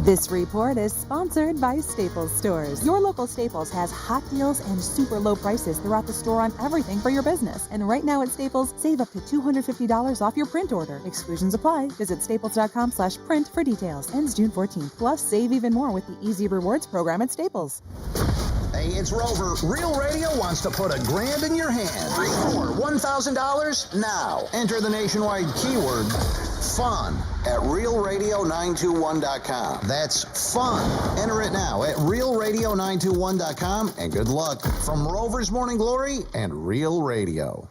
This report is sponsored by Staples Stores. Your local Staples has hot deals and super low prices throughout the store on everything for your business. And right now at Staples, save up to $250 off your print order. Exclusions apply. Visit staples.com/print for details. Ends June 14th. Plus, save even more with the Easy Rewards program at Staples. Hey, it's Rover. Real Radio wants to put $1,000 in your hand. For $1,000 now. Enter the nationwide keyword FUN at realradio921.com. That's FUN. Enter it now at realradio921.com, and good luck from Rover's Morning Glory and Real Radio.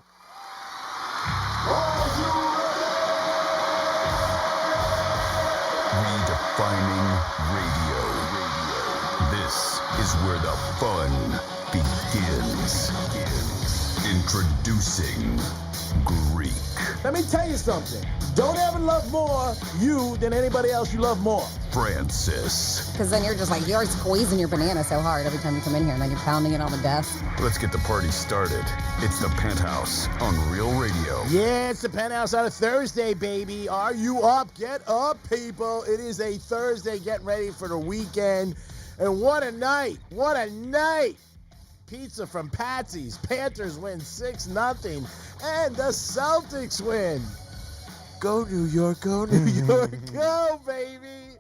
Redefining radio. This is where the fun begins. Introducing Greek. Let me tell you something. Don't ever love more you than anybody else you love more. Francis. Because then you're just like, you're squeezing your banana so hard every time you come in here, and then you're pounding it on the desk. Let's get the party started. It's the Penthouse on Real Radio. Yeah, it's the Penthouse on a Thursday, baby. Are you up? Get up, people. It is a Thursday, getting ready for the weekend. And what a night. What a night. Pizza from Patsy's. Panthers win 6-0. And the Celtics win. Go New York, go New York, go, baby.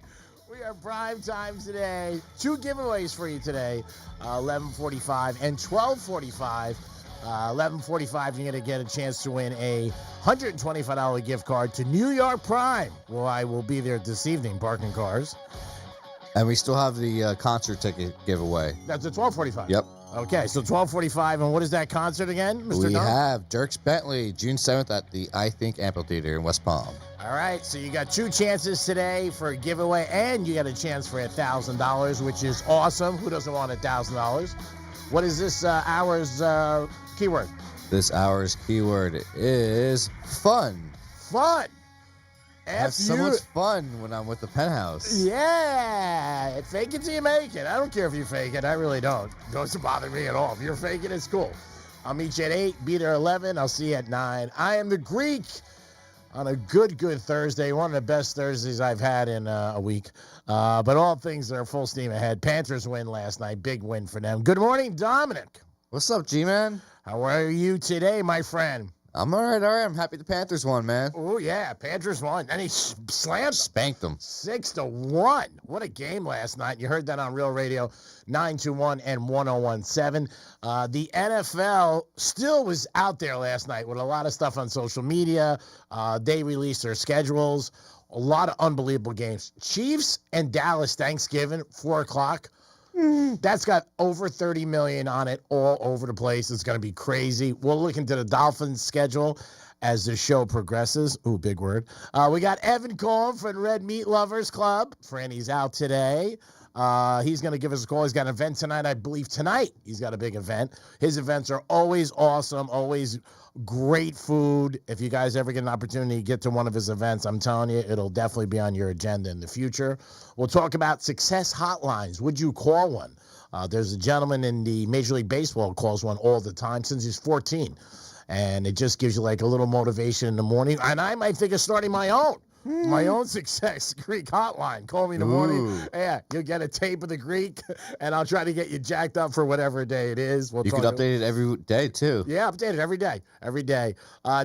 We are prime time today. 2 giveaways for you today, 11:45 and 12:45. 11:45, you're going to get a chance to win a $125 gift card to New York Prime. Well, I will be there this evening, parking cars. And we still have the concert ticket giveaway. That's at 12:45. Yep. Okay, so 12:45, and what is that concert again, Mr. We Dunn? have Dierks Bentley, June 7th at the I Think Amphitheater in West Palm. All right, so you got 2 chances today for a giveaway, and you got a chance for $1,000, which is awesome. Who doesn't want $1,000? What is this hour's keyword? This hour's keyword is fun. Fun. I have so much fun when I'm with the Penthouse. Yeah. Fake it till you make it. I don't care if you fake it. I really don't. Doesn't bother me at all. If you're faking it, it's cool. I'll meet you at 8, be there 11. I'll see you at 9. I am the Greek on a good Thursday. One of the best Thursdays I've had in a week. But all things are full steam ahead. Panthers win last night. Big win for them. Good morning, Dominic. What's up, G-Man? How are you today, my friend? I'm all right. I'm happy the Panthers won, man. Oh, yeah, Panthers won. And he spanked them. 6-1. What a game last night. You heard that on Real Radio, 921 and 1017. The NFL still was out there last night with a lot of stuff on social media. They released their schedules. A lot of unbelievable games. Chiefs and Dallas Thanksgiving, 4 o'clock. That's got over 30 million on it all over the place. It's going to be crazy. We'll look into the Dolphins schedule as the show progresses. Ooh, big word. We got Evan Cohen from Red Meat Lovers Club. Franny's out today. He's going to give us a call. He's got an event tonight. I believe tonight he's got a big event. His events are always awesome, always great food. If you guys ever get an opportunity to get to one of his events, I'm telling you, it'll definitely be on your agenda in the future. We'll talk about success hotlines. Would you call one? There's a gentleman in the Major League Baseball who calls one all the time since he's 14. And it just gives you like a little motivation in the morning. And I might think of starting my own. My own success Greek hotline. Call me in the morning. Yeah, you'll get a tape of the Greek, and I'll try to get you jacked up for whatever day it is. You could update it every day, too. Yeah, update it every day. Every day.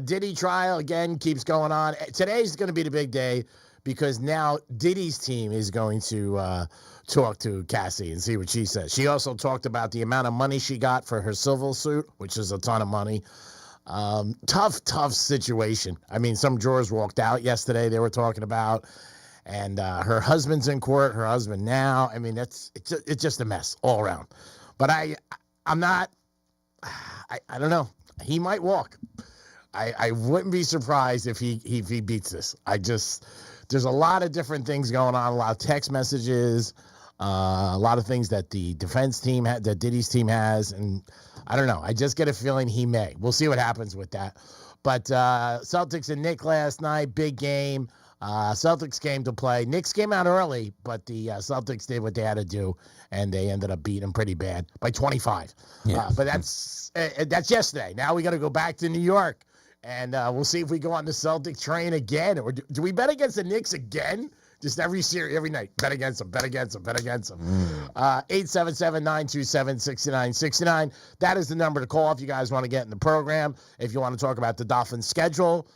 Diddy trial, again, keeps going on. Today's going to be the big day because now Diddy's team is going to talk to Cassie and see what she says. She also talked about the amount of money she got for her civil suit, which is a ton of money. Tough situation. I mean, some jurors walked out yesterday they were talking about, and her husband's in court, her husband now. I mean, it's just a mess all around. But I don't know. He might walk. I wouldn't be surprised if he beats this. There's a lot of different things going on, a lot of text messages, a lot of things that the defense team that Diddy's team has, and I don't know. I just get a feeling he may. We'll see what happens with that. But Celtics and Knicks last night, big game. Celtics came to play. Knicks came out early, but the Celtics did what they had to do, and they ended up beating them pretty bad by 25. Yeah. But that's yesterday. Now we got to go back to New York, and we'll see if we go on the Celtic train again. Or do we bet against the Knicks again? Just every series, every night, bet against them, bet against them, bet against them. 877-927-6969. That is the number to call if you guys want to get in the program. If you want to talk about the Dolphins schedule,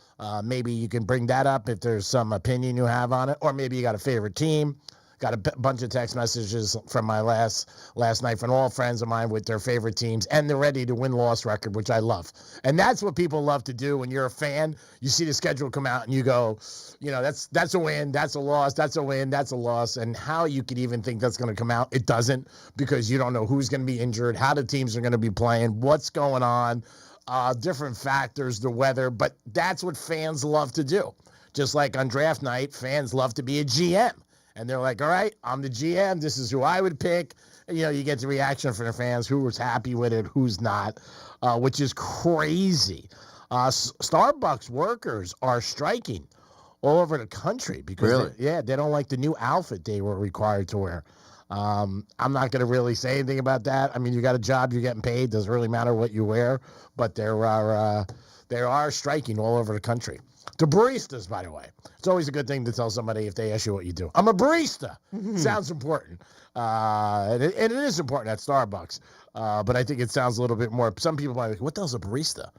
maybe you can bring that up if there's some opinion you have on it, or maybe you got a favorite team. Got a bunch of text messages from my last night from all friends of mine with their favorite teams and the ready to win-loss record, which I love. And that's what people love to do when you're a fan. You see the schedule come out and you go, that's a win, that's a loss, that's a win, that's a loss. And how you could even think that's going to come out, it doesn't, because you don't know who's going to be injured, how the teams are going to be playing, what's going on, different factors, the weather. But that's what fans love to do. Just like on draft night, fans love to be a GM. And they're like, all right, I'm the GM. This is who I would pick. And, you get the reaction from the fans, who was happy with it, who's not, which is crazy. Starbucks workers are striking all over the country because, they don't like the new outfit they were required to wear. I'm not going to really say anything about that. I mean, you got a job, you're getting paid. Doesn't really matter what you wear. But they are striking all over the country. The baristas, by the way. It's always a good thing to tell somebody if they ask you what you do. I'm a barista. Sounds important. And it is important at Starbucks. But I think it sounds a little bit more. Some people might be like, what the hell's a barista?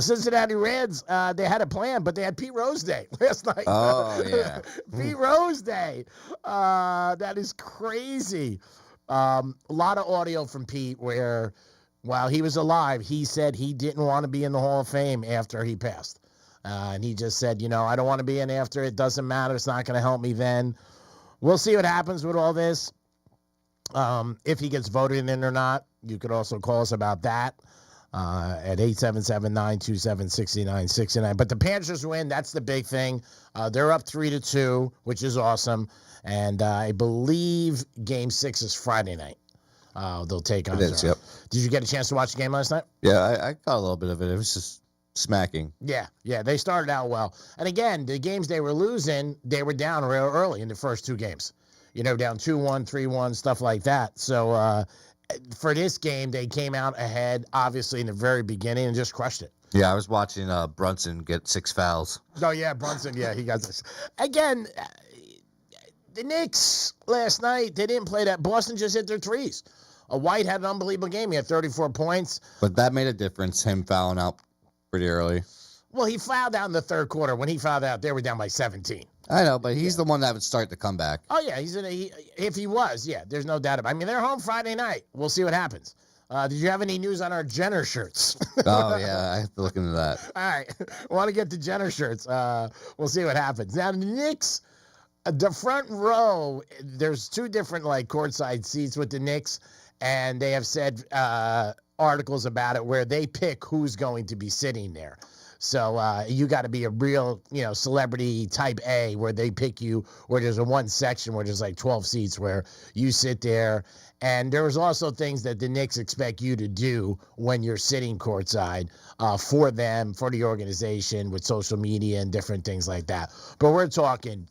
Cincinnati Reds, they had a plan, but they had Pete Rose Day last night. Oh, yeah. Pete Rose Day. That is crazy. A lot of audio from Pete where while he was alive, he said he didn't want to be in the Hall of Fame after he passed. And he just said, I don't want to be in after. It doesn't matter. It's not going to help me then. We'll see what happens with all this. If he gets voted in or not, you could also call us about that at 877-927-6969. But the Panthers win. That's the big thing. They're up 3-2, which is awesome. And I believe Game 6 is Friday night. They'll take on. It is, yep. Did you get a chance to watch the game last night? Yeah, I got a little bit of it. It was just smacking. Yeah, they started out well. And again, the games they were losing, they were down real early in the first two games. Down 2-1, 3-1, stuff like that. So for this game, they came out ahead, obviously, in the very beginning and just crushed it. Yeah, I was watching Brunson get 6 fouls. Oh, yeah, Brunson, yeah, he got this. Again, the Knicks last night, they didn't play that. Boston just hit their threes. White had an unbelievable game. He had 34 points. But that made a difference, him fouling out pretty early. Well, he fouled out in the third quarter. When he fouled out, they were down by 17. I know, but he's the one that would start the comeback. Oh, yeah, if he was, there's no doubt about it. I mean, they're home Friday night. We'll see what happens. Did you have any news on our Jenner shirts? Oh, yeah, I have to look into that. All right, want to get the Jenner shirts. We'll see what happens. Now, the Knicks, the front row, there's two different, courtside seats with the Knicks, and they have said articles about it where they pick who's going to be sitting there. So you got to be a real, celebrity type A where they pick you, where there's one section where there's 12 seats where you sit there. And there's also things that the Knicks expect you to do when you're sitting courtside for them, for the organization, with social media and different things like that. But we're talking,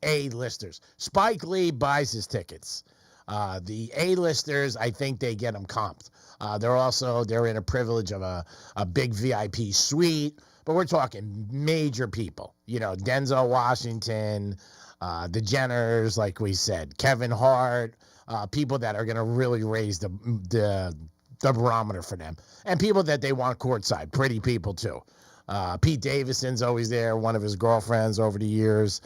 A-listers. Spike Lee buys his tickets. The A-listers, I think they get them comped. They're in a privilege of a big VIP suite, but we're talking major people, Denzel Washington, the Jenners, like we said, Kevin Hart, people that are going to really raise the barometer for them, and people that they want courtside, pretty people too. Pete Davidson's always there, one of his girlfriends over the years.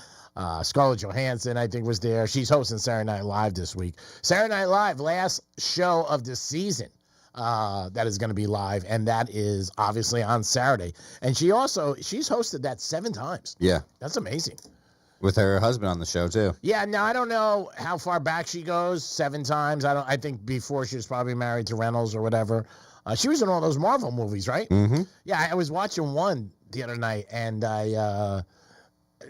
Scarlett Johansson, I think, was there. She's hosting Saturday Night Live this week. Saturday Night Live, last show of the season. That is going to be live, and that is obviously on Saturday. And she's hosted that 7 times. Yeah. That's amazing. With her husband on the show, too. Yeah, now I don't know how far back she goes, 7 times. I think before she was probably married to Reynolds or whatever. She was in all those Marvel movies, right? Mm-hmm. Yeah, I was watching one the other night, and I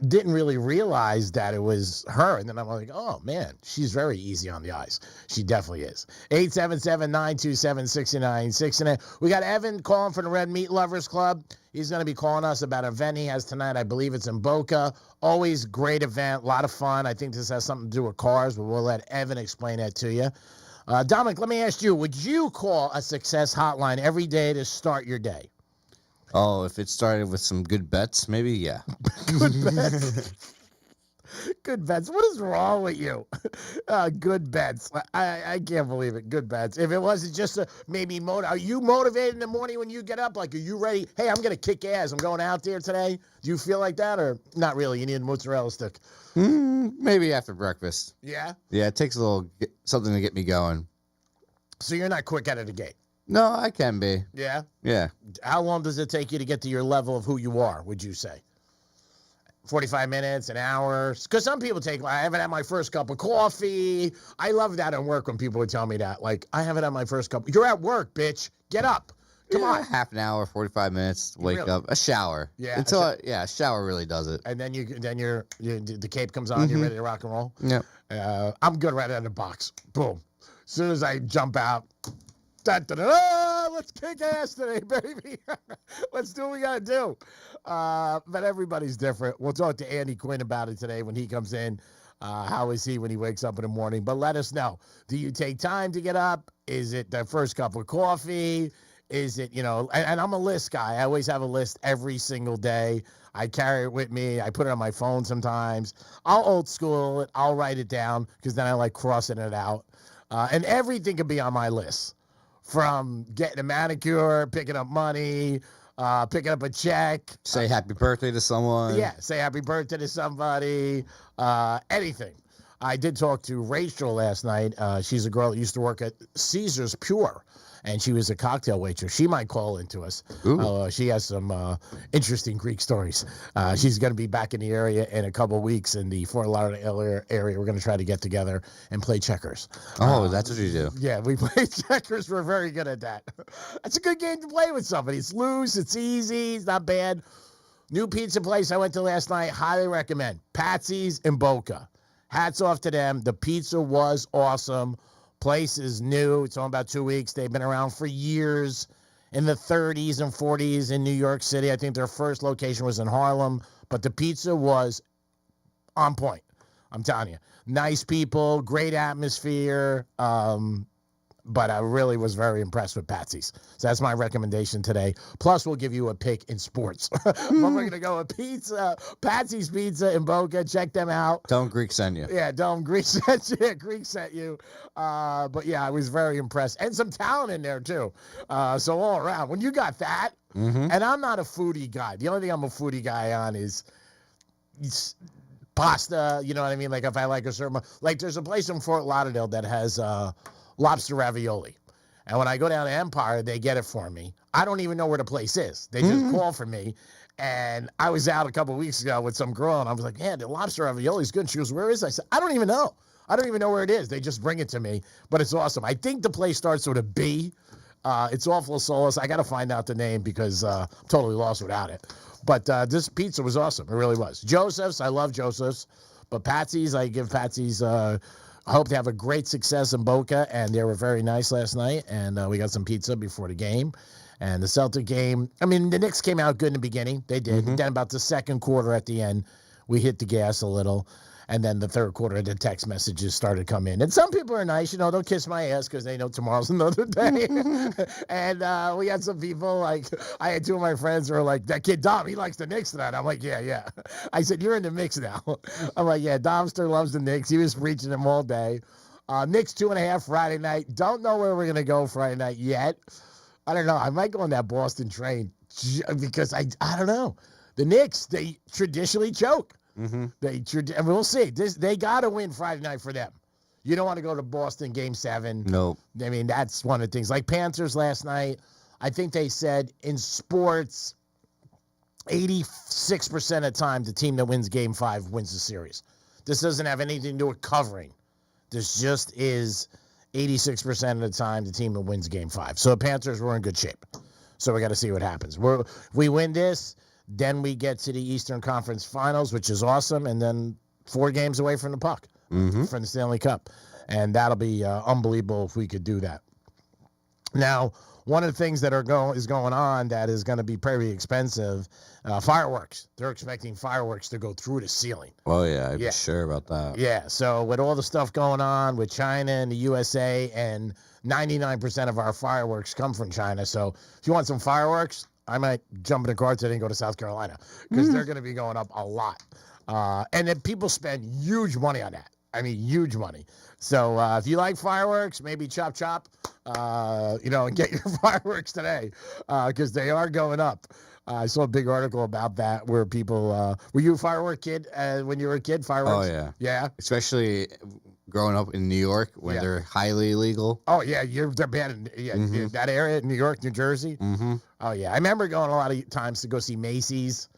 didn't really realize that it was her. And then I'm like, oh, man, she's very easy on the eyes. She definitely is. 877-927-6969. We got Evan calling from the Red Meat Lovers Club. He's going to be calling us about an event he has tonight. I believe it's in Boca. Always great event, a lot of fun. I think this has something to do with cars, but we'll let Evan explain that to you. Dominic, let me ask you, would you call a success hotline every day to start your day? Oh, if it started with some good bets, maybe, yeah. Good bets. Good bets. What is wrong with you? Good bets. I can't believe it. Good bets. If it wasn't just maybe are you motivated in the morning when you get up? Like, are you ready? Hey, I'm going to kick ass. I'm going out there today. Do you feel like that or not really? You need a mozzarella stick. Maybe after breakfast. Yeah? Yeah, it takes a little something to get me going. So you're not quick out of the gate? No, I can be. Yeah? Yeah. How long does it take you to get to your level of who you are, would you say? 45 minutes, an hour? Because some people I haven't had my first cup of coffee. I love that at work when people would tell me that. Like, I haven't had my first cup. You're at work, bitch. Get up. Come on. Half an hour, 45 minutes, wake up, a shower. Yeah. A shower really does it. And then the cape comes on, you're ready to rock and roll. Yep. I'm good right out of the box. Boom. As soon as I jump out, let's kick ass today, baby. Let's do what we got to do. But everybody's different. We'll talk to Andy Quinn about it today when he comes in. How is he when he wakes up in the morning? But let us know. Do you take time to get up? Is it the first cup of coffee? Is it, and I'm a list guy. I always have a list every single day. I carry it with me. I put it on my phone sometimes. I'll old school it. I'll write it down because then I like crossing it out. And everything can be on my list. From getting a manicure, picking up money, picking up a check. Say happy birthday to someone. Yeah, say happy birthday to somebody. Anything. I did talk to Rachel last night. She's a girl that used to work at Caesar's Pure, and she was a cocktail waitress. She might call into us. She has some interesting Greek stories. She's going to be back in the area in a couple of weeks in the Fort Lauderdale area. We're going to try to get together and play checkers. Oh, that's what you do. Yeah, we play checkers. We're very good at that. That's a good game to play with somebody. It's loose. It's easy. It's not bad. New pizza place I went to last night. Highly recommend. Patsy's in Boca. Hats off to them. The pizza was awesome. Place is new. It's only about 2 weeks. They've been around for years in the 30s and 40s in New York City. I think their first location was in Harlem, but the pizza was on point. I'm telling you. Nice people, great atmosphere. But I really was very impressed with Patsy's. So that's my recommendation today. Plus, we'll give you a pick in sports. But we're going to go with Patsy's Pizza in Boca. Check them out. Tell them Greek sent you. Yeah, tell them Greek sent you. Yeah, Greek sent you. But, yeah, I was very impressed. And some talent in there, too. So all around. When you got that, and I'm not a foodie guy. The only thing I'm a foodie guy on is pasta. You know what I mean? Like if I like a certain, like there's a place in Fort Lauderdale that has lobster ravioli. And when I go down to Empire, they get it for me. I don't even know where the place is. They just call for me. And I was out a couple of weeks ago with some girl, and I was like, yeah, the lobster ravioli is good. And she goes, where is it? I said, I don't even know. I don't even know where it is. They just bring it to me. But it's awesome. I think the place starts with a B. It's awful soulless. I got to find out the name because I'm totally lost without it. But this pizza was awesome. It really was. Joseph's, I love Joseph's. But Patsy's, I give Patsy's I hope to have a great success in Boca, and they were very nice last night, and we got some pizza before the game. And the Celtic game, I mean, the Knicks came out good in the beginning. They did. Then about the second quarter at the end, we hit the gas a little. And then the third quarter, the text messages started to come in. And some people are nice, they'll kiss my ass because they know tomorrow's another day. And we had some people, like, I had two of my friends who were like, that kid Dom, he likes the Knicks tonight. I'm like, yeah. I said, you're in the mix now. I'm like, yeah, Domster loves the Knicks. He was preaching them all day. Knicks 2.5 Friday night. Don't know where we're going to go Friday night yet. I don't know. I might go on that Boston train because I don't know. The Knicks, they traditionally choke. And we'll see. They got to win Friday night for them. You don't want to go to Boston Game 7. Nope. I mean, that's one of the things. Like Panthers last night, I think they said in sports, 86% of the time, the team that wins Game 5 wins the series. This doesn't have anything to do with covering. This just is 86% of the time, the team that wins Game 5. So the Panthers were in good shape. So we got to see what happens. If we win this, then we get to the Eastern Conference Finals, which is awesome, and then 4 games away from the puck, from the Stanley Cup. And that'll be unbelievable if we could do that. Now, one of the things that is going on that is going to be very expensive, fireworks. They're expecting fireworks to go through the ceiling. Oh, yeah, I'm sure about that. Yeah, so with all the stuff going on with China and the USA, and 99% of our fireworks come from China. So if you want some fireworks, I might jump in a car today and go to South Carolina because they're going to be going up a lot. And then people spend huge money on that. I mean, huge money. So if you like fireworks, maybe chop, and get your fireworks today because they are going up. I saw a big article about that where people, were you a firework kid when you were a kid? Fireworks? Oh, yeah. Yeah? Especially growing up in New York when they're highly illegal. Oh, yeah. They're banned in that area, New York, New Jersey. Mm-hmm. Oh, yeah. I remember going a lot of times to go see Macy's.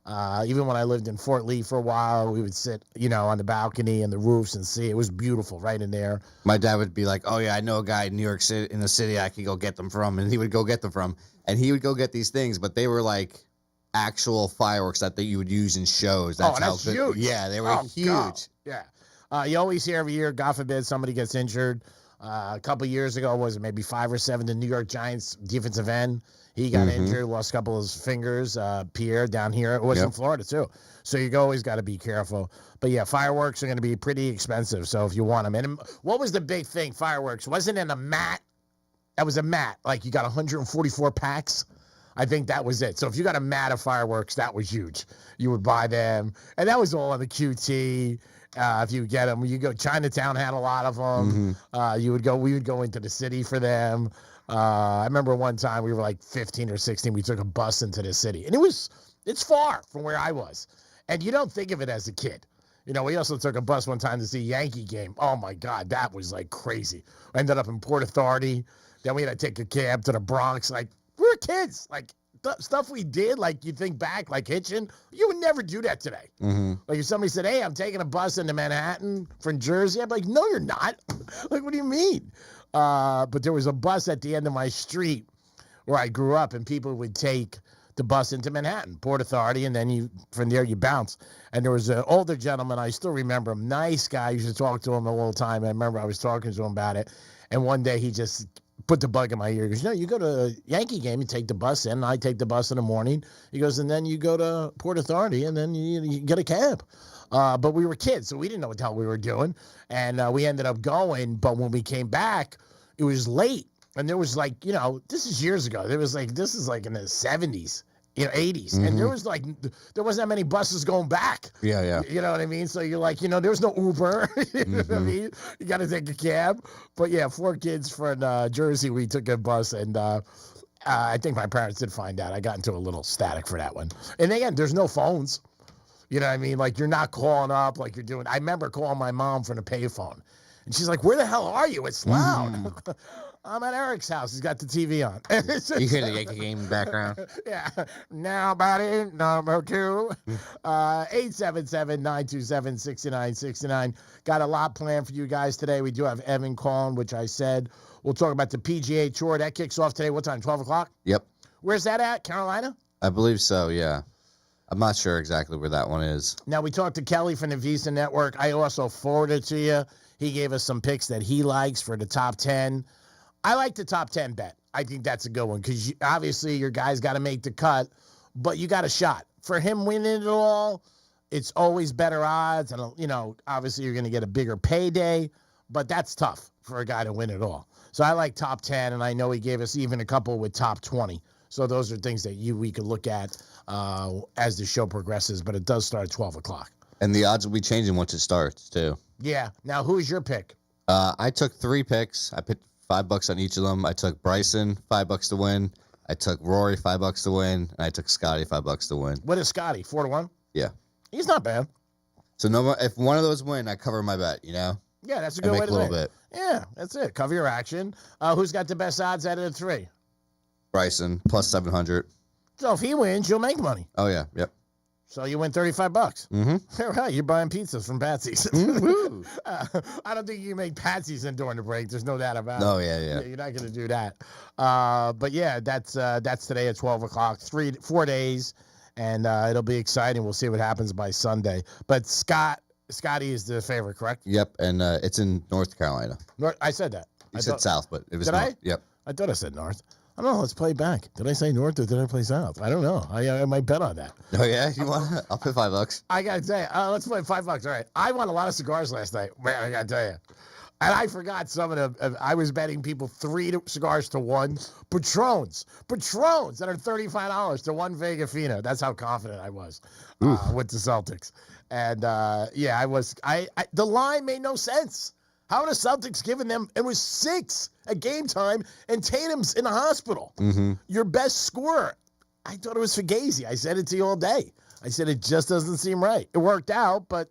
Even when I lived in Fort Lee for a while, we would sit, on the balcony and the roofs and see. It was beautiful right in there. My dad would be like, "Oh yeah, I know a guy in New York City, in the city, I could go get them from," and he would go get them from, and he would go get these things, but they were like actual fireworks that you would use in shows. That's huge. Yeah, they were huge. God. Yeah. You always hear every year, God forbid, somebody gets injured. A couple years ago, was it maybe 5 or 7, the New York Giants defensive end. He got injured, lost a couple of his fingers. Pierre down here. It was in Florida, too. So you always got to be careful. But, yeah, fireworks are going to be pretty expensive. So if you want them. And what was the big thing, fireworks? Wasn't it a mat? That was a mat. Like you got 144 packs. I think that was it. So if you got a mat of fireworks, that was huge. You would buy them. And that was all on the QT. If you get them, you go. Chinatown had a lot of them. We would go into the city for them. I remember one time we were like 15 or 16. We took a bus into the city, and it's far from where I was, and you don't think of it as a kid. We also took a bus one time to see a Yankee game. Oh my God, that was like crazy. I ended up in Port Authority. Then we had to take a cab to the Bronx. Like we were kids. Like stuff we did. Like you think back, like hitching. You would never do that today. Like if somebody said, "Hey, I'm taking a bus into Manhattan from Jersey," I'd be like, "No, you're not." Like, what do you mean? But there was a bus at the end of my street where I grew up, and people would take the bus into Manhattan, Port Authority, and then from there you bounce. And there was an older gentleman, I still remember him, nice guy. I used to talk to him all the time. I remember I was talking to him about it. And one day he just put the bug in my ear. He goes, you go to a Yankee game, you take the bus in, and I take the bus in the morning. He goes, and then you go to Port Authority, and then you get a cab. But we were kids, so we didn't know what the hell we were doing. And we ended up going, but when we came back, it was late. And there was like, this is years ago. This is like in the 70s, 80s. And there wasn't that many buses going back. Yeah. You know what I mean? So you're like, there was no Uber. You know what I mean? You got to take a cab. But yeah, 4 kids from Jersey, we took a bus. And I think my parents did find out. I got into a little static for that one. And again, there's no phones. You know what I mean? Like you're not calling up like you're doing. I remember calling my mom from the payphone. And she's like, "Where the hell are you? It's loud." I'm at Eric's house. He's got the TV on. You hear the Yankee game in the background? Yeah. Now, buddy, number 2. 877-927-6969. Got a lot planned for you guys today. We do have Evan calling, which I said. We'll talk about the PGA Tour. That kicks off today. What time? 12 o'clock? Yep. Where's that at? Carolina? I believe so, yeah. I'm not sure exactly where that one is. Now, we talked to Kelly from the Visa Network. I also forwarded to you. He gave us some picks that he likes for the top 10. I like the top 10 bet. I think that's a good one because obviously your guy's got to make the cut, but you got a shot. For him winning it all, it's always better odds. And, obviously you're going to get a bigger payday, but that's tough for a guy to win it all. So I like top 10, and I know he gave us even a couple with top 20. So those are things that we could look at as the show progresses, but it does start at 12 o'clock. And the odds will be changing once it starts, too. Yeah. Now, who's your pick? I took 3 picks. I picked $5 on each of them. I took Bryson, $5 to win. I took Rory, $5 to win. And I took Scotty, $5 to win. What is Scotty? 4-1? Yeah. He's not bad. So if one of those win, I cover my bet, Yeah, that's a good way to make a little bit. Yeah, that's it. Cover your action. Who's got the best odds out of the 3? Bryson, plus 700. So if he wins, you'll make money. Oh, yeah. Yep. So you win $35. Mm-hmm. All right, you're buying pizzas from Patsy's. I don't think you can make Patsy's in during the break. There's no doubt about it. Oh, yeah. You're not going to do that. But yeah, that's today at 12 o'clock, 4 days, and it'll be exciting. We'll see what happens by Sunday. But Scotty is the favorite, correct? Yep, and it's in North Carolina. I said that. You said South, but it was Did North. I? Yep. I thought I said North. I don't know. Let's play back. Did I say North or did I play South? I don't know. I might bet on that. Oh, yeah? You want it? I'll put $5. I got to tell you. Let's play $5. All right. I won a lot of cigars last night. Man, I got to tell you. And I forgot some of the. I was betting people 3 cigars to 1 Patrons that are $35 to 1 Vega Fino. That's how confident I was with the Celtics. And yeah, I was. The line made no sense. How are the Celtics giving them? It was 6 at game time, and Tatum's in the hospital. Your best scorer. I thought it was Fugazi. I said it to you all day. I said it just doesn't seem right. It worked out, but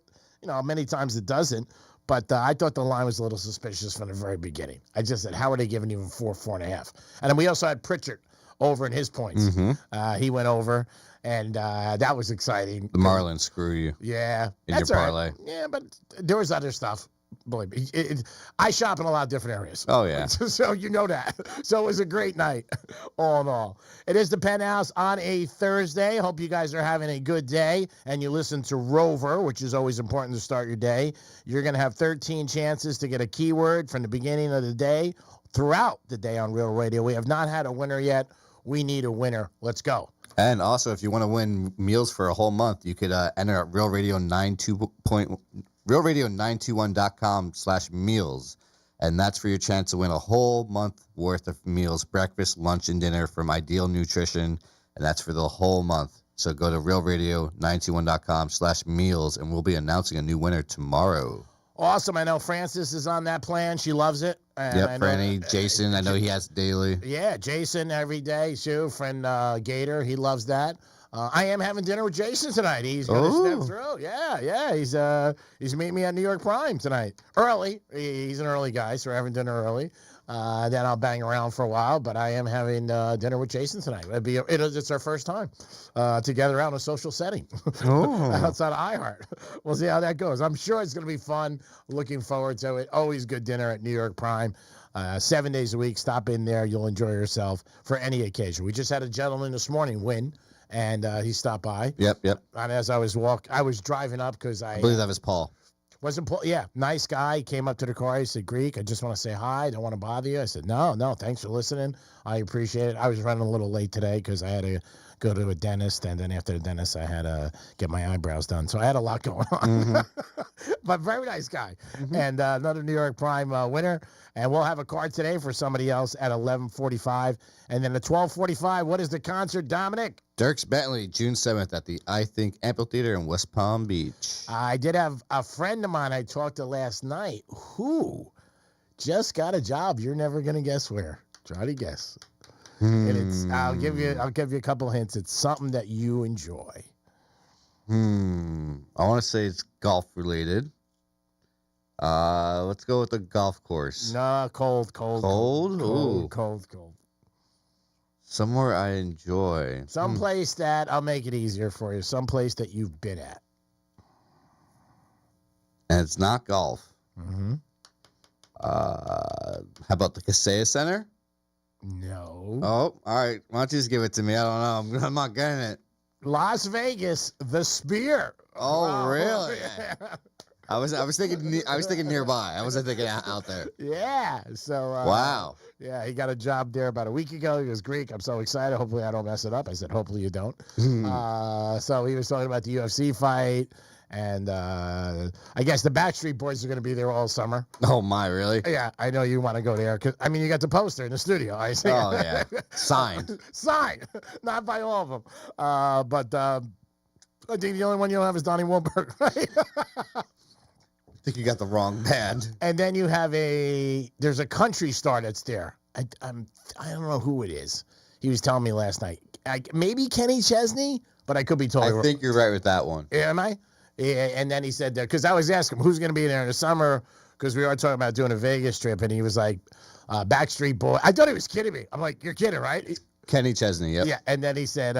many times it doesn't. But I thought the line was a little suspicious from the very beginning. I just said, how are they giving even 4.5? And then we also had Pritchard over in his points. He went over, and that was exciting. The Marlins screw you. Yeah, in your parlay. Right. Yeah, but there was other stuff. Believe me, I shop in a lot of different areas. Oh, yeah. So you know that. So it was a great night, all in all. It is the Penthouse on a Thursday. Hope you guys are having a good day, and you listen to Rover, which is always important to start your day. You're going to have 13 chances to get a keyword from the beginning of the day throughout the day on Real Radio. We have not had a winner yet. We need a winner. Let's go. And also, if you want to win meals for a whole month, you could enter at realradio921.com/meals. And that's for your chance to win a whole month worth of meals, breakfast, lunch, and dinner from Ideal Nutrition. And that's for the whole month. So go to realradio921.com/meals, and we'll be announcing a new winner tomorrow. Awesome. I know Francis is on that plan. She loves it. And yep, I know, Franny, Jason, I know he has daily. Yeah, Jason every day, too. Friend Gator, he loves that. I am having dinner with Jason tonight. He's going to step through. Yeah. He's meeting me at New York Prime tonight. Early. He's an early guy, so we're having dinner early. Then I'll bang around for a while, but I am having dinner with Jason tonight. It's our first time together out in a social setting outside of iHeart. We'll see how that goes. I'm sure it's going to be fun. Looking forward to it. Always good dinner at New York Prime. 7 days a week. Stop in there. You'll enjoy yourself for any occasion. We just had a gentleman this morning win, and he stopped by. Yep. And as I was driving up because I believe that was Paul. Wasn't Paul? Yeah, nice guy. He came up to the car. He said, Greek, I just want to say hi. I don't want to bother you. I said, no, thanks for listening. I appreciate it. I was running a little late today because I had to go to a dentist, and then after the dentist, I had to get my eyebrows done. So I had a lot going on. But very nice guy. And another New York Prime winner. And we'll have a card today for somebody else at 11:45. And then at 12:45, what is the concert, Dominic? Dierks Bentley, June 7th at the I Think Amphitheater in West Palm Beach. I did have a friend of mine I talked to last night who just got a job. You're never going to guess where. Try to guess. And it's I'll give you a couple hints. It's something that you enjoy. I want to say it's golf related. Let's go with the golf course. No, cold. Cold? Ooh. Cold. Somewhere I enjoy. Some place that, I'll make it easier for you, some place that you've been at. And it's not golf. Mm-hmm. How about the Kaseya Center? No. Oh, all right. Why don't you just give it to me? I don't know. I'm not getting it. Las Vegas, the Sphere. Oh, really? I was thinking nearby. I wasn't thinking out there. Yeah. So wow. Yeah, he got a job there about a week ago. He was Greek. I'm so excited. Hopefully I don't mess it up. I said, hopefully you don't. So he was talking about the UFC fight. And I guess the Backstreet Boys are going to be there all summer. Oh, my, really? Yeah, I know you want to go there. Cause, I mean, you got the poster in the studio. I see. Oh, yeah. Signed. Signed. Not by all of them. But I think the only one you don't have is Donnie Wahlberg, right? I think you got the wrong band. And then you have there's a country star that's there. I don't know who it is. He was telling me last night. Maybe Kenny Chesney, but I could be totally wrong. I think you're right with that one. Yeah, am I? Yeah, and then he said, because I was asking him who's going to be there in the summer, because we were talking about doing a Vegas trip, and he was like, Backstreet Boy. I thought he was kidding me. I'm like, you're kidding, right? Kenny Chesney, yep. Yeah, and then he said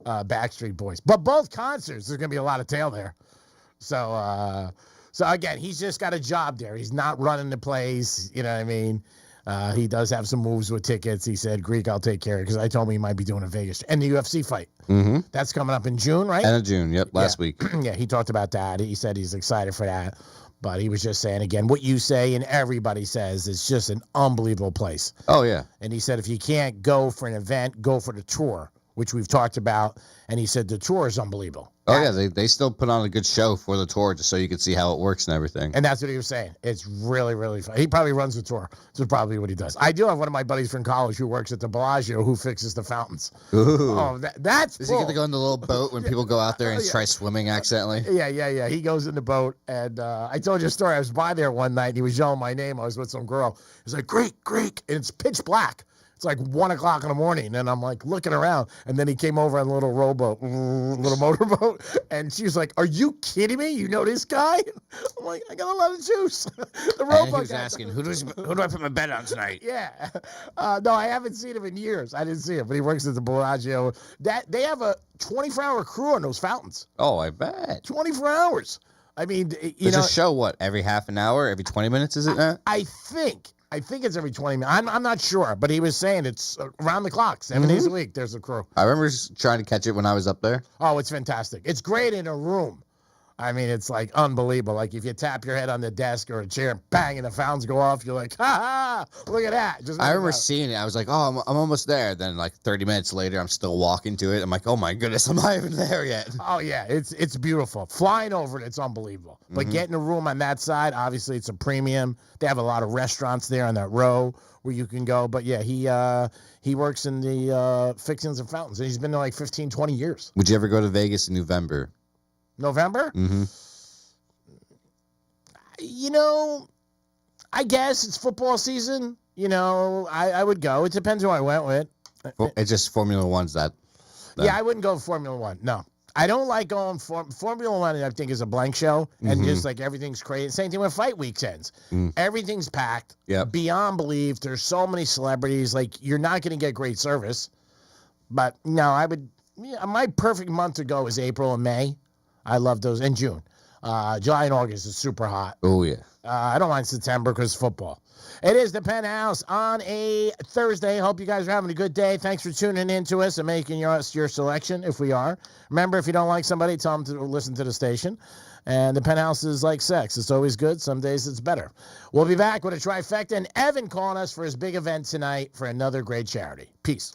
Backstreet Boys. But both concerts, there's going to be a lot of tail there. So again, he's just got a job there. He's not running the place, you know what I mean? He does have some moves with tickets. He said, Greek, I'll take care of it, because I told him he might be doing a Vegas. And the UFC fight. Mm-hmm. That's coming up in June, right? End of June, yep, last week. Yeah, he talked about that. He said he's excited for that. But he was just saying, again, what you say and everybody says is just an unbelievable place. Oh, yeah. And he said if you can't go for an event, go for the tour, which we've talked about. And he said the tour is unbelievable. Oh, yeah, they still put on a good show for the tour just so you could see how it works and everything. And that's what he was saying. It's really, really fun. He probably runs the tour. That's probably what he does. I do have one of my buddies from college who works at the Bellagio who fixes the fountains. Ooh. Oh, that's Does cool. he get to go in the little boat when people go out there and try swimming accidentally? Yeah. He goes in the boat, and I told you a story. I was by there one night, and he was yelling my name. I was with some girl. He's like, Greek, and it's pitch black. It's like 1 o'clock in the morning, and I'm like looking around, and then he came over on a little rowboat, little motorboat, and she was like, "Are you kidding me? You know this guy?" I'm like, "I got a lot of juice." The And rowboat he was guy. asking, who do I put my bet on tonight? Yeah, no, I haven't seen him in years. I didn't see him, but he works at the Bellagio. That they have a 24-hour crew on those fountains. Oh, I bet. 24 hours. I mean, Does it show what, every half an hour, every 20 minutes, is it that? I think it's every 20 minutes. I'm not sure, but he was saying it's around the clock, 7 days a week. There's a crew. I remember trying to catch it when I was up there. Oh, it's fantastic. It's great in a room. I mean, it's like unbelievable. Like if you tap your head on the desk or a chair, bang, and the fountains go off, you're like, ha, look at that. I remember seeing it. I was like, oh, I'm almost there. Then like 30 minutes later, I'm still walking to it. I'm like, oh my goodness, I'm not even there yet. Oh yeah, it's beautiful. Flying over it, it's unbelievable. But getting a room on that side, obviously it's a premium. They have a lot of restaurants there on that row where you can go. But yeah, he works in the fixings and fountains, and he's been there like 15, 20 years. Would you ever go to Vegas in November? November? Mm-hmm. You know, I guess it's football season. You know, I would go. It depends who I went with. It's just Formula One's that. Yeah, I wouldn't go Formula One. No. I don't like going Formula One. I think is a blank show, and just like everything's crazy. Same thing with fight weekends. Everything's packed. Beyond belief. There's so many celebrities. Like you're not going to get great service. But no, I would. Yeah, my perfect month to go is April and May. I love those. And June. July and August is super hot. Oh yeah. I don't mind September because football. It is the Penthouse on a Thursday. Hope you guys are having a good day. Thanks for tuning in to us and making your selection if we are. Remember, if you don't like somebody, tell them to listen to the station. And the Penthouse is like sex. It's always good. Some days it's better. We'll be back with a trifecta. And Evan calling us for his big event tonight for another great charity. Peace.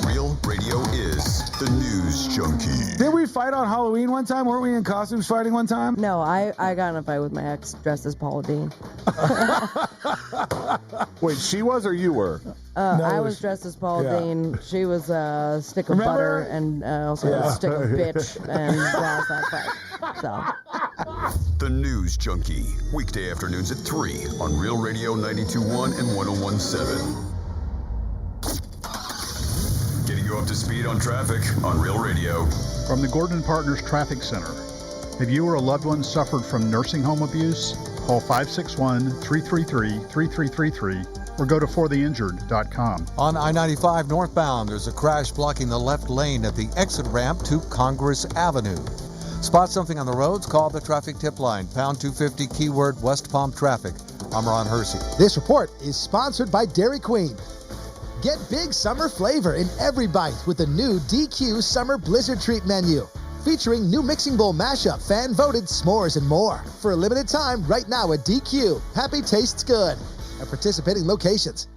Real Radio is the news junkie. Did we fight on Halloween one time? Weren't we in costumes fighting one time? No, I got in a fight with my ex dressed as Paula Dean. Wait, she was or you were? I was dressed as Paula Dean. She was a stick of butter and also a stick of bitch, and lost that fight. So. The news junkie. Weekday afternoons at 3 on Real Radio 92.1 and 101.7. Getting you up to speed on traffic on Real Radio. From the Gordon Partners Traffic Center. Have you or a loved one suffered from nursing home abuse? Call 561-333-3333 or go to fortheinjured.com. On I-95 northbound, there's a crash blocking the left lane at the exit ramp to Congress Avenue. Spot something on the roads? Call the traffic tip line, pound 250, keyword West Palm Traffic. I'm Ron Hersey. This report is sponsored by Dairy Queen. Get big summer flavor in every bite with the new DQ Summer Blizzard Treat menu. Featuring new mixing bowl mashup, fan-voted s'mores, and more. For a limited time, right now at DQ. Happy tastes good. At participating locations.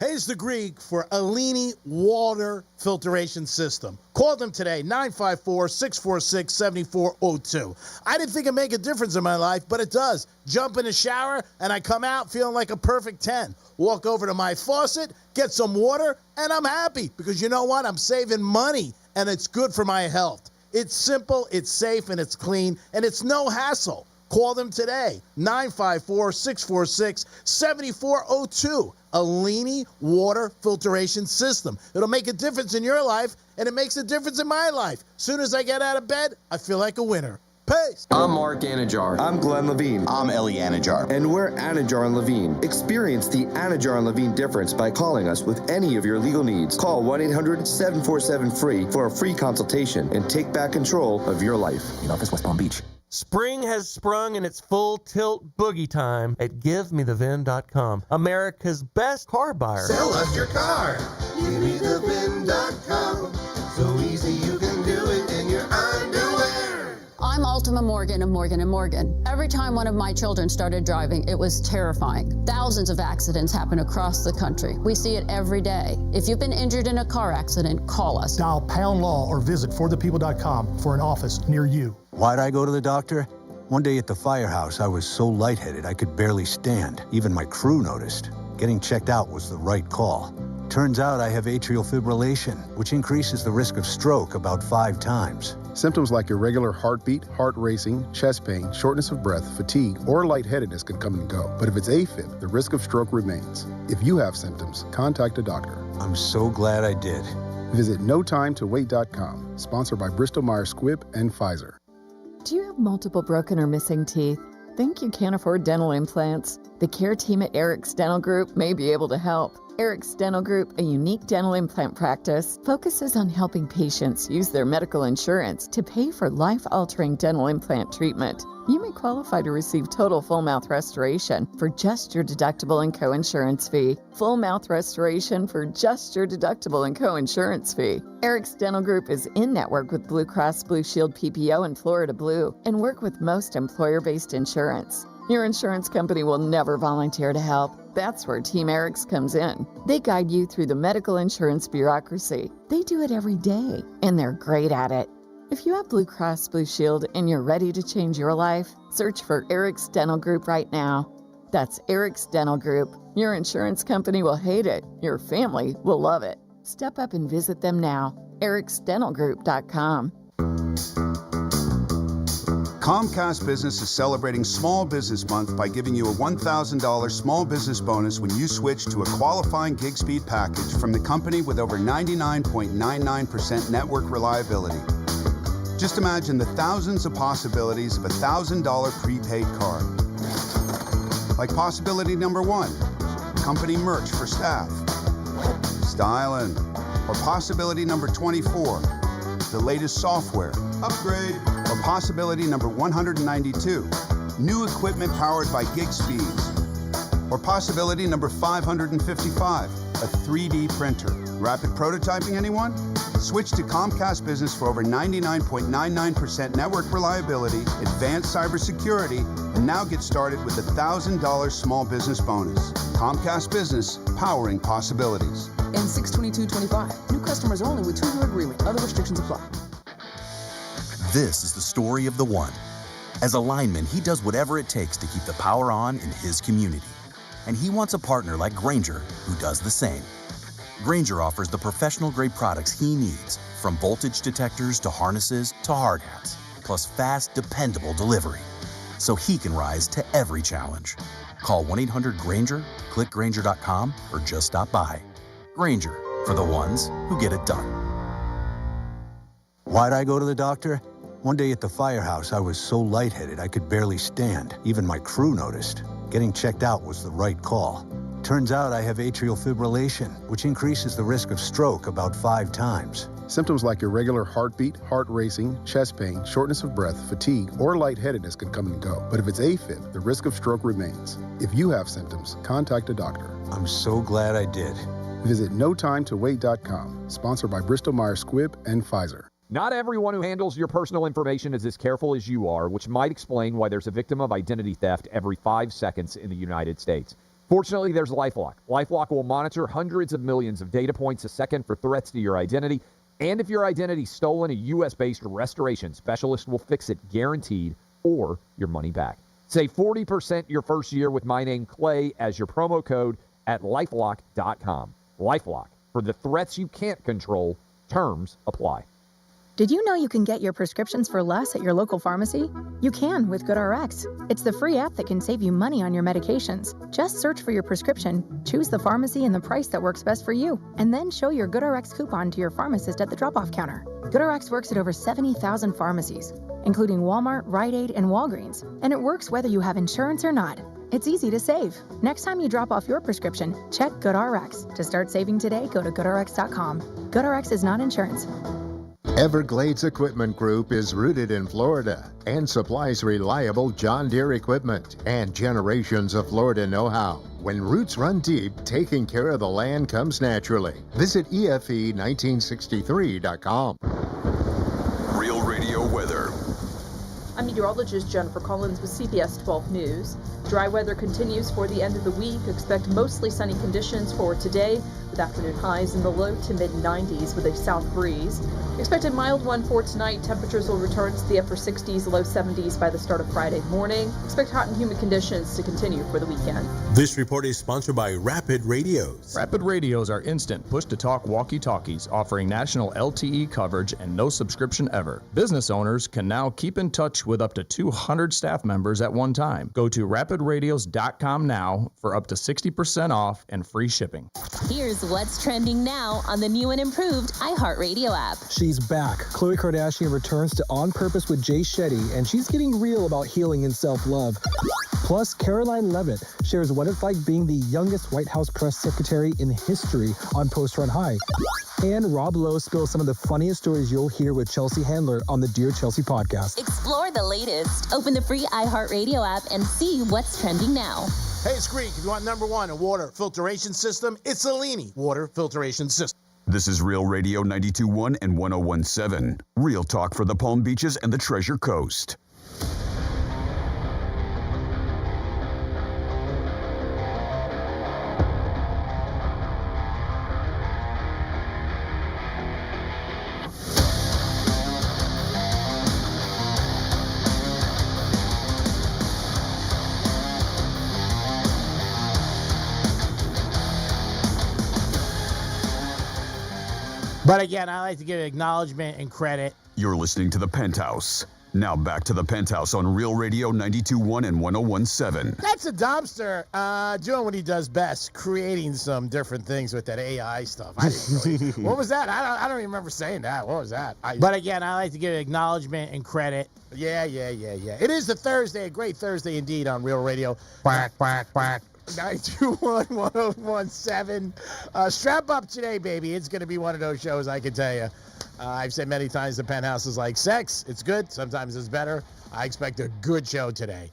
Hey, it's the Greek for Alini Water Filtration System. Call them today, 954-646-7402. I didn't think it'd make a difference in my life, but it does. Jump in the shower, and I come out feeling like a perfect 10. Walk over to my faucet, get some water, and I'm happy. Because you know what? I'm saving money, and it's good for my health. It's simple, it's safe, and it's clean, and it's no hassle. Call them today, 954-646-7402. Alini Water Filtration System. It'll make a difference in your life, and it makes a difference in my life. Soon as I get out of bed, I feel like a winner. Peace. I'm Mark Anajar. I'm Glenn Levine. I'm Ellie Anajar. And we're Anajar and Levine. Experience the Anajar and Levine difference by calling us with any of your legal needs. Call 1-800-747-FREE for a free consultation and take back control of your life. In office, West Palm Beach. Spring has sprung and it's full tilt boogie time at GiveMeTheVin.com, America's best car buyer. Sell us your car. GiveMeTheVin.com. So easy you can do it in your underwear. I'm I'm Ultima Morgan of Morgan & Morgan. Every time one of my children started driving, it was terrifying. Thousands of accidents happen across the country. We see it every day. If you've been injured in a car accident, call us. Dial pound law or visit forthepeople.com for an office near you. Why'd I go to the doctor? One day at the firehouse, I was so lightheaded I could barely stand. Even my crew noticed. Getting checked out was the right call. Turns out I have atrial fibrillation, which increases the risk of stroke about 5 times. Symptoms like irregular heartbeat, heart racing, chest pain, shortness of breath, fatigue, or lightheadedness can come and go. But if it's AFib, the risk of stroke remains. If you have symptoms, contact a doctor. I'm so glad I did. Visit NoTimeToWait.com, sponsored by Bristol-Myers Squibb and Pfizer. Do you have multiple broken or missing teeth? Think you can't afford dental implants? The care team at Eric's Dental Group may be able to help. Eric's Dental Group, a unique dental implant practice, focuses on helping patients use their medical insurance to pay for life-altering dental implant treatment. You may qualify to receive total full mouth restoration for just your deductible and co-insurance fee. Full mouth restoration for just your deductible and co-insurance fee. Eric's Dental Group is in network with Blue Cross Blue Shield PPO and Florida Blue and work with most employer-based insurance. Your insurance company will never volunteer to help. That's where Team Eric's comes in. They guide you through the medical insurance bureaucracy. They do it every day, and they're great at it. If you have Blue Cross Blue Shield and you're ready to change your life, search for Eric's Dental Group right now. That's Eric's Dental Group. Your insurance company will hate it. Your family will love it. Step up and visit them now. ericsdentalgroup.com. Comcast Business is celebrating Small Business Month by giving you a $1,000 small business bonus when you switch to a qualifying gig speed package from the company with over 99.99% network reliability. Just imagine the thousands of possibilities of a $1,000 prepaid card. Like possibility number 1, company merch for staff. Styling. Or possibility number 24, the latest software. Upgrade. Or possibility number 192, new equipment powered by gig speeds. Or possibility number 555, a 3D printer. Rapid prototyping, anyone? Switch to Comcast Business for over 99.99% network reliability, advanced cybersecurity, and now get started with a $1,000 small business bonus. Comcast Business, powering possibilities. And 6/22/25. New customers only with 2-year agreement. Other restrictions apply. This is the story of the one. As a lineman, he does whatever it takes to keep the power on in his community. And he wants a partner like Grainger who does the same. Grainger offers the professional-grade products he needs, from voltage detectors to harnesses to hard hats, plus fast, dependable delivery, so he can rise to every challenge. Call 1-800-GRAINGER, click Grainger.com, or just stop by. Grainger, for the ones who get it done. Why'd I go to the doctor? One day at the firehouse, I was so lightheaded I could barely stand. Even my crew noticed. Getting checked out was the right call. Turns out I have atrial fibrillation, which increases the risk of stroke about 5 times. Symptoms like irregular heartbeat, heart racing, chest pain, shortness of breath, fatigue, or lightheadedness can come and go. But if it's AFib, the risk of stroke remains. If you have symptoms, contact a doctor. I'm so glad I did. Visit NoTimeToWait.com, sponsored by Bristol-Myers Squibb and Pfizer. Not everyone who handles your personal information is as careful as you are, which might explain why there's a victim of identity theft every 5 seconds in the United States. Fortunately, there's LifeLock. LifeLock will monitor hundreds of millions of data points a second for threats to your identity. And if your identity's stolen, a U.S.-based restoration specialist will fix it guaranteed, or your money back. Save 40% your first year with my name, Clay, as your promo code at LifeLock.com. LifeLock. For the threats you can't control, terms apply. Did you know you can get your prescriptions for less at your local pharmacy? You can with GoodRx. It's the free app that can save you money on your medications. Just search for your prescription, choose the pharmacy and the price that works best for you, and then show your GoodRx coupon to your pharmacist at the drop-off counter. GoodRx works at over 70,000 pharmacies, including Walmart, Rite Aid, and Walgreens, and it works whether you have insurance or not. It's easy to save. Next time you drop off your prescription, check GoodRx. To start saving today, go to GoodRx.com. GoodRx is not insurance. Everglades Equipment Group is rooted in Florida and supplies reliable John Deere equipment and generations of Florida know-how. When roots run deep, taking care of the land comes naturally. Visit EFE1963.com. Real Radio weather. Meteorologist Jennifer Collins with CBS 12 News. Dry weather continues for the end of the week. Expect mostly sunny conditions for today, with afternoon highs in the low to mid-90s with a south breeze. Expect a mild one for tonight. Temperatures will return to the upper 60s, low 70s by the start of Friday morning. Expect hot and humid conditions to continue for the weekend. This report is sponsored by Rapid Radios. Rapid Radios are instant push-to-talk walkie-talkies offering national LTE coverage and no subscription ever. Business owners can now keep in touch with up to 200 staff members at one time. Go to rapidradios.com now for up to 60% off and free shipping. Here's what's trending now on the new and improved iHeartRadio app. She's back. Khloe Kardashian returns to On Purpose with Jay Shetty, and she's getting real about healing and self-love. Plus, Caroline Levitt shares what it's like being the youngest White House press secretary in history on Post Run High. And Rob Lowe spills some of the funniest stories you'll hear with Chelsea Handler on the Dear Chelsea podcast. Explore the latest. Open the free iHeartRadio app and see what's trending now. Hey, it's Greek. If you want number one in water filtration system, it's Alini Water Filtration System. This is Real Radio 92.1 and 101.7. Real talk for the Palm Beaches and the Treasure Coast. But again, I like to give acknowledgement and credit. You're listening to the Penthouse. Now back to the Penthouse on Real Radio 92.1 and 101.7. That's a dumpster doing what he does best, creating some different things with that AI stuff. I didn't really, what was that? I don't even remember saying that. What was that? But again, I like to give acknowledgement and credit. Yeah. It is a Thursday, a great Thursday indeed on Real Radio. Quack, quack, quack. 921-1017. Strap up today, baby. It's going to be one of those shows, I can tell you. I've said many times the Penthouse is like sex. It's good. Sometimes it's better. I expect a good show today.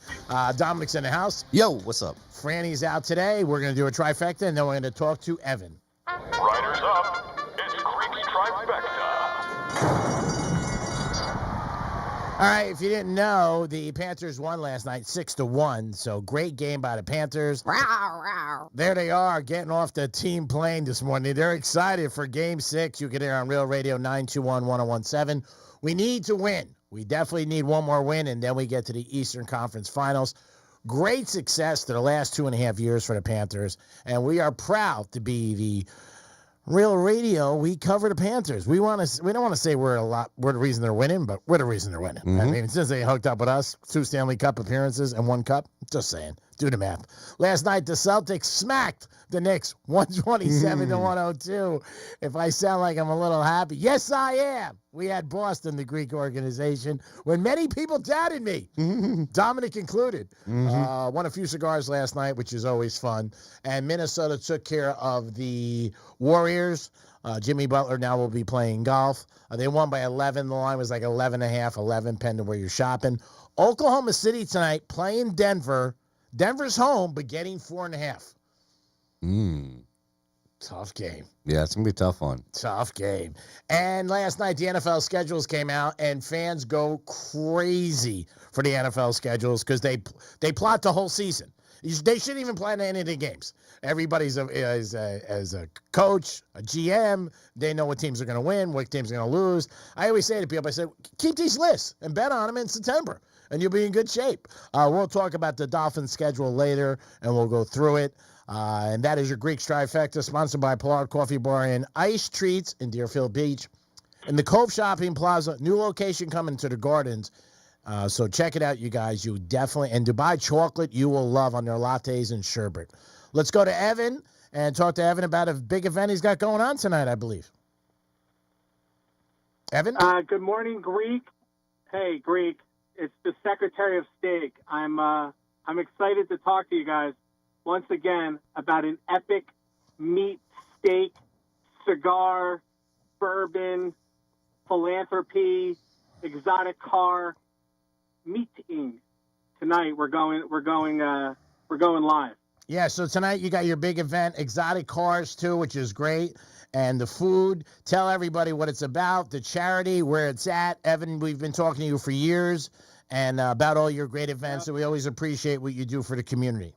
Dominic's in the house. Yo, what's up? Franny's out today. We're going to do a trifecta, and then we're going to talk to Evan. Riders up. It's Creek's Trifecta. All right, if you didn't know, the Panthers won last night 6-1, so great game by the Panthers. There they are, getting off the team plane this morning. They're excited for Game 6. You can hear on Real Radio 921-1017. We need to win. We definitely need one more win, and then we get to the Eastern Conference Finals. Great success to the last 2.5 years for the Panthers, and we are proud to be the Real Radio. We cover the Panthers. We don't want to say we're the reason they're winning, but we're the reason they're winning. I mean, since they hooked up with us, 2 Stanley Cup appearances and 1 cup. Just saying. Do the math. Last night, the Celtics smacked the Knicks 127-102. If I sound like I'm a little happy, yes, I am. We had Boston, the Greek organization, when many people doubted me, Dominic included. Won a few cigars last night, which is always fun. And Minnesota took care of the Warriors. Jimmy Butler now will be playing golf. They won by 11. The line was like 11.5, 11, depending where you're shopping. Oklahoma City tonight playing Denver. Denver's home, but getting 4.5. Tough game. Yeah, it's going to be a tough one. Tough game. And last night, the NFL schedules came out, and fans go crazy for the NFL schedules because they plot the whole season. They shouldn't even plan any of the games. Everybody's as a coach, a GM. They know what teams are going to win, what teams are going to lose. I always say to people, I said, keep these lists and bet on them in September, and you'll be in good shape. We'll talk about the Dolphins schedule later, and we'll go through it. And that is your Greek Trifecta, sponsored by Pollard Coffee Bar and Ice Treats in Deerfield Beach. In the Cove Shopping Plaza, new location coming to the Gardens. So check it out, you guys. You definitely, and Dubai chocolate you will love on their lattes and sherbet. Let's go to Evan and talk to Evan about a big event he's got going on tonight, I believe. Evan? Good morning, Greek. Hey, Greek. It's the Secretary of State. I'm excited to talk to you guys once again about an epic meat, steak, cigar, bourbon, philanthropy, exotic car meeting. Tonight we're going live. Yeah, so tonight you got your big event, exotic cars too, which is great. And the food, tell everybody what it's about, the charity, where it's at. Evan, we've been talking to you for years, and about all your great events. And we always appreciate what you do for the community.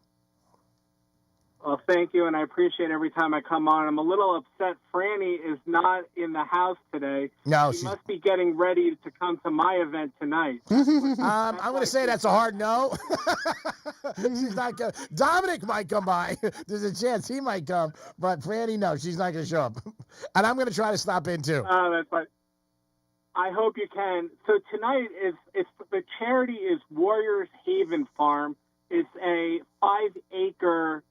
Well, thank you, and I appreciate every time I come on. I'm a little upset Franny is not in the house today. No, she she's must be getting ready to come to my event tonight. I'm going to say that's a hard no. She's not going. Dominic might come by. There's a chance he might come, but Franny, no, she's not going to show up. And I'm going to try to stop in too. That's fine. I hope you can. So tonight it's the charity is Warriors Haven Farm. It's a 5-acre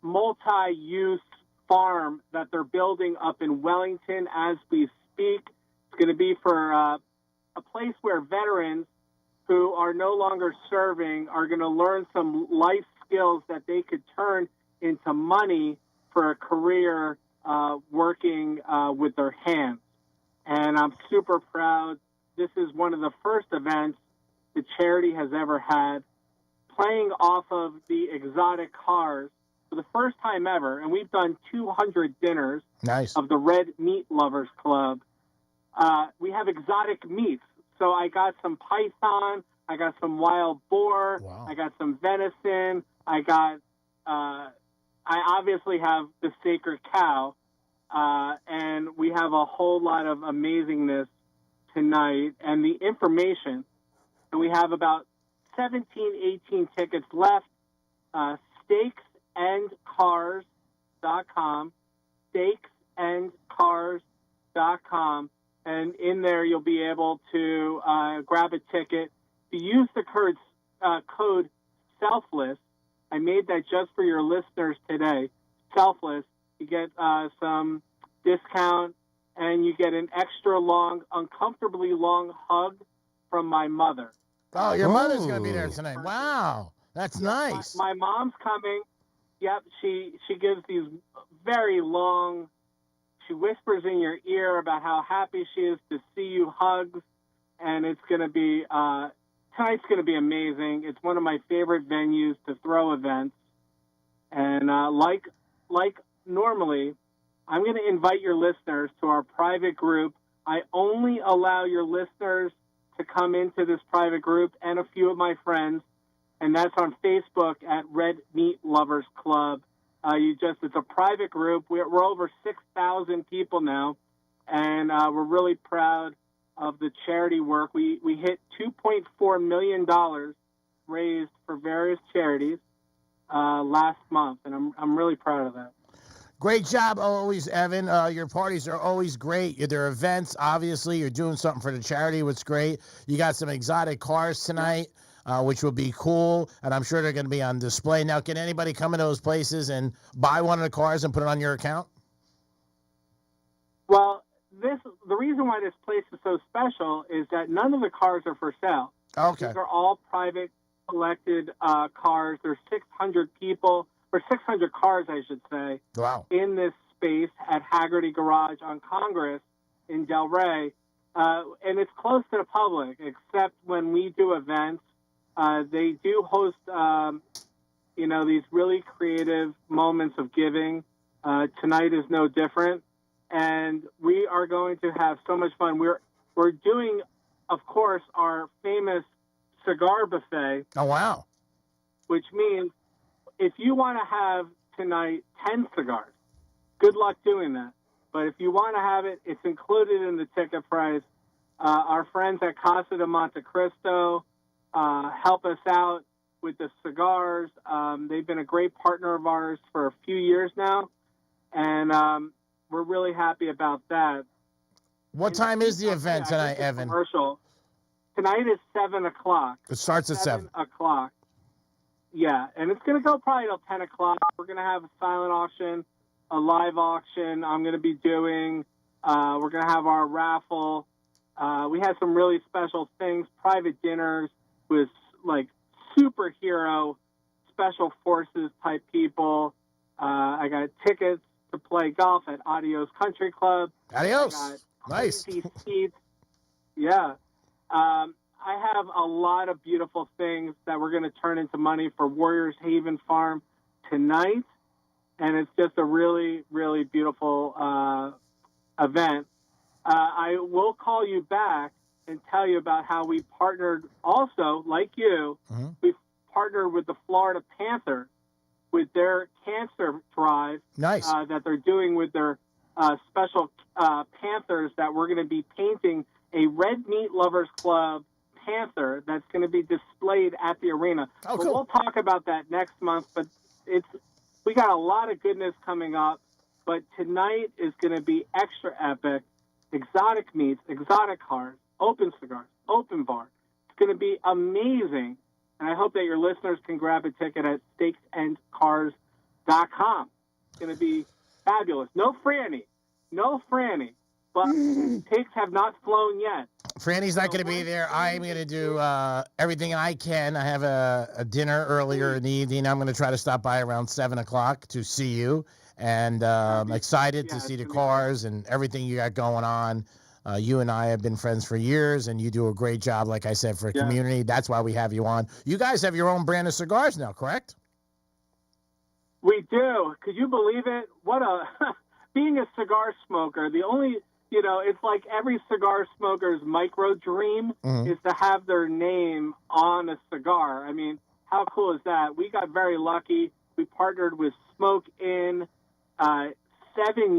multi-use farm that they're building up in Wellington as we speak. It's going to be for a place where veterans who are no longer serving are going to learn some life skills that they could turn into money for a career working with their hands. And I'm super proud. This is one of the first events the charity has ever had, playing off of the exotic cars for the first time ever. And we've done 200 dinners of the Red Meat Lovers Club. We have exotic meats. So I got some python, I got some wild boar, I got some venison, I obviously have the sacred cow, and we have a whole lot of amazingness tonight. And the information, and we have about 17, 18 tickets left. Steaksandcars.com, steaksandcars.com, and in there you'll be able to grab a ticket. If you use the code SELFLESS, I made that just for your listeners today, SELFLESS, you get some discount, and you get an extra long, uncomfortably long hug from my mother. Oh, your mother's going to be there tonight. Wow. That's nice. My mom's coming. Yep, she gives these very long, she whispers in your ear about how happy she is to see you, hugs, and it's going to be, tonight's going to be amazing. It's one of my favorite venues to throw events. And like normally, I'm going to invite your listeners to our private group. I only allow your listeners to come into this private group and a few of my friends, and that's on Facebook at Red Meat Lovers Club. It's a private group. We're over 6,000 people now, and we're really proud of the charity work. We hit $2.4 million raised for various charities last month, and I'm really proud of that. Great job always, Evan. Your parties are always great. There are events, obviously. You're doing something for the charity, which is great. You got some exotic cars tonight, which will be cool, and I'm sure they're going to be on display. Now, can anybody come into those places and buy one of the cars and put it on your account? Well, the reason why this place is so special is that none of the cars are for sale. Okay. These are all private collected cars. There's 600 people, or 600 cars, I should say, in this space at Haggerty Garage on Congress in Delray. And it's close to the public, except when we do events. They do host, these really creative moments of giving. Tonight is no different. And we are going to have so much fun. We're doing, of course, our famous cigar buffet. Oh, wow. Which means if you want to have tonight 10 cigars, good luck doing that. But if you want to have it, it's included in the ticket price. Our friends at Casa de Monte Cristo help us out with the cigars. They've been a great partner of ours for a few years now, and we're really happy about that. What time is the event tonight, Evan? Commercial. Tonight is 7 o'clock. It starts at 7 o'clock. Yeah, and it's going to go probably till 10 o'clock. We're going to have a silent auction, a live auction. I'm going to be doing, we're going to have our raffle. We had some really special things, private dinners with like superhero special forces type people. I got tickets to play golf at Adios Country Club. Adios. Nice. Seats. Yeah. I have a lot of beautiful things that we're going to turn into money for Warriors Haven Farm tonight. And it's just a really, really beautiful event. I will call you back and tell you about how we partnered also, like you, we've partnered with the Florida Panthers with their cancer drive that they're doing with their special Panthers that we're going to be painting a Red Meat Lovers Club Panther that's going to be displayed at the arena. Oh, but cool. We'll talk about that next month, but we got a lot of goodness coming up, but tonight is going to be extra epic. Exotic meats, exotic cars, open cigars, open bar. It's going to be amazing, and I hope that your listeners can grab a ticket at stakesandcars.com. It's going to be fabulous. No Franny, but pigs have not flown yet. Franny's not going to be there. I'm going to do everything I can. I have a dinner earlier in the evening. I'm going to try to stop by around 7 o'clock to see you. And I'm excited to see the cars and everything you got going on. You and I have been friends for years, and you do a great job, like I said, for the community. That's why we have you on. You guys have your own brand of cigars now, correct? We do. Could you believe it? Being a cigar smoker, the only... it's like every cigar smoker's micro dream is to have their name on a cigar. I mean, how cool is that? We got very lucky. We partnered with Smoke Inn 7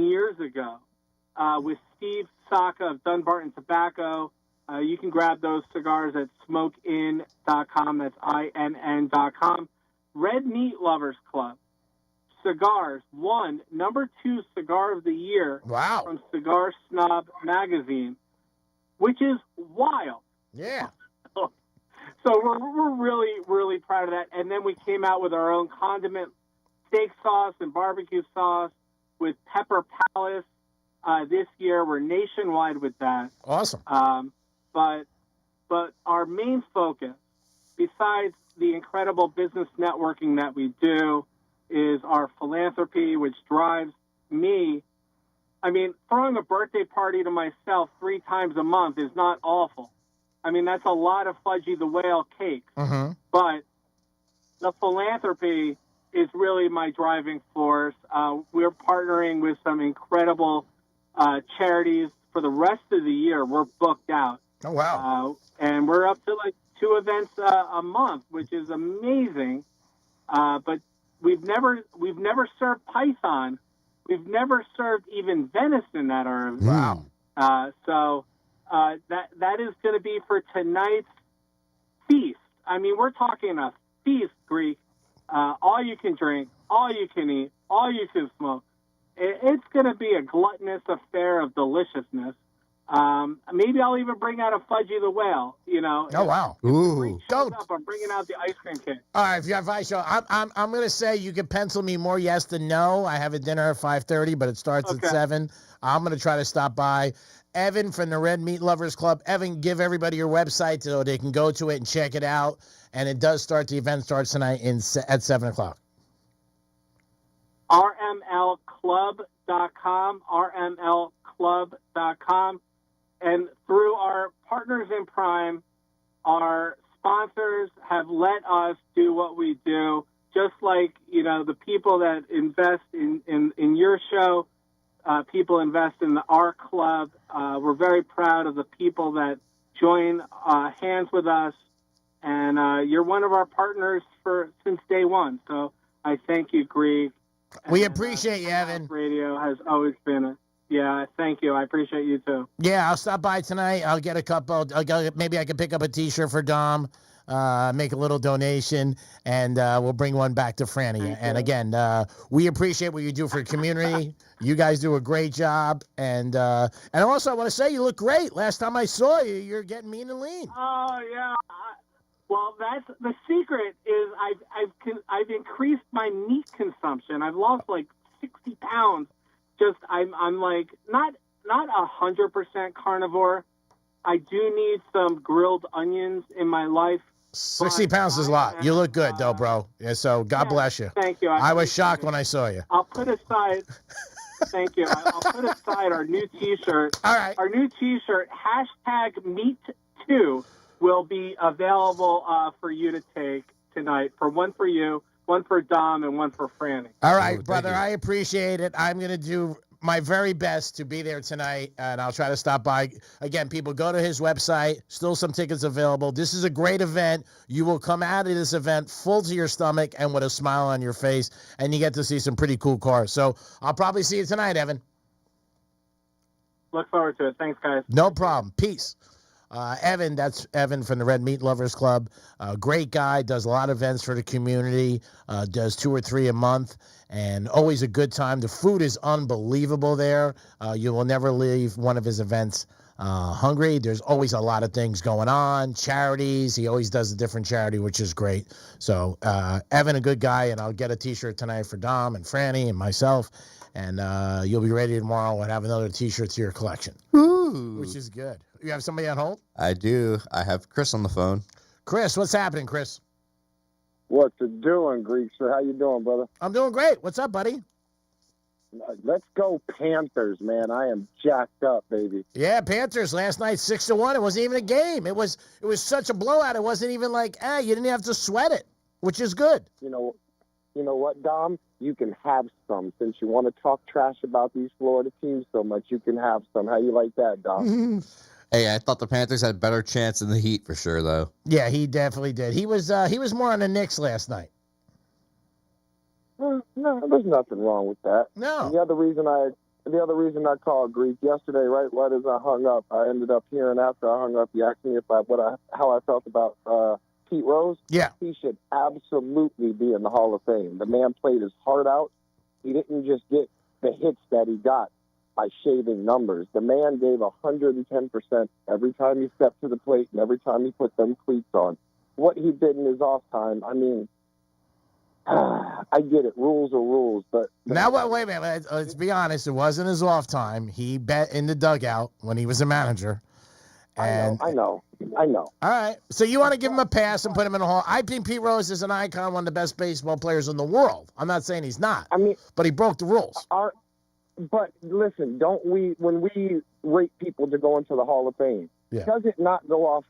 years ago with Steve Saka of Dunbarton Tobacco. You can grab those cigars at smokeinn.com. That's INN.com. Red Meat Lovers Club. Cigars won number 2 cigar of the year from Cigar Snob magazine, which is wild. Yeah. So we're really, really proud of that. And then we came out with our own condiment steak sauce and barbecue sauce with Pepper Palace. This year we're nationwide with that. Awesome. But our main focus, besides the incredible business networking that we do, is our philanthropy, which drives me. I mean, throwing a birthday party to myself 3 times a month is not awful. I mean, that's a lot of Fudgy the Whale cakes. But the philanthropy is really my driving force. We're partnering with some incredible charities for the rest of the year. We're booked out. Oh, wow. And we're up to like 2 events a month, which is amazing. But we've never served python. We've never served even venison at our event. Wow. So that is going to be for tonight's feast. I mean, we're talking a feast, Greek. All you can drink, all you can eat, all you can smoke. It's going to be a gluttonous affair of deliciousness. Maybe I'll even bring out a Fudgy the Whale. Oh, wow. Ooh. I'm bringing out the ice cream cake. All right, if I show, I'm going to say you can pencil me more yes than no. I have a dinner at 5:30, but it starts at 7. I'm going to try to stop by. Evan from the Red Meat Lovers Club. Evan, give everybody your website so they can go to it and check it out. And it does start. The event starts tonight at 7 o'clock. rmlclub.com, rmlclub.com. And through our partners in Prime, our sponsors have let us do what we do, just like, the people that invest in your show, people invest in our club. We're very proud of the people that join hands with us, and you're one of our partners since day one. So I thank you, Greg. We appreciate you, Evan. Radio has always been Yeah, thank you. I appreciate you too. Yeah, I'll stop by tonight. I'll get a couple. Maybe I can pick up a T-shirt for Dom, make a little donation, and we'll bring one back to Franny. And again, we appreciate what you do for the community. You guys do a great job, and also I want to say you look great. Last time I saw you, you're getting mean and lean. Oh yeah. Well, that's the secret. Is I've increased my meat consumption. I've lost like 60 pounds. I'm like not 100% carnivore. I do need some grilled onions in my life. 60 pounds is a lot. You look good though, bro. Yeah, so God bless you. Thank you. I was shocked when I saw you. I'll put aside. Thank you. I'll put aside our new T-shirt. All right. Our new T-shirt #Meat2 will be available for you to take tonight. One for you, one for Dom, and one for Franny. All right, brother. I appreciate it. I'm going to do my very best to be there tonight, and I'll try to stop by. Again, people, go to his website. Still some tickets available. This is a great event. You will come out of this event full to your stomach and with a smile on your face, and you get to see some pretty cool cars. So I'll probably see you tonight, Evan. Look forward to it. Thanks, guys. No problem. Peace. Evan, that's Evan from the Red Meat Lovers Club. Great guy, does a lot of events for the community, does 2 or 3 a month, and always a good time. The food is unbelievable there. You will never leave one of his events hungry. There's always a lot of things going on, charities. He always does a different charity, which is great. So Evan, a good guy, and I'll get a T-shirt tonight for Dom and Franny and myself. And you'll be ready tomorrow and have another T-shirt to your collection. Ooh. Which is good. You have somebody on hold? I do. I have Chris on the phone. Chris, what's happening, Chris? What's it doing, Greek, sir? How you doing, brother? I'm doing great. What's up, buddy? Let's go Panthers, man. I am jacked up, baby. Yeah, Panthers last night 6-1. It wasn't even a game. It was such a blowout. It wasn't even like, you didn't have to sweat it, which is good. You know what, Dom? You can have some. Since you want to talk trash about these Florida teams so much, you can have some. How you like that, Dom? Hey, I thought the Panthers had a better chance in the Heat for sure, though. Yeah, he definitely did. He was more on the Knicks last night. No, there's nothing wrong with that. No. The other reason I called Greek yesterday, right as I hung up, I ended up hearing after I hung up, you asked me how I felt about Pete Rose. Yeah. He should absolutely be in the Hall of Fame. The man played his heart out. He didn't just get the hits that he got by shaving numbers. The man gave 110% every time he stepped to the plate and every time he put them cleats on. What he did in his off time, I mean, I get it. Rules are rules, but now wait a minute. Let's be honest. It wasn't his off time. He bet in the dugout when he was a manager. And I know. All right. So you want to give him a pass and put him in the Hall? I think Pete Rose is an icon, one of the best baseball players in the world. I'm not saying he's not. I mean, but he broke the rules. But listen, when we rate people to go into the Hall of Fame, does it not go off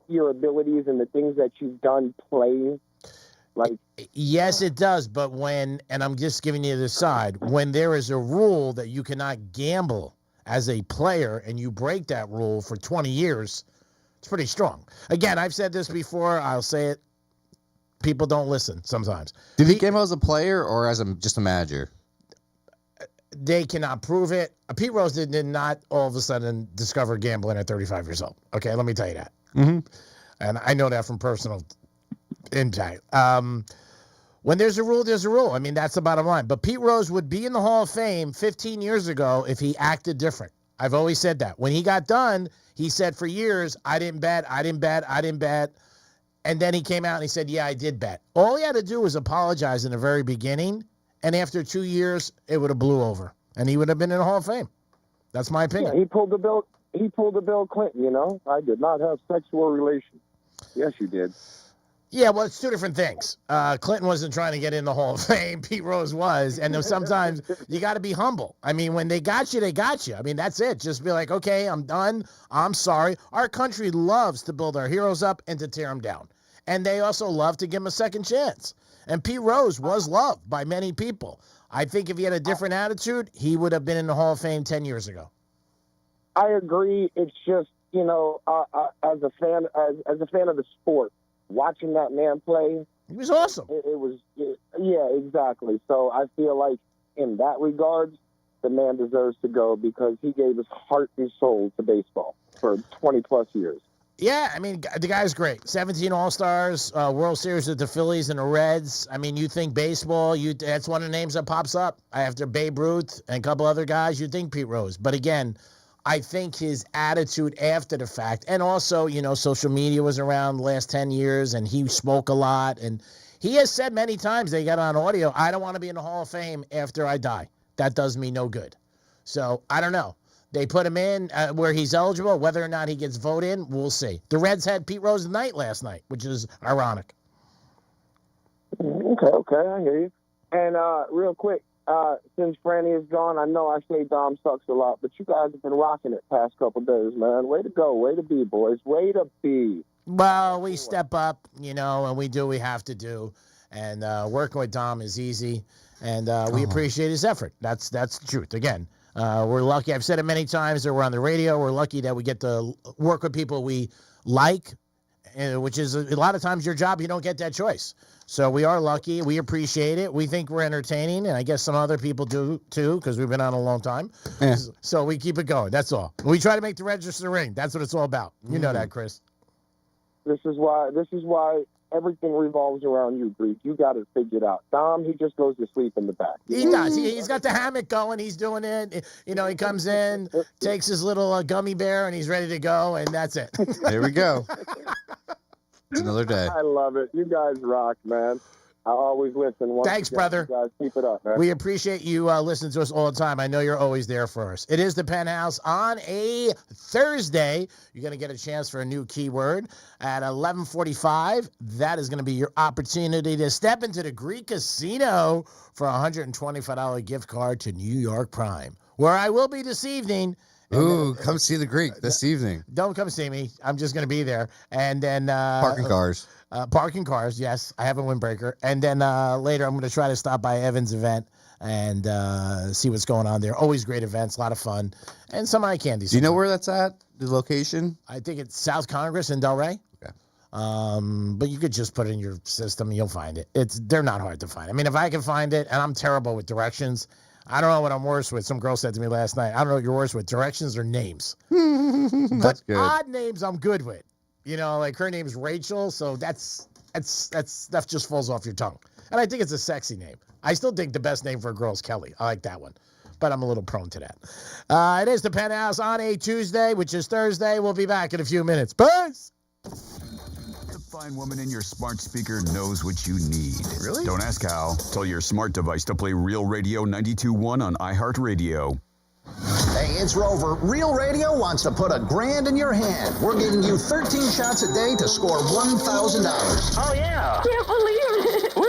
your abilities and the things that you've done playing? Yes, it does. But and I'm just giving you the side, when there is a rule that you cannot gamble as a player and you break that rule for 20 years, it's pretty strong. Again, I've said this before. I'll say it. People don't listen sometimes. Did he gamble as a player or as just a manager? They cannot prove it. Pete Rose did not all of a sudden discover gambling at 35 years old. Okay, let me tell you that. Mm-hmm. And I know that from personal impact. When there's a rule, there's a rule. I mean, that's the bottom line. But Pete Rose would be in the Hall of Fame 15 years ago if he acted different. I've always said that. When he got done, he said for years, I didn't bet. And then he came out and he said, yeah, I did bet. All he had to do was apologize in the very beginning. And after 2 years, it would have blew over. And he would have been in the Hall of Fame. That's my opinion. Yeah, he pulled the Bill Clinton, you know. I did not have sexual relations. Yes, you did. Yeah, well, it's two different things. Clinton wasn't trying to get in the Hall of Fame. Pete Rose was. And sometimes you got to be humble. I mean, when they got you, they got you. I mean, that's it. Just be like, okay, I'm done. I'm sorry. Our country loves to build our heroes up and to tear them down. And they also love to give them a second chance. And Pete Rose was loved by many people. I think if he had a different attitude, he would have been in the Hall of Fame 10 years ago. I agree. It's just, you know, as a fan of the sport, watching that man play, he was awesome. Yeah, exactly. So I feel like in that regard, the man deserves to go because he gave his heart and soul to baseball for 20 plus years. Yeah, I mean, the guy's great. 17 All-Stars, World Series with the Phillies and the Reds. I mean, you think baseball, that's one of the names that pops up. After Babe Ruth and a couple other guys, you think Pete Rose. But again, I think his attitude after the fact, and also, you know, social media was around the last 10 years, and he spoke a lot. And he has said many times, they got on audio, I don't want to be in the Hall of Fame after I die. That does me no good. So, I don't know. They put him in where he's eligible. Whether or not he gets voted in, we'll see. The Reds had Pete Rose night last night, which is ironic. Okay, I hear you. And real quick, since Franny is gone, I know I say Dom sucks a lot, but you guys have been rocking it past couple days, man. Way to go. Way to be, boys. Way to be. Well, we step up, you know, and we do what we have to do. And working with Dom is easy, and we appreciate his effort. That's the truth. Again, We're lucky. I've said it many times that we're on the radio. We're lucky that we get to work with people we like, which is a lot of times your job, you don't get that choice. So we are lucky. We appreciate it. We think we're entertaining, and I guess some other people do too, because we've been on a long time. Yeah. So we keep it going. That's all. We try to make the register ring. That's what it's all about. You know that, Chris. This is why everything revolves around you, Greek. You got it figured out. Dom, he just goes to sleep in the back. He does. He's got the hammock going. He's doing it. You know, he comes in, takes his little gummy bear, and he's ready to go, and that's it. There we go. It's another day. I love it. You guys rock, man. I always listen. Thanks, brother. You guys keep it up, man. We appreciate you listening to us all the time. I know you're always there for us. It is the Penthouse on a Thursday. You're going to get a chance for a new keyword at 11:45. That is going to be your opportunity to step into the Greek Casino for a $125 gift card to New York Prime, where I will be this evening. Ooh, come see the Greek this evening. Don't come see me. I'm just going to be there. And then Parking cars. Parking cars, yes. I have a windbreaker. And then later I'm going to try to stop by Evan's event and see what's going on there. Always great events, a lot of fun, and some eye candy. Do you know where that's at, the location? I think it's South Congress in Delray. Okay. But you could just put it in your system and you'll find it. They're not hard to find. I mean, if I can find it, and I'm terrible with directions, I don't know what I'm worse with. Some girl said to me last night, I don't know what you're worse with, directions or names. That's good. Odd names I'm good with. You know, like her name's Rachel, so that just falls off your tongue. And I think it's a sexy name. I still think the best name for a girl is Kelly. I like that one. But I'm a little prone to that. It is the Penthouse on a Tuesday, which is Thursday. We'll be back in a few minutes. Peace! The fine woman in your smart speaker knows what you need. Really? Don't ask how. Tell your smart device to play Real Radio 92.1 on iHeartRadio. Hey, it's Rover. Real Radio wants to put $1,000 in your hand. We're giving you 13 shots a day to score $1,000. Oh, yeah. Can't believe it. Woo!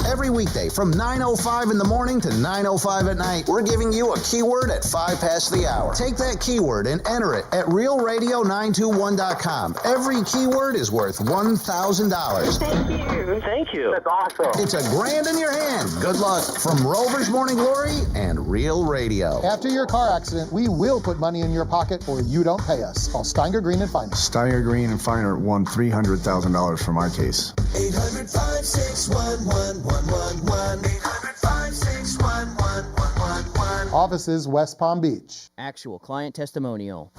Every weekday from 9:05 in the morning to 9:05 at night, we're giving you a keyword at 5 past the hour. Take that keyword and enter it at realradio921.com. Every keyword is worth $1,000. Thank you. Thank you. That's awesome. It's $1,000 in your hand. Good luck from Rover's Morning Glory and Real Radio. After your car accident, we will put money in your pocket or you don't pay us. Call Steiger Green and Finer. Steiger Green and Finer won $300,000 for my case. 800-561-1111. 800-561-1111. Offices West Palm Beach. Actual client testimonial.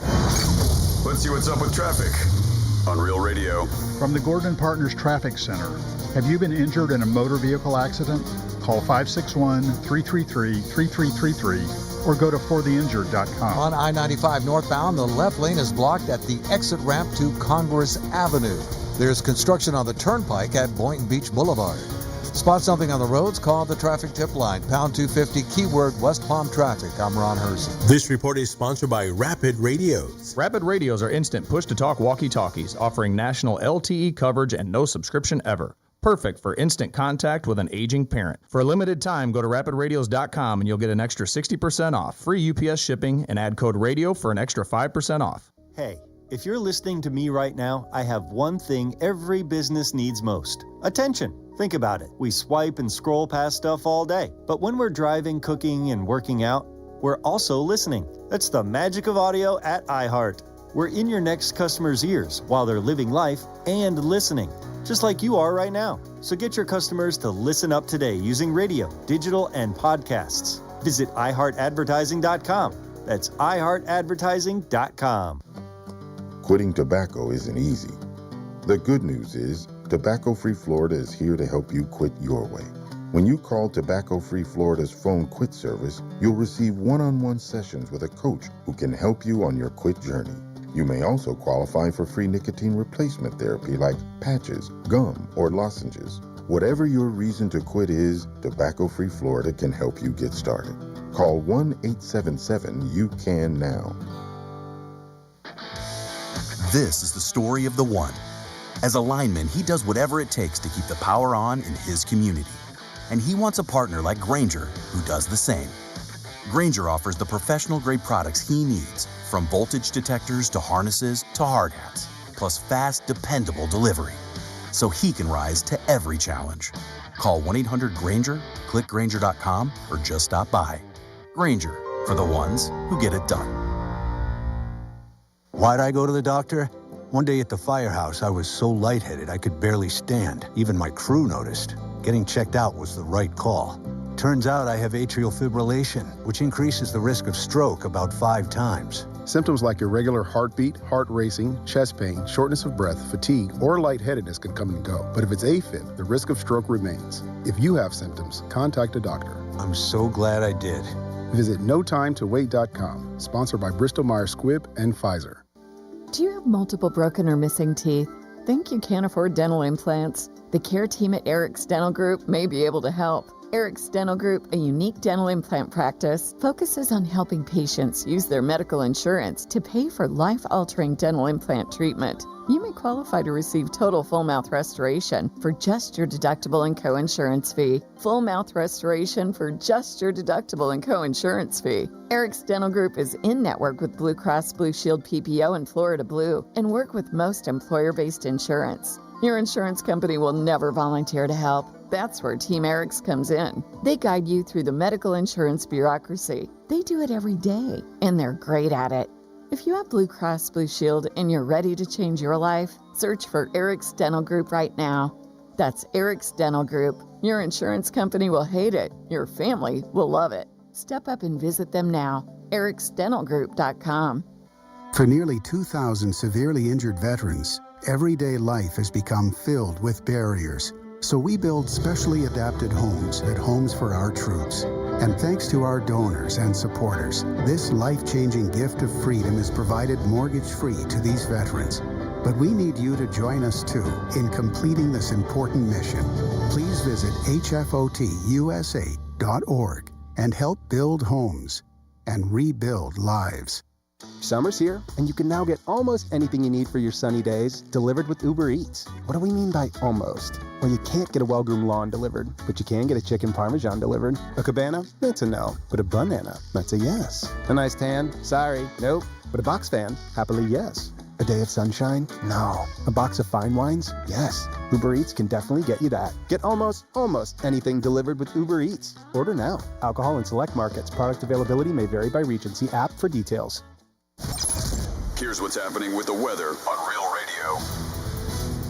Let's see what's up with traffic on Real Radio. From the Gordon Partners Traffic Center. Have you been injured in a motor vehicle accident? Call 561-333-3333 or go to fortheinjured.com. On I-95 northbound, the left lane is blocked at the exit ramp to Congress Avenue. There's construction on the turnpike at Boynton Beach Boulevard. Spot something on the roads, call the traffic tip line, pound 250, keyword West Palm Traffic. I'm Ron Hersey. This report is sponsored by Rapid Radios. Rapid Radios are instant push-to-talk walkie-talkies offering national LTE coverage and no subscription ever. Perfect for instant contact with an aging parent. For a limited time, go to rapidradios.com and you'll get an extra 60% off, free UPS shipping, and add code RADIO for an extra 5% off. Hey, if you're listening to me right now, I have one thing every business needs most: attention. Think about it. We swipe and scroll past stuff all day. But when we're driving, cooking, and working out, we're also listening. That's the magic of audio at iHeart. We're in your next customer's ears while they're living life and listening, just like you are right now. So get your customers to listen up today using radio, digital, and podcasts. Visit iHeartAdvertising.com. That's iHeartAdvertising.com. Quitting tobacco isn't easy. The good news is, Tobacco-Free Florida is here to help you quit your way. When you call Tobacco-Free Florida's phone quit service, you'll receive one-on-one sessions with a coach who can help you on your quit journey. You may also qualify for free nicotine replacement therapy like patches, gum, or lozenges. Whatever your reason to quit is, Tobacco-Free Florida can help you get started. Call 1-877-YOU-CAN-NOW. This is the story of the one. As a lineman, he does whatever it takes to keep the power on in his community. And he wants a partner like Grainger who does the same. Grainger offers the professional-grade products he needs, from voltage detectors to harnesses to hard hats, plus fast, dependable delivery, so he can rise to every challenge. Call 1-800-GRAINGER, click Grainger.com, or just stop by. Grainger, for the ones who get it done. Why'd I go to the doctor? One day at the firehouse, I was so lightheaded I could barely stand. Even my crew noticed. Getting checked out was the right call. Turns out I have atrial fibrillation, which increases the risk of stroke about 5 times. Symptoms like irregular heartbeat, heart racing, chest pain, shortness of breath, fatigue, or lightheadedness can come and go. But if it's AFib, the risk of stroke remains. If you have symptoms, contact a doctor. I'm so glad I did. Visit NoTimeToWait.com, sponsored by Bristol-Myers Squibb and Pfizer. Do you have multiple broken or missing teeth? Think you can't afford dental implants? The care team at Eric's Dental Group may be able to help. Eric's Dental Group, a unique dental implant practice, focuses on helping patients use their medical insurance to pay for life-altering dental implant treatment. You may qualify to receive total full mouth restoration for just your deductible and co-insurance fee. Full mouth restoration for just your deductible and co-insurance fee. Eric's Dental Group is in-network with Blue Cross Blue Shield PPO and Florida Blue and work with most employer-based insurance. Your insurance company will never volunteer to help. That's where Team Eric's comes in. They guide you through the medical insurance bureaucracy. They do it every day, and they're great at it. If you have Blue Cross Blue Shield and you're ready to change your life, search for Eric's Dental Group right now. That's Eric's Dental Group. Your insurance company will hate it. Your family will love it. Step up and visit them now. ericsdentalgroup.com. For nearly 2,000 severely injured veterans, everyday life has become filled with barriers. So we build specially adapted homes at Homes for Our Troops. And thanks to our donors and supporters, this life-changing gift of freedom is provided mortgage-free to these veterans. But we need you to join us too in completing this important mission. Please visit hfotusa.org and help build homes and rebuild lives. Summer's here, and you can now get almost anything you need for your sunny days delivered with Uber Eats. What do we mean by almost? Well, you can't get a well-groomed lawn delivered, but you can get a chicken parmesan delivered. A cabana? That's a no. But a banana? That's a yes. A nice tan? Sorry, nope. But a box fan? Happily yes. A day of sunshine? No. A box of fine wines? Yes. Uber Eats can definitely get you that. Get almost anything delivered with Uber Eats. Order now. Alcohol in select markets. Product availability may vary by region. See app for details. Here's what's happening with the weather on Real Radio.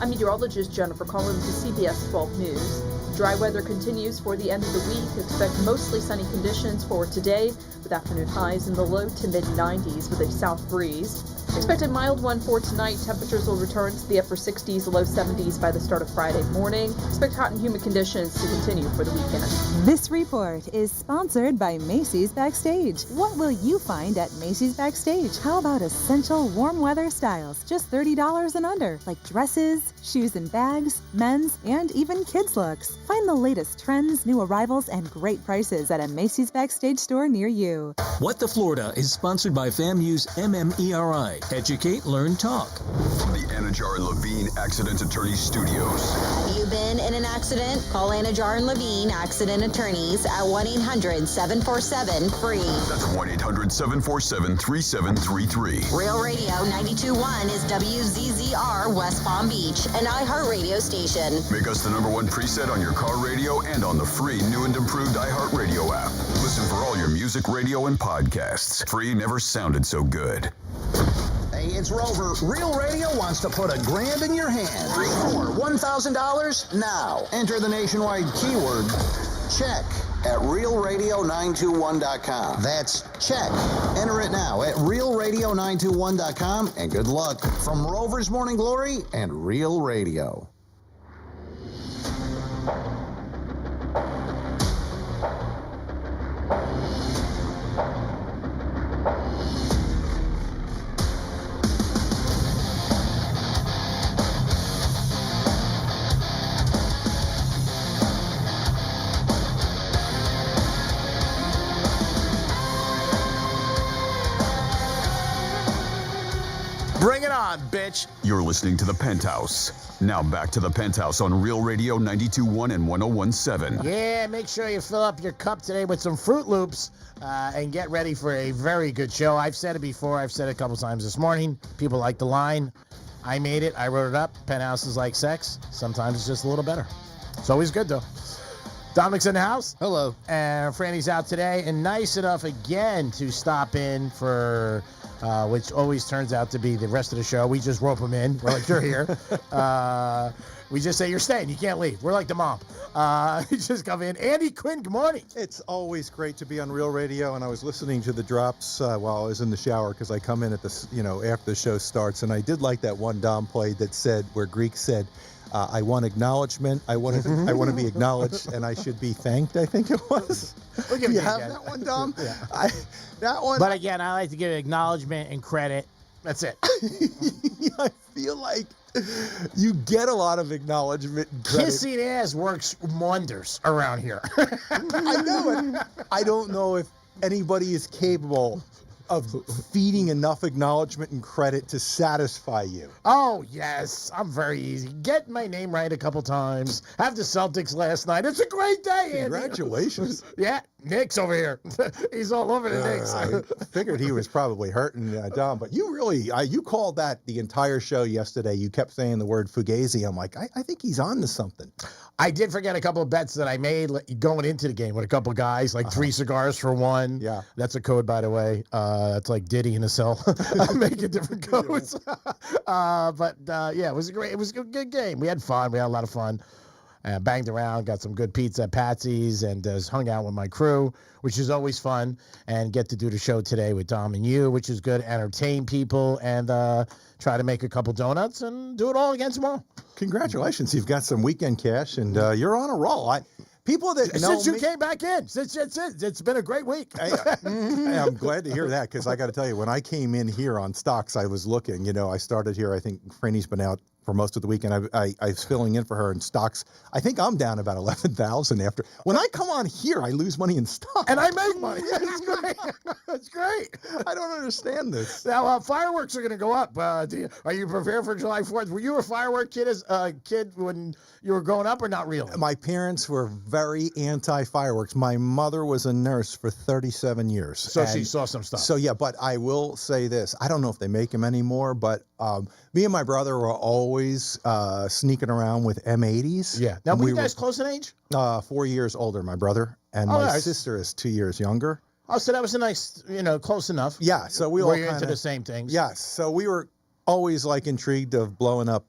I'm meteorologist Jennifer Collins with CBS 12 News. Dry weather continues for the end of the week. Expect mostly sunny conditions for today with afternoon highs in the low to mid 90s with a south breeze. Expect a mild one for tonight. Temperatures will return to the upper 60s, low 70s by the start of Friday morning. Expect hot and humid conditions to continue for the weekend. This report is sponsored by Macy's Backstage. What will you find at Macy's Backstage? How about essential warm weather styles, just $30 and under, like dresses, shoes and bags, men's, and even kids' looks. Find the latest trends, new arrivals, and great prices at a Macy's Backstage store near you. What the Florida is sponsored by FAMU's MMERI. Educate, Learn, Talk. From the Anajar and Levine Accident Attorney Studios. Have you been in an accident? Call Anajar and Levine Accident Attorneys at 1-800-747-FREE. That's 1-800-747-3733. Real Radio 92.1 is WZZR West Palm Beach, an iHeartRadio station. Make us the #1 preset on your car radio and on the free new and improved iHeartRadio app. Listen for all your music, radio, and podcasts. Free never sounded so good. Hey, it's Rover. Real Radio wants to put $1,000 in your hand. For $1,000 now. Enter the nationwide keyword check at realradio921.com. That's check. Enter it now at realradio921.com, and good luck from Rover's Morning Glory and Real Radio. Bring it on, bitch. You're listening to The Penthouse. Now back to The Penthouse on Real Radio 92.1 and 101.7. Yeah, make sure you fill up your cup today with some Fruit Loops and get ready for a very good show. I've said it before. I've said it a couple times this morning. People like the line. I made it. I wrote it up. Penthouse is like sex. Sometimes it's just a little better. It's always good, though. Dominic's in the house. Hello. And Franny's out today, and nice enough again to stop in for, which always turns out to be the rest of the show. We just rope them in. We're like, you're here. We just say, you're staying. You can't leave. We're like the mom. You just come in. Andy Quinn, good morning. It's always great to be on Real Radio, and I was listening to the drops while I was in the shower because I come in at the, after the show starts, and I did like that one Dom played that said, where Greek said, I want acknowledgement. I want to be acknowledged, and I should be thanked. I think it was. Do you have that one, Dom? Yeah. That one. But again, I like to give acknowledgement and credit. That's it. I feel like you get a lot of acknowledgement and credit. Kissing ass works wonders around here. I know it. I don't know if anybody is capable of feeding enough acknowledgement and credit to satisfy you. Oh, yes. I'm very easy. Get my name right a couple times. Have the Celtics last night. It's a great day, Andy. Congratulations. Yeah, Nick's over here. He's all over the Knicks. I figured he was probably hurting Dom, but you really, you called that the entire show yesterday. You kept saying the word Fugazi. I'm like, I think he's on to something. I did forget a couple of bets that I made going into the game with a couple of guys, like 3 cigars for one. Yeah. That's a code, by the way. That's like Diddy in a cell. Making different codes. Yeah, it was a good game. We had fun. We had a lot of fun. Banged around, got some good pizza at Patsy's, and hung out with my crew, which is always fun. And get to do the show today with Dom and you, which is good. Entertain people and try to make a couple donuts and do it all again tomorrow. Congratulations. You've got some weekend cash, and you're on a roll. People that know since you came back in, it's been a great week. I'm glad to hear that, because I got to tell you, when I came in here on stocks, I was looking. I started here. I think Franny's been out for most of the weekend. I was filling in for her in stocks. I think I'm down about 11,000 after. When I come on here, I lose money in stocks. And I make money. It's great. It's great. I don't understand this. Now, fireworks are going to go up. Are you prepared for July 4th? Were you a firework kid as a kid when you were growing up, or not really? My parents were very anti-fireworks. My mother was a nurse for 37 years. So she saw some stuff. So, yeah, but I will say this. I don't know if they make them anymore, but me and my brother were always sneaking around with M80s. Yeah. Now, were you guys close in age? 4 years older, my brother. And my sister is 2 years younger. Oh, so that was a nice, close enough. Yeah. So we all were into the same things. Yes. So we were always intrigued of blowing up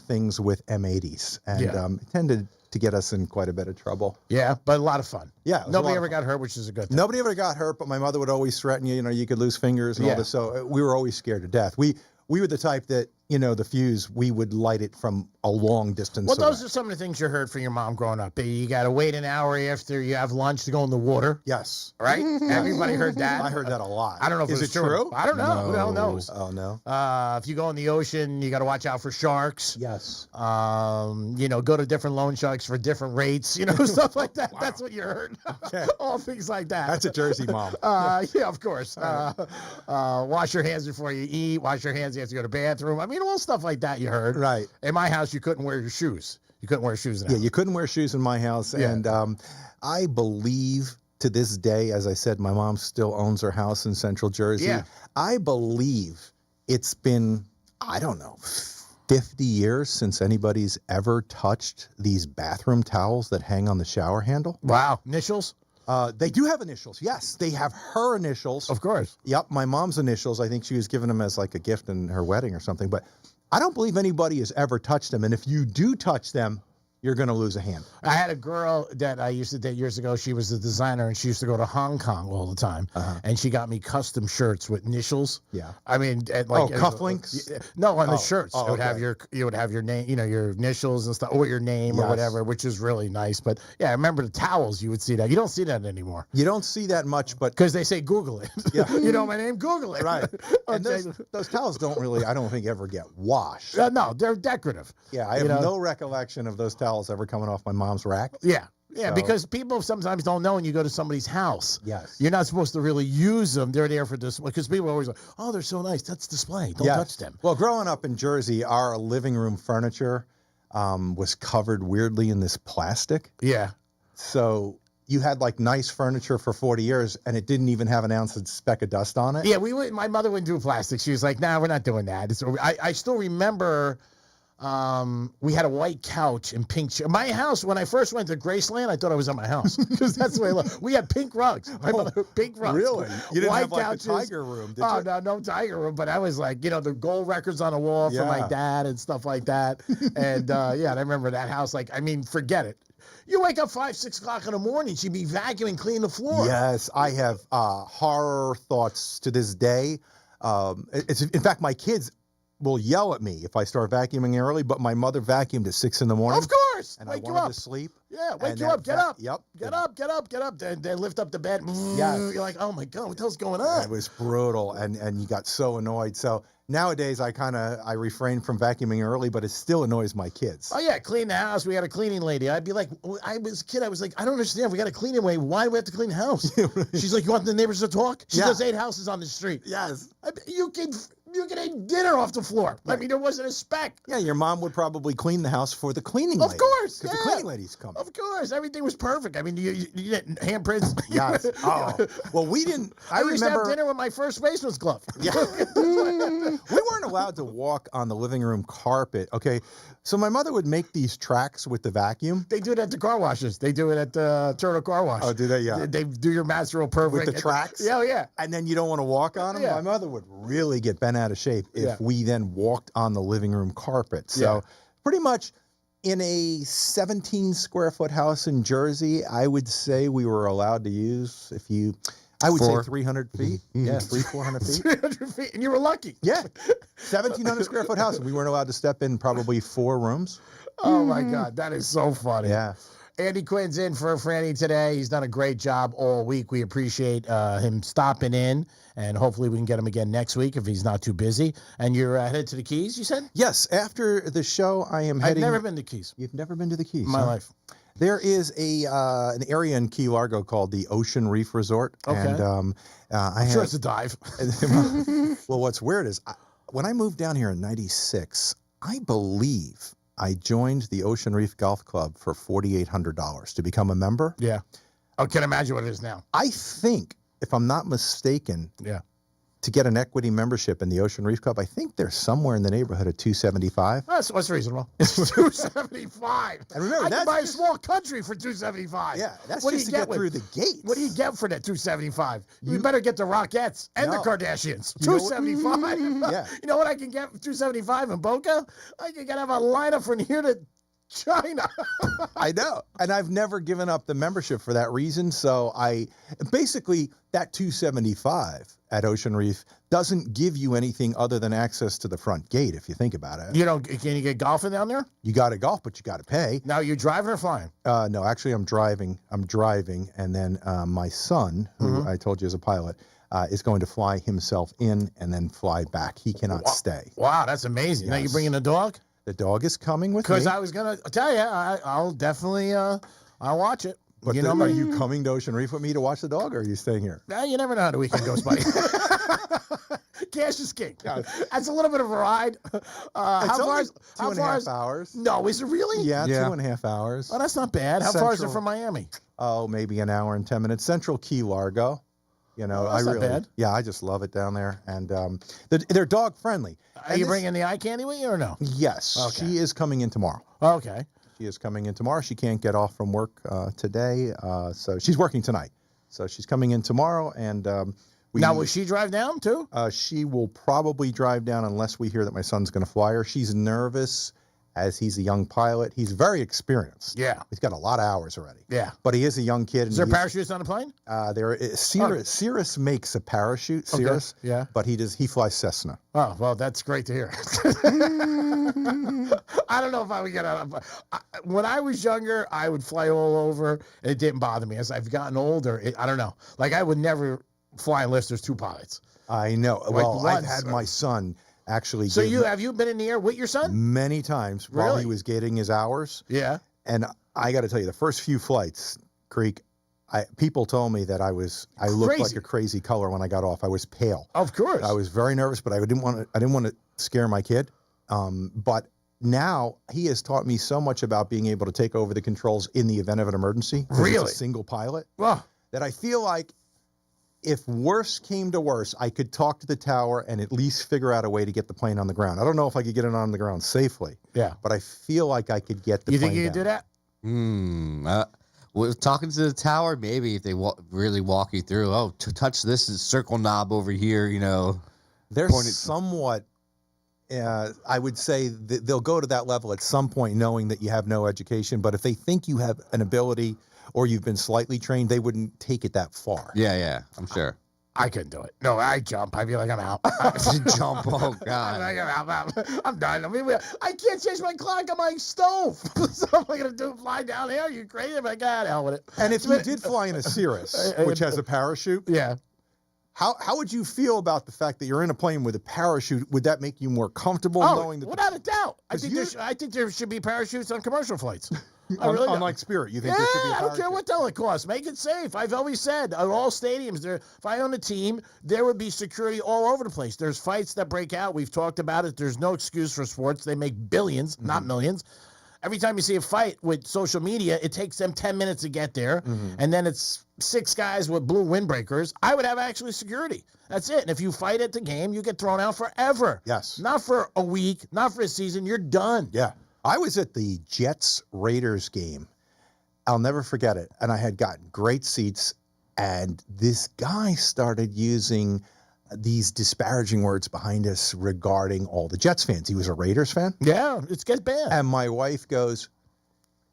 things with M80s, and it tended to get us in quite a bit of trouble. Yeah, but a lot of fun. Yeah. Nobody ever got hurt, which is a good thing. Nobody ever got hurt, but my mother would always threaten you. You could lose fingers and all this. So we were always scared to death. We were the type that, the fuse, we would light it from a long distance Well, away. those are some of the things you heard from your mom growing up. You got to wait an hour after you have lunch to go in the water. Yes. Right? Everybody heard that. I heard that a lot. I don't know if Is it's it true? I don't know. No. Who the hell knows? Oh, no. If you go in the ocean, you got to watch out for sharks. Yes. Go to different loan sharks for different rates, stuff like that. Wow. That's what you heard. Okay. All things like that. That's a Jersey mom. Yeah, of course. Wash your hands before you eat. Wash your hands after you go to the bathroom. I mean, all stuff like that you heard. Right. In my house, you couldn't wear your shoes. You couldn't wear shoes in the house. Yeah, you couldn't wear shoes in my house. Yeah. And I believe to this day, as I said, my mom still owns her house in Central Jersey. Yeah. I believe it's been, 50 years since anybody's ever touched these bathroom towels that hang on the shower handle. Wow. Initials? They do have initials. Yes, they have her initials. Of course. Yep, my mom's initials. I think she was given them as like a gift in her wedding or something. But I don't believe anybody has ever touched them. And if you do touch them, you're going to lose a hand. I had a girl that I used to date years ago. She was a designer, and she used to go to Hong Kong all the time. And she got me custom shirts with initials. Yeah. I mean, cufflinks? No, on the shirts. Oh, it would have you would have your name, your initials and stuff, or your name or whatever, which is really nice. But yeah, I remember the towels. You would see that. You don't see that anymore. You don't see that much, but because they say Google it. Yeah. You know my name, Google it. Right. And those towels don't really, I don't think, ever get washed. No, they're decorative. Yeah, I have no recollection of those towels ever coming off my mom's rack. Yeah. Yeah, So- because people sometimes don't know when you go to somebody's house. Yes. You're not supposed to really use them. They're there for display. Because people are always like, oh, they're so nice. That's display. Don't Yes. touch them. Well, growing up in Jersey, our living room furniture was covered weirdly in this plastic. Yeah. So you had like nice furniture for 40 years and it didn't even have an ounce of speck of dust on it. Yeah, my mother wouldn't do plastic. She was like, nah, we're not doing that. I still remember we had a white couch and pink chair. My house, when I first went to Graceland, I thought I was at my house because that's the way I look. We had pink rugs. Pink rugs. Really? You didn't white have like couches. a tiger room, did Oh, you? no tiger room. But I was like, the gold records on the wall for my dad and stuff like that. And and I remember that house. Like, I mean, forget it. You wake up 5, 6 o'clock in the morning, she'd be vacuuming, cleaning the floor. Yes, I have horror thoughts to this day. In fact, my kids will yell at me if I start vacuuming early, but my mother vacuumed at 6 in the morning. Of course. And wake I you wanted up. to sleep. Yeah, wake And you up. Get up. Yep. Get up. They lift up the bed. Yes. You're like, oh my God, what the hell's going on? It was brutal, and you got so annoyed. So nowadays, I refrain from vacuuming early, but it still annoys my kids. Oh yeah, clean the house. We had a cleaning lady. I'd be like, I was a kid. I was like, I don't understand. We got a cleaning lady. Why do we have to clean the house? She's like, you want the neighbors to talk? She does 8 houses on the street. Yes. You can eat dinner off the flour. Right. I mean, there wasn't a speck. Yeah, your mom would probably clean the house for the cleaning lady. Of course, because the cleaning lady's coming. Of course, everything was perfect. I mean, you get handprints. Yes. Oh, well, we didn't. I used to have dinner with my first baseman's glove. Yeah. We weren't allowed to walk on the living room carpet. Okay, so my mother would make these tracks with the vacuum. They do it at the car washes. They do it at the Turtle Car Wash. Oh, do they? Yeah. They do your mats real perfect. With the tracks? Yeah. And then you don't want to walk on them? Yeah. My mother would really get bent out of shape if we then walked on the living room carpet. So pretty much in a 17-square-foot house in Jersey, I would say we were allowed to use, I would say 300 feet. Yeah, 400 feet. 300 feet, and you were lucky. Yeah. 1,700-square-foot house. We weren't allowed to step in probably 4 rooms. Oh, my God. That is so funny. Yeah. Andy Quinn's in for Franny today. He's done a great job all week. We appreciate him stopping in, and hopefully we can get him again next week if he's not too busy. And you're headed to the Keys, you said? Yes. After the show, I am heading. I've never been to Keys. You've never been to the Keys? In my life. There is an area in Key Largo called the Ocean Reef Resort. Okay. And I'm sure it's a dive. Well, what's weird is when I moved down here in '96, I believe I joined the Ocean Reef Golf Club for $4,800 to become a member. Yeah. I can imagine what it is now. I think, if I'm not mistaken, to get an equity membership in the Ocean Reef Club, I think they're somewhere in the neighborhood of $275. That's reasonable. It's $275. And remember, I can buy a small country for $275. Yeah, that's what just do to you get through the gates. What do you get for that $275? You better get the Rockettes and the Kardashians. $275. Yeah. You know what I can get for $275 in Boca? I can have a lineup from here to China. I know. And I've never given up the membership for that reason. So basically that $275 at Ocean Reef doesn't give you anything other than access to the front gate, if you think about it. Can you get golfing down there? You got to golf, but you got to pay. Now, you driving or flying? No, actually I'm driving. And then my son, who I told you is a pilot, is going to fly himself in and then fly back. He cannot stay. Wow, that's amazing. Yes. Now you bringing the dog? The dog is coming with me. Because I was going to tell you, I'll definitely I'll watch it. But are you coming to Ocean Reef with me to watch the dog, or are you staying here? You never know how the weekend goes, buddy. Cash is king. That's a little bit of a ride. How far is 2.5 hours? No, is it really? Yeah, 2.5 hours. Oh, that's not bad. How far is it from Miami? Oh, maybe an hour and 10 minutes. Central Key Largo. You know, that's not bad. Yeah, I just love it down there, and they're dog friendly. Are you bringing the eye candy with you or no? Yes, okay. She is coming in tomorrow. Okay. She is coming in tomorrow. She can't get off from work today, so she's working tonight. So she's coming in tomorrow, and now will she drive down too? She will probably drive down unless we hear that my son's going to fly her. She's nervous, as he's a young pilot. He's very experienced. Yeah, he's got a lot of hours already. Yeah, but he is a young kid. Is there parachutes on the plane? Cirrus makes a parachute. Cirrus, okay. Yeah, but he flies Cessna. Oh well, that's great to hear. I don't know if I would get out. When I was younger, I would fly all over, and it didn't bother me. As I've gotten older, I don't know. Like I would never fly unless there's 2 pilots. I know. Well, I've had my son actually. So have you been in the air with your son? Many times while he was getting his hours. Yeah. And I got to tell you, the first few flights, Creek, people told me that I looked like a crazy color when I got off. I was pale. Of course. I was very nervous, but I didn't want to scare my kid. But now he has taught me so much about being able to take over the controls in the event of an emergency. Really? He's a single pilot. Well, that I feel like if worse came to worse, I could talk to the tower and at least figure out a way to get the plane on the ground. I don't know if I could get it on the ground safely. Yeah. But I feel like I could get the You plane think you could down. do that? Well, talking to the tower, maybe if they really walk you through, to touch this circle knob over here, They're somewhat, I would say that they'll go to that level at some point knowing that you have no education. But if they think you have an ability or you've been slightly trained, they wouldn't take it that far. Yeah, I'm sure. I couldn't do it. No, I jump. I feel like I'm out. Jump. Oh, God. I'm done. I mean, I can't change my clock on my stove. So what am I going to do? Fly down here? Are you crazy? I'm like, God, hell with it. And if you did fly in a Cirrus, which has a parachute, yeah, how would you feel about the fact that you're in a plane with a parachute? Would that make you more comfortable knowing that? Without a doubt. I think there should be parachutes on commercial flights. Unlike Spirit, you think there should be a I parachute? don't care what the hell it costs. Make it safe. I've always said at all stadiums, if I own a team, there would be security all over the place. There's fights that break out. We've talked about it. There's no excuse for sports. They make billions, not millions. Every time you see a fight with social media, it takes them 10 minutes to get there, and then it's 6 guys with blue windbreakers. I would have actually security. That's it. And if you fight at the game, you get thrown out forever. Yes. Not for a week, not for a season. You're done. Yeah. I was at the Jets-Raiders game. I'll never forget it. And I had gotten great seats, and this guy started using these disparaging words behind us regarding all the Jets fans. He was a Raiders fan. Yeah, it gets bad. And my wife goes,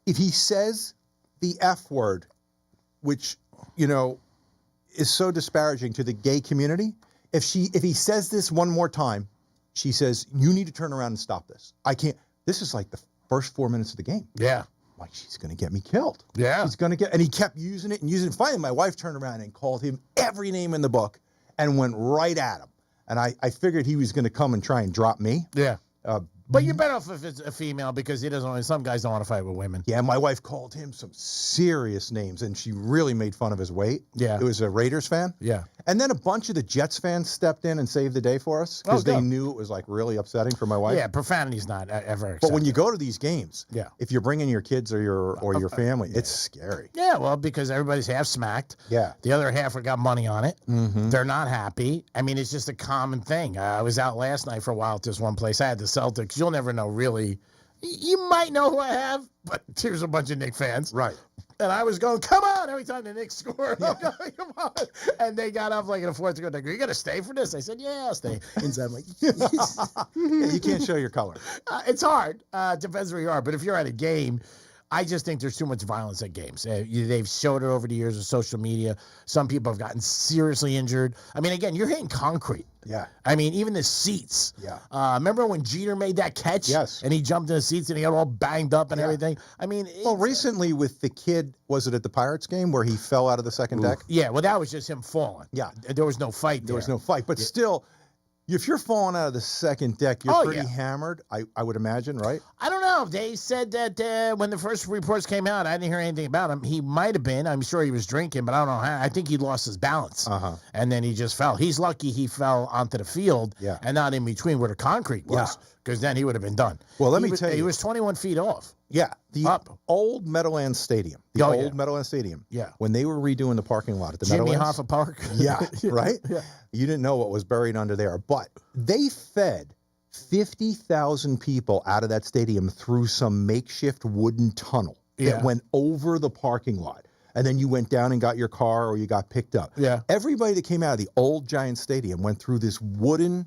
if he says the F word, which, is so disparaging to the gay community, if he says this one more time, she says, you need to turn around and stop this. I can't. This is like the first 4 minutes of the game. Yeah. Like, she's going to get me killed. Yeah. She's going to get, and he kept using it and using it. Finally, my wife turned around and called him every name in the book and went right at him. And I figured he was going to come and try and drop me. Yeah. But you're better off if it's a female because he doesn't want, some guys don't want to fight with women. Yeah, my wife called him some serious names, and she really made fun of his weight. Yeah. It was a Raiders fan. Yeah. And then a bunch of the Jets fans stepped in and saved the day for us because they knew it was like really upsetting for my wife. Yeah, profanity's not ever accepted. But when you go to these games, yeah, if you're bringing your kids or your family, it's scary. Yeah, well, because everybody's half smacked. Yeah. The other half got money on it. Mm-hmm. They're not happy. I mean, it's just a common thing. I was out last night for a while at this one place. I had the Celtics. You'll never know really. You might know who I have, but here's a bunch of Knicks fans. Right. And I was going, come on, every time the Knicks scored. I'm going, come on. And they got up like in the fourth quarter. Like, are you going to stay for this? I said, yeah, I'll stay. Inside, I'm like, yeah, you can't show your color. It's hard. Depends where you are. But if you're at a game, I just think there's too much violence at games. They've showed it over the years of social media. Some people have gotten seriously injured. I mean, again, you're hitting concrete. Yeah. I mean, even the seats. Yeah. Remember when Jeter made that catch? Yes. And he jumped in the seats and he got all banged up and everything? I mean. Well, recently with the kid, was it at the Pirates game where he fell out of the second deck? Yeah, well, that was just him falling. Yeah. There was no fight There was no fight. But still, if you're falling out of the second deck, you're pretty hammered, I would imagine, right? I don't know. They said that when the first reports came out, I didn't hear anything about him. He might have been. I'm sure he was drinking, but I don't know how. I think he lost his balance. And then he just fell. He's lucky he fell onto the field and not in between where the concrete was, because then he would have been done. Well, let me tell you. He was 21 feet off. Yeah. The old Meadowlands Stadium. The old Meadowlands Stadium. Yeah. When they were redoing the parking lot at the Jimmy Meadowlands. Hoffa Park. Yeah, right? Yeah. You didn't know what was buried under there. But they fed 50,000 people out of that stadium through some makeshift wooden tunnel that went over the parking lot. And then you went down and got your car or you got picked up. Yeah. Everybody that came out of the old Giant Stadium went through this wooden,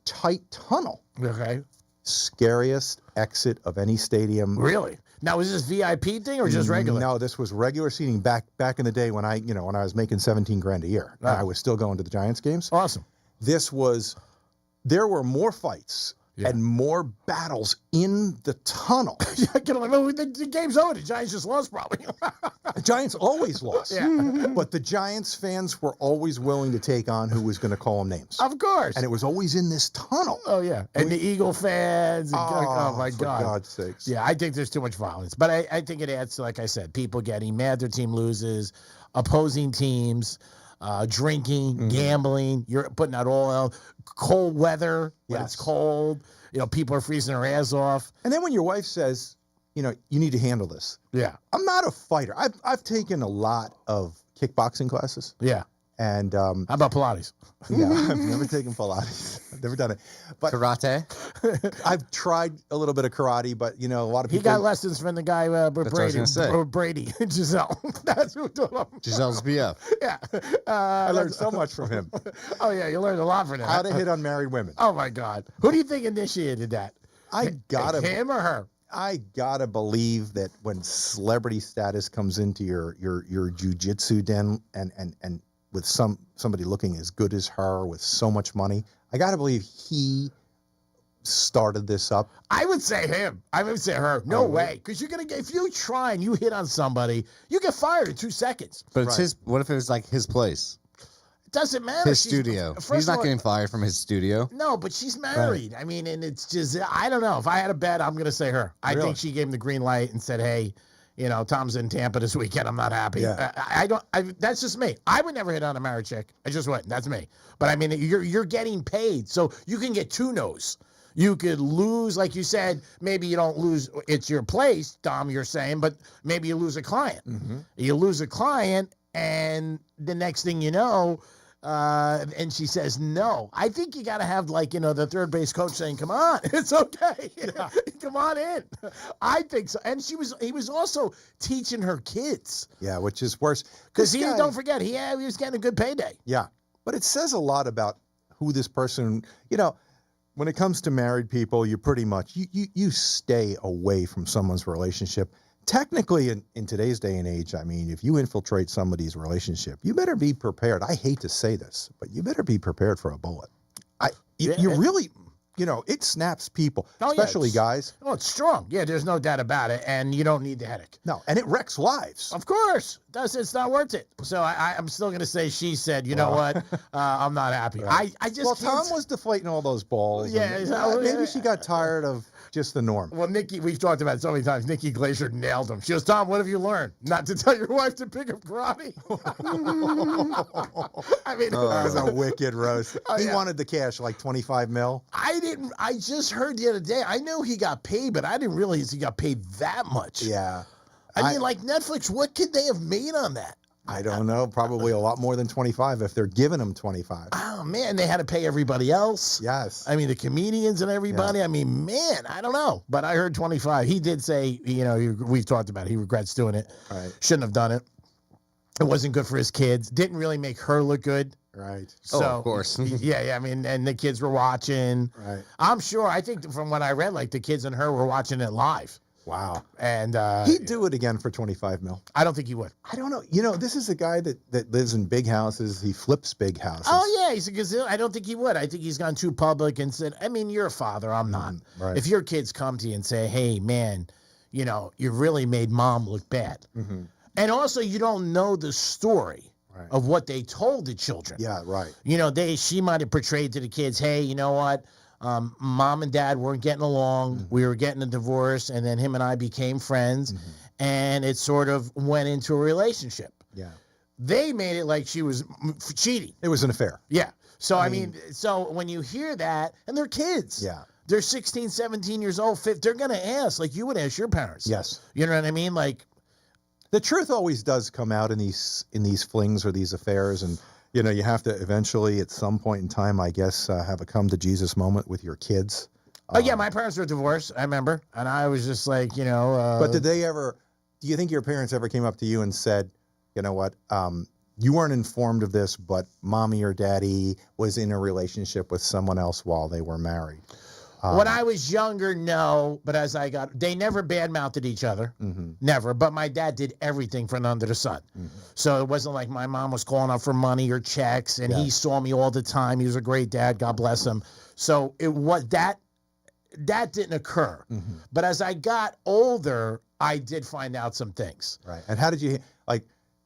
tight tunnel. Okay. Scariest exit of any stadium. Really? Now, is this VIP thing or just regular? No, this was regular seating back in the day when I was making $17,000 a year. And I was still going to the Giants games. Awesome. There were more fights and more battles in the tunnel. The game's over. The Giants just lost probably. The Giants always lost. Yeah. But the Giants fans were always willing to take on who was going to call them names. Of course. And it was always in this tunnel. Oh, yeah. And the Eagle fans. Oh my God. For God's sakes. Yeah, I think there's too much violence. But I think it adds to, like I said, people getting mad their team loses, opposing teams, drinking, gambling. You're putting out all cold weather when it's cold. People are freezing their ass off. And then when your wife says, you need to handle this. Yeah. I'm not a fighter. I've taken a lot of kickboxing classes. Yeah. And how about Pilates? Yeah, I've never taken Pilates. I've never done it. But karate? I've tried a little bit of karate, but a lot of He people. got lessons from the guy Brady, Giselle. That's who told him. Giselle's BF. Yeah. I learned so much from him. Oh yeah, you learned a lot from him. How to hit on married women. Oh my God, who do you think initiated that? Him or her? I gotta believe that when celebrity status comes into your jujitsu den and with somebody looking as good as her with so much money, I gotta believe he started this up. I would say him. I would say her. No way, because you're gonna get, if you try and you hit on somebody, you get fired in 2 seconds. But it's his. What if it was like his place? It doesn't matter. His studio. He's not getting fired from his studio. No, but she's married. Right. I mean, and it's just, I don't know. If I had a bet, I'm gonna say her. I think she gave him the green light and said, "Hey, Tom's in Tampa this weekend. I'm not happy." Yeah. That's just me. I would never hit on a married chick. I just wouldn't. That's me. But I mean, you're getting paid, so you can get 2 no's. You could lose, like you said, maybe you don't lose, it's your place, Dom, you're saying, but maybe you lose a client. Mm-hmm. You lose a client, and the next thing you know, and she says no. I think you got to have, the third base coach saying, "Come on, it's okay. Yeah. Come on in." I think so. And he was also teaching her kids. Yeah, which is worse. Because don't forget, he was getting a good payday. Yeah, but it says a lot about who this person, when it comes to married people, you pretty much, you stay away from someone's relationship. Technically, in today's day and age, I mean, if you infiltrate somebody's relationship, you better be prepared. I hate to say this, but you better be prepared for a bullet. You really, it snaps people, especially guys. Oh, it's strong. Yeah, there's no doubt about it, and you don't need the headache. No, and it wrecks lives. Of course. It's not worth it. So I'm still going to say she said, you know what, I'm not happy. Right. I just Well, Tom was deflating all those balls. Yeah. Maybe she got tired of just the norm. Well, we've talked about it so many times. Nikki Glaser nailed him. She goes, "Tom, what have you learned? Not to tell your wife to pick up karate." I mean, that was a wicked roast. He wanted the cash, like $25 million. I just heard the other day. I knew he got paid, but I didn't realize he got paid that much. Yeah. I mean, like Netflix, what could they have made on that? I don't know. Probably a lot more than 25 if they're giving him 25. Oh, man, they had to pay everybody else. Yes. I mean, the comedians and everybody. Yeah. I mean, man, I don't know. But I heard 25. He did say, we've talked about it. He regrets doing it. Right. Shouldn't have done it. It wasn't good for his kids. Didn't really make her look good. Right. So, of course. yeah. I mean, and the kids were watching. Right. I'm sure. I think from what I read, the kids and her were watching it live. Wow. And he'd do it again for $25 million. I don't think he would. I don't know. This is a guy that lives in big houses. He flips big houses. Oh, yeah. He's a gazillion. I don't think he would. I think he's gone too public and said, I mean, you're a father. I'm not. Right. If your kids come to you and say, "Hey, man, you really made mom look bad." Mm-hmm. And also, you don't know the story of what they told the children. Yeah, right. She might have portrayed to the kids, "Hey, you know what? Mom and dad weren't getting along. Mm-hmm. We were getting a divorce, and then him and I became friends, and it sort of went into a relationship." Yeah. They made it like she was cheating. It was an affair. Yeah. So, I mean, so when you hear that, and they're kids. Yeah. They're 16, 17 years old. They're going to ask, like you would ask your parents. Yes. You know what I mean? Like, the truth always does come out in these flings or these affairs, and you have to eventually, at some point in time, I guess, have a come to Jesus moment with your kids. Oh yeah, my parents were divorced. I remember, and I was just like, But did they ever? Do you think your parents ever came up to you and said, "You know what? You weren't informed of this, but mommy or daddy was in a relationship with someone else while they were married"? When I was younger, no. But as I they never badmouthed each other. Mm-hmm. Never. But my dad did everything from under the sun. Mm-hmm. So it wasn't like my mom was calling up for money or checks, and he saw me all the time. He was a great dad. God bless him. So it was that didn't occur. Mm-hmm. But as I got older, I did find out some things. Right. And how did you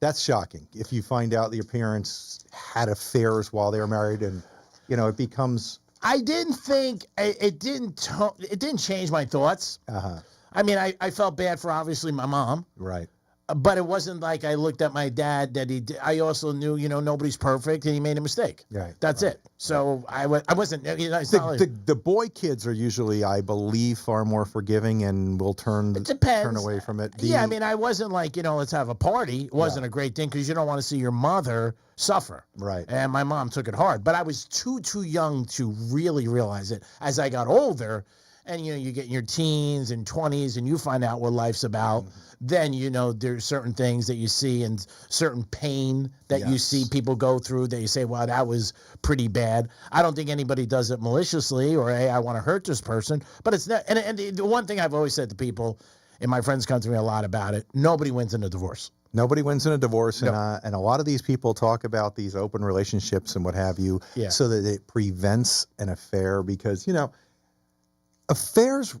that's shocking. If you find out that your parents had affairs while they were married, and it becomes. I didn't think it didn't change my thoughts. Uh-huh. I mean, I felt bad for obviously my mom. Right. But it wasn't like I looked at my dad that he did. I also knew, nobody's perfect and he made a mistake. Right. That's it. So I wasn't. It's not like, The boy kids are usually, I believe, far more forgiving and will turn away from it. Yeah, I mean, I wasn't like, let's have a party. It wasn't a great thing because you don't want to see your mother suffer. Right. And my mom took it hard. But I was too young to really realize it. As I got older, and you get in your teens and 20s and you find out what life's about, then there's certain things that you see and certain pain that you see people go through that you say, wow, that was pretty bad. I don't think anybody does it maliciously or, hey, I want to hurt this person. But it's not. And the one thing I've always said to people, and my friends come to me a lot about it, nobody wins in a divorce. Nobody wins in a divorce, No. and a lot of these people talk about these open relationships and what have you, so that it prevents an affair because, affairs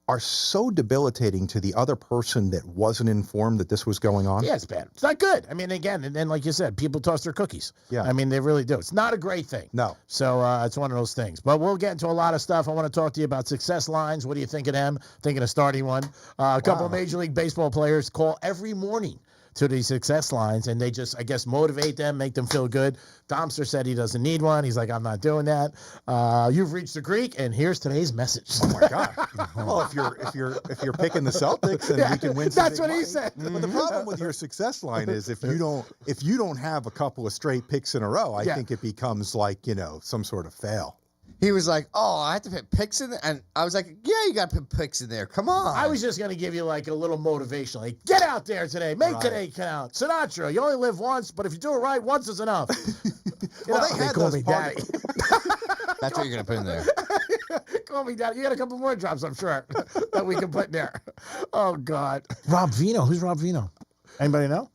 are so debilitating to the other person that wasn't informed that this was going on. Yeah, it's bad. It's not good. I mean, again, and then like you said, people toss their cookies. Yeah. I mean, they really do. It's not a great thing. No. So it's one of those things. But we'll get into a lot of stuff. I want to talk to you about success lines. What do you think of them? Thinking of starting one. A couple of Major League Baseball players call every morning to these success lines, and they just, I guess, motivate them, make them feel good. Domster said he doesn't need one. He's like, I'm not doing that. You've reached the Greek, and here's today's message. Oh my God! Well, if you're picking the Celtics, then we can win. That's what he said. But the problem with your success line is if you don't have a couple of straight picks in a row, I think it becomes like some sort of fail. He was like, oh, I have to put picks in there? And I was like, yeah, you got to put picks in there. Come on. I was just going to give you like a little motivation. Like, get out there today. Make today count. Sinatra, you only live once, but if you do it right, once is enough. Well, they call me daddy. That's what you're going to put in there. Call me daddy. You got a couple more drops, I'm sure, that we can put in there. Oh, God. Rob Vino. Who's Rob Vino? Anybody know?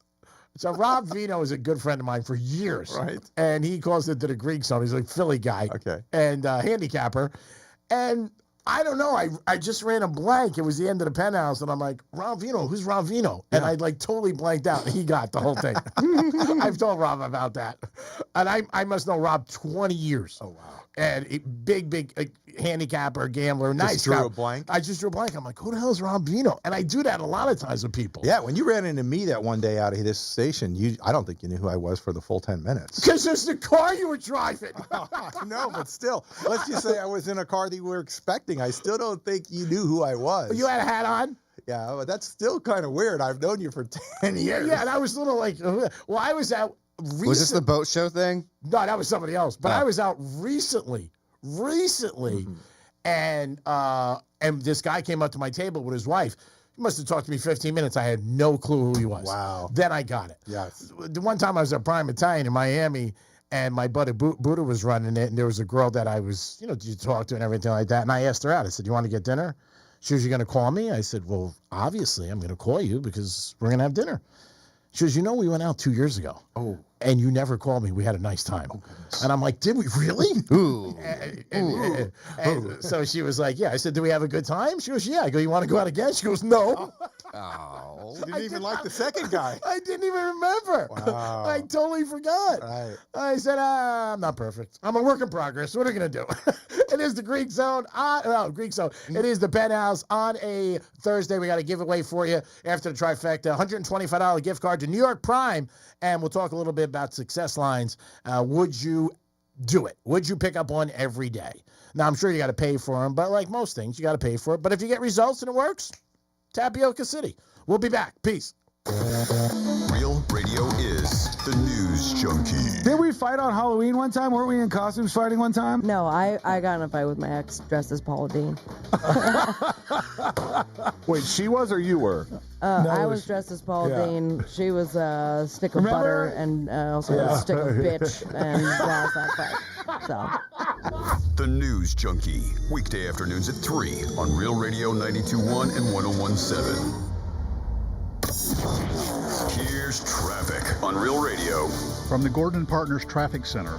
So Rob Vino is a good friend of mine for years. Right. And he calls into the Greek zone. He's a Philly guy. Okay. And handicapper. And I don't know. I just ran a blank. It was the end of the Penthouse. And I'm like, Rob Vino, who's Rob Vino? And I like totally blanked out. And he got the whole thing. I've told Rob about that. And I must know Rob 20 years. Oh, wow. And a big handicapper, gambler, nice guy. Drew a blank? I just drew a blank. I'm like, who the hell is Rob Vino? And I do that a lot of times with people. Yeah, when you ran into me that one day out of this station, I don't think you knew who I was for the full 10 minutes. Because there's the car you were driving. No, but still, let's just say I was in a car that you were expecting. I still don't think you knew who I was. You had a hat on? Yeah, but that's still kind of weird. I've known you for 10 years. Yeah, and I was a little like, well, I was out recently. Was this the boat show thing? No, that was somebody else. But I was out recently, and this guy came up to my table with his wife. He must have talked to me 15 minutes. I had no clue who he was. Wow. Then I got it. Yes. The one time I was at Prime Italian in Miami, and my buddy Buddha was running it, and there was a girl that I was, you talk to and everything like that. And I asked her out. I said, you want to get dinner? She was, you going to call me? I said, well, obviously I'm going to call you because we're going to have dinner. She goes, we went out 2 years ago. Oh. And you never called me. We had a nice time. Oh, and I'm like, did we really? Ooh. And so she was like, yeah. I said, do we have a good time? She goes, yeah. I go, you want to go out again? She goes, no. Oh. She didn't even like the second guy. I didn't even remember. Wow. I totally forgot. Right. I said, I'm not perfect. I'm a work in progress. What are you going to do? It is the Greek Zone. Greek Zone. It is the Penthouse on a Thursday. We got a giveaway for you after the trifecta. $125 gift card to New York Prime. And we'll talk a little bit about success lines. Would you do it? Would you pick up one every day? Now, I'm sure you got to pay for them, but like most things, you got to pay for it. But if you get results and it works, Tapioca City. We'll be back. Peace. Real Radio is the News Junkie. Did we fight on Halloween one time? Weren't we in costumes fighting one time? No, I got in a fight with my ex dressed as Paula Dean. Wait, she was or you were? I was dressed as Paula Dean. She was a stick of butter and also a stick of bitch, and that was that fight. So. The News Junkie. Weekday afternoons at 3 on Real Radio 92.1 and 101.7. Here's traffic on Real Radio. From the Gordon Partners Traffic Center.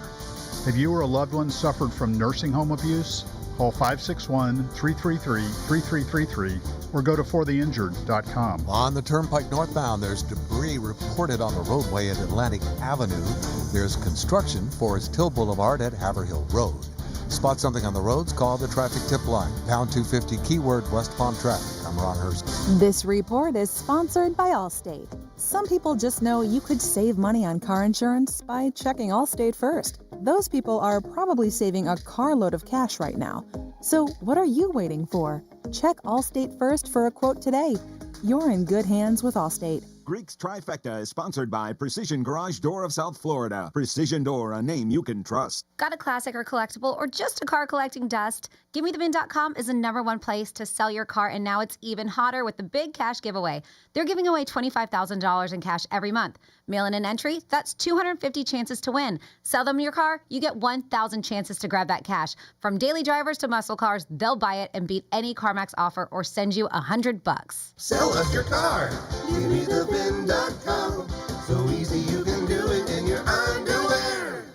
Have you or a loved one suffered from nursing home abuse? Call 561-333-3333 or go to fortheinjured.com. On the Turnpike northbound, there's debris reported on the roadway at Atlantic Avenue. There's construction Forest Hill Boulevard at Haverhill Road. Spot something on the roads, call the traffic tip line. Pound 250 keyword West Palm traffic. I'm Ron Hurst. This report is sponsored by Allstate. Some people just know you could save money on car insurance by checking Allstate first. Those people are probably saving a carload of cash right now. So what are you waiting for? Check Allstate first for a quote today. You're in good hands with Allstate. Greek's Trifecta is sponsored by Precision Garage Door of South Florida. Precision Door, a name you can trust. Got a classic or collectible or just a car collecting dust? GiveMeTheVin.com is the #1 place to sell your car, and now it's even hotter with the big cash giveaway. They're giving away $25,000 in cash every month. Mail in an entry, that's 250 chances to win. Sell them your car, you get 1,000 chances to grab that cash. From daily drivers to muscle cars, they'll buy it and beat any CarMax offer or send you $100. Sell us your car. GiveMeTheVin.com. So easy you can do it in your underwear.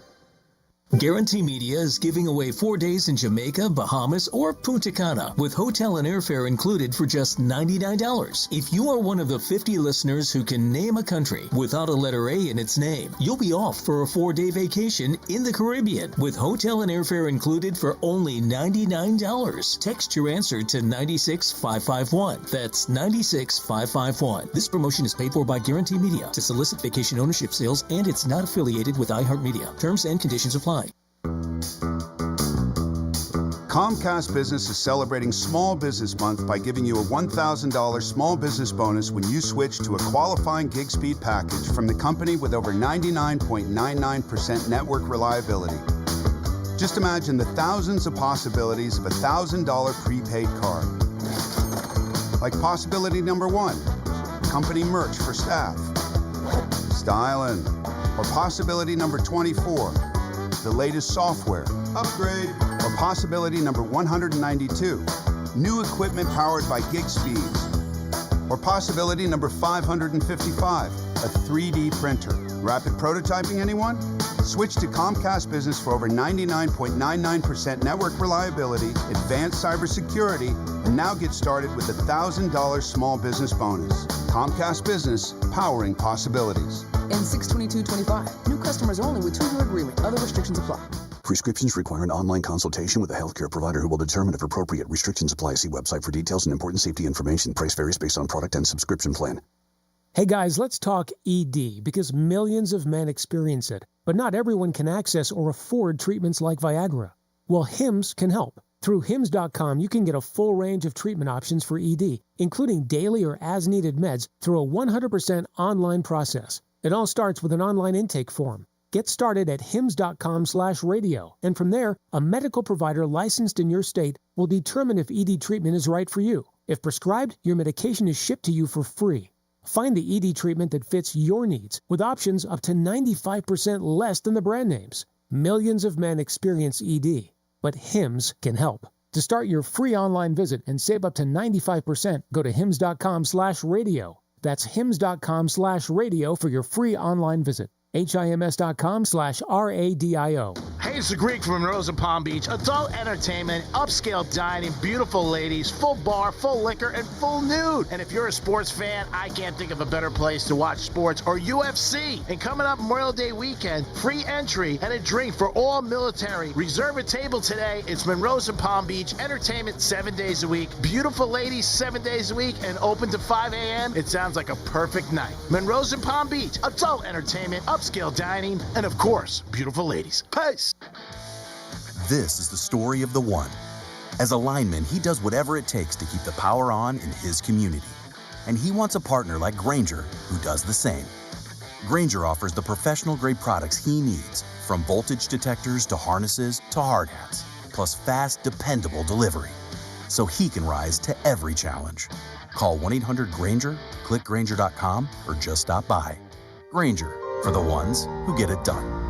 Guarantee Media is giving away 4 days in Jamaica, Bahamas, or Punta Cana with hotel and airfare included for just $99. If you are one of the 50 listeners who can name a country without a letter A in its name, you'll be off for a 4-day vacation in the Caribbean with hotel and airfare included for only $99. Text your answer to 96551. That's 96551. This promotion is paid for by Guarantee Media to solicit vacation ownership sales, and it's not affiliated with iHeartMedia. Terms and conditions apply. Comcast Business is celebrating Small Business Month by giving you a $1,000 small business bonus when you switch to a qualifying gig speed package from the company with over 99.99% network reliability. Just imagine the thousands of possibilities of a $1,000 prepaid card. Like possibility number 1, company merch for staff. Styling. Or possibility number 24, the latest software upgrade. Or possibility number 192, new equipment powered by gig speeds. Or possibility number 555, a 3D printer. Rapid prototyping, anyone? Switch to Comcast Business for over 99.99% network reliability, advanced cybersecurity, and now get started with a $1,000 small business bonus. Comcast Business, powering possibilities. And 62225. New customers only with 2-year agreement. Other restrictions apply. Prescriptions require an online consultation with a healthcare provider who will determine if appropriate. Restrictions apply. See website for details and important safety information. Price varies based on product and subscription plan. Hey guys, let's talk ED because millions of men experience it, but not everyone can access or afford treatments like Viagra. Well, Hims can help. Through Hims.com, you can get a full range of treatment options for ED, including daily or as-needed meds through a 100% online process. It all starts with an online intake form. Get started at hims.com/radio, and from there, a medical provider licensed in your state will determine if ED treatment is right for you. If prescribed, your medication is shipped to you for free. Find the ED treatment that fits your needs with options up to 95% less than the brand names. Millions of men experience ED, but Hims can help. To start your free online visit and save up to 95%, go to hims.com/radio. That's hims.com/radio for your free online visit. HIMS.com/RADIO. Hey, it's the Greek from Monroe's and Palm Beach. Adult entertainment, upscale dining, beautiful ladies, full bar, full liquor, and full nude. And if you're a sports fan, I can't think of a better place to watch sports or UFC. And coming up Memorial Day weekend, free entry and a drink for all military. Reserve a table today. It's Monroe's and Palm Beach. Entertainment 7 days a week. Beautiful ladies 7 days a week and open to 5 a.m. It sounds like a perfect night. Monroe's and Palm Beach. Adult entertainment, upscale dining, and of course, beautiful ladies. Peace. This is the story of the one. As a lineman, he does whatever it takes to keep the power on in his community. And he wants a partner like Grainger who does the same. Grainger offers the professional-grade products he needs, from voltage detectors to harnesses to hard hats, plus fast, dependable delivery, so he can rise to every challenge. Call 1-800-GRAINGER, click Grainger.com, or just stop by. Grainger, for the ones who get it done.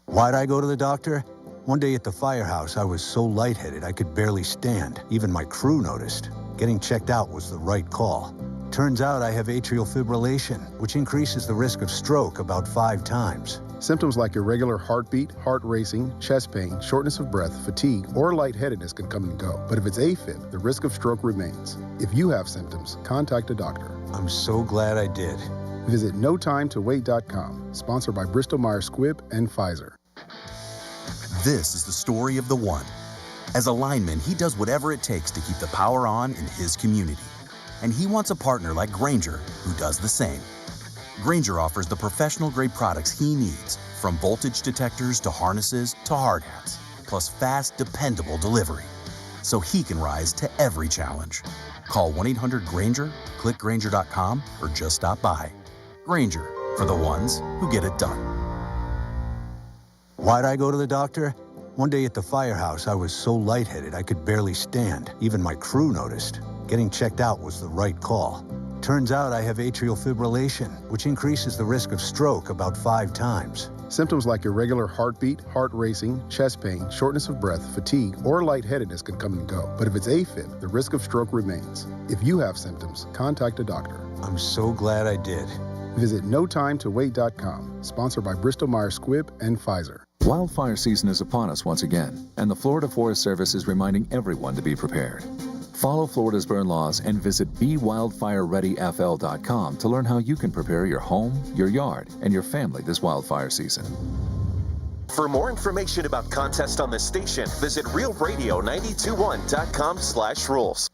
Why'd I go to the doctor? One day at the firehouse, I was so lightheaded I could barely stand. Even my crew noticed. Getting checked out was the right call. Turns out I have atrial fibrillation, which increases the risk of stroke about 5 times. Symptoms like irregular heartbeat, heart racing, chest pain, shortness of breath, fatigue, or lightheadedness can come and go. But if it's AFib, the risk of stroke remains. If you have symptoms, contact a doctor. I'm so glad I did. Visit NoTimeToWait.com, sponsored by Bristol Myers Squibb and Pfizer. This is the story of the one. As a lineman, he does whatever it takes to keep the power on in his community. And he wants a partner like Grainger who does the same. Grainger offers the professional-grade products he needs, from voltage detectors to harnesses to hard hats, plus fast, dependable delivery, so he can rise to every challenge. Call 1-800-GRAINGER, click Grainger.com, or just stop by. Grainger, for the ones who get it done. Why'd I go to the doctor? One day at the firehouse, I was so lightheaded I could barely stand. Even my crew noticed. Getting checked out was the right call. Turns out I have atrial fibrillation, which increases the risk of stroke about 5 times. Symptoms like irregular heartbeat, heart racing, chest pain, shortness of breath, fatigue, or lightheadedness can come and go. But if it's AFib, the risk of stroke remains. If you have symptoms, contact a doctor. I'm so glad I did. Visit NoTimeToWait.com, sponsored by Bristol-Myers Squibb and Pfizer. Wildfire season is upon us once again, and the Florida Forest Service is reminding everyone to be prepared. Follow Florida's burn laws and visit BeWildfireReadyFL.com to learn how you can prepare your home, your yard, and your family this wildfire season. For more information about contests on this station, visit realradio921.com/rules.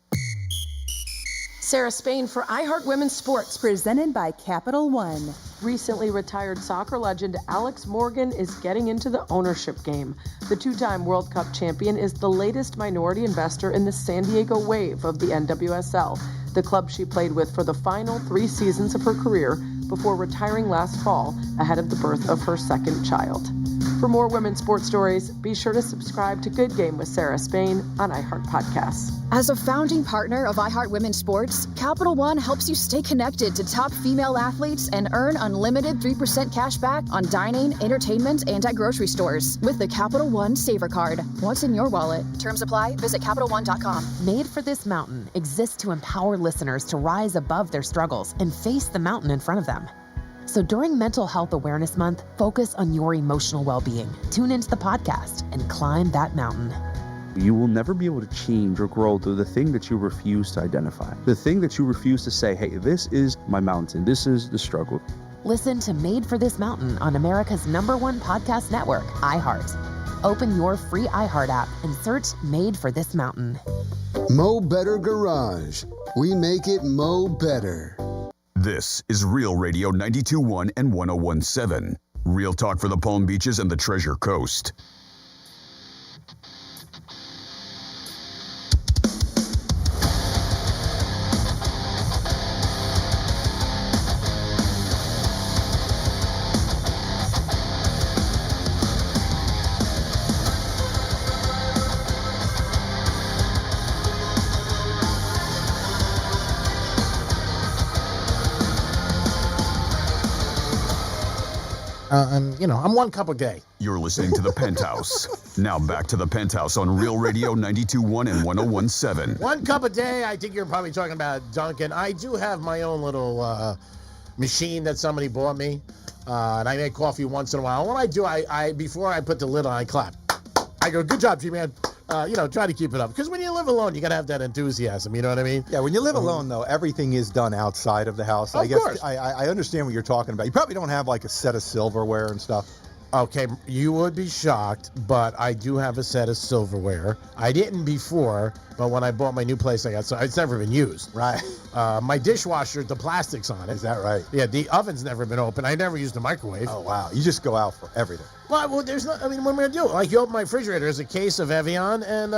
Sarah Spain for iHeart Women's Sports. Presented by Capital One. Recently retired soccer legend Alex Morgan is getting into the ownership game. The two-time World Cup champion is the latest minority investor in the San Diego Wave of the NWSL, the club she played with for the final 3 seasons of her career before retiring last fall ahead of the birth of her second child. For more women's sports stories, be sure to subscribe to Good Game with Sarah Spain on iHeart Podcasts. As a founding partner of iHeart Women's Sports, Capital One helps you stay connected to top female athletes and earn unlimited 3% cash back on dining, entertainment, and at grocery stores with the Capital One Saver Card. What's in your wallet? Terms apply. Visit CapitalOne.com. Made for This Mountain exists to empower listeners to rise above their struggles and face the mountain in front of them. So during Mental Health Awareness Month, focus on your emotional well-being. Tune into the podcast and climb that mountain. You will never be able to change or grow through the thing that you refuse to identify. The thing that you refuse to say, hey, this is my mountain. This is the struggle. Listen to Made for This Mountain on America's #1 podcast network, iHeart. Open your free iHeart app and search Made for This Mountain. Mo Better Garage. We make it Mo Better. This is Real Radio 92.1 and 101.7. Real talk for the Palm Beaches and the Treasure Coast. I'm one cup a day. You're listening to the Penthouse. Now back to the Penthouse on Real Radio 92.1 and 101.7. 1 cup a day. I think you're probably talking about Dunkin'. I do have my own little machine that somebody bought me, and I make coffee once in a while. What I do, I before I put the lid on, I clap. I go, good job, G-Man. Try to keep it up. Because when you live alone, you got to have that enthusiasm. You know what I mean? Yeah, when you live alone, though, everything is done outside of the house. Of course. I understand what you're talking about. You probably don't have like a set of silverware and stuff. Okay, you would be shocked, but I do have a set of silverware. I didn't before, but when I bought my new place, it's never been used. Right. My dishwasher, the plastic's on it. Is that right? Yeah, the oven's never been open. I never used a microwave. Oh, wow. You just go out for everything. Well, there's not, what am I going to do? Like, you open my refrigerator, there's a case of Evian and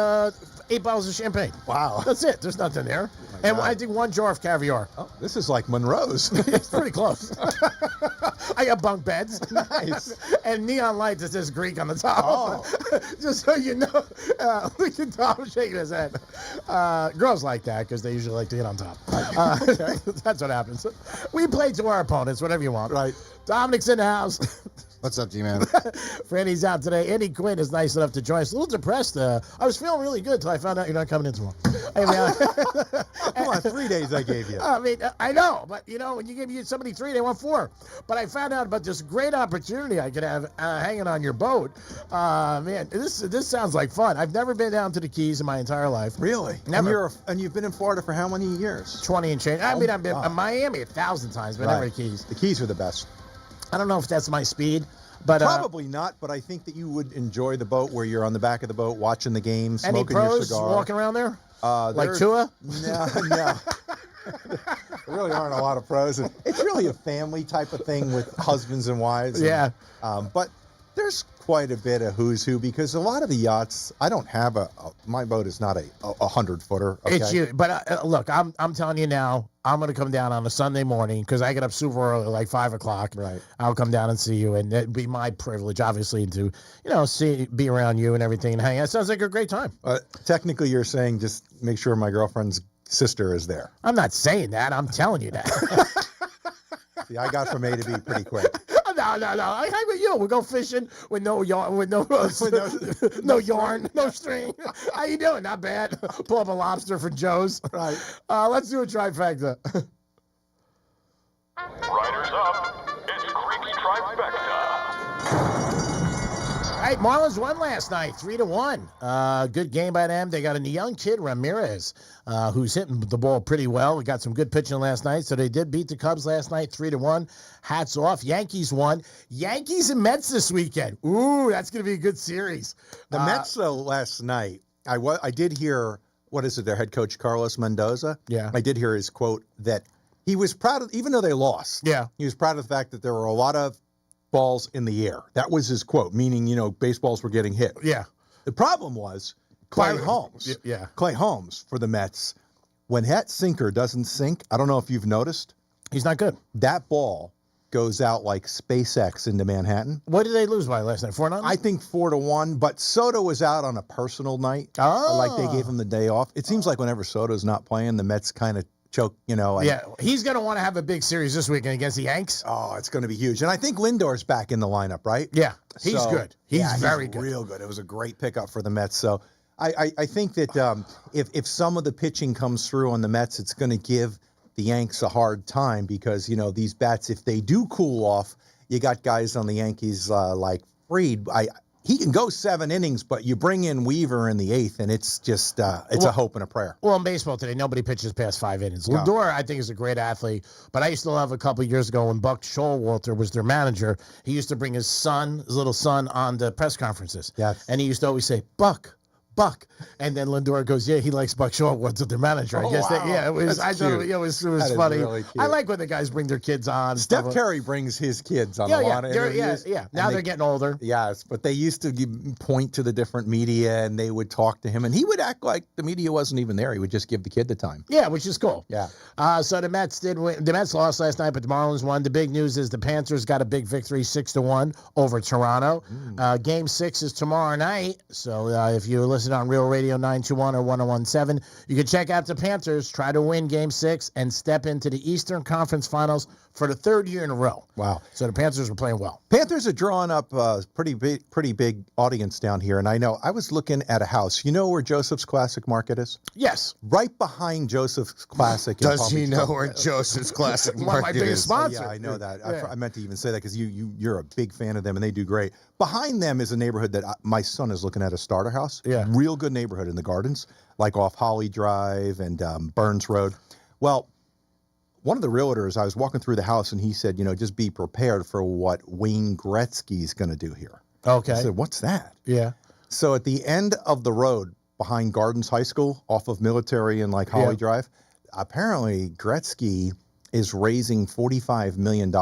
8 bottles of champagne. Wow. That's it. There's nothing there. And I think 1 jar of caviar. Oh, this is like Monroe's. It's pretty close. I got bunk beds. Nice. And neon lights that says Greek on the top. Oh. Just so you know. Look at Tom shaking his head. Girls like that because they usually like to get on top. That's what happens. We play to our opponents, whatever you want. Right. Dominic's in the house. What's up, G-Man? Franny's out today. Andy Quinn is nice enough to join us. A little depressed. I was feeling really good until I found out you're not coming in tomorrow. Come on, 3 days I gave you. I mean, I know, but when you give somebody 3, they want 4. But I found out about this great opportunity I could have hanging on your boat. Man, this sounds like fun. I've never been down to the Keys in my entire life. Really? Never. And you've been in Florida for how many years? 20 and change. I mean, I've been in Miami 1,000 times, but never the Keys. The Keys are the best. I don't know if that's my speed, But probably not. But I think that you would enjoy the boat where you're on the back of the boat watching the game, any smoking your pros cigar. walking around there? Like There- Tua? No. There really aren't a lot of pros. It's really a family type of thing with husbands and wives. Yeah. But there's quite a bit of who's who because a lot of the yachts, I don't have my boat is not a 100-footer. Okay? It's you. But look, I'm telling you now, I'm going to come down on a Sunday morning because I get up super early, like 5 o'clock. Right. I'll come down and see you, and it'd be my privilege, obviously, to be around you and everything and hang out. It sounds like a great time. Technically, you're saying just make sure my girlfriend's sister is there. I'm not saying that. I'm telling you that. See, I got from A to B pretty quick. No. I hang with you. We go fishing with no yarn, no yarn, no string. How you doing? Not bad. Pull up a lobster for Joe's. Right. Let's do a trifecta. Riders up. It's Creek's Trifecta. All right, Marlins won last night, 3-1. Good game by them. They got a young kid, Ramirez, who's hitting the ball pretty well. We got some good pitching last night, so they did beat the Cubs last night, 3-1. Hats off. Yankees won. Yankees and Mets this weekend. Ooh, that's going to be a good series. The Mets, though, last night, I did hear, their head coach, Carlos Mendoza? Yeah. I did hear his quote that he was proud of, even though they lost, he was proud of the fact that there were a lot of balls in the air. That was his quote, meaning, baseballs were getting hit. Yeah. The problem was Clay Holmes. Yeah. Clay Holmes for the Mets. When that sinker doesn't sink, I don't know if you've noticed. He's not good. That ball goes out like SpaceX into Manhattan. What did they lose by last night? 4-0? I think 4-1, but Soto was out on a personal night. Oh. Like they gave him the day off. It seems like whenever Soto's not playing, the Mets kind of choke, Yeah, he's going to want to have a big series this weekend against the Yanks. Oh, it's going to be huge. And I think Lindor's back in the lineup, right? Yeah, he's good. He's very good. Real good. It was a great pickup for the Mets. So I think that if some of the pitching comes through on the Mets, it's going to give the Yanks a hard time because, these bats, if they do cool off, you got guys on the Yankees like Fried. He can go 7 innings, but you bring in Weaver in the 8th, and it's just a hope and a prayer. Well, in baseball today, nobody pitches past 5 innings. No. Lindor, I think, is a great athlete, but I used to love a couple of years ago when Buck Showalter was their manager. He used to bring his little son, on the press conferences. Yes. And he used to always say, Buck. And then Lindor goes, yeah, he likes Buck Showalter, their manager. I guess wow. it was. That's I thought cute. it was That is funny. really cute. I like when the guys bring their kids on. Steph Curry brings his kids on a lot of interviews. Yeah. Now they're getting older. Yes, but they used to point to the different media, and they would talk to him, and he would act like the media wasn't even there. He would just give the kid the time. Yeah, which is cool. Yeah. So the Mets did win. The Mets lost last night, but the Marlins won. The big news is the Panthers got a big victory, 6-1 over Toronto. Game 6 is tomorrow night. So if you listen on Real Radio 921 or 1017, you can check out the Panthers, try to win Game 6, and step into the Eastern Conference Finals for the 3rd year in a row. Wow. So the Panthers were playing well. Panthers are drawing up a pretty big audience down here, and I know I was looking at a house. You know where Joseph's Classic Market is? Yes. Right behind Joseph's Classic. in Does Palm he Beach know Park. where Joseph's Classic One of my Market biggest is? sponsors. Yeah, I know that. Yeah. I meant to even say that because you're a big fan of them, and they do great. Behind them is a neighborhood that my son is looking at, a starter house. Yeah. Real good neighborhood in the Gardens, like off Holly Drive and Burns Road. Well, one of the realtors, I was walking through the house, and he said, just be prepared for what Wayne Gretzky's going to do here. Okay. I said, what's that? Yeah. So at the end of the road behind Gardens High School, off of Military and like Holly Drive, apparently Gretzky is raising $45 million,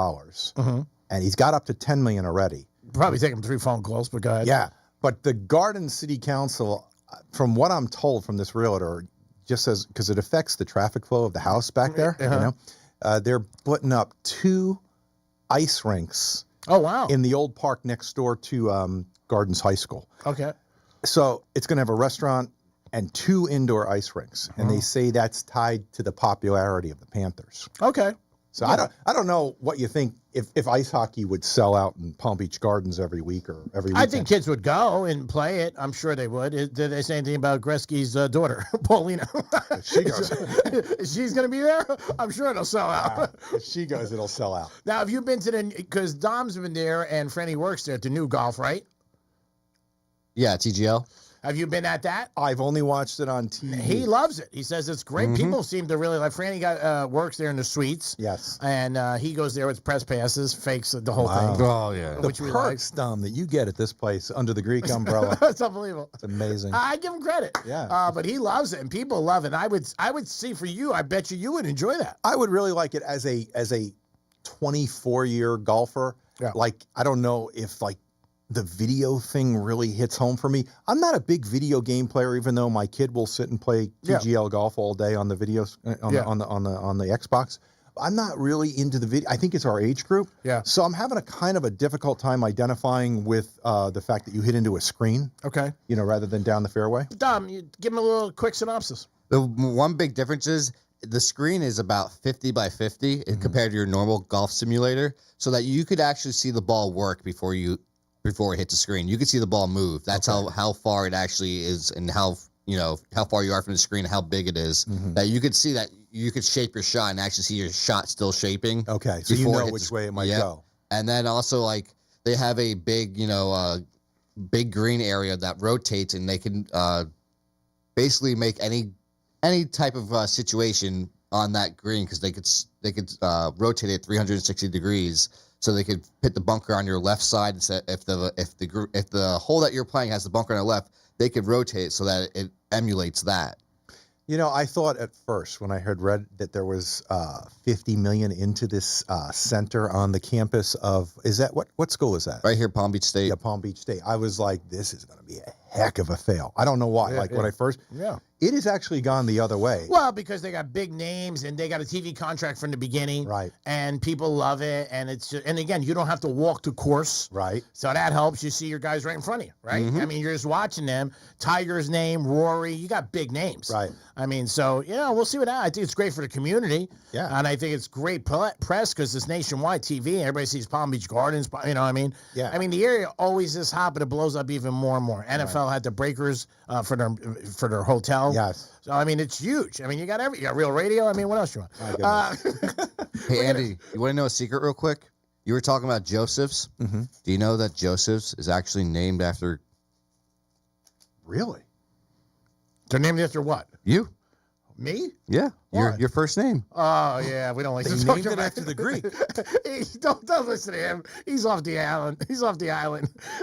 and he's got up to $10 million already. Probably take him 3 phone calls, but go ahead. Yeah, but the Garden City Council, from what I'm told from this realtor, just says because it affects the traffic flow of the house back there. They're putting up 2 ice rinks. Oh wow! In the old park next door to Gardens High School. Okay. So it's going to have a restaurant and 2 indoor ice rinks, and they say that's tied to the popularity of the Panthers. Okay. So I don't know what you think if ice hockey would sell out in Palm Beach Gardens every week or every weekend. I think kids would go and play it. I'm sure they would. Did they say anything about Gretzky's daughter, Paulina? She goes. She's going to be there? I'm sure it'll sell out. If she goes, it'll sell out. Now, have you been to because Dom's been there and Franny works there at the new golf, right? Yeah, TGL. Have you been at that? I've only watched it on TV. He loves it. He says it's great. People seem to really like. Franny works there in the suites. Yes. And he goes there with press passes, fakes the whole thing. Oh, yeah. The perks, Dom, that you get at this place under the Greek umbrella. It's unbelievable. It's amazing. I give him credit. Yeah. But he loves it, and people love it. I would see for you. I bet you would enjoy that. I would really like it as a 24-year golfer. Yeah. Like, I don't know if like the video thing really hits home for me. I'm not a big video game player, even though my kid will sit and play TGL golf all day on the videos on the Xbox. I'm not really into the video. I think it's our age group. Yeah. So I'm having a kind of a difficult time identifying with the fact that you hit into a screen. Okay. Rather than down the fairway. Dom, you give him a little quick synopsis. The one big difference is the screen is about 50 by 50 compared to your normal golf simulator, so that you could actually see the ball work before it hits the screen. You could see the ball move. That's how far it actually is, and how far you are from the screen, how big it is. That you could see that you could shape your shot and actually see your shot still shaping. Okay, so you know which way it might go. And then also, like, they have a big, big green area that rotates, and they can basically make any type of situation on that green, because they could rotate it 360 degrees, so they could put the bunker on your left side. If the hole that you're playing has the bunker on the left, they could rotate it so that it emulates that. I thought at first when I read that there was $50 million into this center on the campus of, is that what school is that? Right here, Palm Beach State. Yeah, Palm Beach State. I was like, this is going to be a heck of a fail. I don't know why. When I first, it has actually gone the other way. Well, because they got big names and they got a TV contract from the beginning, right? And people love it, and and again, you don't have to walk the course, right? So that helps. You see your guys right in front of you, right? I mean, you're just watching them. Tiger's name, Rory, you got big names, right? I mean, so we'll see what happens. I think it's great for the community, and I think it's great press because it's nationwide TV. Everybody sees Palm Beach Gardens, you know what I mean? Yeah. I mean, the area always is hot, but it blows up even more and more. NFL had the breakers for their hotel. Yes. So I mean, it's huge. I mean, you got Real Radio. I mean, what else you want? Hey, Andy, you want to know a secret real quick? You were talking about Joseph's. Do you know that Joseph's is actually named after? Really? They're named after what? You. Me? Yeah, your first name. Oh yeah, we don't like to talk named it about after the Greek. Don't listen to him. He's off the island.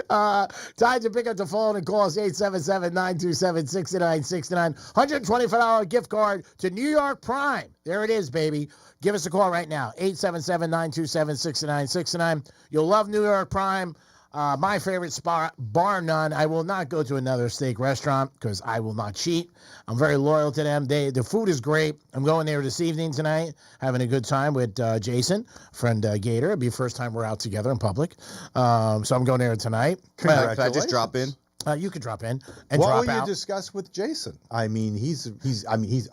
Time to pick up the phone and call us 877-927-6969. $125 gift card to New York Prime. There it is, baby. Give us a call right now. 877-927-6969. You'll love New York Prime. My favorite spot, bar none. I will not go to another steak restaurant because I will not cheat. I'm very loyal to them. The food is great. I'm going there this evening tonight, having a good time with Jason, friend Gator. It'll be the first time we're out together in public. So I'm going there tonight. Can I just drop in? You could drop in and what drop will out. you discuss with Jason? I mean, he's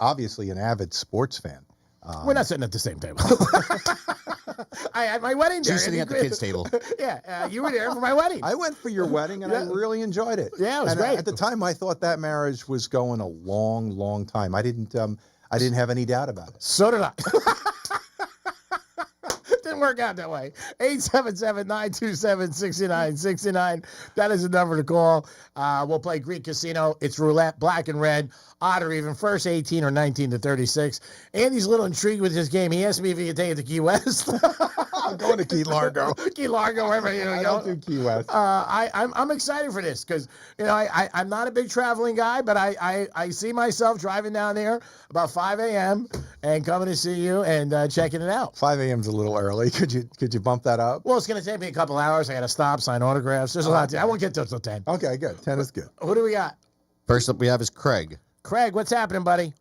obviously an avid sports fan. We're not sitting at the same table. I had my wedding there. You're sitting at the kids' table. Yeah, you were there for my wedding. I went for your wedding, and I really enjoyed it. Yeah, it was great. At the time, I thought that marriage was going a long, long time. I didn't have any doubt about it. So did I. Didn't work out that way. 877-927-6969. That is the number to call. We'll play Greek Casino. It's roulette, black and red, odd or even, first 18 or 19 to 36. Andy's a little intrigued with this game. He asked me if he could take it to Key West. I'm going to Key Largo. Key Largo, wherever you go. I don't do Key West. I'm excited for this because I'm not a big traveling guy, but I see myself driving down there about 5 a.m. and coming to see you and checking it out. 5 a.m. is a little early. Could you bump that up? Well, it's going to take me a couple hours. I got to stop, sign autographs. There's a lot. I won't get to it till 10. Okay, good. 10 is good. Who do we got? First up we have is Craig. Craig, what's happening, buddy?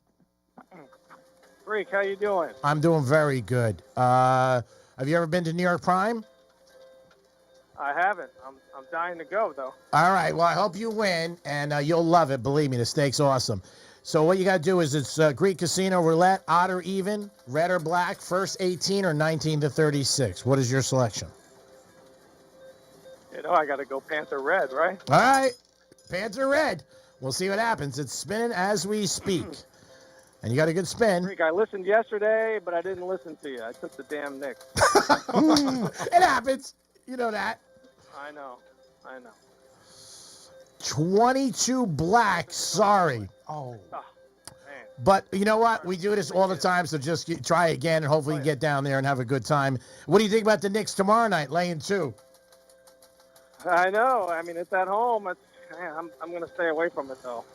Freak, how you doing? I'm doing very good. Have you ever been to New York Prime? I haven't. I'm dying to go, though. All right. Well, I hope you win, and you'll love it. Believe me, the steak's awesome. So what you got to do is it's Greek Casino roulette, odd or even, red or black, first 18 or 19 to 36. What is your selection? I got to go Panther Red, right? All right. Panther Red. We'll see what happens. It's spinning as we speak. And you got a good spin. Freak, I listened yesterday, but I didn't listen to you. I took the damn Knicks. It happens. You know that. I know. 22 black. Sorry. Oh. But you know what? We do this all the time, so just try again, and hopefully you get down there and have a good time. What do you think about the Knicks tomorrow night, laying 2? I know. I mean, it's at home. I'm going to stay away from it, though.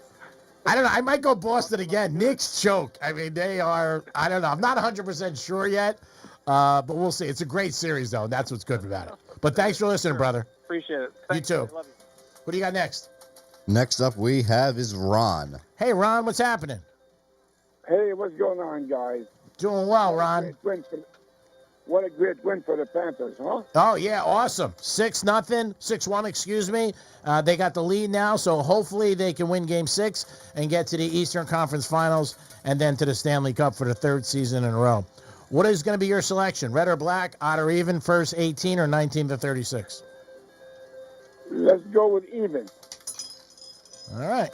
I don't know. I might go Boston again. Knicks choke. I mean, they are, I don't know. I'm not 100% sure yet, but we'll see. It's a great series, though, and that's what's good about it. But thanks for listening, brother. Appreciate it. You too. Love you. What do you got next? Next up we have is Ron. Hey, Ron, what's happening? Hey, what's going on, guys? Doing well, Ron. What a great win for the Panthers, huh? Oh, yeah, awesome. 6-0, 6-1, excuse me. They got the lead now, so hopefully they can win Game 6 and get to the Eastern Conference Finals and then to the Stanley Cup for the 3rd season in a row. What is going to be your selection, red or black, odd or even, first 18 or 19 to 36? Let's go with even. All right.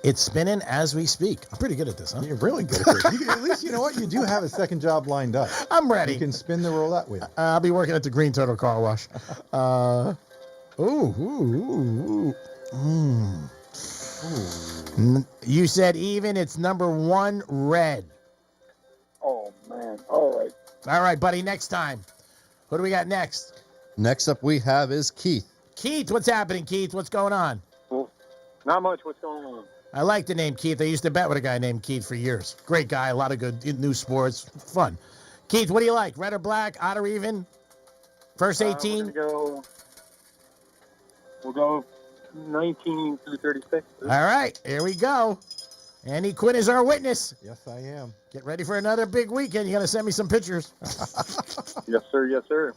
It's spinning as we speak. I'm pretty good at this, huh? You're really good at this. At least, you know what? You do have a second job lined up. I'm ready. You can spin the roulette wheel. I'll be working at the Green Turtle Car Wash. You said even. It's number 1, red. Oh, man. All right. All right, buddy. Next time. Who do we got next? Next up we have is Keith. Keith, what's happening, Keith? What's going on? Not much. What's going on? I like the name Keith. I used to bet with a guy named Keith for years. Great guy. A lot of good new sports. Fun. Keith, what do you like? Red or black? Odd or even? First 18? We'll go 19 through 36. All right. Here we go. Andy Quinn is our witness. Yes, I am. Get ready for another big weekend. You got to send me some pictures. Yes, sir. Yes, sir.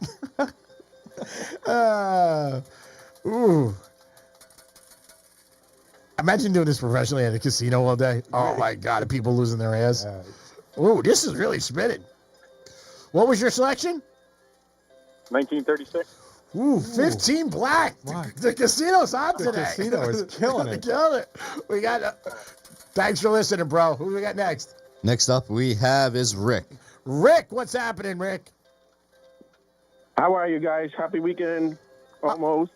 Ooh. Imagine doing this professionally at a casino all day. Oh, my God. People losing their ass. Ooh, this is really spinning. What was your selection? 1936. Ooh, 15 black. The casino's on The today. casino is killing it. Killing it. We got. Thanks for listening, bro. Who do we got next? Next up we have is Rick. Rick, what's happening, Rick? How are you guys? Happy weekend, almost.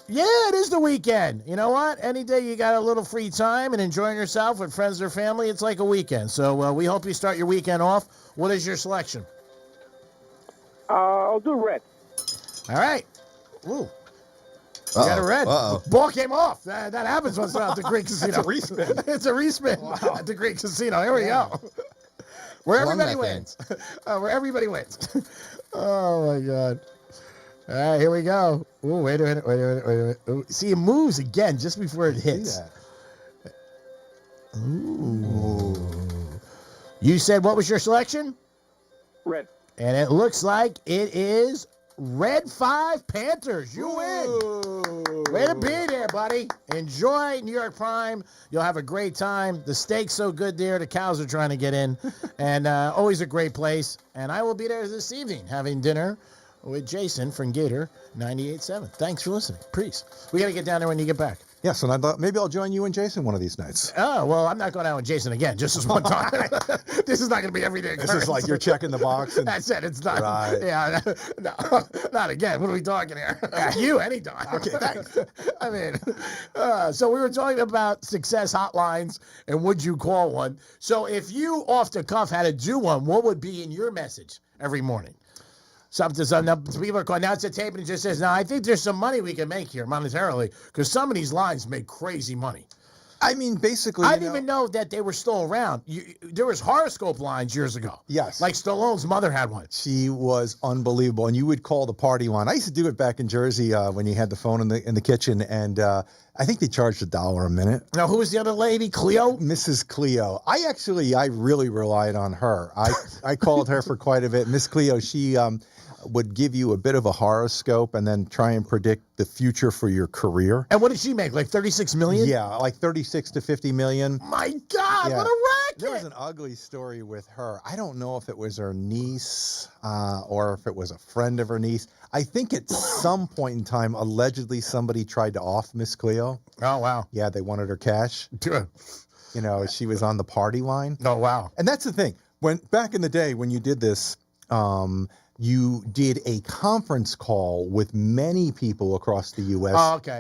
Yeah, it is the weekend. You know what? Any day you got a little free time and enjoying yourself with friends or family, it's like a weekend. So we hope you start your weekend off. What is your selection? I'll do red. All right. Ooh. You got a red. Ball came off. That happens once in a while at the Greek Casino. It's a respin. It's a respin at the Greek Casino. Here we go. Where everybody wins. Where everybody wins. Oh, my God. All right, here we go. Ooh, wait a minute. Ooh, see, it moves again just before it hits. Ooh. You said what was your selection? Red. And it looks like it is red 5 Panthers. You win. Way to be there, buddy. Enjoy New York Prime. You'll have a great time. The steak's so good there. The cows are trying to get in. And always a great place. And I will be there this evening having dinner with Jason from Gator 98.7. Thanks for listening. Peace. We got to get down there when you get back. Yes, and I thought maybe I'll join you and Jason one of these nights. Oh, well, I'm not going out with Jason again, just this one time. This is not going to be everyday This is like you're checking the box. And, that's it. It's not. Right. Yeah, no, not again. What are we talking here? You anytime. Okay, thanks. I mean, so we were talking about success hotlines and would you call one. So if you off the cuff had to do one, what would be in your message every morning? Something. People are calling. Now it's a tape and it just says, now I think there's some money we can make here monetarily because some of these lines make crazy money. I mean, basically, I didn't even know that they were still around. There was horoscope lines years ago. Yes. Like Stallone's mother had one. She was unbelievable. And you would call the party line. I used to do it back in Jersey when you had the phone in the kitchen. And I think they charged $1 a minute. Now, who was the other lady? Cleo? Mrs. Cleo. I really relied on her. I called her for quite a bit. Miss Cleo, she would give you a bit of a horoscope and then try and predict the future for your career. And what did she make? Like 36 million? Yeah, like 36 to 50 million. My God, Yeah. what a racket! There was an ugly story with her. I don't know if it was her niece or if it was a friend of her niece. I think at some point in time, allegedly somebody tried to off Miss Cleo. Oh, wow. Yeah, they wanted her cash. You know, she was on the party line. Oh, wow. And that's the thing. When back in the day when you did this, you did a conference call with many people across the U.S.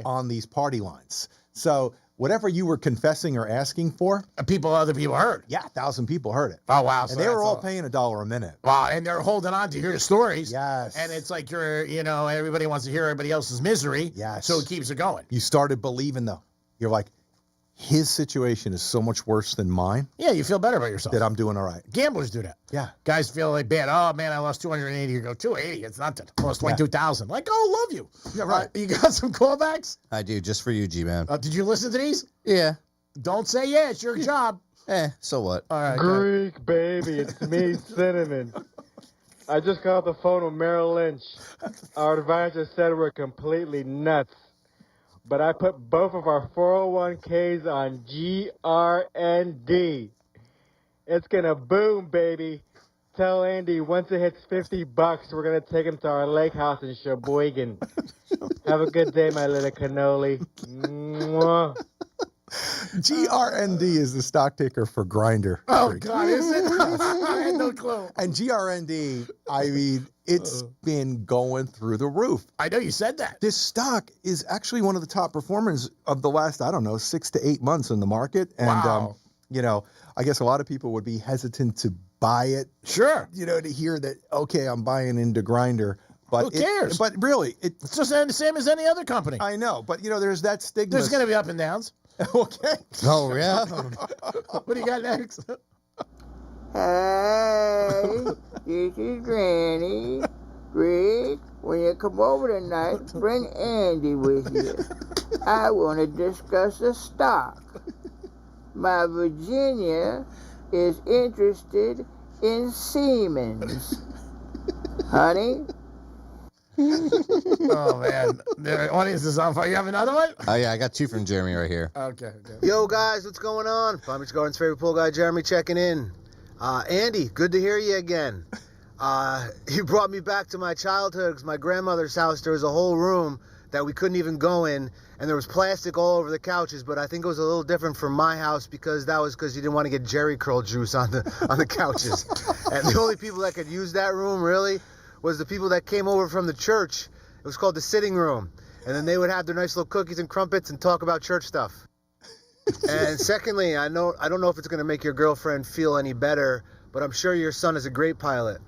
on these party lines. So whatever you were confessing or asking for, other people heard. Yeah, 1,000 people heard it. Oh, wow. And So they were that's all paying $1 a minute. Wow, and they're holding on to hear the stories. Yes. And it's like everybody wants to hear everybody else's misery. Yes. So it keeps it going. You started believing, though. You're like, his situation is so much worse than mine. Yeah, you feel better about yourself. That I'm doing all right. Gamblers do that. Yeah. Guys feel like bad. Oh, man, I lost 280. You go, 280? It's nothing. I lost 22,000. Like, oh, love you. Yeah, right. You got some callbacks? I do, just for you, G-Man. Did you listen to these? Yeah. Don't say yeah. It's your job. So what? All right. Greek, baby. It's me, Cinnamon. I just got off the phone with Merrill Lynch. Our advisor said we're completely nuts. But I put both of our 401ks on GRND. It's going to boom, baby. Tell Andy once it hits $50, we're going to take him to our lake house in Sheboygan. Have a good day, my little cannoli. Mwah. GRND is the stock ticker for Grindr. Oh, God, is it? I had no clue. And GRND, I mean, it's been going through the roof. I know you said that. This stock is actually one of the top performers of the last, 6 to 8 months in the market. And, I guess a lot of people would be hesitant to buy it. Sure. To hear that, okay, I'm buying into Grindr. But who cares? But really, it's just the same as any other company. I know, but, there's that stigma. There's going to be up and downs. Okay. Oh, yeah? What do you got next? Hey, this is Granny. Rick, when you come over tonight, bring Andy with you. I want to discuss a stock. My Virginia is interested in Siemens. Honey? Oh, man. The audience is on fire. You have another one? Oh, yeah, I got 2 from Jeremy right here. Okay. Yo, guys, what's going on? Palm Beach Gardens' favorite pool guy, Jeremy, checking in. Andy, good to hear you again. You brought me back to my childhood because my grandmother's house, there was a whole room that we couldn't even go in, and there was plastic all over the couches, but I think it was a little different from my house because you didn't want to get Jerry curl juice on the couches. And the only people that could use that room, really, was the people that came over from the church. It was called the sitting room. And then they would have their nice little cookies and crumpets and talk about church stuff. And secondly, I don't know if it's going to make your girlfriend feel any better, but I'm sure your son is a great pilot.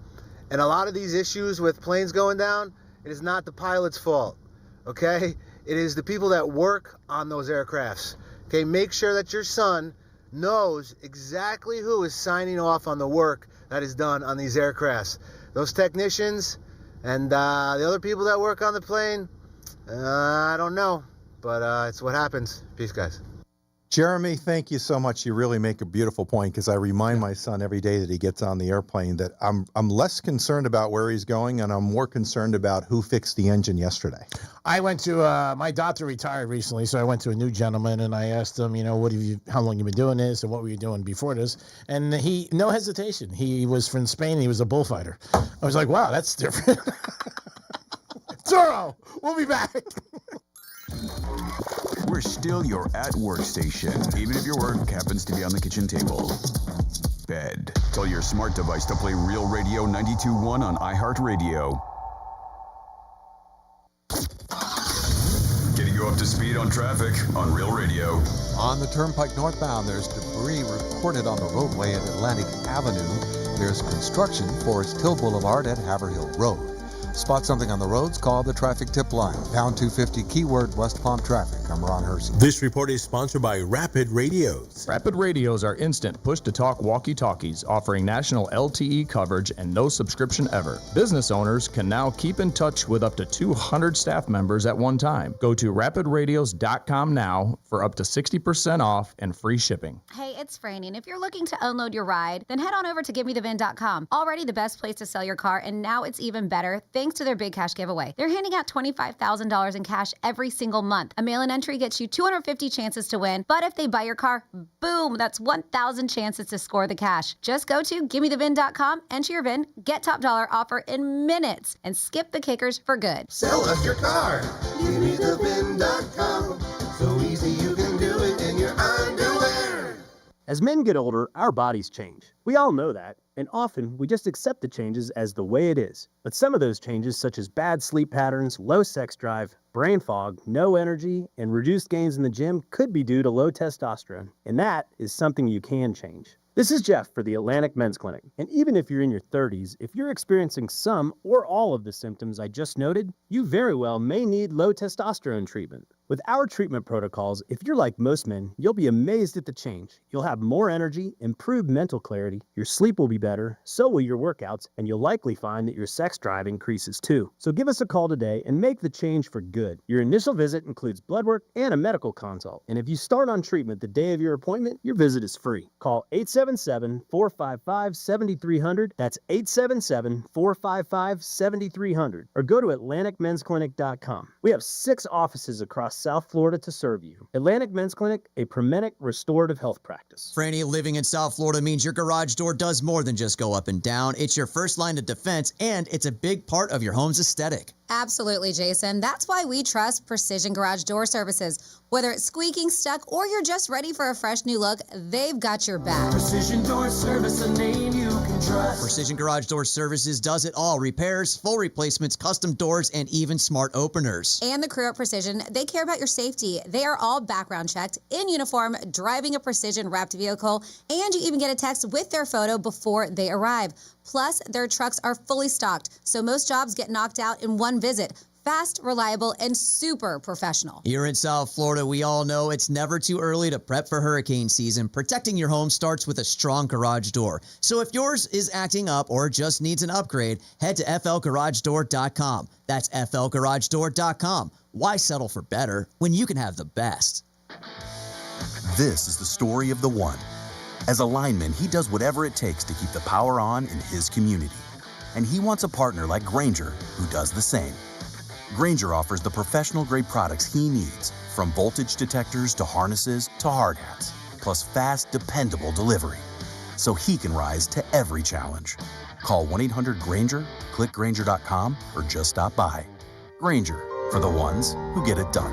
And a lot of these issues with planes going down, it is not the pilot's fault, okay? It is the people that work on those aircrafts. Okay, make sure that your son knows exactly who is signing off on the work that is done on these aircrafts. Those technicians and the other people that work on the plane, I don't know, but it's what happens. Peace, guys. Jeremy, thank you so much. You really make a beautiful point because I remind my son every day that he gets on the airplane that I'm less concerned about where he's going and I'm more concerned about who fixed the engine yesterday. I went to my doctor retired recently, so I went to a new gentleman and I asked him, how long you been doing this and what were you doing before this? And he, no hesitation. He was from Spain. And he was a bullfighter. I was like, wow, that's different. Toro, we'll be back. We're still your at-work station, even if your work happens to be on the kitchen table. Bed. Tell your smart device to play Real Radio 92.1 on iHeartRadio. Getting you up to speed on traffic on Real Radio. On the Turnpike northbound, there's debris reported on the roadway at Atlantic Avenue. There's construction Forest Hill Boulevard at Haverhill Road. Spot something on the roads, call the traffic tip line. Pound 250 keyword West Palm traffic. I'm Ron Hersey. This report is sponsored by Rapid Radios. Rapid Radios are instant push-to-talk walkie-talkies offering national LTE coverage and no subscription ever. Business owners can now keep in touch with up to 200 staff members at one time. Go to rapidradios.com now for up to 60% off and free shipping. Hey, it's Franny, and if you're looking to unload your ride, then head on over to GiveMeTheVin.com. Already the best place to sell your car, and now it's even better thanks to their big cash giveaway. They're handing out $25,000 in cash every single month. A mail-in entry gets you 250 chances to win, but if they buy your car, boom, that's 1,000 chances to score the cash. Just go to GiveMeTheVin.com, enter your VIN, get top dollar offer in minutes, and skip the kickers for good. Sell us your car. GiveMeTheVin.com. So easy you can do it in your underwear. As men get older, our bodies change. We all know that, and often we just accept the changes as the way it is. But some of those changes, such as bad sleep patterns, low sex drive, brain fog, no energy, and reduced gains in the gym, could be due to low testosterone. And that is something you can change. This is Jeff for the Atlantic Men's Clinic. And even if you're in your 30s, if you're experiencing some or all of the symptoms I just noted, you very well may need low testosterone treatment. With our treatment protocols, if you're like most men, you'll be amazed at the change. You'll have more energy, improved mental clarity, your sleep will be better, so will your workouts, and you'll likely find that your sex drive increases too. So give us a call today and make the change for good. Your initial visit includes blood work and a medical consult. And if you start on treatment the day of your appointment, your visit is free. Call 877-455-7300. That's 877-455-7300. Or go to AtlanticMen'sClinic.com. We have 6 offices across South Florida to serve you. Atlantic Men's Clinic, a Promenic restorative health practice. Franny, living in South Florida means your garage door does more than just go up and down. It's your first line of defense, and it's a big part of your home's aesthetic. Absolutely, Jason. That's why we trust Precision Garage Door Services. Whether it's squeaking, stuck, or you're just ready for a fresh new look, they've got your back. Precision Door Service, a name you can trust. Precision Garage Door Services does it all. Repairs, full replacements, custom doors, and even smart openers. And the crew at Precision, they care about your safety. They are all background checked, in uniform, driving a Precision wrapped vehicle, and you even get a text with their photo before they arrive. Plus, their trucks are fully stocked, so most jobs get knocked out in one visit. Fast, reliable, and super professional. Here in South Florida, we all know it's never too early to prep for hurricane season. Protecting your home starts with a strong garage door. So if yours is acting up or just needs an upgrade, head to flgaragedoor.com. That's flgaragedoor.com. Why settle for better when you can have the best? This is the story of the one. As a lineman, he does whatever it takes to keep the power on in his community. And he wants a partner like Grainger who does the same. Grainger offers the professional-grade products he needs, from voltage detectors to harnesses to hard hats, plus fast, dependable delivery, so he can rise to every challenge. Call 1-800-GRAINGER, click Grainger.com, or just stop by. Grainger, for the ones who get it done.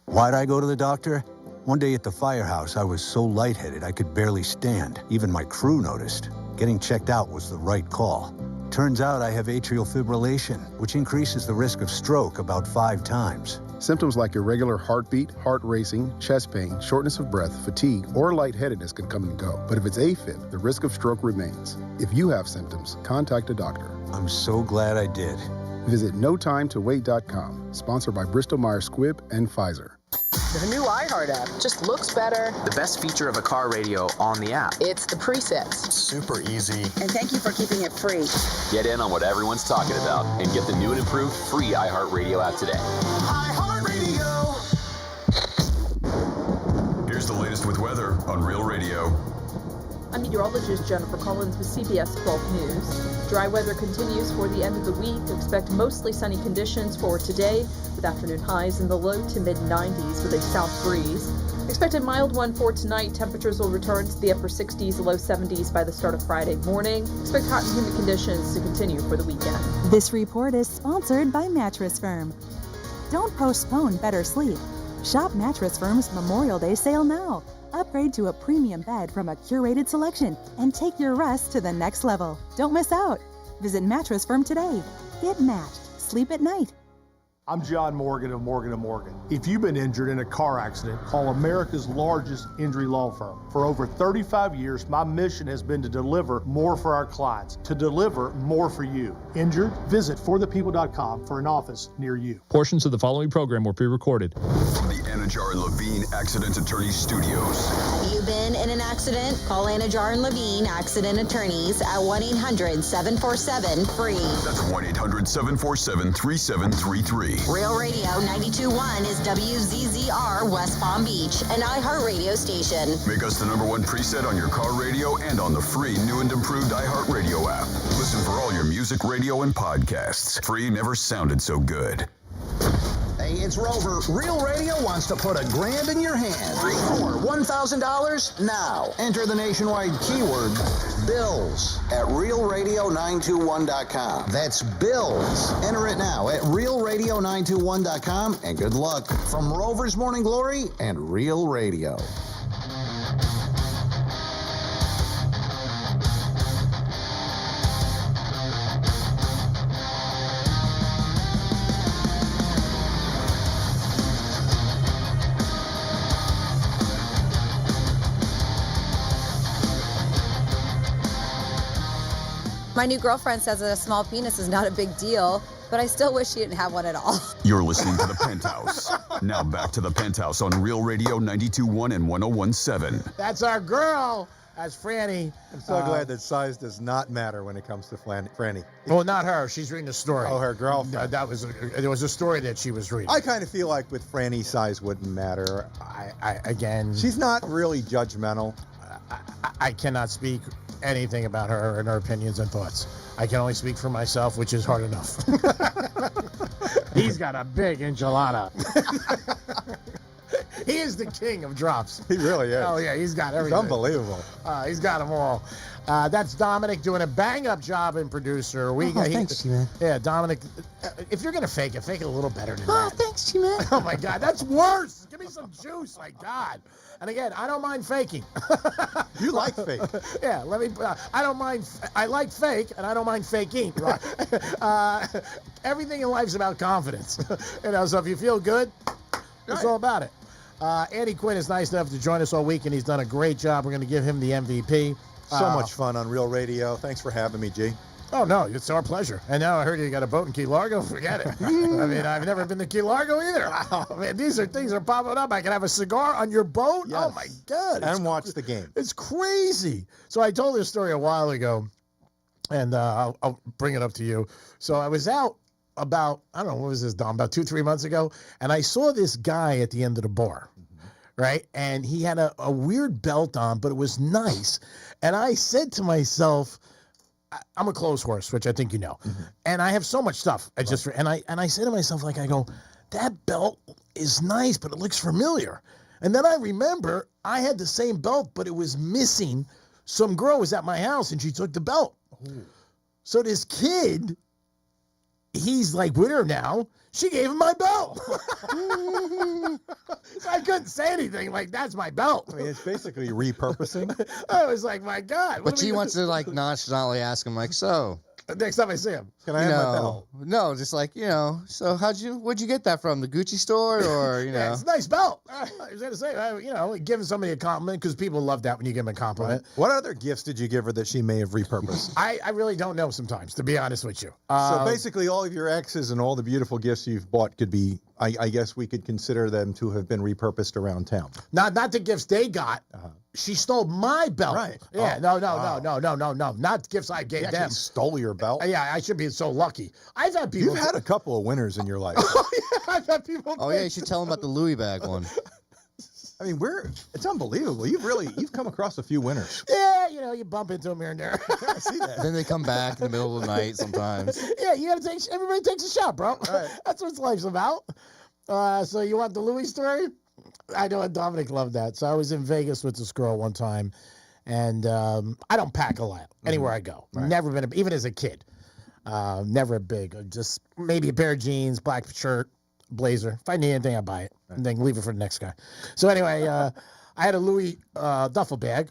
Why'd I go to the doctor? One day at the firehouse, I was so lightheaded I could barely stand. Even my crew noticed. Getting checked out was the right call. Turns out I have atrial fibrillation, which increases the risk of stroke about 5 times. Symptoms like irregular heartbeat, heart racing, chest pain, shortness of breath, fatigue, or lightheadedness can come and go. But if it's AFib, the risk of stroke remains. If you have symptoms, contact a doctor. I'm so glad I did. Visit NoTimeToWait.com, sponsored by Bristol-Myers Squibb and Pfizer. The new iHeart app just looks better. The best feature of a car radio on the app. It's the presets. Super easy. And thank you for keeping it free. Get in on what everyone's talking about and get the new and improved free iHeart Radio app today. iHeart Radio. Here's the latest with weather on Real Radio. I'm meteorologist Jennifer Collins with CBS 12 News. Dry weather continues for the end of the week. Expect mostly sunny conditions for today, with afternoon highs in the low to mid-90s with a south breeze. Expect a mild one for tonight. Temperatures will return to the upper 60s, low 70s by the start of Friday morning. Expect hot and humid conditions to continue for the weekend. This report is sponsored by Mattress Firm. Don't postpone better sleep. Shop Mattress Firm's Memorial Day sale now. Upgrade to a premium bed from a curated selection and take your rest to the next level. Don't miss out. Visit Mattress Firm today. Get matched. Sleep at night. I'm John Morgan of Morgan & Morgan. If you've been injured in a car accident, call America's largest injury law firm. For over 35 years, my mission has been to deliver more for our clients, to deliver more for you. Injured? Visit forthepeople.com for an office near you. Portions of the following program were pre-recorded. From the Anajar and Levine Accident Attorneys Studios. Have you been in an accident? Call Anajar and Levine Accident Attorneys at 1-800-747-FREE. That's 1-800-747-3733. Real Radio 92.1 is WZZR West Palm Beach, an iHeartRadio station. Make us the #1 preset on your car radio and on the free new and improved iHeartRadio app. Listen for all your music, radio, and podcasts. Free never sounded so good. Hey, it's Rover. Real Radio wants to put $1,000 in your hand. For $1,000 now. Enter the nationwide keyword BILLS at realradio921.com. That's BILLS. Enter it now at realradio921.com and good luck from Rover's Morning Glory and Real Radio. My new girlfriend says that a small penis is not a big deal, but I still wish she didn't have one at all. You're listening to The Penthouse. Now back to The Penthouse on Real Radio 92.1 and 101.7. That's our girl. That's Franny. I'm so glad that size does not matter when it comes to Franny. Well, not her. She's reading a story. Oh, her girlfriend. There was a story that she was reading. I kind of feel like with Franny, size wouldn't matter. Again, she's not really judgmental. I cannot speak anything about her and her opinions and thoughts. I can only speak for myself, which is hard enough. He's got a big enchilada. He is the king of drops. He really is. Oh, yeah, he's got everything. He's unbelievable. He's got them all. That's Dominic doing a bang-up job in producer. Thanks, G-Man. Yeah, Dominic, if you're going to fake it a little better than that. Thanks, G-Man. Oh, my God, that's worse. Give me some juice, my God. And again, I don't mind faking. You like fake. Yeah, I don't mind. I like fake, and I don't mind faking. Right. Everything in life's about confidence. So if you feel good, it's all about it. Andy Quinn is nice enough to join us all week, and he's done a great job. We're going to give him the MVP. So much fun on Real Radio. Thanks for having me, G. Oh, no, it's our pleasure. And now I heard you got a boat in Key Largo. Forget it. I mean, I've never been to Key Largo either. Oh, man, these are things are popping up. I can have a cigar on your boat? Yes. Oh, my God. And watch the game. It's crazy. So I told this story a while ago, and I'll bring it up to you. So I was out about, I don't know, what was this, Dom, about 2-3 months ago, and I saw this guy at the end of the bar. Right? And he had a weird belt on, but it was nice. And I said to myself, I'm a clothes horse, which I think you know. Mm-hmm. And I have so much stuff. I said to myself, like, I go, that belt is nice, but it looks familiar. And then I remember I had the same belt, but it was missing. Some girl was at my house and she took the belt. Ooh. So this kid, he's like with her now. She gave him my belt. So I couldn't say anything. Like, that's my belt. I mean, it's basically repurposing. I was like, my God. But she wants to, like, nonchalantly ask him, like, so. Next time I see him. Can I have my belt? No, just like, so where'd you get that from? The Gucci store or, Yeah, it's a nice belt. I was going to say, giving somebody a compliment because people love that when you give them a compliment. What other gifts did you give her that she may have repurposed? I really don't know sometimes, to be honest with you. So basically all of your exes and all the beautiful gifts you've bought could be, I guess we could consider them to have been repurposed around town. Not the gifts they got. Uh-huh. She stole my belt. Right. Yeah. Oh, no. Not gifts I gave them. Stole your belt? Yeah, I should be so lucky. I've had people. You've had a couple of winners in your life. Oh, yeah, I've had people. Oh, yeah, you should tell them about the Louis bag one. I mean, it's unbelievable. You've come across a few winners. Yeah, you bump into them here and there. I see that. Then they come back in the middle of the night sometimes. Yeah, everybody takes a shot, bro. Right. That's what life's about. So you want the Louis story? I know Dominic loved that. So I was in Vegas with this girl one time, and I don't pack a lot anywhere I go. Right. Never been, even as a kid, never a big, just maybe a pair of jeans, black shirt, blazer. If I need anything, I buy it, and then leave it for the next guy. So anyway, I had a Louis duffel bag,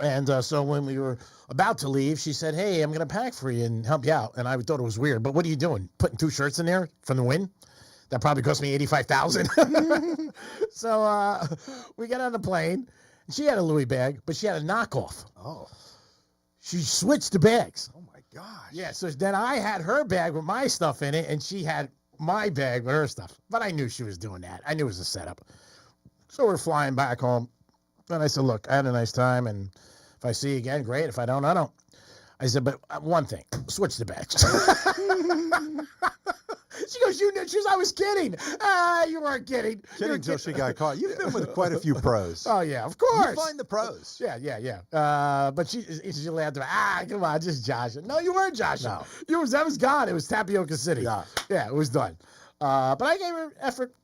and so when we were about to leave, she said, "Hey, I'm going to pack for you and help you out." And I thought it was weird, but what are you doing? Putting 2 shirts in there from the wind? That probably cost me $85,000. So we got on the plane. She had a Louis bag, but she had a knockoff. Oh. She switched the bags. Oh, my gosh. Yeah, so then I had her bag with my stuff in it, and she had my bag with her stuff. But I knew she was doing that. I knew it was a setup. So we're flying back home. And I said, look, I had a nice time, and if I see you again, great. If I don't, I don't. I said, but one thing, switch the bags. She goes, you knew. She goes, I was kidding. You weren't kidding. Kidding until she got caught. You've been with quite a few pros. Oh, yeah, of course. You find the pros. Yeah. But she laughed at me. Come on, just joshing. No, you weren't joshing. No. That was gone. It was Tapioca City. Yeah, it was done. But I gave her effort.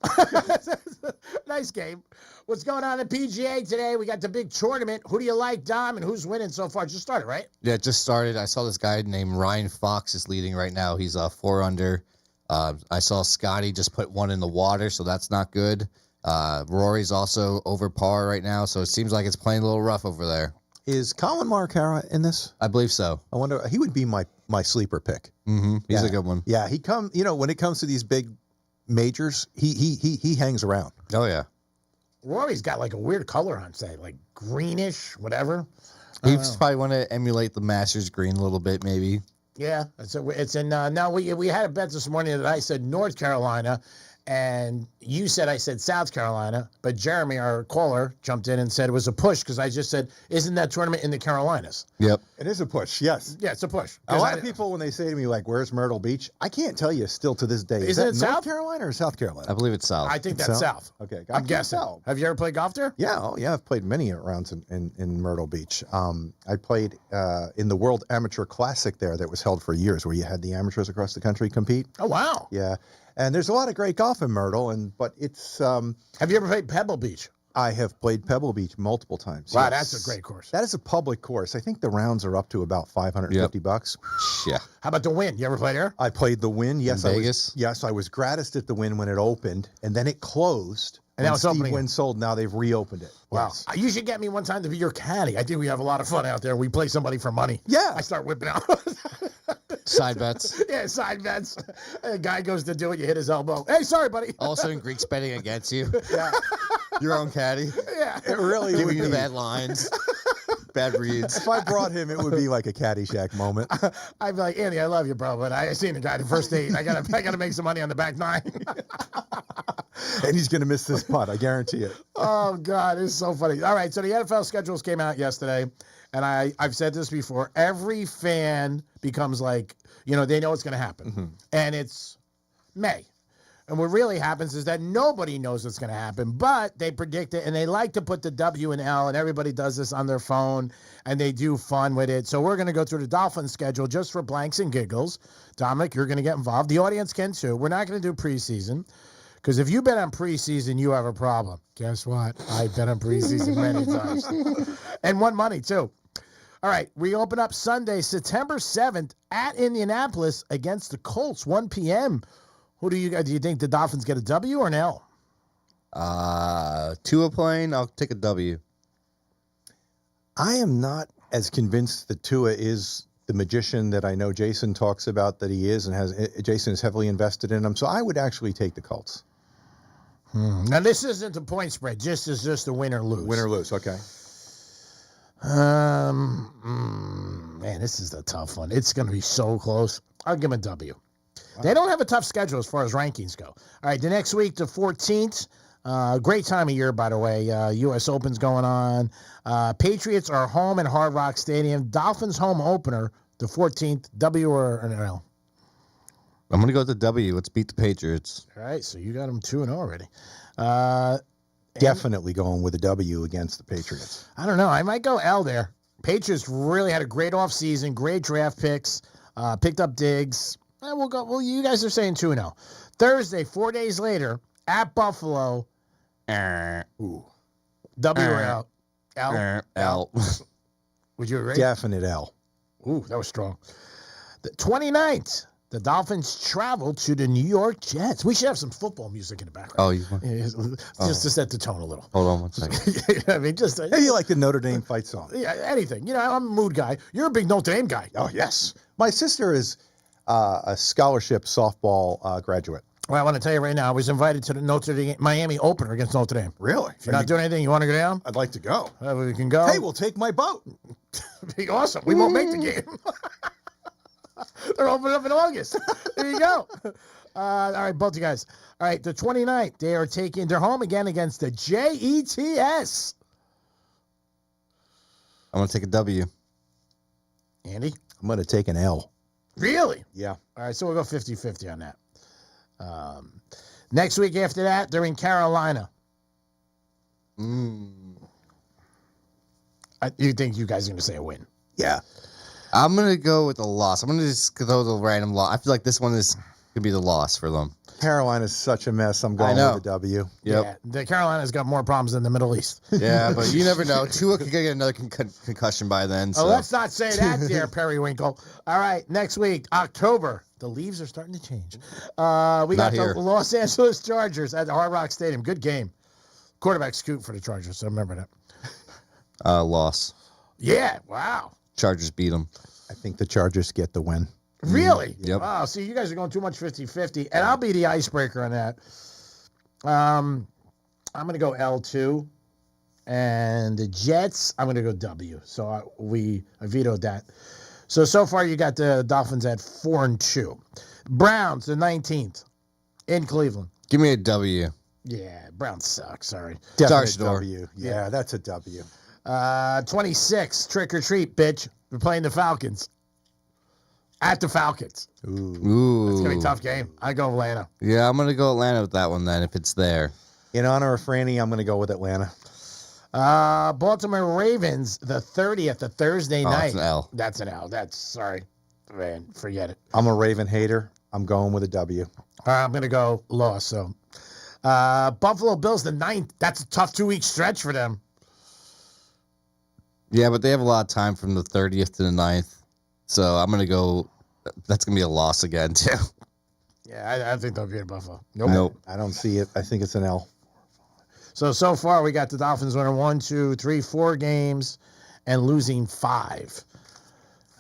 Nice game. What's going on at PGA today? We got the big tournament. Who do you like, Dom, and who's winning so far? Just started, right? Yeah, it just started. I saw this guy named Ryan Fox is leading right now. He's 4 under. I saw Scotty just put 1 in the water, so that's not good. Rory's also over par right now, so it seems like it's playing a little rough over there. Is Colin Morikawa in this? I believe so. I wonder. He would be my sleeper pick. Mm-hmm. He's a good one. Yeah, when it comes to these big majors, he hangs around. Oh yeah. Rory's got like a weird color on, say, like greenish, whatever. He just probably want to emulate the Masters green a little bit, maybe. Yeah, it's in. Now we had a bet this morning that I said North Carolina, and you said I said South Carolina, but Jeremy, our caller, jumped in and said it was a push because I just said, "Isn't that tournament in the Carolinas?" Yep, it is a push. Yes, yeah, it's a push. A lot of people when they say to me like, "Where's Myrtle Beach?" I can't tell you still to this day. Isn't that it North South Carolina or South Carolina? I believe it's South. I think that's South. Okay, I'm guessing. Have you ever played golf there? Yeah, I've played many rounds in Myrtle Beach. I played in the World Amateur Classic there that was held for years, where you had the amateurs across the country compete. Oh wow! Yeah, and there's a lot of great golf in Myrtle, but it's. Have you ever played Pebble Beach? I have played Pebble Beach multiple times. Wow, yes. that's a great course. That is a public course. I think the rounds are up to about $550. Yeah. How about the Wynn? You ever played there? I played the Wynn. Yes, in Vegas. I was gratis at the Wynn when it opened, and then it closed. And now it's Steve opening. Wynn sold. Now they've reopened it. Wow. Yes. You should get me one time to be your caddy. I think we have a lot of fun out there. We play somebody for money. Yeah. I start whipping out. Side bets. Yeah, side bets. A guy goes to do it, you hit his elbow. Hey, sorry, buddy. All of a sudden, Greek's betting against you. Yeah. Your own caddy. Yeah. It really Giving would you be. the bad lines, bad reads. If I brought him, it would be like a Caddyshack moment. I'd be like, Andy, I love you, bro, but I seen the guy the first date. I gotta make some money on the back nine. And he's going to miss this putt. I guarantee it. Oh, God, it's so funny. All right, so the NFL schedules came out yesterday, and I've said this before. Every fan becomes like, they know what's going to happen. Mm-hmm. And it's May. And what really happens is that nobody knows what's going to happen, but they predict it, and they like to put the W and L, and everybody does this on their phone, and they do fun with it. So we're going to go through the Dolphins schedule just for blanks and giggles. Dominic, you're going to get involved. The audience can, too. We're not going to do preseason. Because if you bet on preseason, you have a problem. Guess what? I bet on preseason many times. And won money, too. All right, we open up Sunday, September 7th at Indianapolis against the Colts, 1 p.m. Do you think the Dolphins get a W or an L? Tua playing, I'll take a W. I am not as convinced that Tua is the magician that I know Jason talks about that he is, and Jason is heavily invested in him. So I would actually take the Colts. Now, this isn't a point spread. This is just a win or lose. Win or lose, okay. Man, this is a tough one. It's going to be so close. I'll give them a W. Wow. They don't have a tough schedule as far as rankings go. All right, the next week, the 14th. Great time of year, by the way. U.S. Open's going on. Patriots are home at Hard Rock Stadium. Dolphins home opener, the 14th. W or an L? I'm going to go with the W. Let's beat the Patriots. All right, so you got them 2-0 already. Definitely going with a W against the Patriots. I don't know. I might go L there. Patriots really had a great offseason, great draft picks, picked up Diggs. We'll go. Well, you guys are saying 2-0. Thursday, 4 days later, at Buffalo. Ooh. W or L? L? L. Would you agree? Definite L. Ooh, that was strong. The 29th, the Dolphins travel to the New York Jets. We should have some football music in the background. Just to set the tone a little. Hold on one second. I mean, just Hey, you like the Notre Dame fight song? Yeah, anything. I'm a mood guy. You're a big Notre Dame guy. Oh, yes. My sister is a scholarship softball graduate. Well, I want to tell you right now, I was invited to the Notre Dame Miami opener against Notre Dame. Really? If you're not doing anything, you want to go down? I'd like to go. We can go. Hey, we'll take my boat. Be awesome. We won't make the game. They're opening up in August. There you go. All right, both you guys. All right, the 29th, they're home again against the Jets. I'm going to take a W. Andy? I'm going to take an L. Really? Yeah. All right, so we'll go 50-50 on that. Next week after that, they're in Carolina. You think you guys are going to say a win? Yeah. I'm going to go with a loss. I'm going to just throw the random loss. I feel like this one is going to be the loss for them. Carolina's such a mess. I'm going with a W. Yep. Yeah, the Carolina's got more problems than the Middle East. Yeah, but you never know. Tua could get another concussion by then. So. Oh, let's not say that, dear Periwinkle. All right, next week, October. The leaves are starting to change. We got the Los Angeles Chargers at the Hard Rock Stadium. Good game. Quarterback scoop for the Chargers, so remember that. Loss. Yeah, wow. Chargers beat them. I think the Chargers get the win. Really? Yep. Wow, see, you guys are going too much 50-50, and I'll be the icebreaker on that. I'm going to go L2, And the Jets, I'm going to go W. So I vetoed that. So far you got the Dolphins at 4-2. Browns, the 19th in Cleveland. Give me a W. Yeah, Browns suck. Sorry. Definite W. Yeah, that's a W. 26, trick or treat, bitch. We're playing the Falcons. At the Falcons. Ooh. It's going to be a tough game. I go Atlanta. Yeah, I'm going to go Atlanta with that one then, if it's there. In honor of Franny, I'm going to go with Atlanta. Baltimore Ravens, the 30th, the Thursday night. That's an L. That's an L. Sorry. Man, forget it. I'm a Raven hater. I'm going with a W. All right, I'm going to go loss. So, Buffalo Bills, the 9th. That's a tough 2-week stretch for them. Yeah, but they have a lot of time from the 30th to the 9th. So I'm going to go, that's going to be a loss again, too. Yeah, I think they'll beat Buffalo. Nope. I don't see it. I think it's an L. So far, we got the Dolphins winning 1, 2, 3, 4 games and losing 5.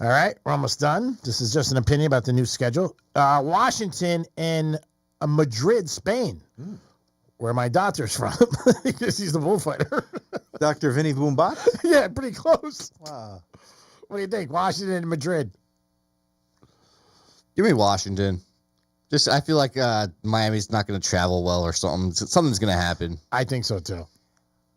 All right, we're almost done. This is just an opinion about the new schedule. Washington and Madrid, Spain, where my doctor's from, because he's the bullfighter. Dr. Vinny Boombat? Yeah, pretty close. Wow. What do you think? Washington and Madrid. Give me Washington. I feel like Miami's not going to travel well or something. Something's going to happen. I think so, too.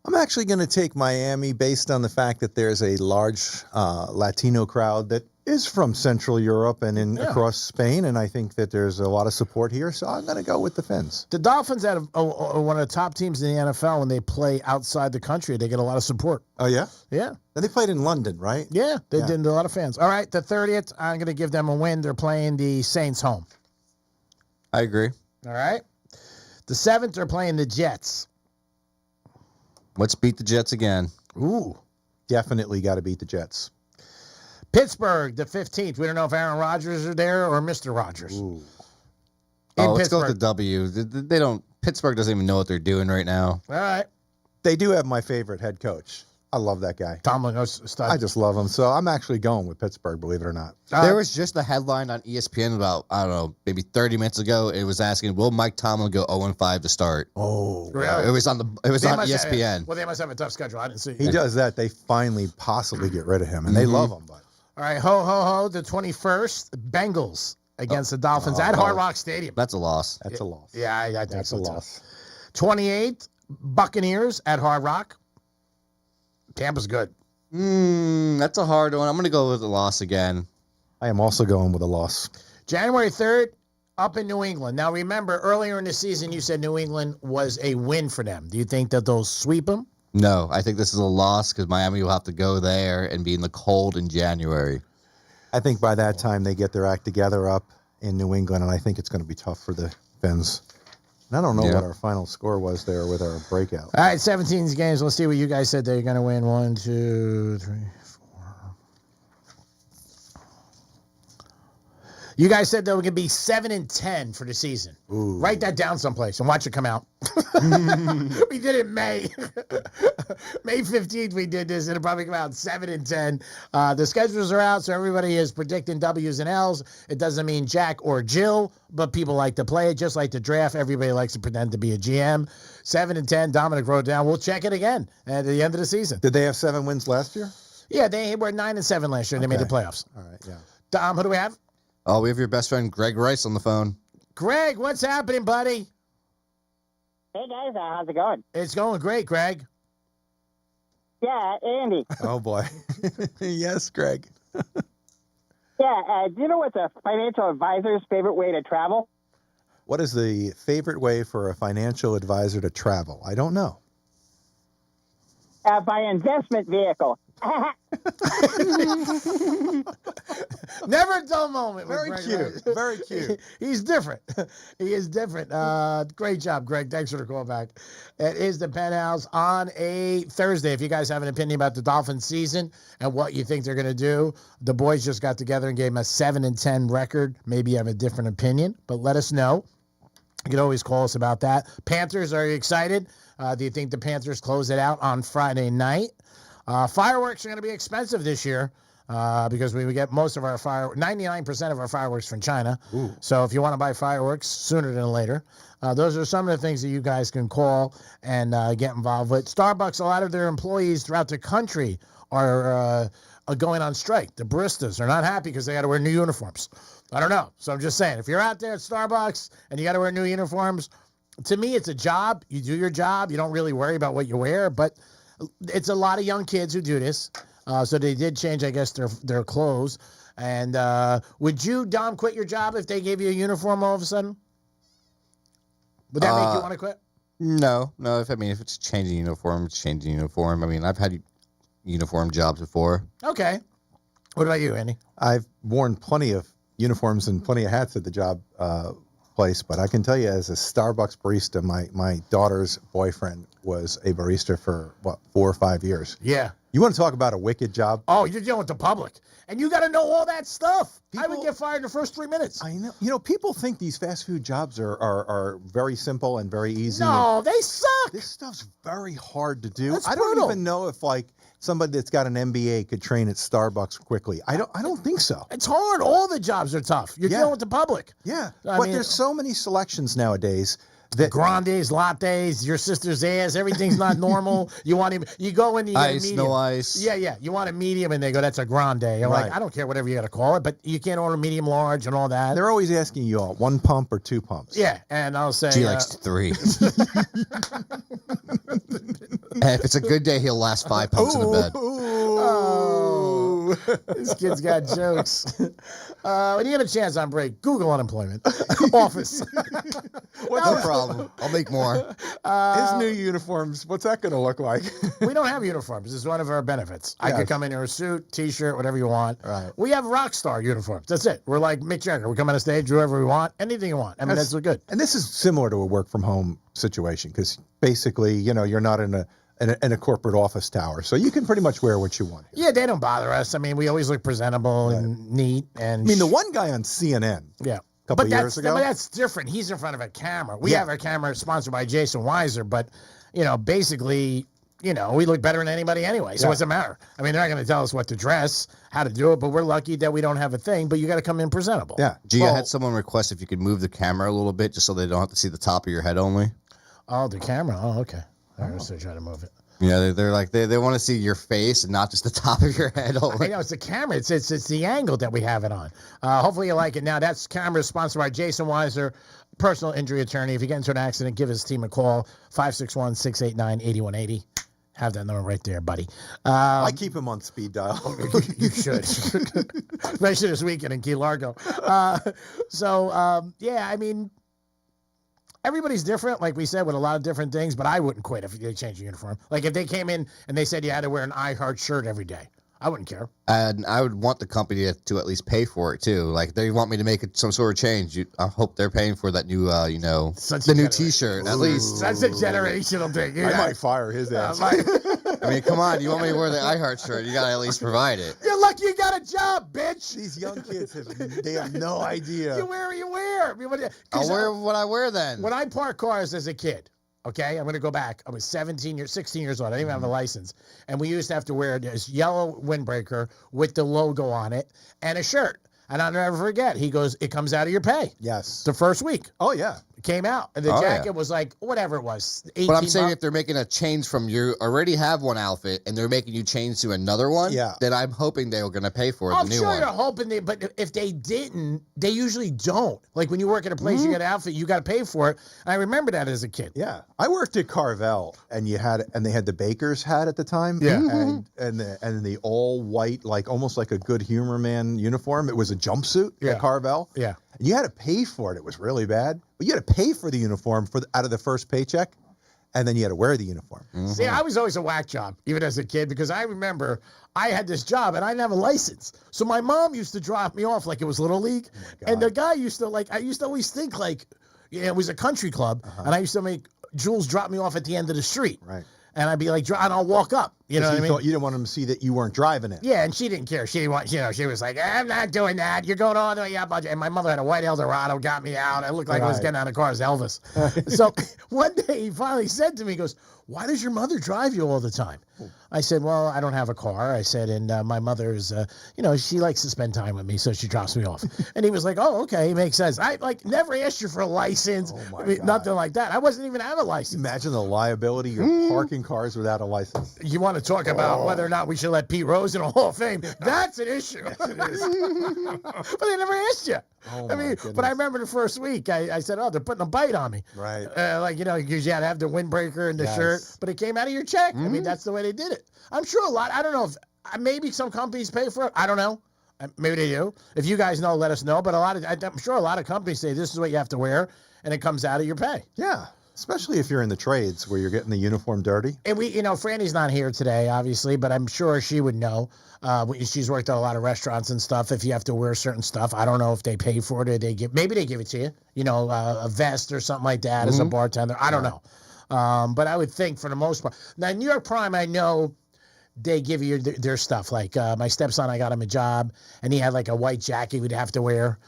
I'm actually going to take Miami based on the fact that there's a large Latino crowd that is from Central Europe and across Spain, and I think that there's a lot of support here, so I'm going to go with the Fins. The Dolphins are one of the top teams in the NFL. When they play outside the country, they get a lot of support. Oh, yeah? Yeah. And they played in London, right? Yeah, they did a lot of fans. All right, the 30th, I'm going to give them a win. They're playing the Saints home. I agree. All right. The 7th, they're playing the Jets. Let's beat the Jets again. Ooh. Definitely got to beat the Jets. Pittsburgh, the 15th. We don't know if Aaron Rodgers is there or Mr. Rodgers. Ooh. Let's go with the W. They don't. Pittsburgh doesn't even know what they're doing right now. All right. They do have my favorite head coach. I love that guy. Tomlin. I just love him. So I'm actually going with Pittsburgh, believe it or not. There was just a headline on ESPN about, I don't know, maybe 30 minutes ago. It was asking, will Mike Tomlin go 0-5 to start? Oh. Really? It was on ESPN. Well, they must have a tough schedule. I didn't see it. He does that. They finally possibly get rid of him, and they love him. But all right, ho, the 21st, Bengals against the Dolphins at Hard Rock Stadium. That's a loss. That's a loss. Yeah, I think that's so a too. loss. 28th, Buccaneers at Hard Rock. Tampa's good. That's a hard one. I'm going to go with a loss again. I am also going with a loss. January 3rd, up in New England. Now, remember, earlier in the season, you said New England was a win for them. Do you think that they'll sweep them? No, I think this is a loss because Miami will have to go there and be in the cold in January. I think by that time they get their act together up in New England, and I think it's going to be tough for the Fins. And I don't know what our final score was there with our breakout. All right, 17 games. Let's see what you guys said they're going to win. 1, 2, 3, 4. You guys said they were going to be 7-10 for the season. Ooh. Write that down someplace and watch it come out. We did it in May. May 15th we did this. It'll probably come out 7-10. The schedules are out, so everybody is predicting W's and L's. It doesn't mean Jack or Jill, but people like to play it. Just like the draft, everybody likes to pretend to be a GM. 7-10, Dominic wrote down. We'll check it again at the end of the season. Did they have 7 wins last year? Yeah, they were 9-7 last year. They made the playoffs. All right, yeah. Dom, who do we have? Oh, we have your best friend Greg Rice on the phone. Greg, what's happening, buddy? Hey, guys. How's it going? It's going great, Greg. Yeah, Andy. Oh, boy. Yes, Greg. Yeah, do you know what's a financial advisor's favorite way to travel? What is the favorite way for a financial advisor to travel? I don't know. By investment vehicle. Never a dull moment. Very with cute. Greg. Very cute. He's different. He is different. Great job, Greg. Thanks for the call back. It is the Penthouse on a Thursday. If you guys have an opinion about the Dolphins season and what you think they're going to do, the boys just got together and gave them a 7-10 record. Maybe you have a different opinion, but let us know. You can always call us about that. Panthers, are you excited? Do you think the Panthers close it out on Friday night? Fireworks are going to be expensive this year. because we get most of our 99% of our fireworks from China. Ooh. So if you want to buy fireworks sooner than later, those are some of the things that you guys can call and get involved with. Starbucks, a lot of their employees throughout the country are going on strike. The baristas are not happy because they got to wear new uniforms. I don't know. So I'm just saying, if you're out there at Starbucks and you got to wear new uniforms, to me, it's a job. You do your job. You don't really worry about what you wear, but it's a lot of young kids who do this. So they did change, I guess, their clothes. And would you, Dom, quit your job if they gave you a uniform all of a sudden? Would that make you want to quit? No. If it's changing uniform, it's changing uniform. I mean, I've had uniform jobs before. Okay. What about you, Andy? I've worn plenty of uniforms and plenty of hats at the job place, but I can tell you, as a Starbucks barista, my daughter's boyfriend was a barista for 4 or 5 years. Yeah. You want to talk about a wicked job? Oh, you're dealing with the public, and you got to know all that stuff. I would get fired in the first 3 minutes. I know. You know, people think these fast food jobs are very simple and very easy. No, they suck. This stuff's very hard to do. That's I don't brutal. even know if somebody that's got an MBA could train at Starbucks quickly. I don't think so. It's hard. All the jobs are tough. You're dealing with the public. Yeah. I But mean, there's so many selections nowadays. That grandes, lattes, your sister's ass, everything's not normal. You go in, you get a Ice, medium. no ice. Yeah. You want a medium, and they go, that's a grande. You're like, I don't care whatever you got to call it, but you can't order medium, large, and all that. They're always asking you all 1 pump or 2 pumps. Yeah, and I'll say She likes 3. And if it's a good day, he'll last 5 pumps in the bed. Oh, this kid's got jokes. When you get a chance on break, Google unemployment office. What's the problem? I'll make more. His new uniforms, what's that going to look like? We don't have uniforms. It's one of our benefits. I could come in here a suit, T-shirt, whatever you want. Right. We have rock star uniforms. That's it. We're like Mick Jagger. We come on a stage, do whatever we want, anything you want. I mean, that's good. And this is similar to a work from home situation because basically, you're not in a corporate office tower, so you can pretty much wear what you want. Yeah, they don't bother us. I mean, we always look presentable and neat. And I mean, the one guy on CNN, yeah, a couple of years ago, but that's different. He's in front of a camera. We have our camera sponsored by Jason Weiser, but basically, we look better than anybody anyway. So what's the matter? I mean, they're not going to tell us what to dress, how to do it, but we're lucky that we don't have a thing. But you got to come in presentable. Yeah. Gee, I had someone request if you could move the camera a little bit just so they don't have to see the top of your head only. Oh, the camera. Oh, okay. All right, so try to move it. Yeah, they're like they want to see your face and not just the top of your head only. I know, it's the camera. It's the angle that we have it on. Hopefully you like it. Now, that's camera sponsored by Jason Weiser, personal injury attorney. If you get into an accident, give his team a call, 561-689-8180. Have that number right there, buddy. I keep him on speed dial. You should. Especially this weekend in Key Largo. Yeah, I mean, everybody's different, like we said, with a lot of different things, but I wouldn't quit if they changed the uniform. Like if they came in and they said you had to wear an iHeart shirt every day. I wouldn't care. And I would want the company to at least pay for it, too. Like, they want me to make some sort of change. I hope they're paying for that new, the new T-shirt, at least. That's a generational thing. I might fire his ass. I mean, come on. You want me to wear the iHeart shirt? You got to at least provide it. You're lucky you got a job, bitch. These young kids, they have no idea. You wear what you wear. I'll wear what I wear then. When I parked cars as a kid, okay, I'm going to go back. I was 16 years old. I didn't even have a license. And we used to have to wear this yellow windbreaker with the logo on it and a shirt. And I'll never forget. He goes, it comes out of your pay. Yes. The first week. Oh, yeah. It came out. And the jacket was like, whatever it was, 18 But I'm saying bucks. if they're making a change from you already have one outfit and they're making you change to another one, then I'm hoping they're going to pay for I'm the new sure one. you're hoping but if they didn't, they usually don't. Like when you work at a place, you get an outfit, you got to pay for it. And I remember that as a kid. Yeah, I worked at Carvel, and they had the baker's hat at the time. Yeah, and the all white, like almost like a Good Humor Man uniform. It was a jumpsuit at Carvel. Yeah, and you had to pay for it. It was really bad, but you had to pay for the uniform out of the first paycheck. And then you had to wear the uniform. Mm-hmm. See, I was always a whack job, even as a kid, because I remember I had this job and I didn't have a license. So my mom used to drop me off like it was Little League. And the guy used to I used to always think it was a country club. And I used to make Jules drop me off at the end of the street. Right. And I'd be like, and I'll walk up. You know what I mean? You didn't want them to see that you weren't driving it. Yeah, and she didn't care. She didn't want, she was like, I'm not doing that. You're going all the way up. And my mother had a white Eldorado, got me out. I looked like I was getting out of the car as Elvis. So one day he finally said to me, he goes, why does your mother drive you all the time? I said, well, I don't have a car. I said, and my mother's, she likes to spend time with me, so she drops me off. And he was like, oh, okay, makes sense. I never asked you for a license, nothing like that. I wasn't even have a license. Imagine the liability. You're parking cars without a license. You want to talk about whether or not we should let Pete Rose in a Hall of Fame? That's an issue. Yes, it is. But they never asked you. But I remember the first week, I said, oh, they're putting a bite on me. Right. Because you had to have the windbreaker and the shirt, but it came out of your check. I mean, that's the way they did it. I'm sure a lot. I don't know if maybe some companies pay for it. I don't know. Maybe they do. If you guys know, let us know. But I'm sure a lot of companies say this is what you have to wear, and it comes out of your pay. Yeah. Especially if you're in the trades where you're getting the uniform dirty. And Franny's not here today, obviously, but I'm sure she would know. She's worked at a lot of restaurants and stuff. If you have to wear certain stuff, I don't know if they pay for it or maybe they give it to you. A vest or something like that as a bartender. I don't know. But I would think for the most part. Now, New York Prime, I know they give you their stuff. Like my stepson, I got him a job, and he had like a white jacket we'd have to wear,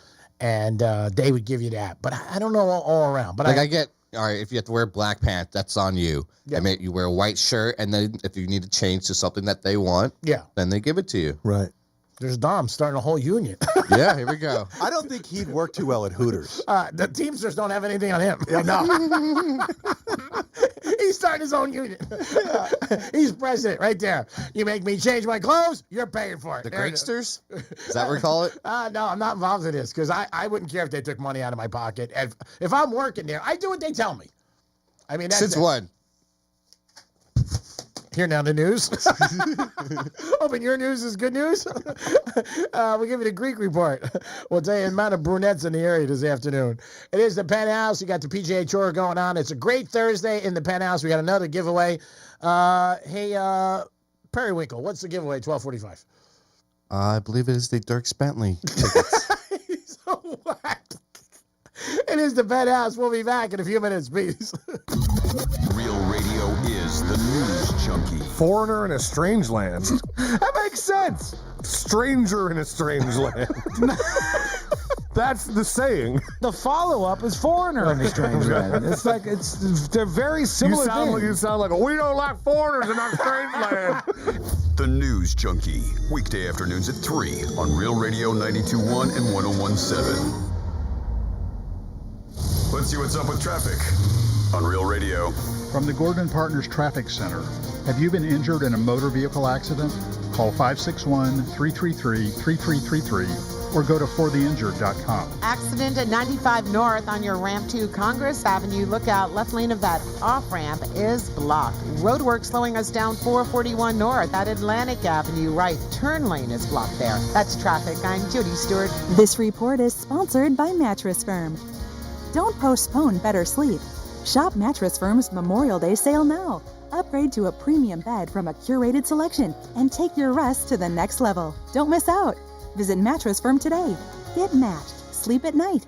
and they would give you that. But I don't know all around. But I get. All right, if you have to wear black pants, that's on you. Yep. I mean, you wear a white shirt, and then if you need to change to something that they want, then they give it to you. Right. There's Dom starting a whole union. Yeah, here we go. I don't think he'd work too well at Hooters. The Teamsters don't have anything on him. Yeah, no. He's starting his own union. He's president right there. You make me change my clothes, you're paying for it. The Gregsters? Is that what we call it? No, I'm not involved in this because I wouldn't care if they took money out of my pocket. If I'm working there, I do what they tell me. I mean, that's Since when? Here now, the news. Hoping your news is good news. We'll give you the Greek report. We'll tell you the amount of brunettes in the area this afternoon. It is the Penthouse. You got the PGA Tour going on. It's a great Thursday in the Penthouse. We got another giveaway. Hey, Periwinkle, what's the giveaway? 12:45. I believe it is the Dirk Bentley tickets. So what? It is the Penthouse. We'll be back in a few minutes, please. Real radio is the news junkie. Foreigner in a strange land. That makes sense. Stranger in a strange land. That's the saying. The follow-up is foreigner in a strange land. It's like they're very similar things. You sound like we don't like foreigners in our strange land. The News Junkie, weekday afternoons at 3 on Real Radio 92.1 and 101.7. Let's see what's up with traffic on Real Radio. From the Gordon Partners Traffic Center, have you been injured in a motor vehicle accident? Call 561-333-3333 or go to fortheinjured.com. Accident at 95 North on your ramp to Congress Avenue. Look out, left lane of that off-ramp is blocked. Roadwork slowing us down 441 North at Atlantic Avenue. Right turn lane is blocked there. That's traffic. I'm Judy Stewart. This report is sponsored by Mattress Firm. Don't postpone better sleep. Shop Mattress Firm's Memorial Day sale now. Upgrade to a premium bed from a curated selection and take your rest to the next level. Don't miss out. Visit Mattress Firm today. Get matched. Sleep at night.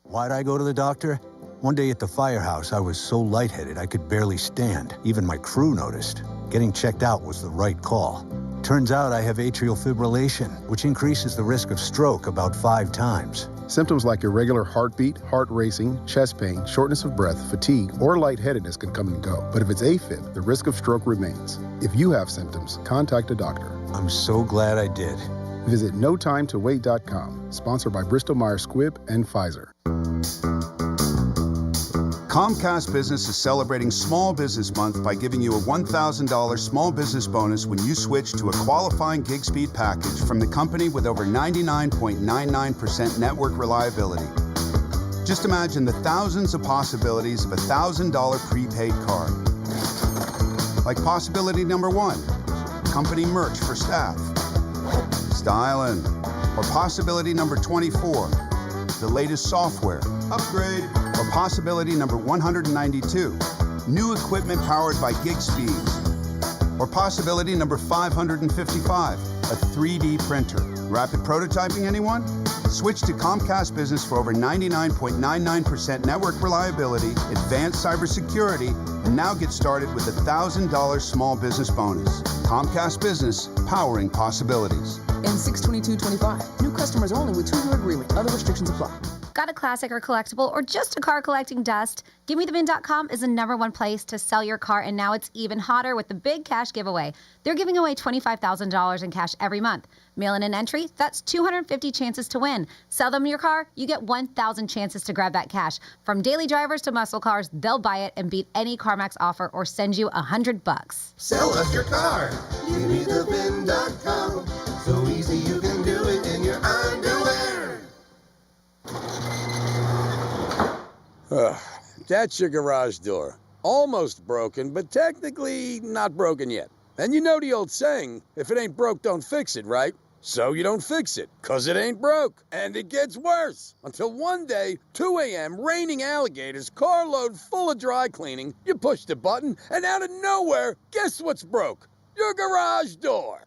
Why'd I go to the doctor? One day at the firehouse, I was so lightheaded I could barely stand. Even my crew noticed. Getting checked out was the right call. Turns out I have atrial fibrillation, which increases the risk of stroke about 5 times. Symptoms like irregular heartbeat, heart racing, chest pain, shortness of breath, fatigue, or lightheadedness can come and go. But if it's AFib, the risk of stroke remains. If you have symptoms, contact a doctor. I'm so glad I did. Visit NoTimeToWait.com, sponsored by Bristol-Myers Squibb and Pfizer. Comcast Business is celebrating Small Business Month by giving you a $1,000 small business bonus when you switch to a qualifying gig speed package from the company with over 99.99% network reliability. Just imagine the thousands of possibilities of a $1,000 prepaid card. Like possibility number 1, company merch for staff. Styling. Or possibility number 24, the latest software. Upgrade. Or possibility number 192, new equipment powered by gig speeds. Or possibility number 555, a 3D printer. Rapid prototyping, anyone? Switch to Comcast Business for over 99.99% network reliability, advanced cybersecurity, and now get started with a $1,000 small business bonus. Comcast Business, powering possibilities. And 62225. New customers only with 2-year agreement. Other restrictions apply. Got a classic or collectible or just a car collecting dust? GimmeTheVin.com is the #1 place to sell your car, and now it's even hotter with the big cash giveaway. They're giving away $25,000 in cash every month. Mail in an entry, that's 250 chances to win. Sell them your car, you get 1,000 chances to grab that cash. From daily drivers to muscle cars, they'll buy it and beat any CarMax offer or send you $100. Sell us your car. GimmeTheVin.com. So easy you can do it in your underwear. That's your garage door. Almost broken, but technically not broken yet. And you know the old saying, if it ain't broke, don't fix it, right? So you don't fix it, 'cause it ain't broke. And it gets worse. Until one day, 2 a.m., raining alligators, carload full of dry cleaning, you push the button, and out of nowhere, guess what's broke? Your garage door.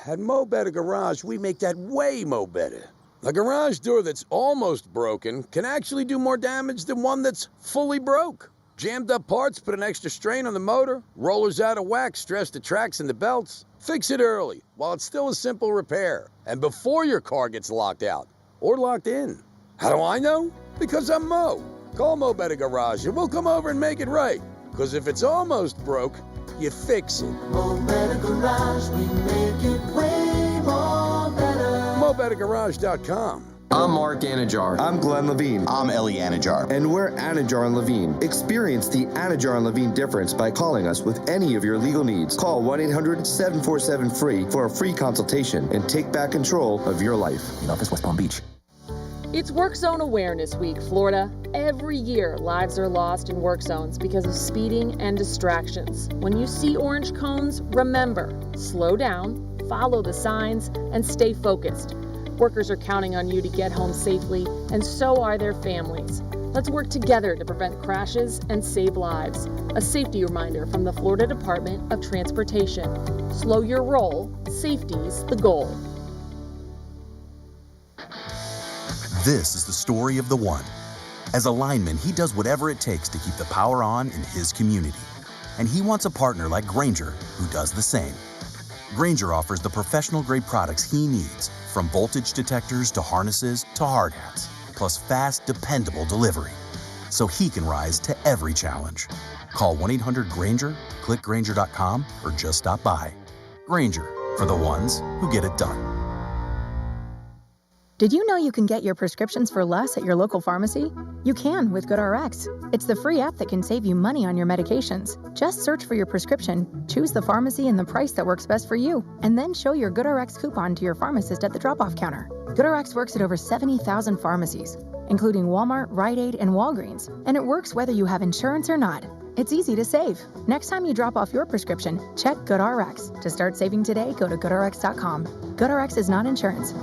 At Mo Better Garage, we make that way mo better. A garage door that's almost broken can actually do more damage than one that's fully broke. Jammed up parts put an extra strain on the motor, rollers out of whack stress the tracks and the belts. Fix it early while it's still a simple repair and before your car gets locked out or locked in. How do I know? Because I'm Mo. Call Mo Better Garage and we'll come over and make it right. Because if it's almost broke, you fix it. Mo Better Garage, we make it way more better. MoBetterGarage.com. I'm Mark Anajar. I'm Glenn Levine. I'm Ellie Anajar. And we're Anajar and Levine. Experience the Anajar and Levine difference by calling us with any of your legal needs. Call 1-800-747-FREE for a free consultation and take back control of your life. In office, West Palm Beach. It's Work Zone Awareness Week, Florida. Every year, lives are lost in work zones because of speeding and distractions. When you see orange cones, remember, slow down, follow the signs, and stay focused. Workers are counting on you to get home safely, and so are their families. Let's work together to prevent crashes and save lives. A safety reminder from the Florida Department of Transportation. Slow your roll. Safety's the goal. This is the story of the one. As a lineman, he does whatever it takes to keep the power on in his community. And he wants a partner like Grainger who does the same. Grainger offers the professional-grade products he needs, from voltage detectors to harnesses to hard hats, plus fast, dependable delivery, so he can rise to every challenge. Call 1-800-GRAINGER, click Grainger.com, or just stop by. Grainger, for the ones who get it done. Did you know you can get your prescriptions for less at your local pharmacy? You can with GoodRx. It's the free app that can save you money on your medications. Just search for your prescription, choose the pharmacy and the price that works best for you, and then show your GoodRx coupon to your pharmacist at the drop-off counter. GoodRx works at over 70,000 pharmacies, including Walmart, Rite Aid, and Walgreens, and it works whether you have insurance or not. It's easy to save. Next time you drop off your prescription, check GoodRx. To start saving today, go to GoodRx.com. GoodRx is not insurance.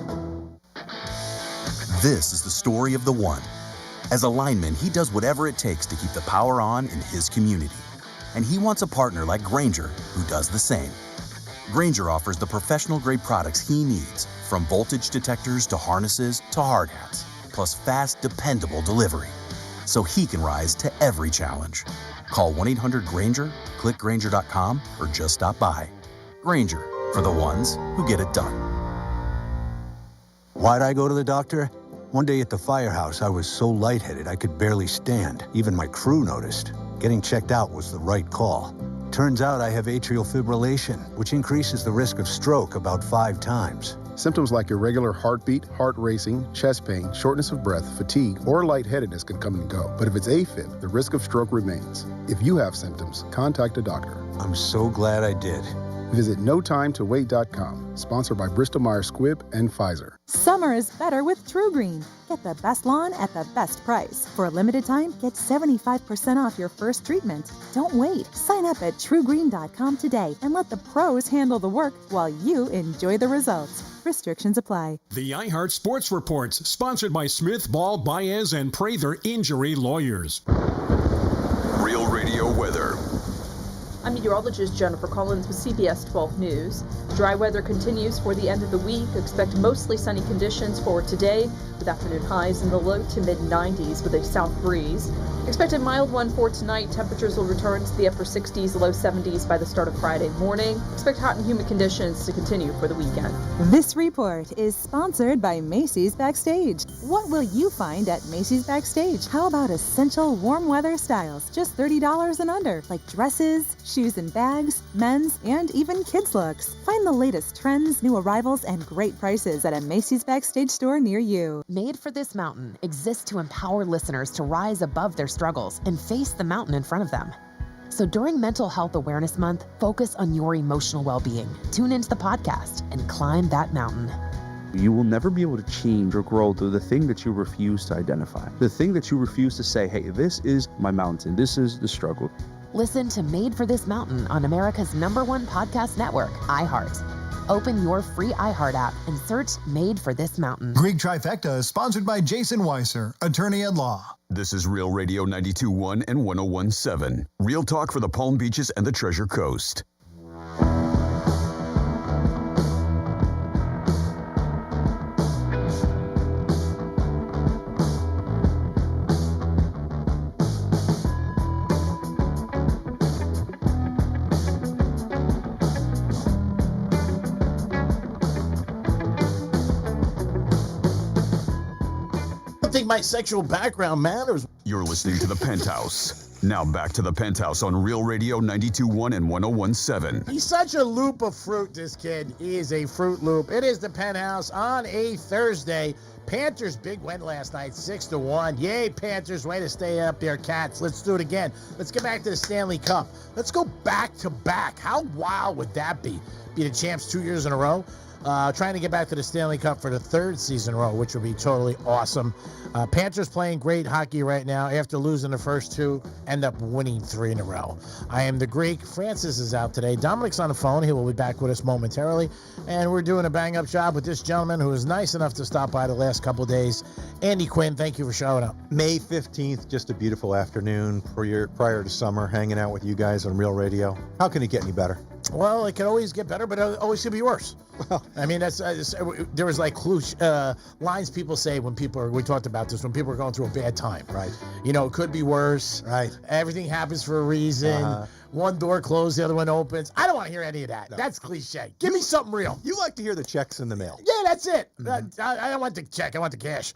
This is the story of the one. As a lineman, he does whatever it takes to keep the power on in his community. And he wants a partner like Grainger who does the same. Grainger offers the professional-grade products he needs, from voltage detectors to harnesses to hard hats, plus fast, dependable delivery, so he can rise to every challenge. Call 1-800-GRAINGER, click Grainger.com, or just stop by. Grainger, for the ones who get it done. Why'd I go to the doctor? One day at the firehouse, I was so lightheaded I could barely stand. Even my crew noticed. Getting checked out was the right call. Turns out I have atrial fibrillation, which increases the risk of stroke about 5 times. Symptoms like irregular heartbeat, heart racing, chest pain, shortness of breath, fatigue, or lightheadedness can come and go. But if it's AFib, the risk of stroke remains. If you have symptoms, contact a doctor. I'm so glad I did. Visit NoTimeToWait.com, sponsored by Bristol-Myers Squibb and Pfizer. Summer is better with True Green. Get the best lawn at the best price. For a limited time, get 75% off your first treatment. Don't wait. Sign up at TrueGreen.com today and let the pros handle the work while you enjoy the results. Restrictions apply. The iHeart Sports Reports, sponsored by Smith, Ball, Baez, and Prather Injury Lawyers. Real Radio weather. I'm meteorologist Jennifer Collins with CBS 12 News. Dry weather continues for the end of the week. Expect mostly sunny conditions for today, with afternoon highs in the low to mid 90s with a south breeze. Expect a mild one for tonight. Temperatures will return to the upper 60s, low 70s by the start of Friday morning. Expect hot and humid conditions to continue for the weekend. This report is sponsored by Macy's Backstage. What will you find at Macy's Backstage? How about essential warm weather styles, just $30 and under, like dresses, shoes and bags, men's, and even kids' looks. Find the latest trends, new arrivals, and great prices at a Macy's Backstage store near you. Made for This Mountain exists to empower listeners to rise above their struggles and face the mountain in front of them. So during Mental Health Awareness Month, focus on your emotional well-being. Tune into the podcast and climb that mountain. You will never be able to change or grow through the thing that you refuse to identify. The thing that you refuse to say, hey, this is my mountain. This is the struggle. Listen to Made for This Mountain on America's #1 podcast network, iHeart. Open your free iHeart app and search Made for This Mountain. Greek Trifecta is sponsored by Jason Weiser, attorney at law. This is Real Radio 92.1 and 101.7. Real talk for the Palm Beaches and the Treasure Coast. I think my sexual background matters. You're listening to The Penthouse. Now back to The Penthouse on Real Radio 92.1 and 101.7. He's such a loop of fruit, this kid. He is a Fruit Loop. It is The Penthouse on a Thursday. Panthers big win last night, 6-1. Yay, Panthers, way to stay up there, Cats. Let's do it again. Let's get back to the Stanley Cup. Let's go back to back. How wild would that be? Be the champs 2 years in a row? Trying to get back to the Stanley Cup for the third season in a row, which would be totally awesome. Panthers playing great hockey right now. After losing the first two, end up winning 3 in a row. I am the Greek. Francis is out today. Dominic's on the phone. He will be back with us momentarily. And we're doing a bang-up job with this gentleman who was nice enough to stop by the last couple of days. Andy Quinn, thank you for showing up. May 15th, just a beautiful afternoon prior to summer, hanging out with you guys on Real Radio. How can it get any better? Well, it can always get better, but it always could be worse. Well, I mean, there was like lines people say when we talked about this, when people are going through a bad time. Right. You know, it could be worse. Right. Everything happens for a reason. One door closed, the other one opens. I don't want to hear any of that. No. That's cliche. Give me something real. You like to hear the checks in the mail. Yeah, that's it. Mm-hmm. I don't want the check. I want the cash.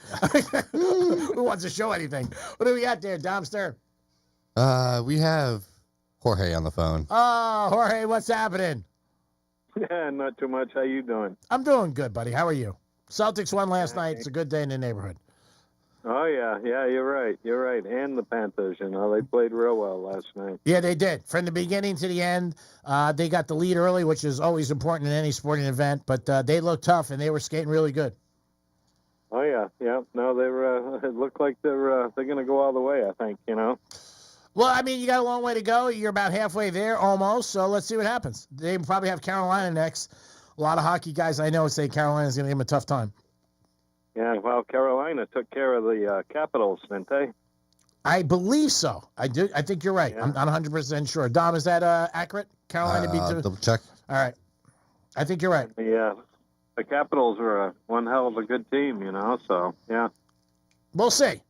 Who wants to show anything? What do we got there, Domster? We have Jorge on the phone. Oh, Jorge, what's happening? Yeah, not too much. How you doing? I'm doing good, buddy. How are you? Celtics won last night. It's a good day in the neighborhood. Oh, yeah. Yeah, you're right. You're right. And the Panthers, they played real well last night. Yeah, they did. From the beginning to the end, they got the lead early, which is always important in any sporting event. But they looked tough, and they were skating really good. Oh, yeah. Yeah. No, they were. It looked like they're going to go all the way, I think, Well, I mean, you got a long way to go. You're about halfway there almost, so let's see what happens. They probably have Carolina next. A lot of hockey guys I know say Carolina's going to give them a tough time. Yeah, well, Carolina took care of the Capitals, didn't they? I believe so. I do. I think you're right. Yeah. I'm not 100% sure. Dom, is that accurate? Carolina beat the... Double check. All right. I think you're right. Yeah, the Capitals are one hell of a good team, so, yeah. We'll see.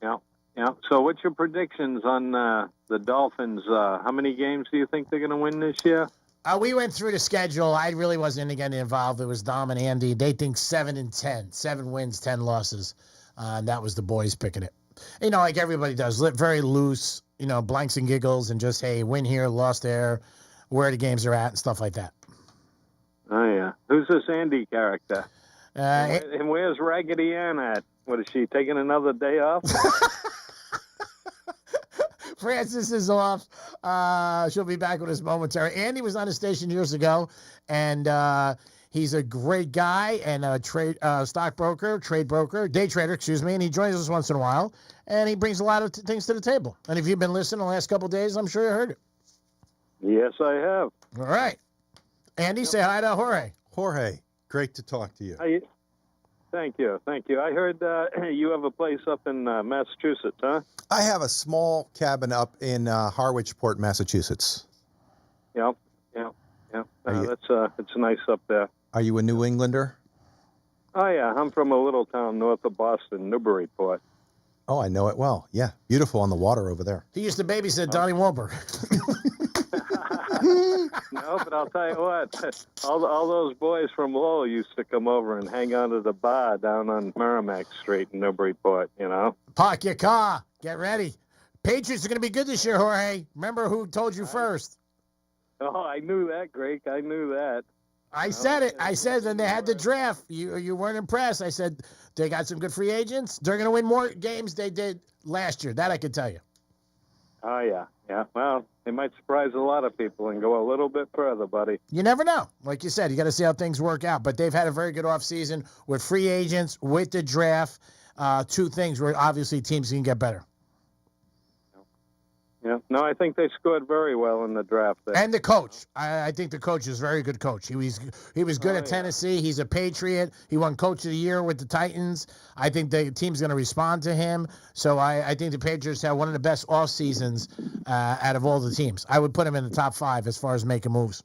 Yeah. Yeah. So what's your predictions on the Dolphins? How many games do you think they're going to win this year? We went through the schedule. I really wasn't getting involved. It was Dom and Andy. They think 7-10. 7 wins, 10 losses. And that was the boys picking it. Like everybody does. Very loose, blanks and giggles and just, hey, win here, lost there, where the games are at and stuff like that. Oh, yeah. Who's this Andy character? And where's Raggedy Ann at? What, is she taking another day off? Francis is off. She'll be back with us momentarily. Andy was on the station years ago, and he's a great guy and a trade broker, day trader, and he joins us once in a while, and he brings a lot of things to the table. And if you've been listening the last couple of days, I'm sure you heard it. Yes, I have. All right. Andy, say hi to Jorge. Jorge, great to talk to you. Thank you. I heard you have a place up in Massachusetts, huh? I have a small cabin up in Harwichport, Massachusetts. Yep. It's nice up there. Are you a New Englander? Oh, yeah. I'm from a little town north of Boston, Newburyport. Oh, I know it well. Yeah, beautiful on the water over there. He used to babysit Donnie Wahlberg. No, but I'll tell you what. All those boys from Lowell used to come over and hang out at the bar down on Merrimack Street in Newburyport, you know? Park your car. Get ready. Patriots are going to be good this year, Jorge. Remember who told you first? Oh, I knew that, Greg. I knew that. I said it. I said when they had the draft, you weren't impressed. I said they got some good free agents. They're going to win more games they did last year. That I can tell you. Oh, yeah. Well, they might surprise a lot of people and go a little bit further, buddy. You never know. Like you said, you got to see how things work out. But they've had a very good offseason with free agents, with the draft. Two things where obviously teams can get better. Yeah. No, I think they scored very well in the draft there. And the coach. I think the coach is a very good coach. He was good at Tennessee. He's a Patriot. He won Coach of the Year with the Titans. I think the team's going to respond to him. So I think the Patriots have one of the best off seasons out of all the teams. I would put him in the top 5 as far as making moves.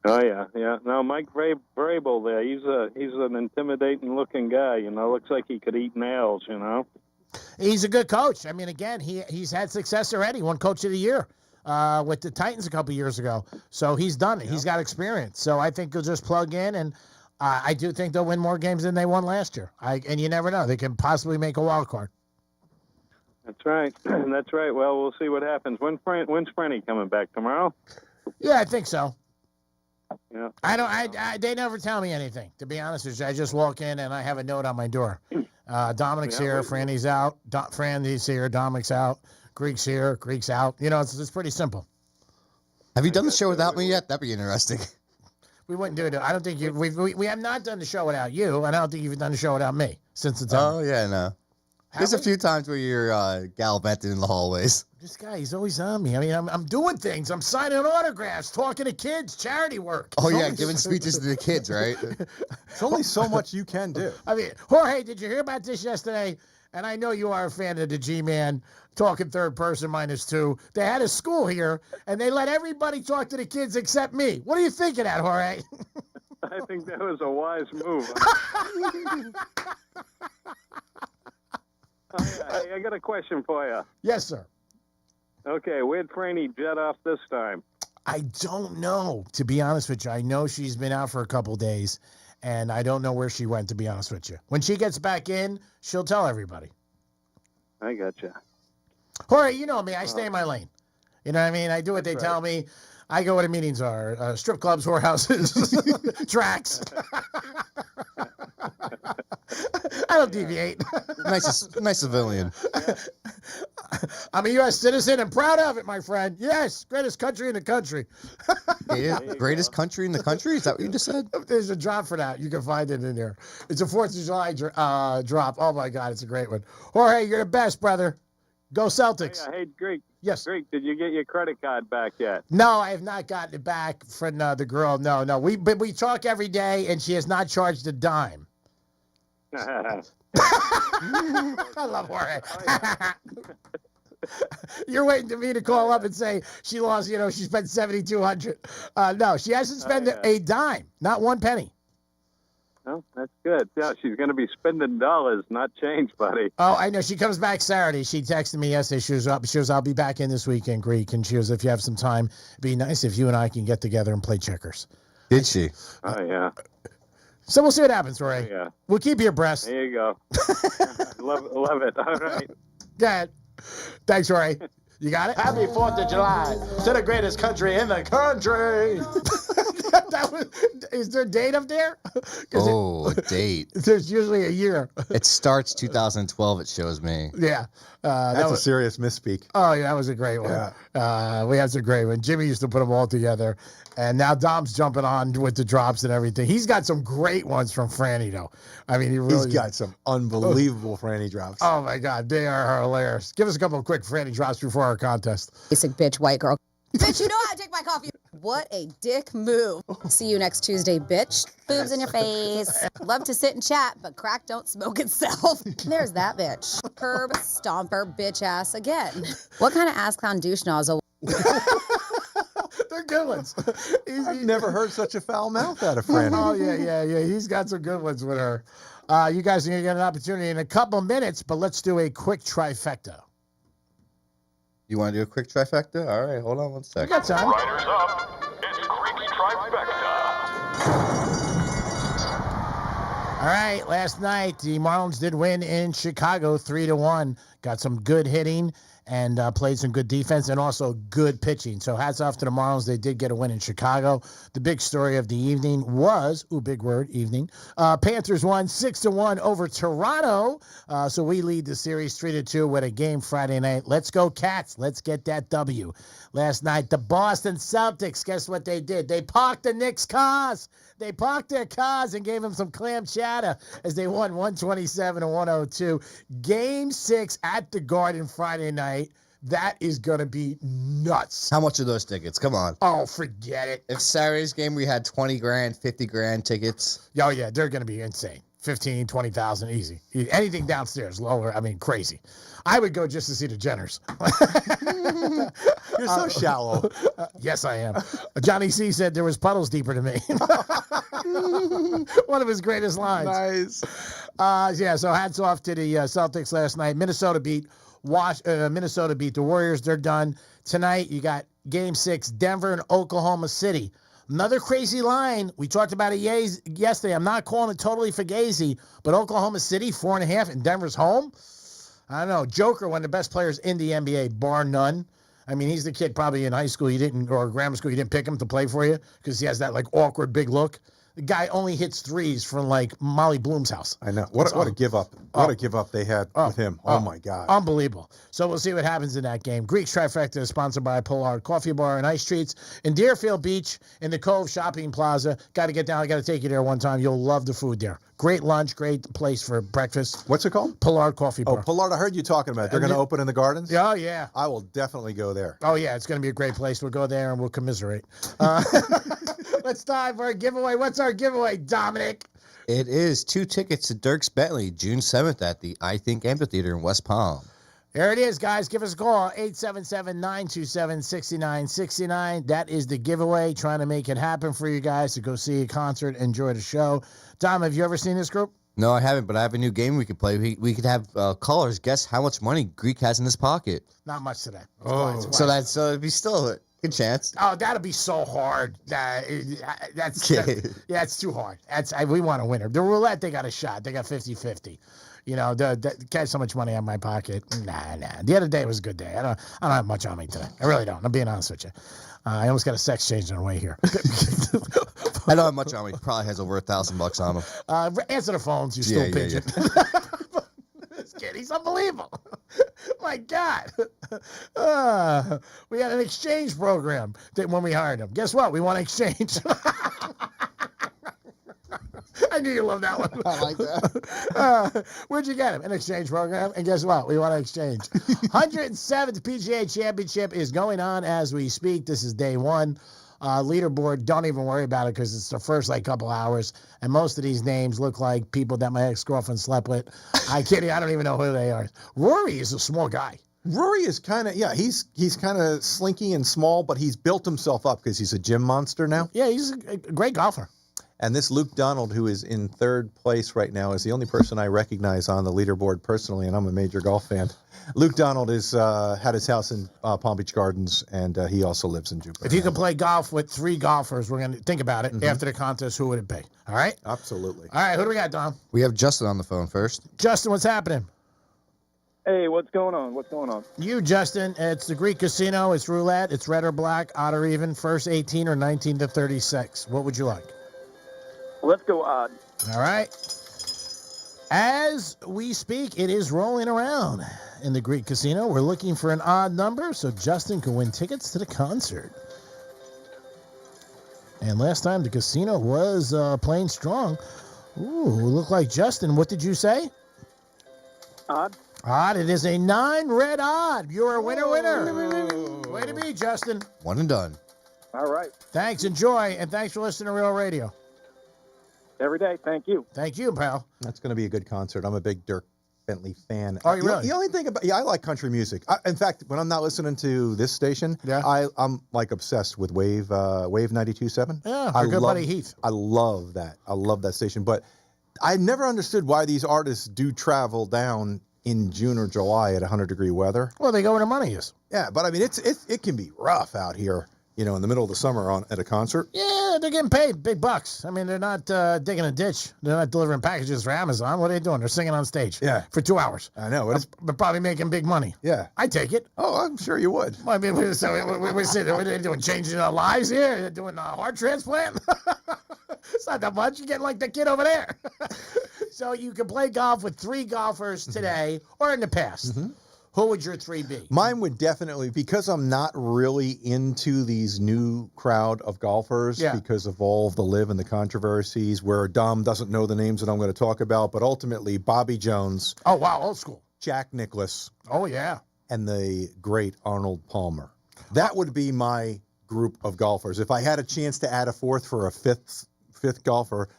Oh, yeah. No, Mike Vrabel there, he's an intimidating looking guy, you know. Looks like he could eat nails, you know. He's a good coach. I mean, again, he's had success already. Won Coach of the Year with the Titans a couple years ago. So he's done it. Yep. He's got experience. So I think he'll just plug in, and I do think they'll win more games than they won last year. And you never know. They can possibly make a wild card. That's right. That's right. Well, we'll see what happens. When's Franny coming back, tomorrow? Yeah, I think so. Yeah. They never tell me anything, to be honest with you. I just walk in and I have a note on my door. Dominic's here, Franny's out. Franny's here, Dominic's out. Greek's here, Greek's out. You know, it's pretty simple. Have you done the show without me yet? That'd be interesting. We wouldn't do it. I don't think we have not done the show without you, and I don't think you've done the show without me since the time. Oh, yeah, no. There's a few times where you're gallivanting in the hallways. This guy, he's always on me. I mean, I'm doing things. I'm signing autographs, talking to kids, charity work. Oh, yeah, giving speeches to the kids, right? It's only so much you can do. I mean, Jorge, did you hear about this yesterday? And I know you are a fan of the G-Man, talking third person -2. They had a school here, and they let everybody talk to the kids except me. What do you think of that, Jorge? I think that was a wise move. I got a question for you. Yes, sir. Okay, where'd Franny jet off this time? I don't know, to be honest with you. I know she's been out for a couple days, and I don't know where she went, to be honest with you. When she gets back in, she'll tell everybody. I gotcha. Jorge, you know me. I stay in my lane. You know what I mean? I do what they tell me. I go where the meetings are. Strip clubs, whorehouses, tracks. I don't deviate. Nice civilian. I'm a U.S. citizen and proud of it, my friend. Yes, greatest country in the country. Greatest country in the country? Is that what you just said? There's a drop for that. You can find it in there. It's a 4th of July drop. Oh, my God, it's a great one. Jorge, you're the best, brother. Go Celtics. Hey, Greek. Yes. Greek, did you get your credit card back yet? No, I have not gotten it back from the girl. No. But we talk every day, and she has not charged a dime. I love Jorge. You're waiting for me to call up and say she lost, she spent $7,200. No, she hasn't spent a dime, not one penny. Oh, that's good. Yeah, she's going to be spending dollars, not change, buddy. Oh, I know. She comes back Saturday. She texted me yesterday. She was, I'll be back in this weekend, Greek. And she goes, if you have some time, it'd be nice if you and I can get together and play checkers. Did she? Oh, yeah. So we'll see what happens, Roy. Oh, yeah. We'll keep you abreast. There you go. love it. All right. Go ahead. Thanks, Roy. You got it? Happy 4th of July to the greatest country in the country. Is there a date up there? A date. There's usually a year. It starts 2012, it shows me. Yeah. That's a serious misspeak. Oh, yeah, that was a great one. Yeah. We had some great one. Jimmy used to put them all together. And now Dom's jumping on with the drops and everything. He's got some great ones from Franny, though. I mean, he's got some unbelievable Franny drops. Oh, my God. They are hilarious. Give us a couple of quick Franny drops before our contest. Basic bitch, white girl. Bitch, you know how to take my coffee. What a dick move. See you next Tuesday, bitch. Boobs in your face. Love to sit and chat, but crack don't smoke itself. There's that bitch. Curb stomper bitch ass again. What kind of ass clown douche nozzle? They're good ones. I've never heard such a foul mouth out of Fran. Oh, yeah. He's got some good ones with her. You guys are going to get an opportunity in a couple minutes, but let's do a quick trifecta. You want to do a quick trifecta? All right, hold on one second. We got time. Riders up. It's Creek's Trifecta. All right, last night the Marlins did win in Chicago 3-1. Got some good hitting and played some good defense and also good pitching. So hats off to the Marlins. They did get a win in Chicago. The big story of the evening was, big word, evening. Panthers won 6-1 over Toronto. So we lead the series 3-2 with a game Friday night. Let's go Cats. Let's get that W. Last night, the Boston Celtics, guess what they did? They parked the Knicks' cars. They parked their cars and gave them some clam chowder as they won 127-102. Game 6 at the Garden Friday night. That is going to be nuts. How much are those tickets? Come on. Oh, forget it. If Saturday's game we had 20 grand, 50 grand tickets. Oh, yeah, they're going to be insane. 15, 20,000, easy. Anything downstairs, lower, crazy. I would go just to see the Jenners. You're so shallow. Yes, I am. Johnny C said there was puddles deeper to me. One of his greatest lines. Nice. So hats off to the Celtics last night. Minnesota beat the Warriors. They're done. Tonight, you got Game 6, Denver and Oklahoma City. Another crazy line. We talked about it yesterday. I'm not calling it totally fugazi, but Oklahoma City, 4.5, and Denver's home? I don't know. Joker, one of the best players in the NBA, bar none. I mean, he's the kid probably in high school or grammar school, you didn't pick him to play for you because he has that, awkward big look. The guy only hits threes from, Molly Bloom's house. I know. What a give up. What a give up they had with him. Oh, my God. Unbelievable. So we'll see what happens in that game. Greek's Trifecta is sponsored by Pollard Coffee Bar and Ice Treats in Deerfield Beach in the Cove Shopping Plaza. Got to get down. I got to take you there one time. You'll love the food there. Great lunch, great place for breakfast. What's it called? Pollard Coffee Bar. Oh, Pollard, I heard you talking about it. They're going to open in the Gardens? Oh, yeah. I will definitely go there. Oh, yeah. It's going to be a great place. We'll go there and we'll commiserate. Let's dive for a giveaway. What's our giveaway, Dominic? It is 2 tickets to Dirks Bentley, June 7th at the I Think Amphitheater in West Palm. There it is, guys. Give us a call, 877-927-6969. That is the giveaway. Trying to make it happen for you guys to go see a concert, enjoy the show. Dom, have you ever seen this group? No, I haven't, but I have a new game we could play. We could have callers guess how much money Greek has in his pocket. Not much today. So it'd be still a good chance. Oh, that'll be so hard. It's too hard. We want a winner. The roulette, they got a shot. They got 50-50. Catch so much money on my pocket. Nah. The other day was a good day. I don't have much on me today. I really don't. I'm being honest with you. I almost got a sex change on the way here. I don't have much on me. Probably has over $1,000 on him. Answer the phones, you still pigeon. This kid, he's unbelievable. My God. We had an exchange program when we hired him. Guess what? We want to exchange. I knew you loved that one. I like that. Where'd you get him? An exchange program. And guess what? We want to exchange. 107th PGA Championship is going on as we speak. This is day one. Leaderboard, don't even worry about it because it's the first couple hours. And most of these names look like people that my ex-girlfriend slept with. I kid you, I don't even know who they are. Rory is a small guy. Rory is kind of, he's kind of slinky and small, but he's built himself up because he's a gym monster now. Yeah, he's a great golfer. And this Luke Donald, who is in third place right now, is the only person I recognize on the leaderboard personally, and I'm a major golf fan. Luke Donald is had his house in Palm Beach Gardens, and he also lives in Jupiter. If you could play golf with 3 golfers, we're going to think about it. After the contest, who would it be? All right? Absolutely. All right, who do we got, Dom? We have Justin on the phone first. Justin, what's happening? Hey, what's going on? You, Justin, it's the Greek Casino. It's roulette. It's red or black, odd or even, first 18 or 19 to 36. What would you like? Let's go odd. All right. As we speak, it is rolling around in the Greek Casino. We're looking for an odd number so Justin can win tickets to the concert. And last time the casino was playing strong. Ooh, look like Justin. What did you say? Odd. Odd. It is a 9 red odd. You're a winner. Way to be, Justin. One and done. All right. Thanks. Enjoy, and thanks for listening to Real Radio. Every day. Thank you. Thank you, pal. That's going to be a good concert. I'm a big Dirk Bentley fan. Oh, you really? The only thing about I like country music. In fact, when I'm not listening to this station, Yeah. I'm like obsessed with Wave 92.7. Yeah, our good buddy Heath. I love that. I love that station. But I never understood why these artists do travel down in June or July at 100-degree weather. Well, they go where the money is. Yeah, but I mean, it can be rough out here, in the middle of the summer at a concert. Yeah, they're getting paid big bucks. I mean, they're not digging a ditch. They're not delivering packages for Amazon. What are they doing? They're singing on stage. Yeah. For 2 hours. I know. They're probably making big money. Yeah. I take it. Oh, I'm sure you would. I mean, what are they doing? Changing our lives here? They're doing a heart transplant? It's not that much. You're getting like the kid over there. So you can play golf with 3 golfers today or in the past. Mm-hmm. Who would your 3 be? Mine would definitely, because I'm not really into these new crowd of golfers because of all of the live and the controversies where Dom doesn't know the names that I'm going to talk about, but ultimately Bobby Jones. Oh, wow, old school. Jack Nicklaus. Oh, yeah. And the great Arnold Palmer. That would be my group of golfers. If I had a chance to add a fourth for a fifth golfer,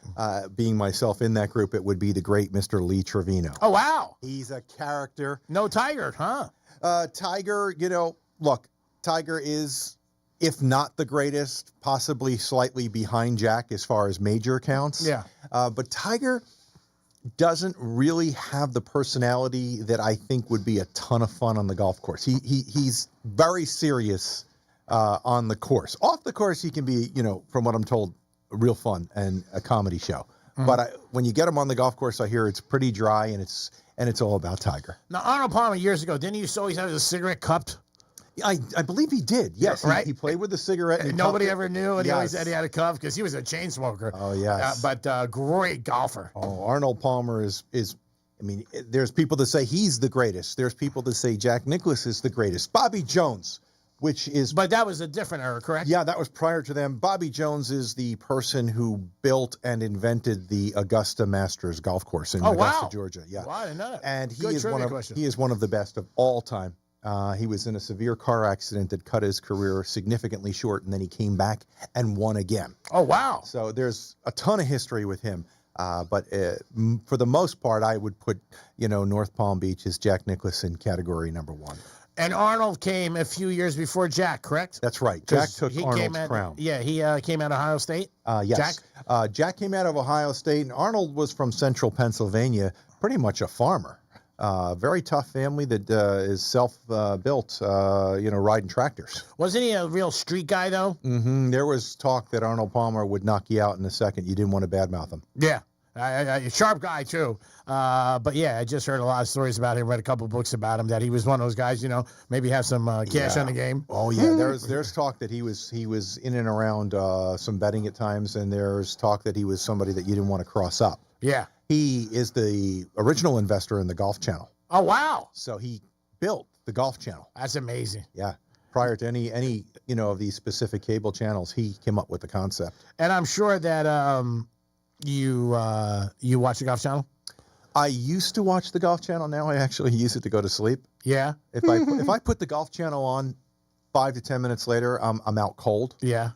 being myself in that group, it would be the great Mr. Lee Trevino. Oh, wow. He's a character. No Tiger, huh? Tiger, look, Tiger is, if not the greatest, possibly slightly behind Jack as far as major counts. Yeah. But Tiger doesn't really have the personality that I think would be a ton of fun on the golf course. He's very serious on the course. Off the course, he can be, from what I'm told, real fun and a comedy show. Mm-hmm. But when you get him on the golf course, I hear it's pretty dry and it's all about Tiger. Now, Arnold Palmer years ago, didn't he always have a cigarette cupped? I believe he did. Yes, right. He played with the cigarette. And nobody ever knew, and he always said he had a cuff because he was a chain smoker. Oh yes, but great golfer. Oh, Arnold Palmer is. I mean, there's people that say he's the greatest. There's people that say Jack Nicklaus is the greatest. Bobby Jones. But that was a different era, correct? Yeah, that was prior to them. Bobby Jones is the person who built and invented the Augusta Masters golf course in Augusta, Georgia. Yeah. Wow, I didn't know that. And he is one of the best of all time. He was in a severe car accident that cut his career significantly short, and then he came back and won again. Oh, wow. So there's a ton of history with him. But for the most part, I would put, North Palm Beach as Jack Nicklaus in category number 1. And Arnold came a few years before Jack, correct? That's right. Jack took Arnold's crown. Yeah, he came out of Ohio State? Yes. Jack? Jack came out of Ohio State, and Arnold was from central Pennsylvania, pretty much a farmer. Very tough family that is self-built, riding tractors. Wasn't he a real street guy, though? Mm-hmm. There was talk that Arnold Palmer would knock you out in a second. You didn't want to badmouth him. Yeah. Sharp guy, too. But, yeah, I just heard a lot of stories about him, read a couple of books about him, that he was one of those guys, maybe have some cash on the game. Oh, yeah. There's talk that he was in and around some betting at times, and there's talk that he was somebody that you didn't want to cross up. Yeah. He is the original investor in the Golf Channel. Oh, wow. So he built the Golf Channel. That's amazing. Yeah. Prior to any of these specific cable channels, he came up with the concept. And I'm sure that you watch the Golf Channel? I used to watch the Golf Channel. Now I actually use it to go to sleep. Yeah. If I put the Golf Channel on 5 to 10 minutes later, I'm out cold. Yeah.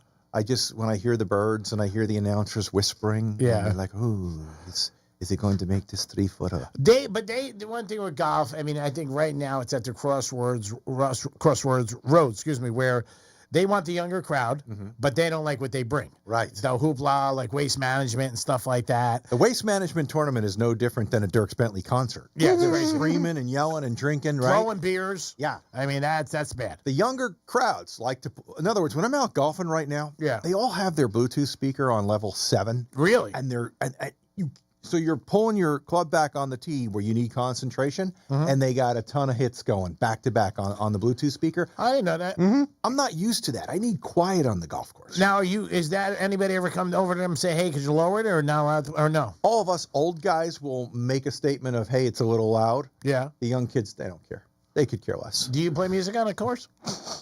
When I hear the birds and I hear the announcers whispering, I'm like, ooh, is he going to make this 3-footer? The one thing with golf, I mean, I think right now it's at the crossroads, where they want the younger crowd, but they don't like what they bring. Right. The hoopla, like waste management and stuff like that. The waste management tournament is no different than a Dirk Bentley concert. Yeah, they're screaming and yelling and drinking, right? Throwing beers. Yeah. I mean, that's bad. The younger crowds like to, in other words, when I'm out golfing right now, they all have their Bluetooth speaker on level 7. Really? And so you're pulling your club back on the tee where you need concentration, and they got a ton of hits going back to back on the Bluetooth speaker. I didn't know that. I'm not used to that. I need quiet on the golf course. Now, is that anybody ever come over to them and say, hey, could you lower it or not, or no? All of us old guys will make a statement of, hey, it's a little loud. Yeah. The young kids, they don't care. They could care less. Do you play music on a course?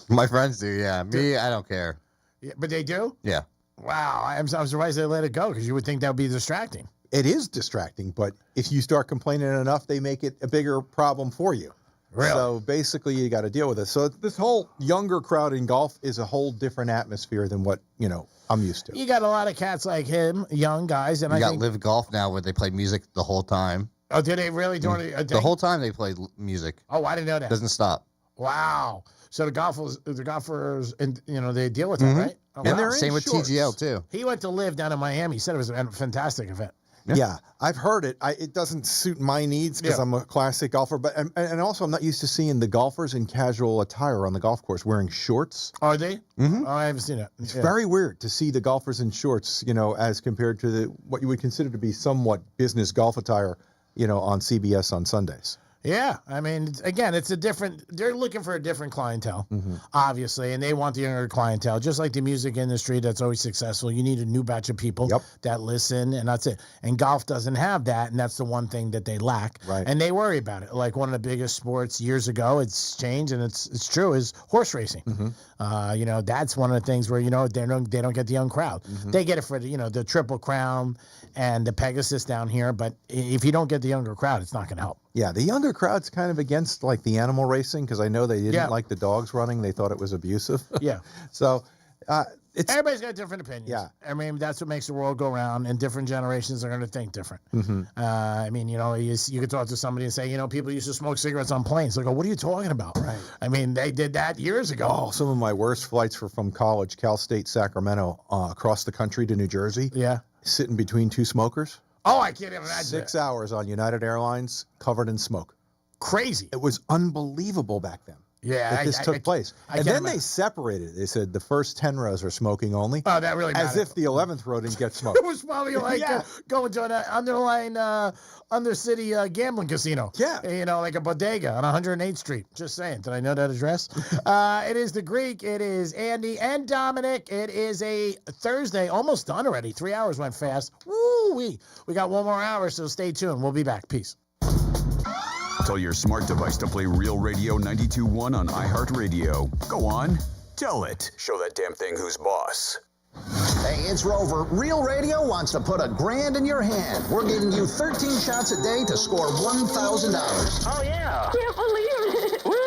My friends do, yeah. Me, I don't care. Yeah, but they do? Yeah. Wow. I'm surprised they let it go because you would think that would be distracting. It is distracting, but if you start complaining enough, they make it a bigger problem for you. Really? So basically, you got to deal with it. So this whole younger crowd in golf is a whole different atmosphere than what, I'm used to. You got a lot of cats like him, young guys. And You I got think, Live Golf now where they play music the whole time. oh, did they really during a day? The whole time they play music. Oh, I didn't know that. Doesn't stop. Wow. So the golfers, and they deal with that, right? Oh, Yeah, wow. same with TGL too. He went to live down in Miami. He said it was a fantastic event. Yeah, I've heard it. It doesn't suit my needs because I'm a classic golfer, but and also I'm not used to seeing the golfers in casual attire on the golf course wearing shorts. Are they? Mm-hmm. Oh, I haven't seen that. It's very weird to see the golfers in shorts, as compared to what you would consider to be somewhat business golf attire, on CBS on Sundays. Yeah, I mean, again, they're looking for a different clientele, obviously, and they want the younger clientele. Just like the music industry that's always successful, you need a new batch of people that listen, and that's it. And golf doesn't have that, and that's the one thing that they lack. Right. And they worry about it. Like one of the biggest sports years ago, it's changed, and it's true, is horse racing. That's one of the things where, they don't get the young crowd. They get it for the Triple Crown and the Pegasus down here, but if you don't get the younger crowd, it's not going to help. Yeah, the younger crowd's kind of against like the animal racing because I know they didn't like the dogs running. They thought it was abusive. Yeah. So everybody's got different opinions. Yeah. I mean, that's what makes the world go round, and different generations are going to think different. I mean, you could talk to somebody and say, people used to smoke cigarettes on planes. They go, what are you talking about? Right. I mean, they did that years ago. Oh, some of my worst flights were from college, Cal State, Sacramento, across the country to New Jersey. Yeah. Sitting between two smokers. Oh, I can't even imagine 6 hours on United Airlines, covered in smoke. Crazy. It was unbelievable back then. Yeah, that this took place. And then they separated. They said the first 10 rows are smoking only. Oh, that really As mattered. if the 11th row didn't get smoked. It was probably like going to an undercity gambling casino. Yeah. Like a bodega on 108th Street. Just saying. Did I know that address? It is the Greek. It is Andy and Dominic. It is a Thursday. Almost done already. 3 hours went fast. Woo-wee. We got one more hour, so stay tuned. We'll be back. Peace. Tell your smart device to play Real Radio 92.1 on iHeartRadio. Go on, tell it. Show that damn thing who's boss. Hey, it's Rover. Real Radio wants to put $1,000 in your hand. We're giving you 13 shots a day to score $1,000. Oh, yeah. Can't believe it. Woo!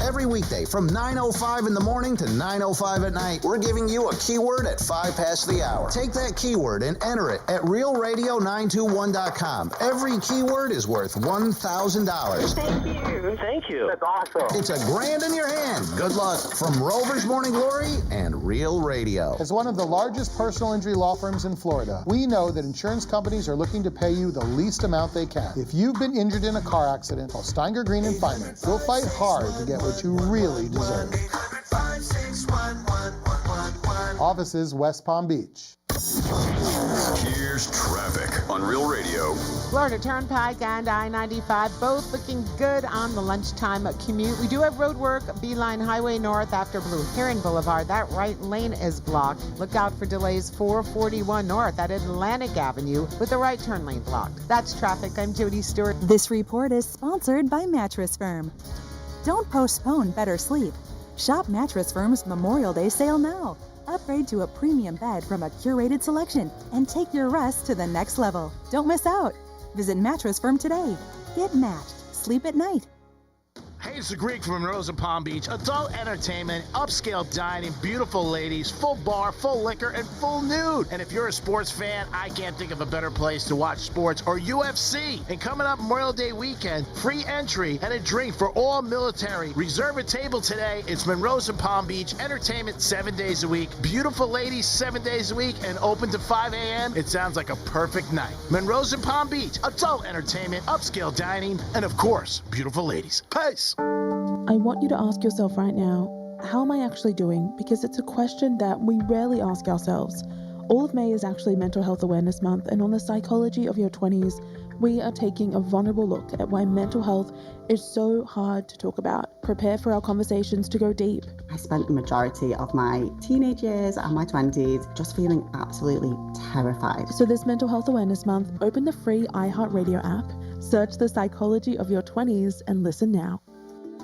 Every weekday from 9:05 in the morning to 9:05 at night, we're giving you a keyword at 5 past the hour. Take that keyword and enter it at realradio921.com. Every keyword is worth $1,000. Thank you. Thank you. That's awesome. It's $1,000 in your hand. Good luck from Rover's Morning Glory and Real Radio. As one of the largest personal injury law firms in Florida, we know that insurance companies are looking to pay you the least amount they can. If you've been injured in a car accident, call Steinger Green and Finance. We'll fight hard to get what you really deserve. Offices, West Palm Beach. Here's traffic on Real Radio. Florida Turnpike and I-95 both looking good on the lunchtime commute. We do have road work, Beeline Highway North after Blue Heron Boulevard. That right lane is blocked. Look out for delays 441 North at Atlantic Avenue with the right turn lane blocked. That's traffic. I'm Jody Stewart. This report is sponsored by Mattress Firm. Don't postpone better sleep. Shop Mattress Firm's Memorial Day sale now. Upgrade to a premium bed from a curated selection and take your rest to the next level. Don't miss out. Visit Mattress Firm today. Get matched. Sleep at night. Hey, it's the Greek from Monroe Palm Beach. Adult entertainment, upscale dining, beautiful ladies, full bar, full liquor, and full nude. And if you're a sports fan, I can't think of a better place to watch sports or UFC. And coming up Memorial Day weekend, free entry and a drink for all military. Reserve a table today. It's Monroe Palm Beach. Entertainment 7 days a week. Beautiful ladies 7 days a week and open to 5 a.m. It sounds like a perfect night. Monroe Palm Beach. Adult entertainment, upscale dining, and of course, beautiful ladies. Peace. I want you to ask yourself right now, how am I actually doing? Because it's a question that we rarely ask ourselves. All of May is actually Mental Health Awareness Month, and on the psychology of your 20s, we are taking a vulnerable look at why mental health is so hard to talk about. Prepare for our conversations to go deep. I spent the majority of my teenage years and my 20s just feeling absolutely terrified. So this Mental Health Awareness Month, open the free iHeartRadio app, search the psychology of your 20s, and listen now.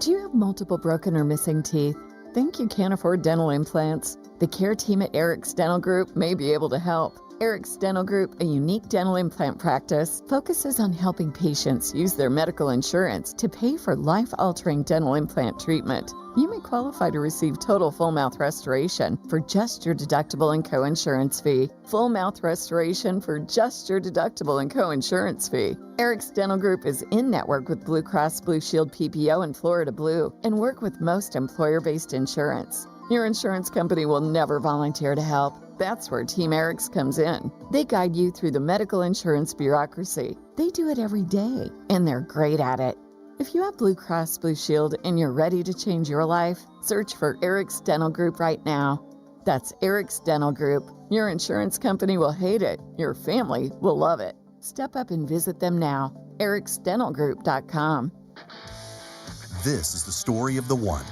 Do you have multiple broken or missing teeth? Think you can't afford dental implants? The care team at Eric's Dental Group may be able to help. Eric's Dental Group, a unique dental implant practice, focuses on helping patients use their medical insurance to pay for life-altering dental implant treatment. You may qualify to receive total full mouth restoration for just your deductible and co-insurance fee. Full mouth restoration for just your deductible and co-insurance fee. Eric's Dental Group is in-network with Blue Cross Blue Shield PPO and Florida Blue and work with most employer-based insurance. Your insurance company will never volunteer to help. That's where Team Eric's comes in. They guide you through the medical insurance bureaucracy. They do it every day, and they're great at it. If you have Blue Cross Blue Shield and you're ready to change your life, search for Eric's Dental Group right now. That's Eric's Dental Group. Your insurance company will hate it. Your family will love it. Step up and visit them now. ericsdentalgroup.com. This is the story of the one.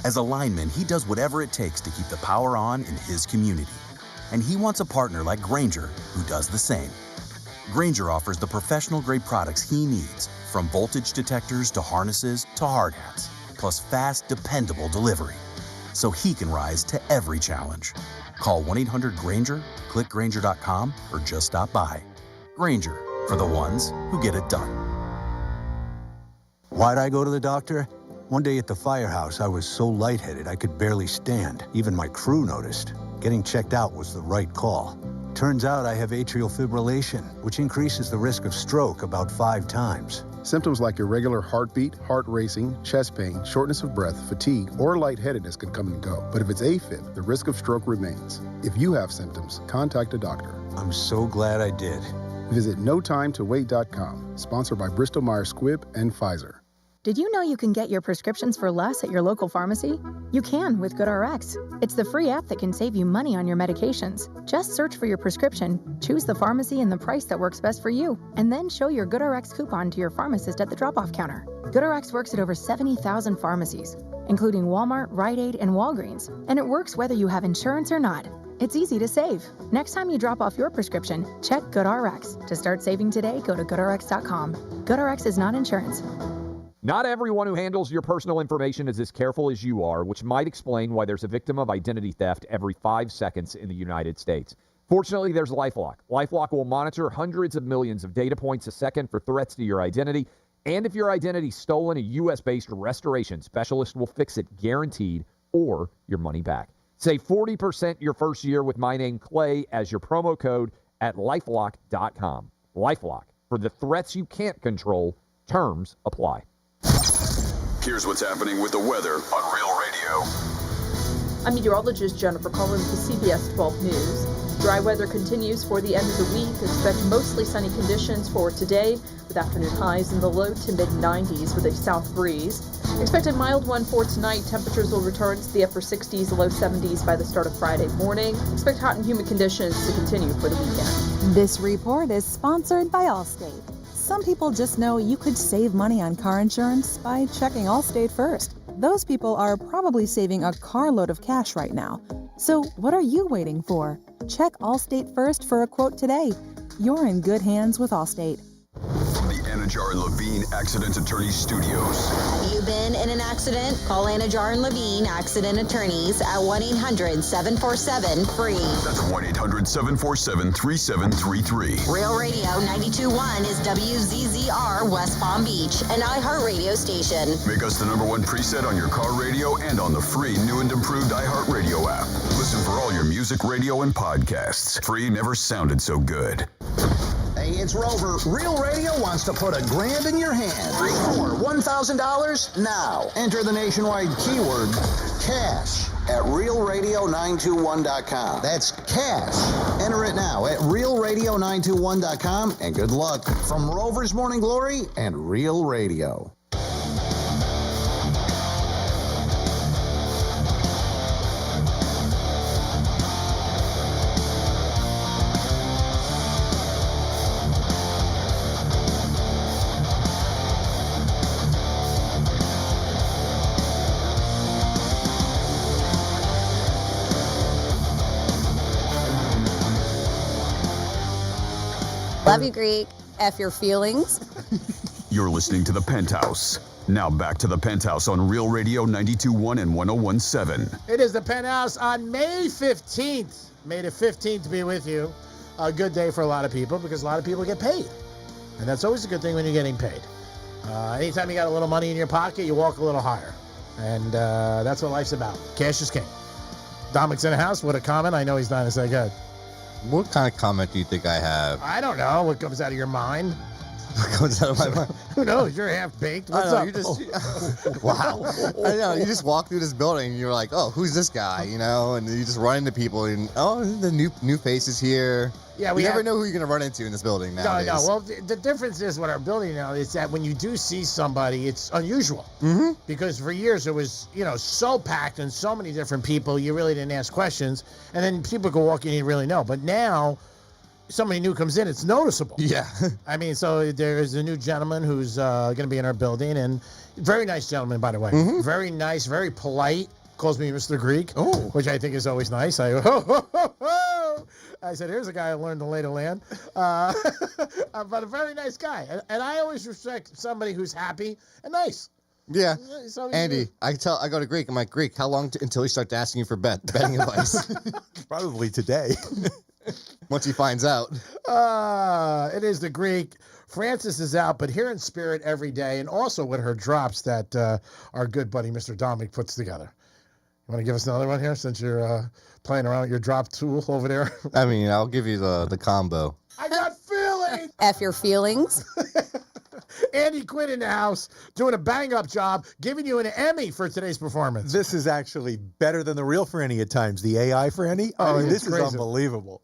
As a lineman, he does whatever it takes to keep the power on in his community. And he wants a partner like Grainger who does the same. Grainger offers the professional-grade products he needs, from voltage detectors to harnesses to hard hats, plus fast, dependable delivery, so he can rise to every challenge. Call 1-800-GRAINGER, click Grainger.com, or just stop by. Grainger, for the ones who get it done. Why'd I go to the doctor? One day at the firehouse, I was so lightheaded I could barely stand. Even my crew noticed. Getting checked out was the right call. Turns out I have atrial fibrillation, which increases the risk of stroke about 5 times. Symptoms like irregular heartbeat, heart racing, chest pain, shortness of breath, fatigue, or lightheadedness can come and go. But if it's AFib, the risk of stroke remains. If you have symptoms, contact a doctor. I'm so glad I did. Visit NoTimeToWait.com, sponsored by Bristol-Myers Squibb and Pfizer. Did you know you can get your prescriptions for less at your local pharmacy? You can with GoodRx. It's the free app that can save you money on your medications. Just search for your prescription, choose the pharmacy and the price that works best for you, and then show your GoodRx coupon to your pharmacist at the drop-off counter. GoodRx works at over 70,000 pharmacies, including Walmart, Rite Aid, and Walgreens, and it works whether you have insurance or not. It's easy to save. Next time you drop off your prescription, check GoodRx. To start saving today, go to GoodRx.com. GoodRx is not insurance. Not everyone who handles your personal information is as careful as you are, which might explain why there's a victim of identity theft every 5 seconds in the United States. Fortunately, there's LifeLock. LifeLock will monitor hundreds of millions of data points a second for threats to your identity. And if your identity's stolen, a U.S.-based restoration specialist will fix it guaranteed or your money back. Save 40% your first year with my name, Clay, as your promo code at LifeLock.com. LifeLock. For the threats you can't control, terms apply. Here's what's happening with the weather on Real Radio. I'm meteorologist Jennifer Collins with CBS 12 News. Dry weather continues for the end of the week. Expect mostly sunny conditions for today, with afternoon highs in the low to mid-90s with a south breeze. Expect a mild one for tonight. Temperatures will return to the upper 60s, low 70s by the start of Friday morning. Expect hot and humid conditions to continue for the weekend. This report is sponsored by Allstate. Some people just know you could save money on car insurance by checking Allstate first. Those people are probably saving a carload of cash right now. So what are you waiting for? Check Allstate first for a quote today. You're in good hands with Allstate. From the Anajar and Levine Accident Attorneys Studios. Have you been in an accident? Call Anajar and Levine Accident Attorneys at 1-800-747-FREE. That's 1-800-747-3733. Real Radio 92.1 is WZZR West Palm Beach, an iHeartRadio station. Make us the #1 preset on your car radio and on the free new and improved iHeartRadio app. Listen for all your music, radio, and podcasts. Free never sounded so good. Hey, it's Rover. Real Radio wants to put $1,000 in your hand. For $1,000 now. Enter the nationwide keyword cash at realradio921.com. That's cash. Enter it now at realradio921.com, and good luck from Rover's Morning Glory and Real Radio. Love you, Greek. F your feelings. You're listening to The Penthouse. Now back to The Penthouse on Real Radio 92.1 and 101.7. It is The Penthouse on May 15th. May the 15th be with you. a good day for a lot of people because a lot of people get paid. And that's always a good thing when you're getting paid. Anytime you got a little money in your pocket, you walk a little higher. And that's what life's about. Cash is king. Dominic's in the house. What a comment. I know he's dying to say good. What kind of comment do you think I have? I don't know what comes out of your mind. What comes out of my mind? Who knows? You're half-baked. What's I know, up? you just wow. I know, you just walk through this building and you're like, oh, who's this guy? You know, and you just run into people and, oh, the new faces here. Yeah, we never know who you're going to run into in this building nowadays. No. Well, the difference is with our building now is that when you do see somebody, it's unusual. Mm-hmm. Because for years it was, so packed and so many different people, you really didn't ask questions. And then people could walk in and you didn't really know. But now, somebody new comes in, it's noticeable. Yeah. I mean, so there's a new gentleman who's going to be in our building. And very nice gentleman, by the way. Mm-hmm. Very nice, very polite. Calls me Mr. Greek, which I think is always nice. I said, here's a guy who learned to lay the land. But a very nice guy. And I always respect somebody who's happy and nice. Yeah. So Andy, I go to Greek. I'm like, Greek, how long until he starts asking you for betting advice? Probably today. Once he finds out. It is the Greek. Francis is out, but here in spirit every day, and also with her drops that our good buddy Mr. Dominic puts together. You want to give us another one here since you're playing around with your drop tool over there? I mean, I'll give you the combo. I got feelings! F your feelings. Andy Quinn in the house, doing a bang-up job, giving you an Emmy for today's performance. This is actually better than the real Franny at times. The AI Franny? Oh, this is unbelievable.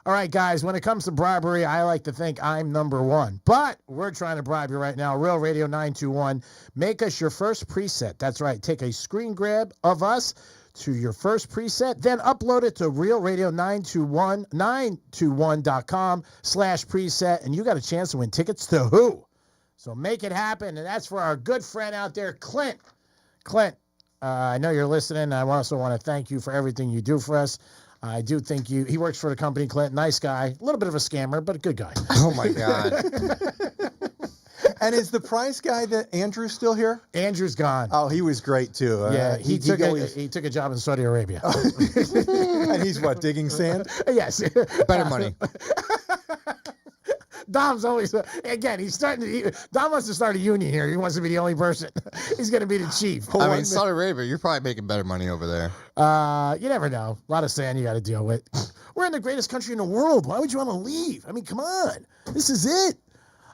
All right, guys, when it comes to bribery, I like to think I'm number one. But we're trying to bribe you right now. Real Radio 921. Make us your first preset. That's right. Take a screen grab of us to your first preset, then upload it to realradio921.com/preset, and you got a chance to win tickets to who? So make it happen, and that's for our good friend out there, Clint. Clint, I know you're listening. I also want to thank you for everything you do for us. I do think he works for the company, Clint. Nice guy. A little bit of a scammer, but a good guy. Oh, my God. And is the price guy that Andrew's still here? Andrew's gone. Oh, he was great, too. Yeah, he took a job in Saudi Arabia. And he's what, digging sand? Yes. Better money. Dom's always, again, Dom wants to start a union here. He wants to be the only person. He's going to be the chief. I mean, Saudi Arabia, you're probably making better money over there. You never know. A lot of sand you got to deal with. We're in the greatest country in the world. Why would you want to leave? I mean, come on. This is it.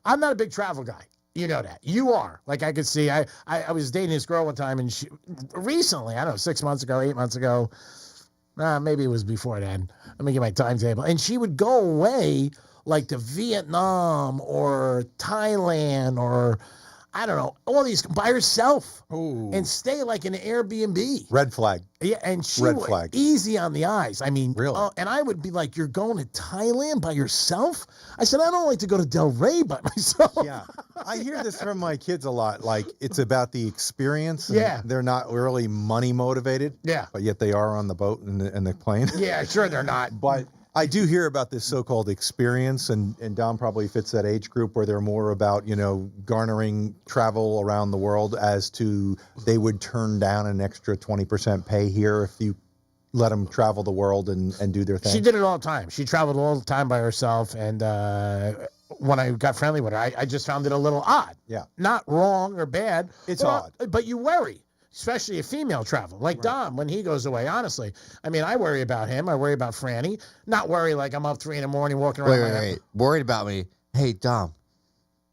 I'm not a big travel guy. You know that. You are. Like I could see, I was dating this girl one time, and she recently, I don't know, 6 months ago, 8 months ago, maybe it was before then. Let me get my timetable. And she would go away like to Vietnam or Thailand or, I don't know, all these by herself. Ooh. And stay like in an Airbnb. Red flag. Yeah, and she Red was flag. easy on the eyes. I mean, really? And I would be like, you're going to Thailand by yourself? I said, I don't like to go to Del Rey by myself. Yeah. I hear this from my kids a lot. Like, it's about the experience. Yeah. They're not really money motivated. Yeah. But yet they are on the boat and the plane. Yeah, sure they're not. But I do hear about this so-called experience, and Dom probably fits that age group where they're more about, garnering travel around the world as to they would turn down an extra 20% pay here if you let them travel the world and do their thing. She did it all the time. She traveled all the time by herself, and when I got friendly with her, I just found it a little odd. Yeah. Not wrong or bad. It's odd. But you worry. Especially a female travel, like right. Dom, when he goes away, honestly. I mean, I worry about him. I worry about Franny. Not worry like I'm up 3 a.m. walking around. Wait. Worried about me. Hey, Dom,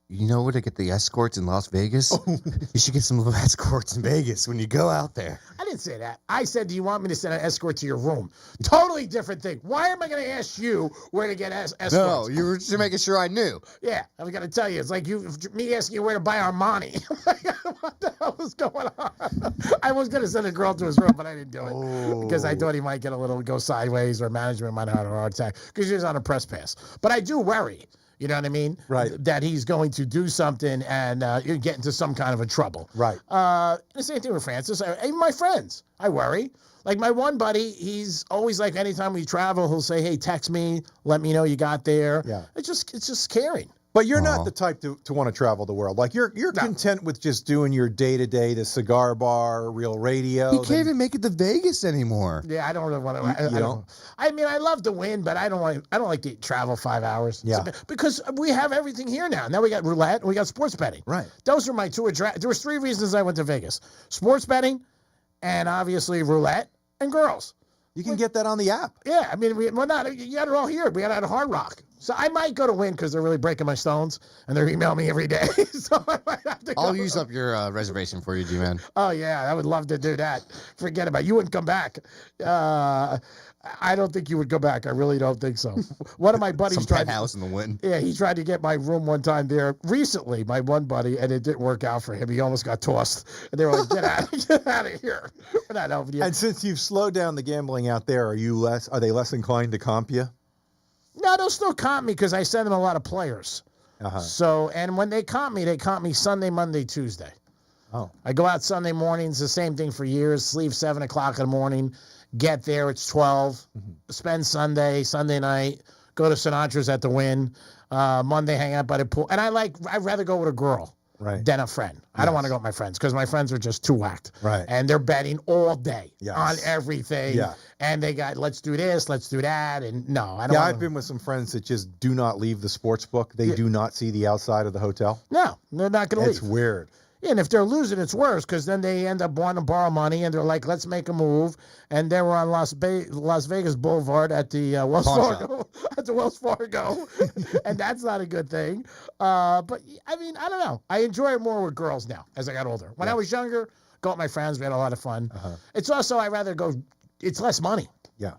you know where to get the escorts in Las Vegas? You should get some little escorts in Vegas when you go out there. I didn't say that. I said, do you want me to send an escort to your room? Totally different thing. Why am I going to ask you where to get escorts? No, you were just making sure I knew. Yeah, I was going to tell you. It's like me asking you where to buy Armani. What the hell is going on? I was going to send a girl to his room, but I didn't do it because I thought he might go sideways or management might have a heart attack because he was on a press pass. But I do worry. You know what I mean? Right. That he's going to do something and get into some kind of a trouble. Right. The same thing with Francis. Even my friends, I worry. Like my one buddy, he's always like, anytime we travel, he'll say, "Hey, text me, let me know you got there." Yeah. It's just caring. But you're not the type to want to travel the world. Like you're content with just doing your day-to-day, the cigar bar, Real Radio. You can't even make it to Vegas anymore. Yeah, I don't really want to. I mean, I love to win, but I don't like to travel 5 hours. Yeah. Because we have everything here now. Now we got roulette, we got sports betting. Right. Those are my two there was 3 reasons I went to Vegas: sports betting, and obviously roulette and girls. You can get that on the app. Yeah, I mean, you got it all here. We got it at Hard Rock. So I might go to Wynn because they're really breaking my stones, and they're emailing me every day. So I might have to go. I'll use up your reservation for you, G-Man. Oh, yeah, I would love to do that. Forget about it. You wouldn't come back. I don't think you would go back. I really don't think so. One of my buddies tried Penthouse in the Wynn. Yeah, he tried to get my room one time there recently, my one buddy, and it didn't work out for him. He almost got tossed. And they were like, get out of here. We're not helping you. And since you've slowed down the gambling out there, are they less inclined to comp you? No, they'll still comp me because I send them a lot of players. So, and when they comp me Sunday, Monday, Tuesday. Oh. I go out Sunday mornings, the same thing for years, leave 7 o'clock in the morning, get there, it's 12, spend Sunday night, go to Sinatra's at the Wynn, Monday hang out by the pool. And I'd rather go with a girl than a friend. I don't want to go with my friends because my friends are just too whacked. Right. And they're betting all day on everything. Yeah. And they got, let's do this, let's do that. And no, I don't Yeah, I've been with some friends that just do not leave the sports book. They do not see the outside of the hotel. No, they're not going to leave. It's weird. Yeah, and if they're losing, it's worse because then they end up wanting to borrow money, and they're like, "Let's make a move." And then we're on Las Vegas Boulevard at the Wells Fargo, and that's not a good thing. But I mean, I don't know. I enjoy it more with girls now as I got older. When I was younger, go with my friends. We had a lot of fun. It's also I'd rather go. It's less money. Yeah.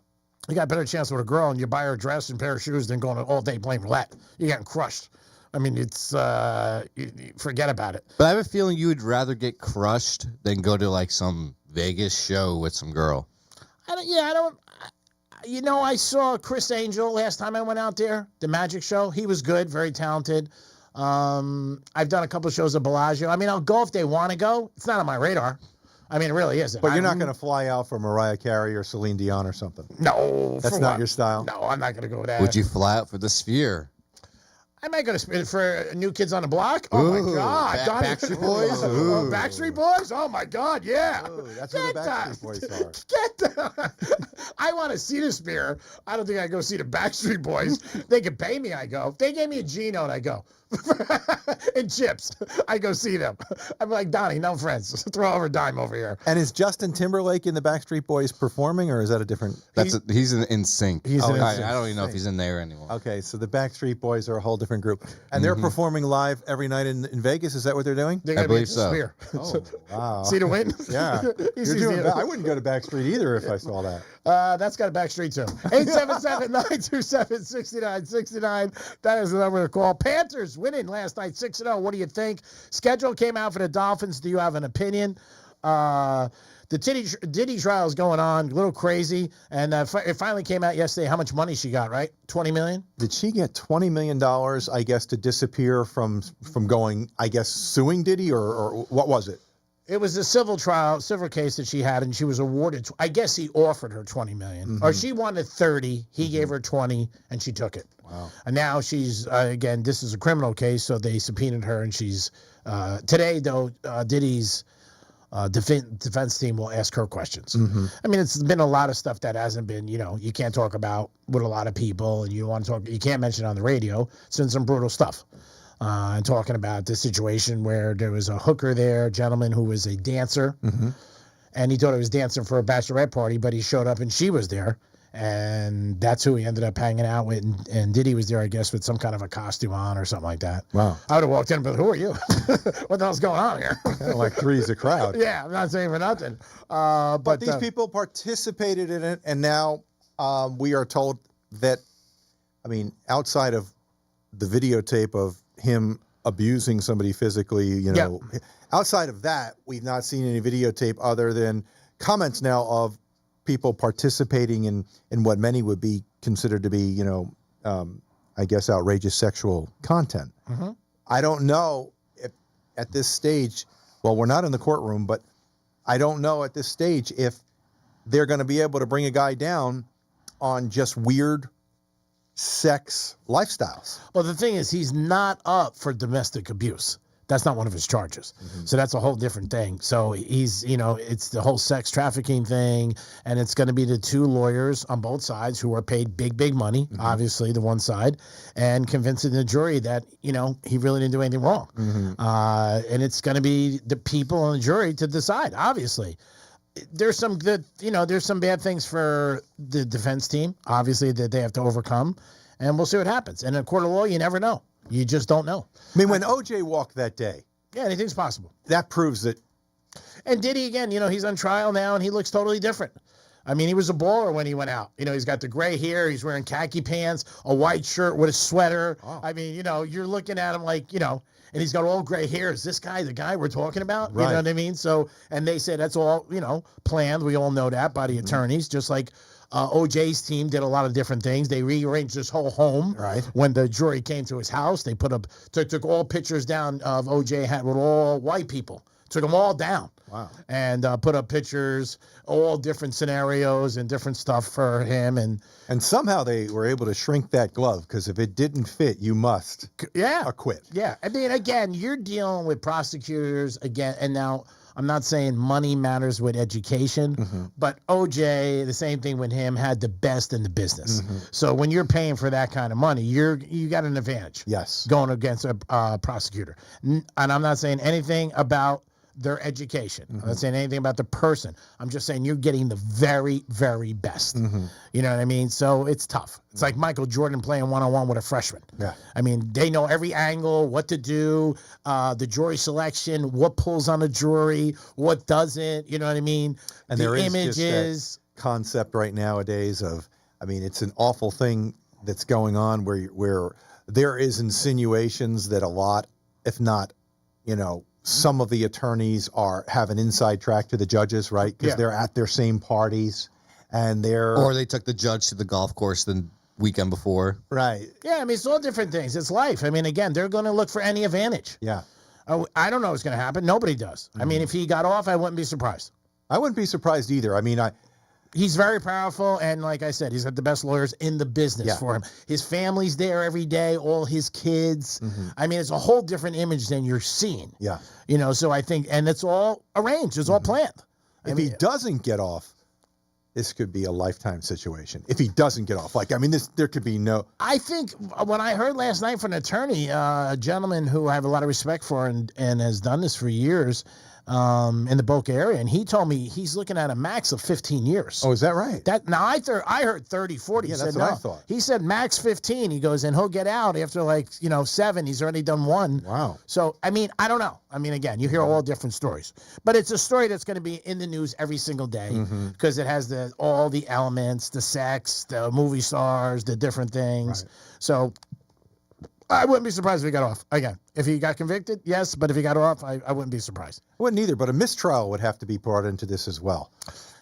You got a better chance with a girl, and you buy her a dress and pair of shoes than going all day playing roulette. You're getting crushed. I mean, it's forget about it. But I have a feeling you would rather get crushed than go to like some Vegas show with some girl. I saw Chris Angel last time I went out there, the Magic Show. He was good, very talented. I've done a couple of shows at Bellagio. I mean, I'll go if they want to go. It's not on my radar. I mean, it really isn't. But you're not going to fly out for Mariah Carey or Celine Dion or something. No. That's not your style? No, I'm not going to go with that. Would you fly out for the Sphere? I might go to for New Kids on the Block. Oh, my God. Backstreet Boys? Oh, Backstreet Boys? Oh, my God, yeah. Ooh, that's where the Backstreet Boys are. Get that. I want to see the Sphere. I don't think I go see the Backstreet Boys. They can pay me, I go. If they gave me a G note, I go. And chips. I go see them. I'm like, Donnie, no friends. Throw over a dime over here. And is Justin Timberlake in the Backstreet Boys performing, or is that a different? He's in sync. He's in I don't even know if he's in there anymore. Okay, so the Backstreet Boys are a whole different group, and they're performing live every night in Vegas. Is that what they're doing? I believe so. Sphere. Oh, wow. See the win? Yeah. You're doing I wouldn't go to Backstreet either if I saw that. That's got a Backstreet too. 877-927-6969. That is the number to call. Panthers winning last night 6-0. What do you think? Schedule came out for the Dolphins. Do you have an opinion? The Diddy trial is going on, a little crazy, and it finally came out yesterday how much money she got, right? $20 million? Did she get $20 million, I guess, to disappear from going, I guess, suing Diddy, or what was it? It was a civil case that she had, and she was awarded. I guess he offered her $20 million, or she wanted 30. He gave her 20, and she took it. Wow! And now she's again. This is a criminal case, so they subpoenaed her, and she's today though. Diddy's defense team will ask her questions. I mean, it's been a lot of stuff that hasn't been. You can't talk about with a lot of people, and you can't mention it on the radio. It's been some brutal stuff. And talking about the situation where there was a hooker there, a gentleman who was a dancer, and he thought he was dancing for a bachelorette party, but he showed up and she was there, and that's who he ended up hanging out with, and Diddy was there, I guess, with some kind of a costume on or something like that. Wow. I would have walked in, but who are you? What the hell's going on here? Like three's a crowd. Yeah, I'm not saying for nothing. But these people participated in it, and now we are told that, I mean, outside of the videotape of him abusing somebody physically, outside of that, we've not seen any videotape other than comments now of people participating in what many would be considered to be, I guess, outrageous sexual content. I don't know if at this stage, well, we're not in the courtroom, but I don't know at this stage if they're going to be able to bring a guy down on just weird sex lifestyles. Well, the thing is, he's not up for domestic abuse. That's not one of his charges. So that's a whole different thing. So he's, it's the whole sex trafficking thing, and it's going to be the two lawyers on both sides who are paid big, big money, obviously, the one side, and convincing the jury that, he really didn't do anything wrong. And it's going to be the people on the jury to decide, obviously. There's some good, there's some bad things for the defense team, obviously, that they have to overcome, and we'll see what happens. And in a court of law, you never know. You just don't know. I mean, when OJ walked that day, yeah, anything's possible. That proves that. And Diddy, again, he's on trial now, and he looks totally different. I mean, he was a baller when he went out. He's got the gray hair. He's wearing khaki pants, a white shirt with a sweater. Oh. I mean, you're looking at him like, and he's got all gray hair. Is this guy the guy we're talking about? Right. You know what I mean? So, and they said that's all, planned. We all know that by the attorneys, just like OJ's team did a lot of different things. They rearranged his whole home. Right. When the jury came to his house, they took all pictures down of OJ had with all white people. Took them all down. Wow. And put up pictures, all different scenarios and different stuff for him. And somehow they were able to shrink that glove, because if it didn't fit, you must acquit. Yeah. I mean, again, you're dealing with prosecutors again. And now I'm not saying money matters with education, but OJ, the same thing with him, had the best in the business. So when you're paying for that kind of money, you got an advantage. Yes. Going against a prosecutor. And I'm not saying anything about their education. I'm not saying anything about the person. I'm just saying you're getting the very, very best. You know what I mean? So it's tough. It's like Michael Jordan playing one-on-one with a freshman. Yeah. I mean, they know every angle, what to do, the jury selection, what pulls on a jury, what doesn't, you know what I mean? And the there is images. just that concept right nowadays of, it's an awful thing that's going on where there is insinuations that a lot, if not, some of the attorneys have an inside track to the judges, right? Because they're at their same parties, and or they took the judge to the golf course the weekend before. Right. Yeah, I mean, it's all different things. It's life. I mean, again, they're going to look for any advantage. Yeah. I don't know what's going to happen. Nobody does. I mean, if he got off, I wouldn't be surprised. I wouldn't be surprised either. I mean, he's very powerful, and like I said, he's got the best lawyers in the business for him. His family's there every day, all his kids. I mean, it's a whole different image than you're seeing. Yeah. So I think, and it's all arranged. It's all planned. If he doesn't get off, this could be a lifetime situation. If he doesn't get off, there could be no. I think when I heard last night from an attorney, a gentleman who I have a lot of respect for and has done this for years, in the Boca area, and he told me he's looking at a max of 15 years. Oh, is that right? Now I heard 30, 40. Yeah, he that's said, what no. I thought. He said max 15. He goes, and he'll get out after 7. He's already done 1. Wow. So, I mean, I don't know. I mean, again, you hear all different stories, but it's a story that's going to be in the news every single day because it has all the elements, the sex, the movie stars, the different things. Right. So I wouldn't be surprised if he got off. Again, if he got convicted, yes, but if he got off, I wouldn't be surprised. I wouldn't either, but a mistrial would have to be brought into this as well.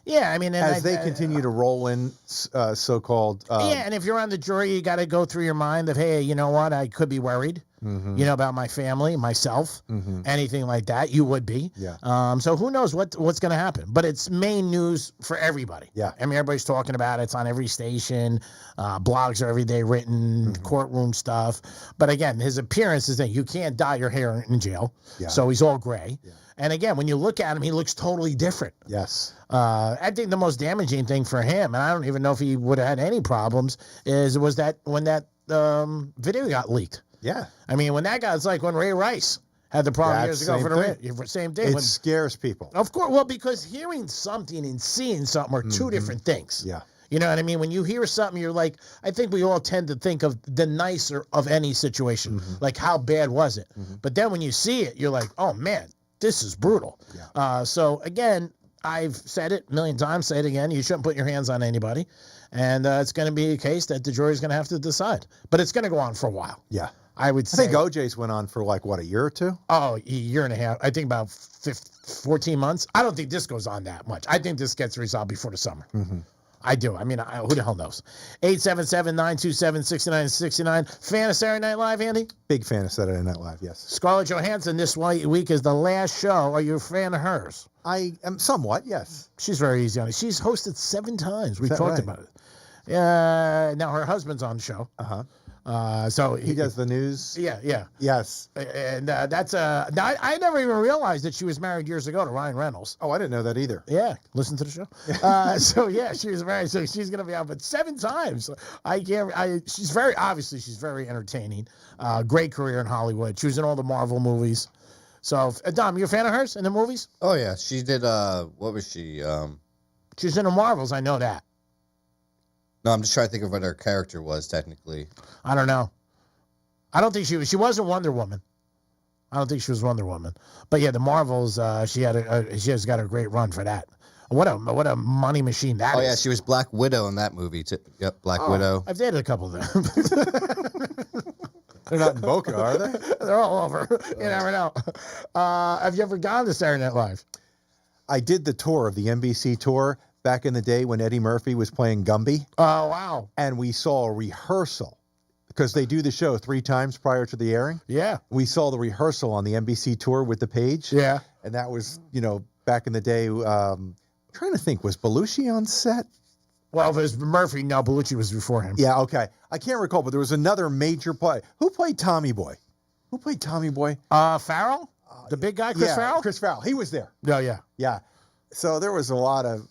Yeah, I mean, as they continue to roll in so-called. Yeah, and if you're on the jury, you got to go through your mind of, hey, you know what, I could be worried, about my family, myself, anything like that. You would be. Yeah. So who knows what's going to happen? But it's main news for everybody. Yeah. I mean, everybody's talking about it. It's on every station. Blogs are every day written, courtroom stuff. But again, his appearance is that you can't dye your hair in jail. Yeah. So he's all gray. Yeah. And again, when you look at him, he looks totally different. Yes. I think the most damaging thing for him, and I don't even know if he would have had any problems, was that when that video got leaked. Yeah. I mean, when that got, it's like when Ray Rice had the problem years ago for the same thing. It scares people. Of course. Well, because hearing something and seeing something are two different things. Yeah. You know what I mean? When you hear something, you're like, I think we all tend to think of the nicer of any situation. Like, how bad was it? But then when you see it, you're like, oh, man. This is brutal. Yeah. So, again, I've said it a million times, say it again. You shouldn't put your hands on anybody. And it's going to be a case that the jury's going to have to decide. But it's going to go on for a while. Yeah. I would say. I think OJ's went on for a year or two? Oh, a year and a half. I think about 14 months. I don't think this goes on that much. I think this gets resolved before the summer. I do. I mean, who the hell knows? 877-927-6969. Fan of Saturday Night Live, Andy? Big fan of Saturday Night Live, yes. Scarlett Johansson this week is the last show. Are you a fan of hers? I am somewhat, yes. She's very easy on it. She's hosted 7 times. We talked about it. Now her husband's on the show. So He does the news. Yeah. Yes. And that's now I never even realized that she was married years ago to Ryan Reynolds. Oh, I didn't know that either. Yeah, listen to the show. So yeah, she was married. So she's gonna be out, but 7 times. She's very entertaining. Great career in Hollywood. She was in all the Marvel movies. So Dom, you're a fan of hers in the movies? Oh yeah, she did. What was she? She was in the Marvels. I know that. No, I'm just trying to think of what her character was technically. I don't know. I don't think she was. She wasn't Wonder Woman. I don't think she was Wonder Woman. But yeah, the Marvels. She has got a great run for that. What a money machine that is. Oh yeah, she was Black Widow in that movie too. Yep, Black Widow. I've dated a couple of them. They're not in Boca, are they? They're all over. You never know. Have you ever gone to Saturday Night Live? I did the tour of the NBC tour back in the day when Eddie Murphy was playing Gumby. Oh, wow. And we saw a rehearsal because they do the show 3 times prior to the airing. Yeah. We saw the rehearsal on the NBC tour with the page. Yeah. And that was, back in the day. I'm trying to think, was Belushi on set? Well, if it was Murphy, no, Belushi was before him. Yeah, okay. I can't recall, but there was another major play. Who played Tommy Boy? Farrell? The big guy, Chris Farrell? Chris Farrell. He was there. Oh, yeah. Yeah. So there was a lot of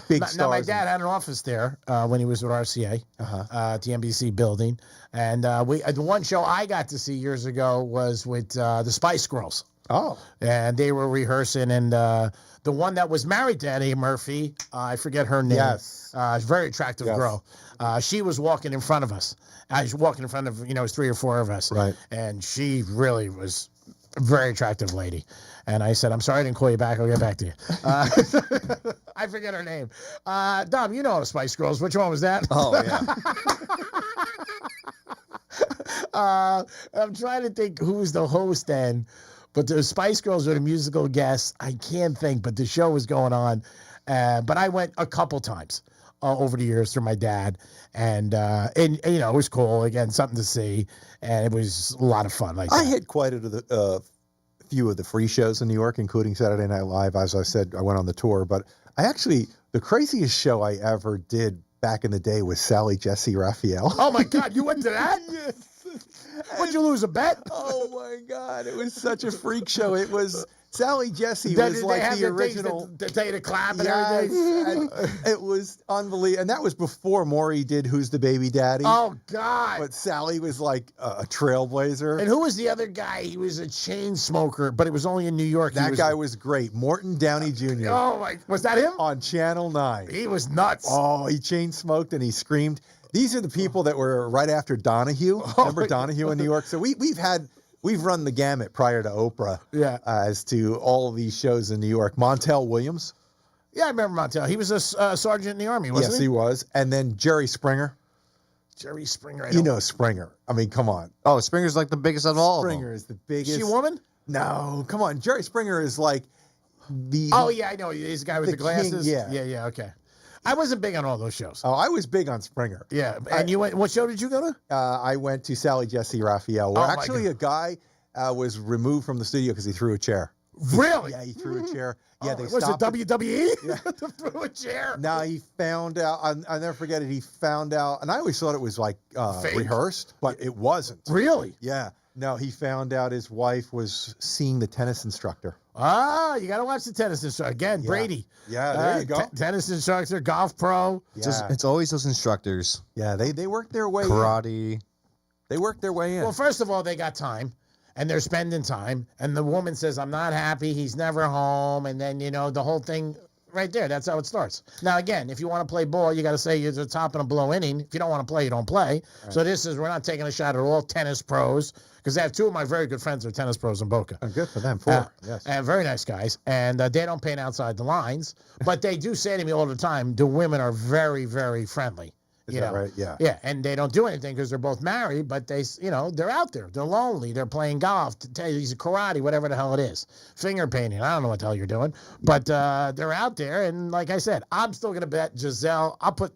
big stars. Now, my dad had an office there when he was with RCA at the NBC building. And the one show I got to see years ago was with the Spice Girls. Oh. And they were rehearsing. And the one that was married to Eddie Murphy, I forget her name. Yes. Very attractive girl. She was walking in front of us. I was walking in front of, 3 or 4 of us. Right. And she really was a very attractive lady. And I said, I'm sorry I didn't call you back. I'll get back to you. I forget her name. Dom, you know the Spice Girls. Which one was that? Oh, yeah. I'm trying to think who was the host then. But the Spice Girls were the musical guests. I can't think, but the show was going on. But I went a couple times over the years through my dad. And it was cool. Again, something to see. And it was a lot of fun. I hit quite a few of the free shows in New York, including Saturday Night Live. As I said, I went on the tour. But the craziest show I ever did back in the day was Sally Jesse Raphael. Oh, my God. You went to that? Yes. Would you lose a bet? Oh, my God. It was such a freak show. It was... Sally Jesse was like the original. To tell you to clap and everything. It was unbelievable. And that was before Maury did Who's the Baby Daddy. Oh, God. But Sally was like a trailblazer. And who was the other guy? He was a chain smoker, but it was only in New York. That guy was great. Morton Downey Jr. Oh, my. Was that him? On Channel 9. He was nuts. Oh, he chain smoked and he screamed. These are the people that were right after Donahue. Remember Donahue in New York? So we've run the gamut prior to Oprah. Yeah. As to all of these shows in New York. Montel Williams. Yeah, I remember Montel. He was a sergeant in the Army, wasn't he? Yes, he was. And then Jerry Springer. Jerry Springer. You know Springer. I mean, come on. Oh, Springer's like the biggest of all. Springer is the biggest. Is she a woman? No, come on. Jerry Springer is like the. Oh, yeah, I know. He's the guy with the glasses. King, yeah. Yeah, okay. I wasn't big on all those shows. Oh, I was big on Springer. Yeah. And you went, what show did you go to? I went to Sally Jesse Raphael, where actually a guy was removed from the studio because he threw a chair. Really? Yeah, he threw a chair. Yeah, they was it stopped WWE? Yeah. Threw a chair. Now he found out. I'll never forget it. He found out, and I always thought it was like rehearsed, but it wasn't. Really? Yeah. No, he found out his wife was seeing the tennis instructor. Ah, you got to watch the tennis instructor. Again, Yeah. Brady. Yeah, there you go. Tennis instructor, golf pro. Yeah. It's always those instructors. Yeah, they work their way Karate. in. They work their way in. Well, first of all, they got time. And they're spending time. And the woman says, I'm not happy. He's never home. And then, the whole thing right there. That's how it starts. Now, again, if you want to play ball, you got to say you're the top in a below inning. If you don't want to play, you don't play. Right. So we're not taking a shot at all tennis pros. Because I have 2 of my very good friends who are tennis pros in Boca. Oh, good for them. Yes. And very nice guys. And they don't paint outside the lines. But they do say to me all the time, the women are very, very friendly. Is that right? Yeah. Yeah, and they don't do anything because they're both married, but they're out there. They're lonely. They're playing golf, he's karate, whatever the hell it is. Finger painting. I don't know what the hell you're doing. But they're out there, and like I said, I'm still going to bet Giselle. I'll put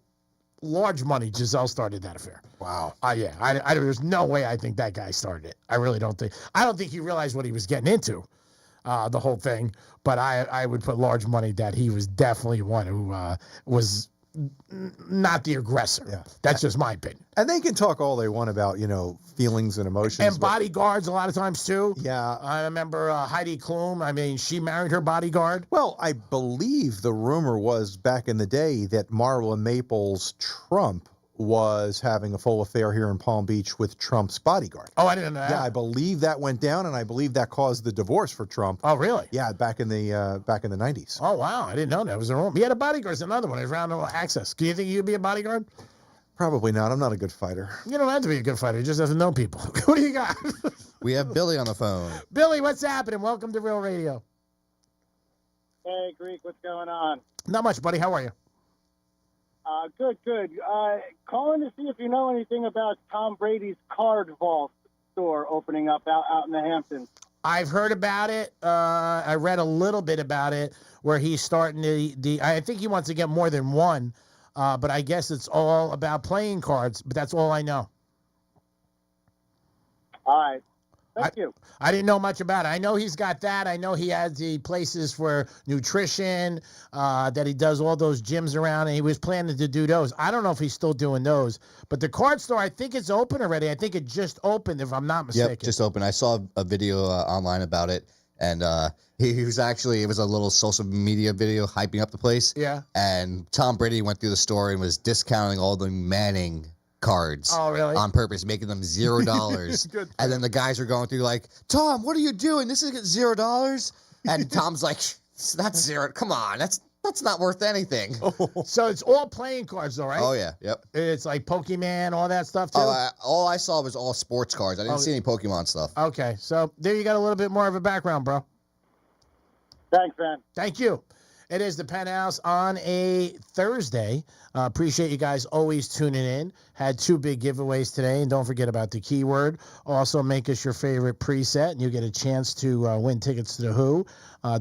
large money Giselle started that affair. Wow. Yeah. There's no way I think that guy started it. I really don't think. I don't think he realized what he was getting into, the whole thing. But I would put large money that he was definitely one who was not the aggressor. Yeah. That's just my opinion. And they can talk all they want about, feelings and emotions. And bodyguards a lot of times, too. Yeah. I remember Heidi Klum. I mean, she married her bodyguard. Well, I believe the rumor was back in the day that Marla Maples Trump was having a full affair here in Palm Beach with Trump's bodyguard. Oh, I didn't know that. Yeah, I believe that went down, and I believe that caused the divorce for Trump. Oh, really? Yeah, back in the 90s. Oh, wow. I didn't know that was a rumor. He had a bodyguard. It's another one. He's around access. Do you think you'd be a bodyguard? Probably not. I'm not a good fighter. You don't have to be a good fighter. You just have to know people. What do you got? We have Billy on the phone. Billy, what's happening? Welcome to Real Radio. Hey, Greek, what's going on? Not much, buddy. How are you? Good. Calling to see if you know anything about Tom Brady's card vault store opening up out in the Hamptons. I've heard about it. I read a little bit about it where he's starting I think he wants to get more than one, but I guess it's all about playing cards, but that's all I know. All right. Thank you. I didn't know much about it. I know he's got that. I know he has the places for nutrition, that he does all those gyms around, and he was planning to do those. I don't know if he's still doing those. But the card store, I think it's open already. I think it just opened, if I'm not mistaken. Yep, just opened. I saw a video online about it, and he was actually, it was a little social media video hyping up the place. Yeah. And Tom Brady went through the store and was discounting all the Manning cards. Oh, really? On purpose, making them $0. Good. And then the guys are going through like, Tom, what are you doing? This is $0. And Tom's like, that's zero. Come on, that's not worth anything. So it's all playing cards, though, right? Oh yeah, yep. It's like Pokemon, all that stuff too. All I saw was all sports cards. I didn't see any Pokemon stuff. Okay, so there you got a little bit more of a background, bro. Thanks, man. Thank you. It is the Penthouse on a Thursday. Appreciate you guys always tuning in. Had 2 big giveaways today, and don't forget about the keyword. Also, make us your favorite preset, and you get a chance to win tickets to The Who.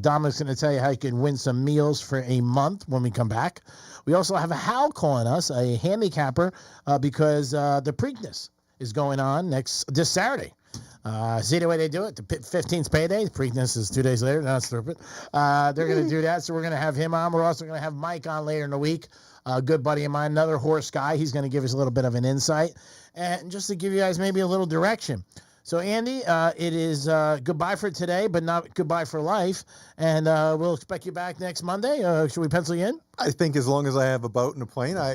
Dominic's going to tell you how you can win some meals for a month when we come back. We also have Hal calling us, a handicapper, because the Preakness is going on this Saturday. See the way they do it? The 15th payday. Preakness is 2 days later. Not stupid. They're going to do that, so we're going to have him on. We're also going to have Mike on later in the week. A good buddy of mine, another horse guy. He's going to give us a little bit of an insight. And just to give you guys maybe a little direction. So, Andy, it is goodbye for today, but not goodbye for life. And we'll expect you back next Monday. Should we pencil you in? I think as long as I have a boat and a plane, I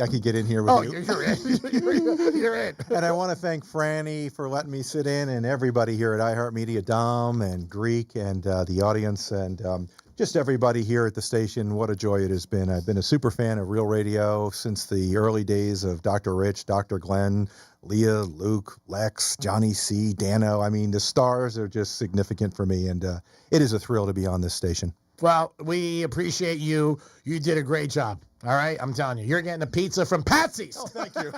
could get in here with you. You're in. You're in. And I want to thank Franny for letting me sit in, and everybody here at iHeartMedia, Dom and Greek and the audience, and just everybody here at the station. What a joy it has been. I've been a super fan of Real Radio since the early days of Dr. Rich, Dr. Glenn, Leah, Luke, Lex, Johnny C, Dano. I mean, the stars are just significant for me, and it is a thrill to be on this station. Well, we appreciate you. You did a great job. All right? I'm telling you. You're getting a pizza from Patsy's. Oh, thank you.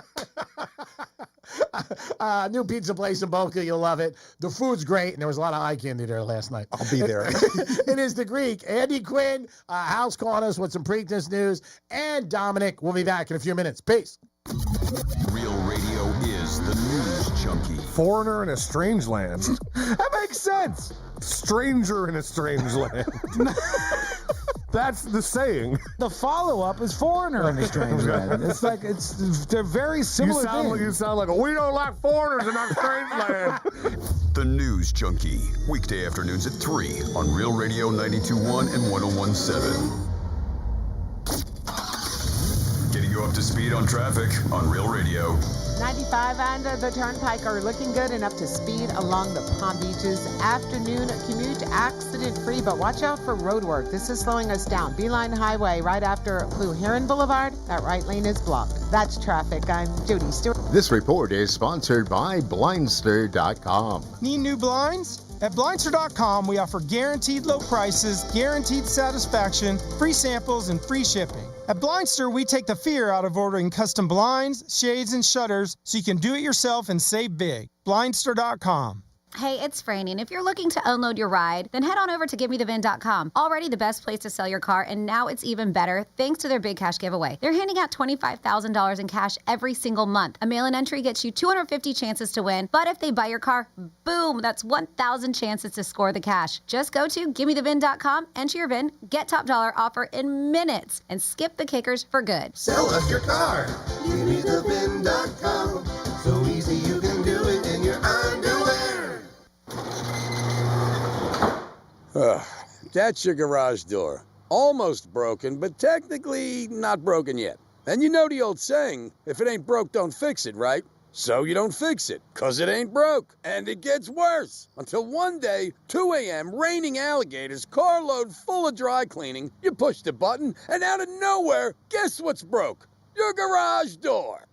New pizza place in Boca. You'll love it. The food's great, and there was a lot of eye candy there last night. I'll be there. It is the Greek. Andy Quinn, Hal's calling us with some Preakness news, and Dominic. We'll be back in a few minutes. Peace. Real Radio is the news junkie. Foreigner in a strange land. That makes sense. Stranger in a strange land. That's the saying. The follow-up is foreigner in a strange land. It's like they're very similar things. You sound like we don't like foreigners in our strange land. The News Junkie, weekday afternoons at 3 on Real Radio 92.1 and 101.7. Getting you up to speed on traffic on Real Radio. 95 and the Turnpike are looking good and up to speed along the Palm Beaches. Afternoon commute accident-free, but watch out for road work. This is slowing us down. Beeline Highway right after Blue Heron Boulevard. That right lane is blocked. That's traffic. I'm Judy Stewart. This report is sponsored by Blindster.com. Need new blinds? At Blindster.com, we offer guaranteed low prices, guaranteed satisfaction, free samples, and free shipping. At Blindster, we take the fear out of ordering custom blinds, shades, and shutters so you can do it yourself and save big. Blindster.com. Hey, it's Franny, and if you're looking to unload your ride, then head on over to GiveMeTheVin.com. Already the best place to sell your car, and now it's even better thanks to their big cash giveaway. They're handing out $25,000 in cash every single month. A mail-in entry gets you 250 chances to win, but if they buy your car, boom, that's 1,000 chances to score the cash. Just go to GiveMeTheVin.com, enter your VIN, get top dollar offer in minutes, and skip the kickers for good. Sell us your car. GiveMeTheVin.com. So easy you can do it in your underwear. That's your garage door. Almost broken, but technically not broken yet. And you know the old saying, if it ain't broke, don't fix it, right? So you don't fix it, 'cause it ain't broke. And it gets worse. Until one day, 2 a.m., raining alligators, carload full of dry cleaning, you push the button, and out of nowhere, guess what's broke? Your garage door.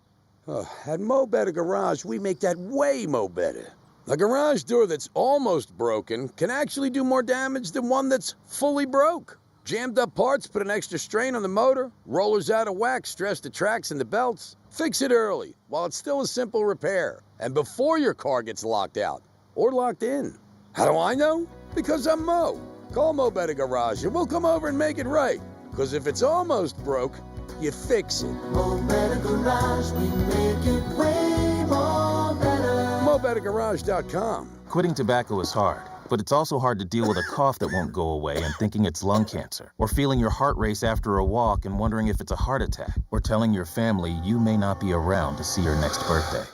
At Mo Better Garage, we make that way mo better. A garage door that's almost broken can actually do more damage than one that's fully broke. Jammed up parts put an extra strain on the motor, rollers out of whack stress the tracks and the belts. Fix it early, while it's still a simple repair, and before your car gets locked out, or locked in. How do I know? Because I'm Mo. Call Mo Better Garage and we'll come over and make it right. Because if it's almost broke, you fix it. Mo Better Garage, we make it way more better. MoBetterGarage.com. Quitting tobacco is hard, but it's also hard to deal with a cough that won't go away and thinking it's lung cancer, or feeling your heart race after a walk and wondering if it's a heart attack, or telling your family you may not be around to see your next birthday.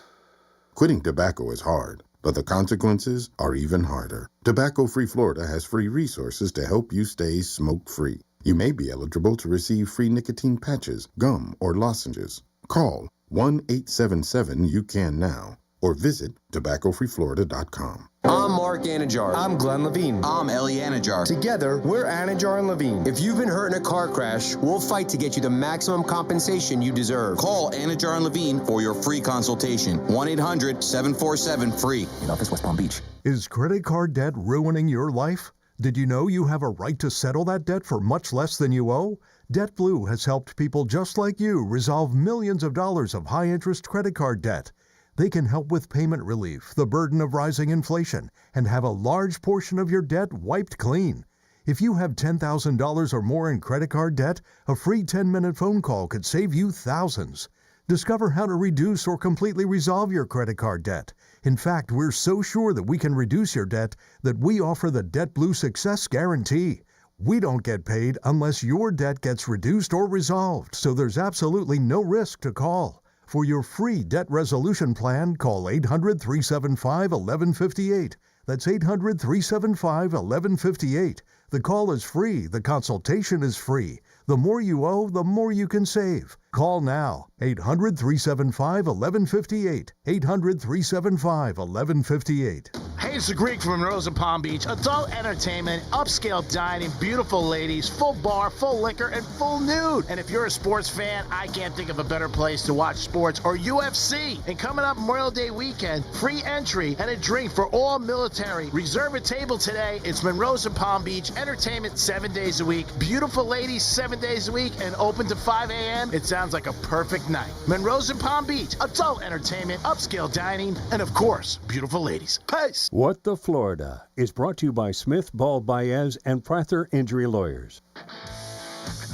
Quitting tobacco is hard, but the consequences are even harder. Tobacco-Free Florida has free resources to help you stay smoke-free. You may be eligible to receive free nicotine patches, gum, or lozenges. Call 1-877-YOU-CAN-NOW or visit tobaccofreeflorida.com. I'm Mark Anajar. I'm Glenn Levine. I'm Ellie Anajar. Together, we're Anajar and Levine. If you've been hurt in a car crash, we'll fight to get you the maximum compensation you deserve. Call Anajar and Levine for your free consultation. 1-800-747-FREE. In office, West Palm Beach. Is credit card debt ruining your life? Did you know you have a right to settle that debt for much less than you owe? DebtBlue has helped people just like you resolve millions of dollars of high-interest credit card debt. They can help with payment relief, the burden of rising inflation, and have a large portion of your debt wiped clean. If you have $10,000 or more in credit card debt, a free 10-minute phone call could save you thousands. Discover how to reduce or completely resolve your credit card debt. In fact, we're so sure that we can reduce your debt that we offer the DebtBlue Success Guarantee. We don't get paid unless your debt gets reduced or resolved, so there's absolutely no risk to call. For your free debt resolution plan, call 800-375-1158. That's 800-375-1158. The call is free. The consultation is free. The more you owe, the more you can save. Call now. 800-375-1158. 800-375-1158. Hey, it's the Greek from Monroe's in Palm Beach. Adult entertainment, upscale dining, beautiful ladies, full bar, full liquor, and full nude. And if you're a sports fan, I can't think of a better place to watch sports or UFC. And coming up Memorial Day weekend, free entry and a drink for all military. Reserve a table today. It's Monroe's in Palm Beach. Entertainment 7 days a week. Beautiful ladies 7 days a week and open to 5 a.m. It sounds like a perfect night. Monroe's in Palm Beach. Adult entertainment, upscale dining, and of course, beautiful ladies. Peace. What the Florida is brought to you by Smith, Ball, Baez, and Prather Injury Lawyers.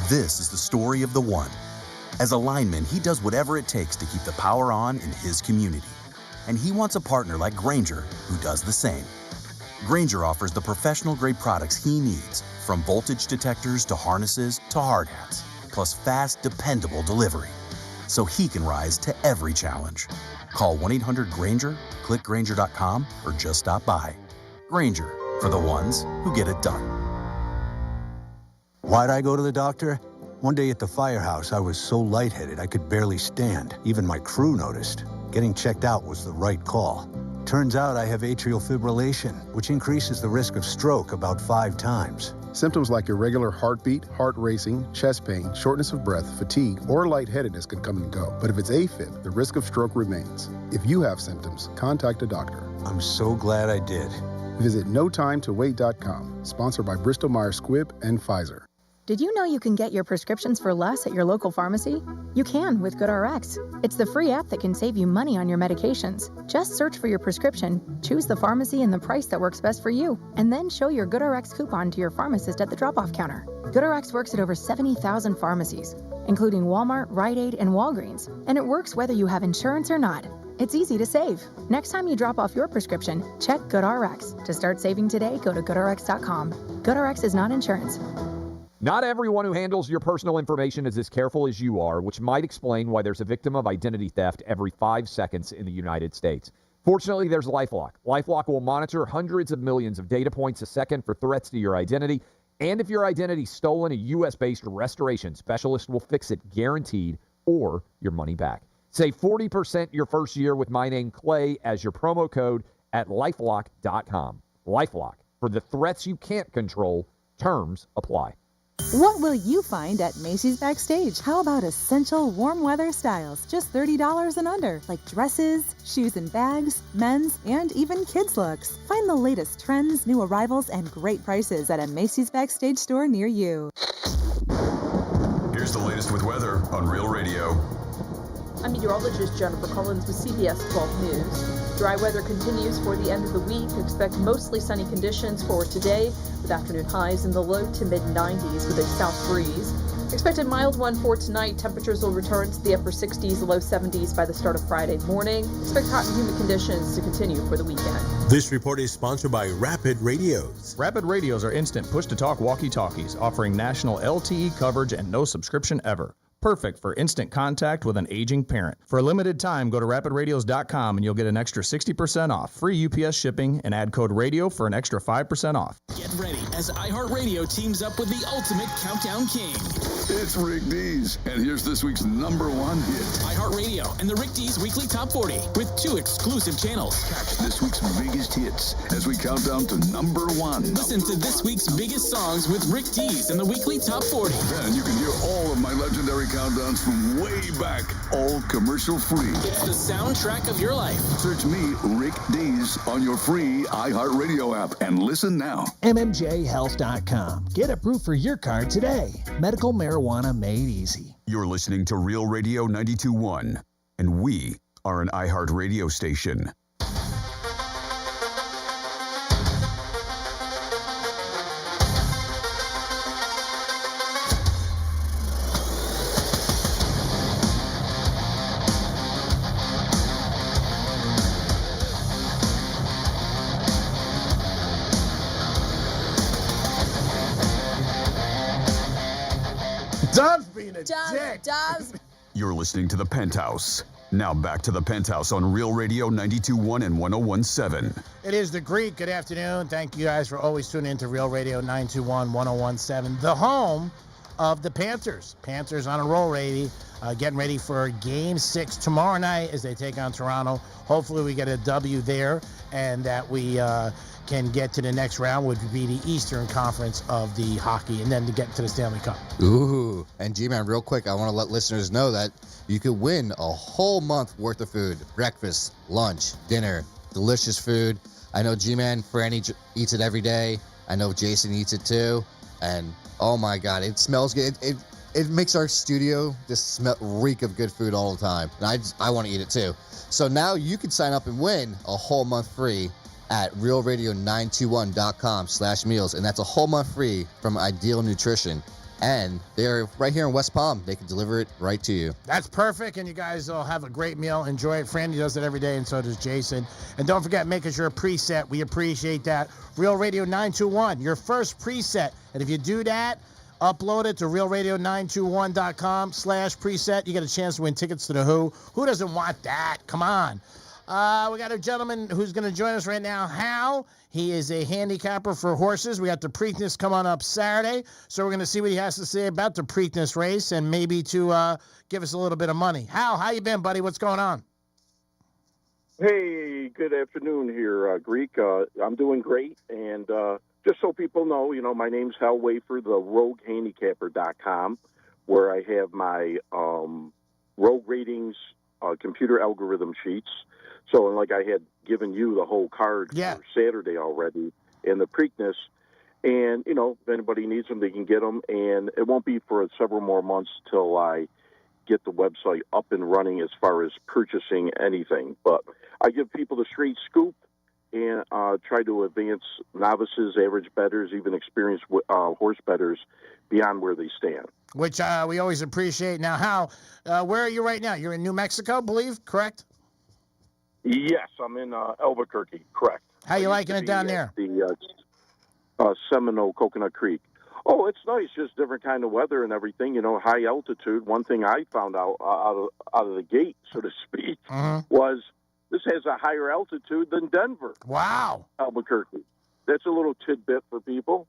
This is the story of the one. As a lineman, he does whatever it takes to keep the power on in his community. And he wants a partner like Grainger who does the same. Grainger offers the professional-grade products he needs, from voltage detectors to harnesses to hard hats, plus fast, dependable delivery, so he can rise to every challenge. Call 1-800-GRAINGER, click Grainger.com, or just stop by. Grainger, for the ones who get it done. Why'd I go to the doctor? One day at the firehouse, I was so lightheaded I could barely stand. Even my crew noticed. Getting checked out was the right call. Turns out I have atrial fibrillation, which increases the risk of stroke about 5 times. Symptoms like irregular heartbeat, heart racing, chest pain, shortness of breath, fatigue, or lightheadedness can come and go. But if it's AFib, the risk of stroke remains. If you have symptoms, contact a doctor. I'm so glad I did. Visit NoTimeToWait.com, sponsored by Bristol Myers Squibb and Pfizer. Did you know you can get your prescriptions for less at your local pharmacy? You can with GoodRx. It's the free app that can save you money on your medications. Just search for your prescription, choose the pharmacy and the price that works best for you, and then show your GoodRx coupon to your pharmacist at the drop-off counter. GoodRx works at over 70,000 pharmacies, including Walmart, Rite Aid, and Walgreens, and it works whether you have insurance or not. It's easy to save. Next time you drop off your prescription, check GoodRx. To start saving today, go to GoodRx.com. GoodRx is not insurance. Not everyone who handles your personal information is as careful as you are, which might explain why there's a victim of identity theft every 5 seconds in the United States. Fortunately, there's LifeLock. LifeLock will monitor hundreds of millions of data points a second for threats to your identity. And if your identity's stolen, a U.S.-based restoration specialist will fix it guaranteed or your money back. Save 40% your first year with my name, Clay, as your promo code at LifeLock.com. LifeLock. For the threats you can't control, terms apply. What will you find at Macy's Backstage? How about essential warm weather styles, just $30 and under, like dresses, shoes and bags, men's, and even kids' looks. Find the latest trends, new arrivals, and great prices at a Macy's Backstage store near you. Here's the latest with weather on Real Radio. I'm meteorologist Jennifer Collins with CBS 12 News. Dry weather continues for the end of the week. Expect mostly sunny conditions for today, with afternoon highs in the low to mid-90s with a south breeze. Expect a mild one for tonight. Temperatures will return to the upper 60s, low 70s by the start of Friday morning. Expect hot and humid conditions to continue for the weekend. This report is sponsored by Rapid Radios. Rapid Radios are instant push-to-talk walkie-talkies, offering national LTE coverage and no subscription ever. Perfect for instant contact with an aging parent. For a limited time, go to rapidradios.com and you'll get an extra 60% off, free UPS shipping, and add code RADIO for an extra 5% off. Get ready as iHeartRadio teams up with the ultimate countdown king. It's Rick Dees, and here's this week's #1 hit. iHeartRadio and the Rick Dees Weekly Top 40 with 2 exclusive channels. Catch this week's biggest hits as we count down to #1. Listen to this week's biggest songs with Rick Dees and the Weekly Top 40. Then you can hear all of my legendary countdowns from way back, all commercial free. It's the soundtrack of your life. Search me, Rick Dees, on your free iHeartRadio app and listen now. MMJHealth.com. Get approved for your card today. Medical marijuana made easy. You're listening to Real Radio 92.1, and we are an iHeart radio station. Dove's being a dick. Dove's. You're listening to The Penthouse. Now back to The Penthouse on Real Radio 92.1 and 101.7. It is the Greek. Good afternoon. Thank you guys for always tuning in to Real Radio 921 1017, the home of the Panthers. Panthers on a roll, Rady. Getting ready for Game 6 tomorrow night as they take on Toronto. Hopefully we get a W there and that we can get to the next round, would be the Eastern Conference of the hockey, and then to get to the Stanley Cup. Ooh, and G-Man, real quick, I want to let listeners know that you could win a whole month worth of food. Breakfast, lunch, dinner, delicious food. I know G-Man, Franny eats it every day. I know Jason eats it too. And oh my God, it smells good. It makes our studio just reek of good food all the time. And I want to eat it too. So now you can sign up and win a whole month free at realradio921.com/meals. And that's a whole month free from Ideal Nutrition. And they're right here in West Palm. They can deliver it right to you. That's perfect, and you guys will have a great meal. Enjoy it. Franny does it every day, and so does Jason. And don't forget, make us your preset. We appreciate that. Real Radio 921, your first preset. And if you do that, upload it to realradio921.com/preset. You get a chance to win tickets to the Who. Who doesn't want that? Come on. We got a gentleman who's going to join us right now, Hal. He is a handicapper for horses. We got the Preakness coming up Saturday, so we're going to see what he has to say about the Preakness race and maybe to give us a little bit of money. Hal, how you been, buddy? What's going on? Hey, good afternoon here, Greek. I'm doing great, and just so people know, my name's Hal Wafer, the RogueHandicapper.com, where I have my rogue ratings computer algorithm sheets. So, like I had given you the whole card for Saturday already in the Preakness, And, if anybody needs them, they can get them. And it won't be for several more months till I get the website up and running as far as purchasing anything. But I give people the straight scoop and try to advance novices, average bettors, even experienced horse bettors beyond where they stand. Which we always appreciate. Now, where are you right now? You're in New Mexico, I believe, correct? Yes, I'm in Albuquerque, correct. How you liking it down there? The Seminole Coconut Creek. Oh, it's nice, just different kind of weather and everything. High altitude. One thing I found out out of the gate, so to speak, was this has a higher altitude than Denver. Wow. Albuquerque. That's a little tidbit for people.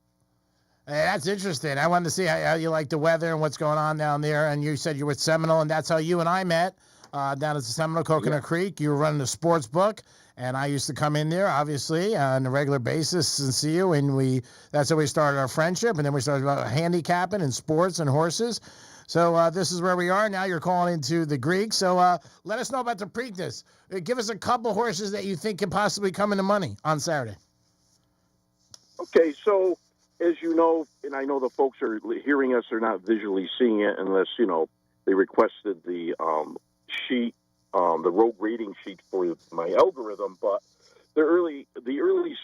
Hey, that's interesting. I wanted to see how you like the weather and what's going on down there. And you said you were at Seminole, and that's how you and I met down at the Seminole Coconut Creek. You were running a sports book, and I used to come in there, obviously, on a regular basis and see you. And that's how we started our friendship. And then we started about handicapping and sports and horses. So this is where we are. Now you're calling into the Greek. So let us know about the Preakness. Give us a couple horses that you think can possibly come into money on Saturday. Okay, so as you know, and I know the folks are hearing us are not visually seeing it unless, they requested the sheet, the road rating sheet for my algorithm. But the early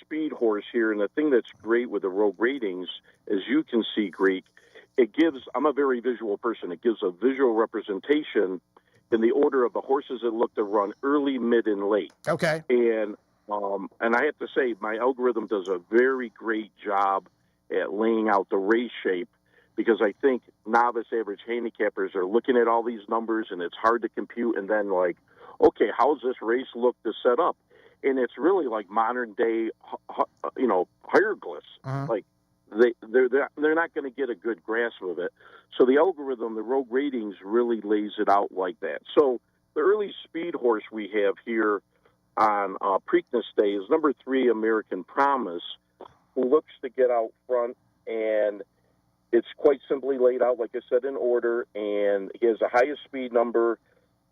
speed horse here, and the thing that's great with the road ratings, as you can see, Greek, I'm a very visual person. It gives a visual representation in the order of the horses that look to run early, mid, and late. Okay. And I have to say, my algorithm does a very great job at laying out the race shape, because I think novice average handicappers are looking at all these numbers and it's hard to compute, and then like, okay, how's this race look to set up? And it's really like modern day, hieroglyphs. Like they're not going to get a good grasp of it. So the algorithm, the road ratings, really lays it out like that. So the early speed horse we have here on Preakness Day is number 3, American Promise, who looks to get out front, and it's quite simply laid out, like I said, in order, and he has the highest speed number,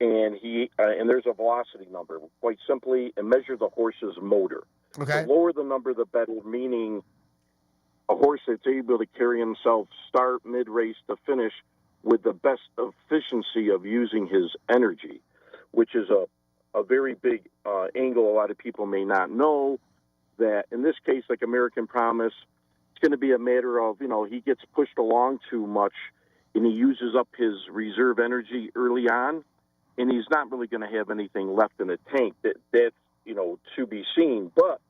and and there's a velocity number. Quite simply, and measure the horse's motor. Okay. The lower the number, the better, meaning a horse that's able to carry himself start, mid-race to finish with the best efficiency of using his energy, which is a very big angle a lot of people may not know. That in this case, like American Promise, it's going to be a matter of, he gets pushed along too much and he uses up his reserve energy early on, and he's not really going to have anything left in the tank. That's to be seen. But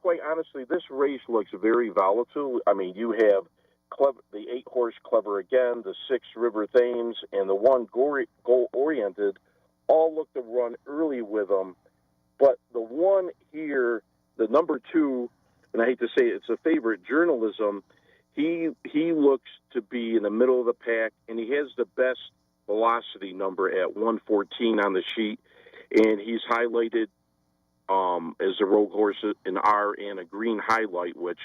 quite honestly, this race looks very volatile. I mean, you have the 8-horse Clever Again, the 6 River Thames, and the 1 Goal Oriented all look to run early with them. But the one here, the number 2, and I hate to say it's a favorite, Journalism, he looks to be in the middle of the pack, and he has the best velocity number at 114 on the sheet, and he's highlighted as a road horse in R and a green highlight, which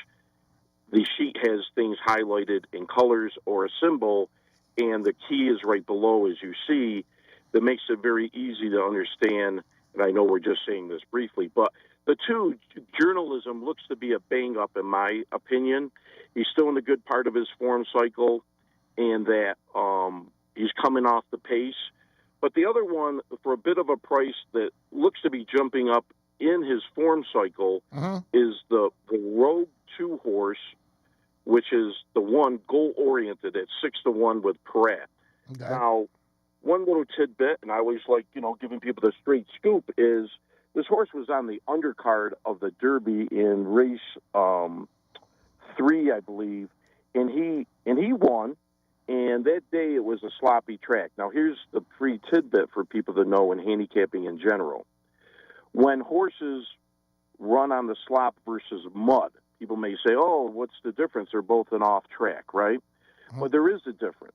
the sheet has things highlighted in colors or a symbol, and the key is right below, as you see, that makes it very easy to understand. And I know we're just saying this briefly, but the 2, Journalism, looks to be a bang-up, in my opinion. He's still in the good part of his form cycle, and that he's coming off the pace. But the other one, for a bit of a price that looks to be jumping up in his form cycle, is the Rogue 2 horse, which is the 1 Goal Oriented at 6-1 with Peratt. Okay. Now, one little tidbit, and I always like, giving people the straight scoop, is this horse was on the undercard of the Derby in race 3, I believe, and he won. And that day it was a sloppy track. Now, here's the free tidbit for people to know in handicapping in general. When horses run on the slop versus mud, people may say, oh, what's the difference? They're both an off track, right? But there is a difference.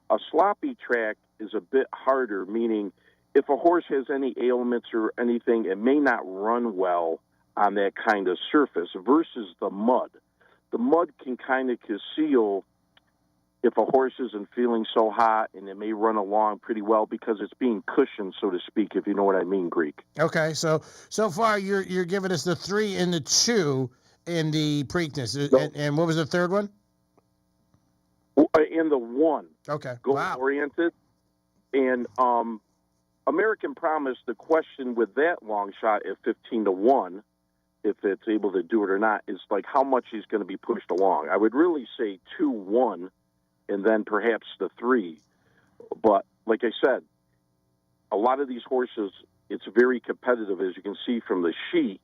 A sloppy track is a bit harder, meaning if a horse has any ailments or anything, it may not run well on that kind of surface versus the mud. The mud can kind of conceal if a horse isn't feeling so hot, and it may run along pretty well because it's being cushioned, so to speak, if you know what I mean, Greek. Okay, so far you're giving us the 3 and the 2 in the Preakness? No. And what was the third one? In the one. Okay. Goal-oriented. And American Promise, the question with that long shot at 15-1, if it's able to do it or not, is like how much he's going to be pushed along. I would really say 2-1 and then perhaps the 3. But like I said, a lot of these horses, it's very competitive, as you can see from the sheet,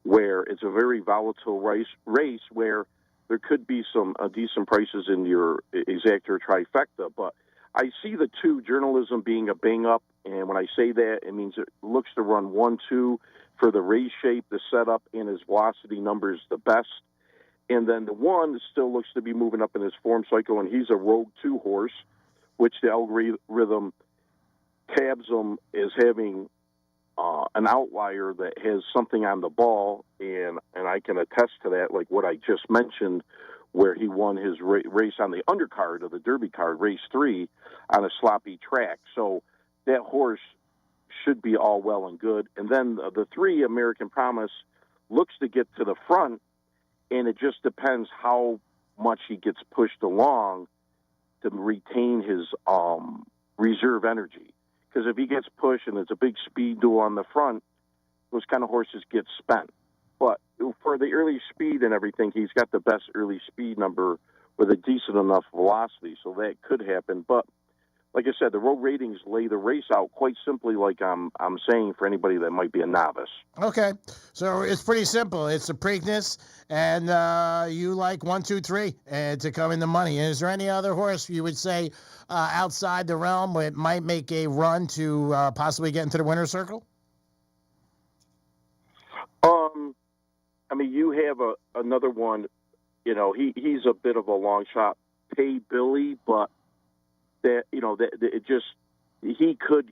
where it's a very volatile race where there could be some decent prices in your exactor trifecta. But I see the 2, Journalism, being a bang-up, and when I say that, it means it looks to run 1-2 for the race shape, the setup, and his velocity numbers the best. And then the 1 still looks to be moving up in his form cycle, and he's a Rogue 2 horse, which the algorithm tabs him as having an outlier that has something on the ball, and I can attest to that, like what I just mentioned, where he won his race on the undercard of the Derby card, race 3, on a sloppy track. So that horse should be all well and good. And then the 3, American Promise, looks to get to the front, and it just depends how much he gets pushed along to retain his reserve energy. Because if he gets pushed and it's a big speed duel on the front, those kind of horses get spent. But for the early speed and everything, he's got the best early speed number with a decent enough velocity, so that could happen. But like I said, the Road Ratings lay the race out quite simply, like I'm saying, for anybody that might be a novice. Okay, so it's pretty simple. It's the Preakness, and you like 1, 2, 3 to come in the money. And is there any other horse you would say outside the realm where it might make a run to possibly get into the winner's circle? I mean, you have another one. You know, he's a bit of a long shot, Pay Billy, but that it just he could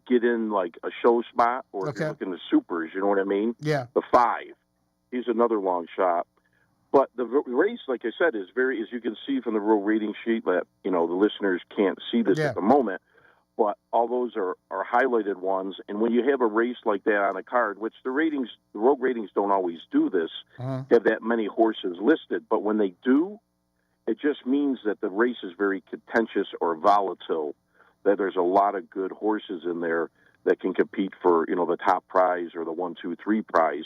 get in like a show spot, or if you're looking at supers, you know what I mean? Yeah. The 5, he's another long shot. But the race, like I said, is very, as you can see from the Road Rating sheet, that the listeners can't see this at the moment, but all those are highlighted ones. And when you have a race like that on a card, which the Road Ratings don't always do this, have that many horses listed, but when they do, it just means that the race is very contentious or volatile, that there's a lot of good horses in there that can compete for, the top prize or the 1, 2, 3 prize,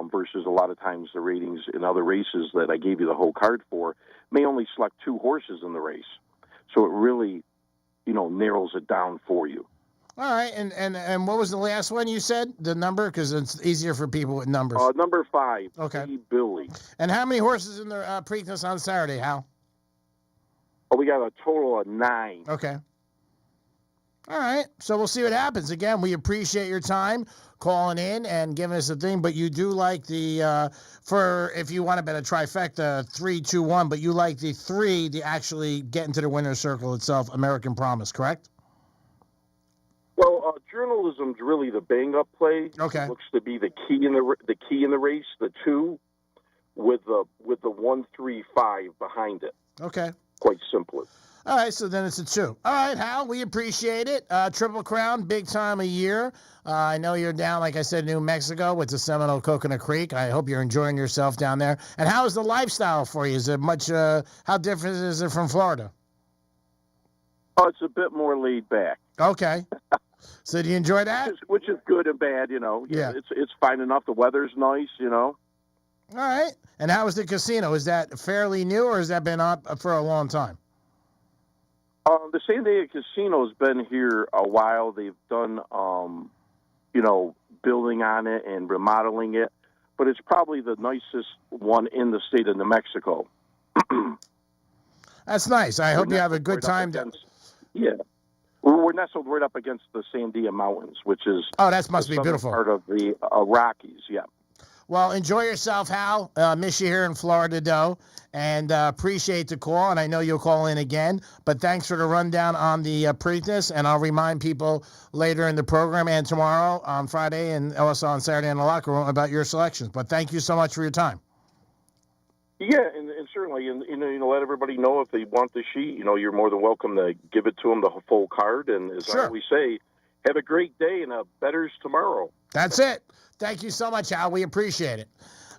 versus a lot of times the ratings in other races that I gave you the whole card for may only select 2 horses in the race. So it really, narrows it down for you. All right, and what was the last one you said, the number? Because it's easier for people with numbers. Number 5, okay. Pay Billy. And how many horses in the Preakness on Saturday, Hal? Oh, we got a total of 9. Okay. All right, so we'll see what happens. Again, we appreciate your time calling in and giving us a thing, but you do like the, for if you want to bet a trifecta, 3, 2, 1, but you like the 3 to actually get into the winner's circle itself, American Promise, correct? Well, Journalism's really the bang-up play. Okay. It looks to be the key in the race, the 2, with the 1, 3, 5 behind it. Okay. Quite simply. All right, so then it's a 2. All right, Hal, we appreciate it. Triple Crown, big time of year. I know you're down, like I said, New Mexico with the Seminole Coconut Creek. I hope you're enjoying yourself down there. And how is the lifestyle for you? Is it much, how different is it from Florida? Oh, it's a bit more laid back. Okay. So do you enjoy that? Which is good and bad, Yeah. It's fine enough. The weather's nice, All right. And how is the casino? Is that fairly new, or has that been up for a long time? The San Diego Casino's been here a while. They've done, building on it and remodeling it, but it's probably the nicest one in the state of New Mexico. That's nice. I hope you have a good time. Yeah. We're nestled right up against the Sandia Mountains, which is that must be beautiful. Part of the Rockies, yeah. Well, enjoy yourself, Hal. Miss you here in Florida, though, and appreciate the call. And I know you'll call in again. But thanks for the rundown on the Preakness, and I'll remind people later in the program and tomorrow on Friday and also on Saturday in the locker room about your selections. But thank you so much for your time. Yeah, and certainly, and let everybody know if they want the sheet. You're more than welcome to give it to them, the full card. And as I always say, have a great day and a better's tomorrow. That's it. Thank you so much, Al. We appreciate it.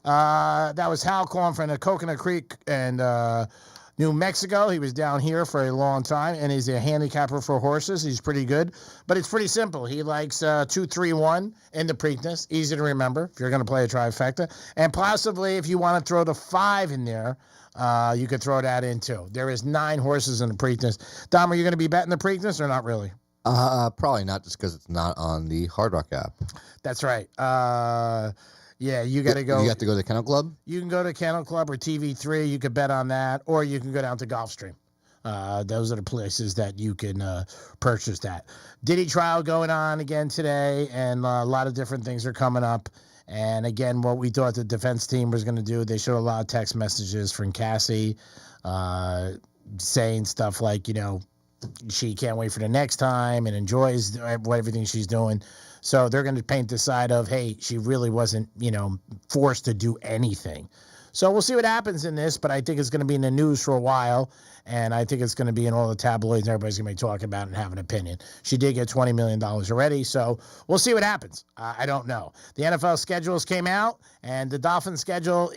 That was Hal calling from the Coconut Creek and New Mexico. He was down here for a long time, and he's a handicapper for horses. He's pretty good, but it's pretty simple. He likes 2-3-1 in the Preakness. Easy to remember if you're going to play a trifecta. And possibly if you want to throw the 5 in there, you could throw that in too. There is 9 horses in the Preakness. Dom, are you going to be betting the Preakness or not really? Probably not, just because it's not on the Hard Rock app. That's right. Yeah, you got to go. You have to go to the Kennel Club? You can go to Kennel Club or TV3. You could bet on that, or you can go down to Gulfstream. Those are the places that you can purchase that. Diddy trial going on again today, and a lot of different things are coming up. And again, what we thought the defense team was going to do, they showed a lot of text messages from Cassie saying stuff like, she can't wait for the next time and enjoys everything she's doing. So they're going to paint the side of, hey, she really wasn't, forced to do anything. So we'll see what happens in this, but I think it's going to be in the news for a while, and I think it's going to be in all the tabloids, and everybody's going to be talking about it and have an opinion. She did get $20 million already, so we'll see what happens. I don't know. The NFL schedules came out, and the Dolphins schedule,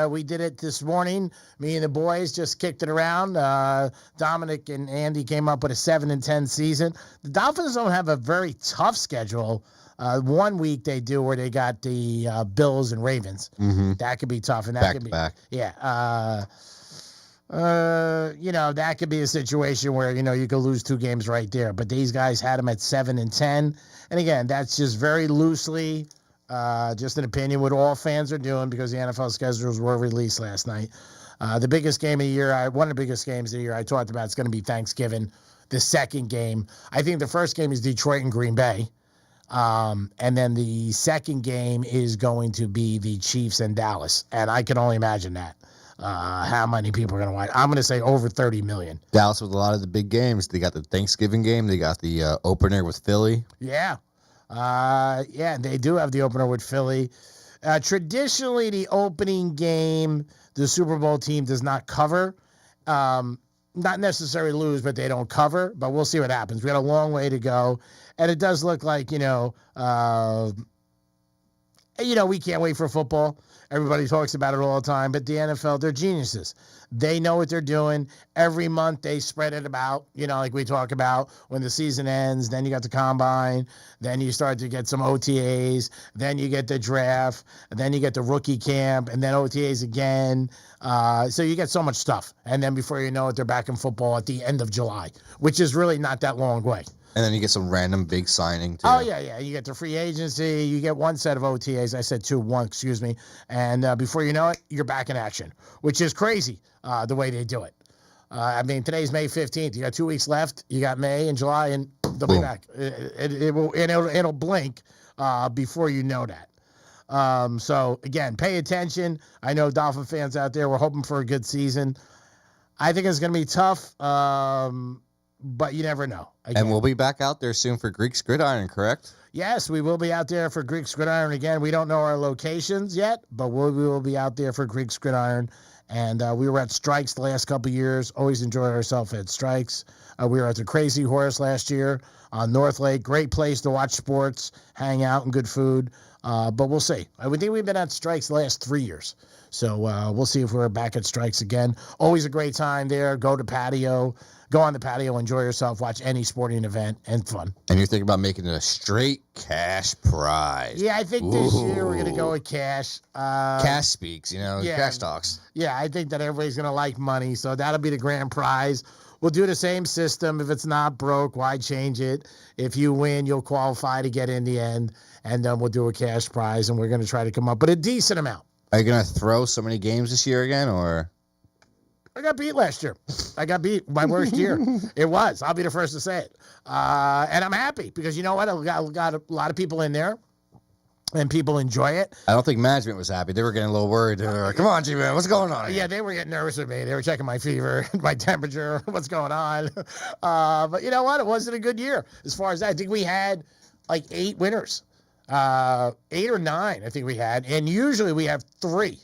we did it this morning. Me and the boys just kicked it around. Dominic and Andy came up with a 7-10 season. The Dolphins don't have a very tough schedule. 1 week they do where they got the Bills and Ravens. Mm-hmm. That could be tough, and that Back could to be back. Yeah. That could be a situation where you could lose 2 games right there. But these guys had them at 7-10, and again, that's just very loosely, just an opinion. What all fans are doing because the NFL schedules were released last night. The biggest game of the year, one of the biggest games of the year I talked about, is going to be Thanksgiving. The second game, I think the first game is Detroit and Green Bay. And then the second game is going to be the Chiefs and Dallas. And I can only imagine that. How many people are going to watch? I'm going to say over 30 million. Dallas with a lot of the big games. They got the Thanksgiving game. They got the opener with Philly. Yeah. They do have the opener with Philly. Traditionally, the opening game, the Super Bowl team does not cover. Not necessarily lose, but they don't cover. But we'll see what happens. We got a long way to go. And it does look like, we can't wait for football. Everybody talks about it all the time. But the NFL, they're geniuses. They know what they're doing. Every month they spread it about, like we talk about when the season ends. Then you got the combine. Then you start to get some OTAs. Then you get the draft. Then you get the rookie camp. And then OTAs again. So you get so much stuff. And then before you know it, they're back in football at the end of July, which is really not that long way. And then you get some random big signing, too. Oh, yeah. You get the free agency. You get 1 set of OTAs. I said 2, 1, excuse me. And before you know it, you're back in action, which is crazy the way they do it. Today's May 15th. You got 2 weeks left. You got May and July, and they'll be back. It'll blink before you know that. So, again, pay attention. I know Dolphin fans out there, we're hoping for a good season. I think it's going to be tough. But you never know. And we'll be back out there soon for Greek's Gridiron, correct? Yes, we will be out there for Greek's Gridiron again. We don't know our locations yet, but we will be out there for Greek's Gridiron. And we were at Strikes the last couple of years. Always enjoyed ourselves at Strikes. We were at the Crazy Horse last year on North Lake. Great place to watch sports, hang out, and good food. But we'll see. I would think we've been at Strikes the last 3 years. So we'll see if we're back at Strikes again. Always a great time there. Go to patio. Go on the patio, enjoy yourself, watch any sporting event, and fun. And you're thinking about making it a straight cash prize. Yeah, I think this year we're going to go with cash. Cash speaks, cash talks. Yeah, I think that everybody's going to like money, so that'll be the grand prize. We'll do the same system. If it's not broke, why change it? If you win, you'll qualify to get in the end, and then we'll do a cash prize, and we're going to try to come up with a decent amount. Are you going to throw so many games this year again, or...? I got beat last year. I got beat my worst year. It was. I'll be the first to say it. And I'm happy because you know what? I got a lot of people in there, and people enjoy it. I don't think management was happy. They were getting a little worried. They were like, come on, G-Man, what's going on here? Yeah, they were getting nervous with me. They were checking my fever, my temperature, what's going on. But you know what? It wasn't a good year as far as that. I think we had like 8 winners, 8 or 9 I think we had. And usually we have 3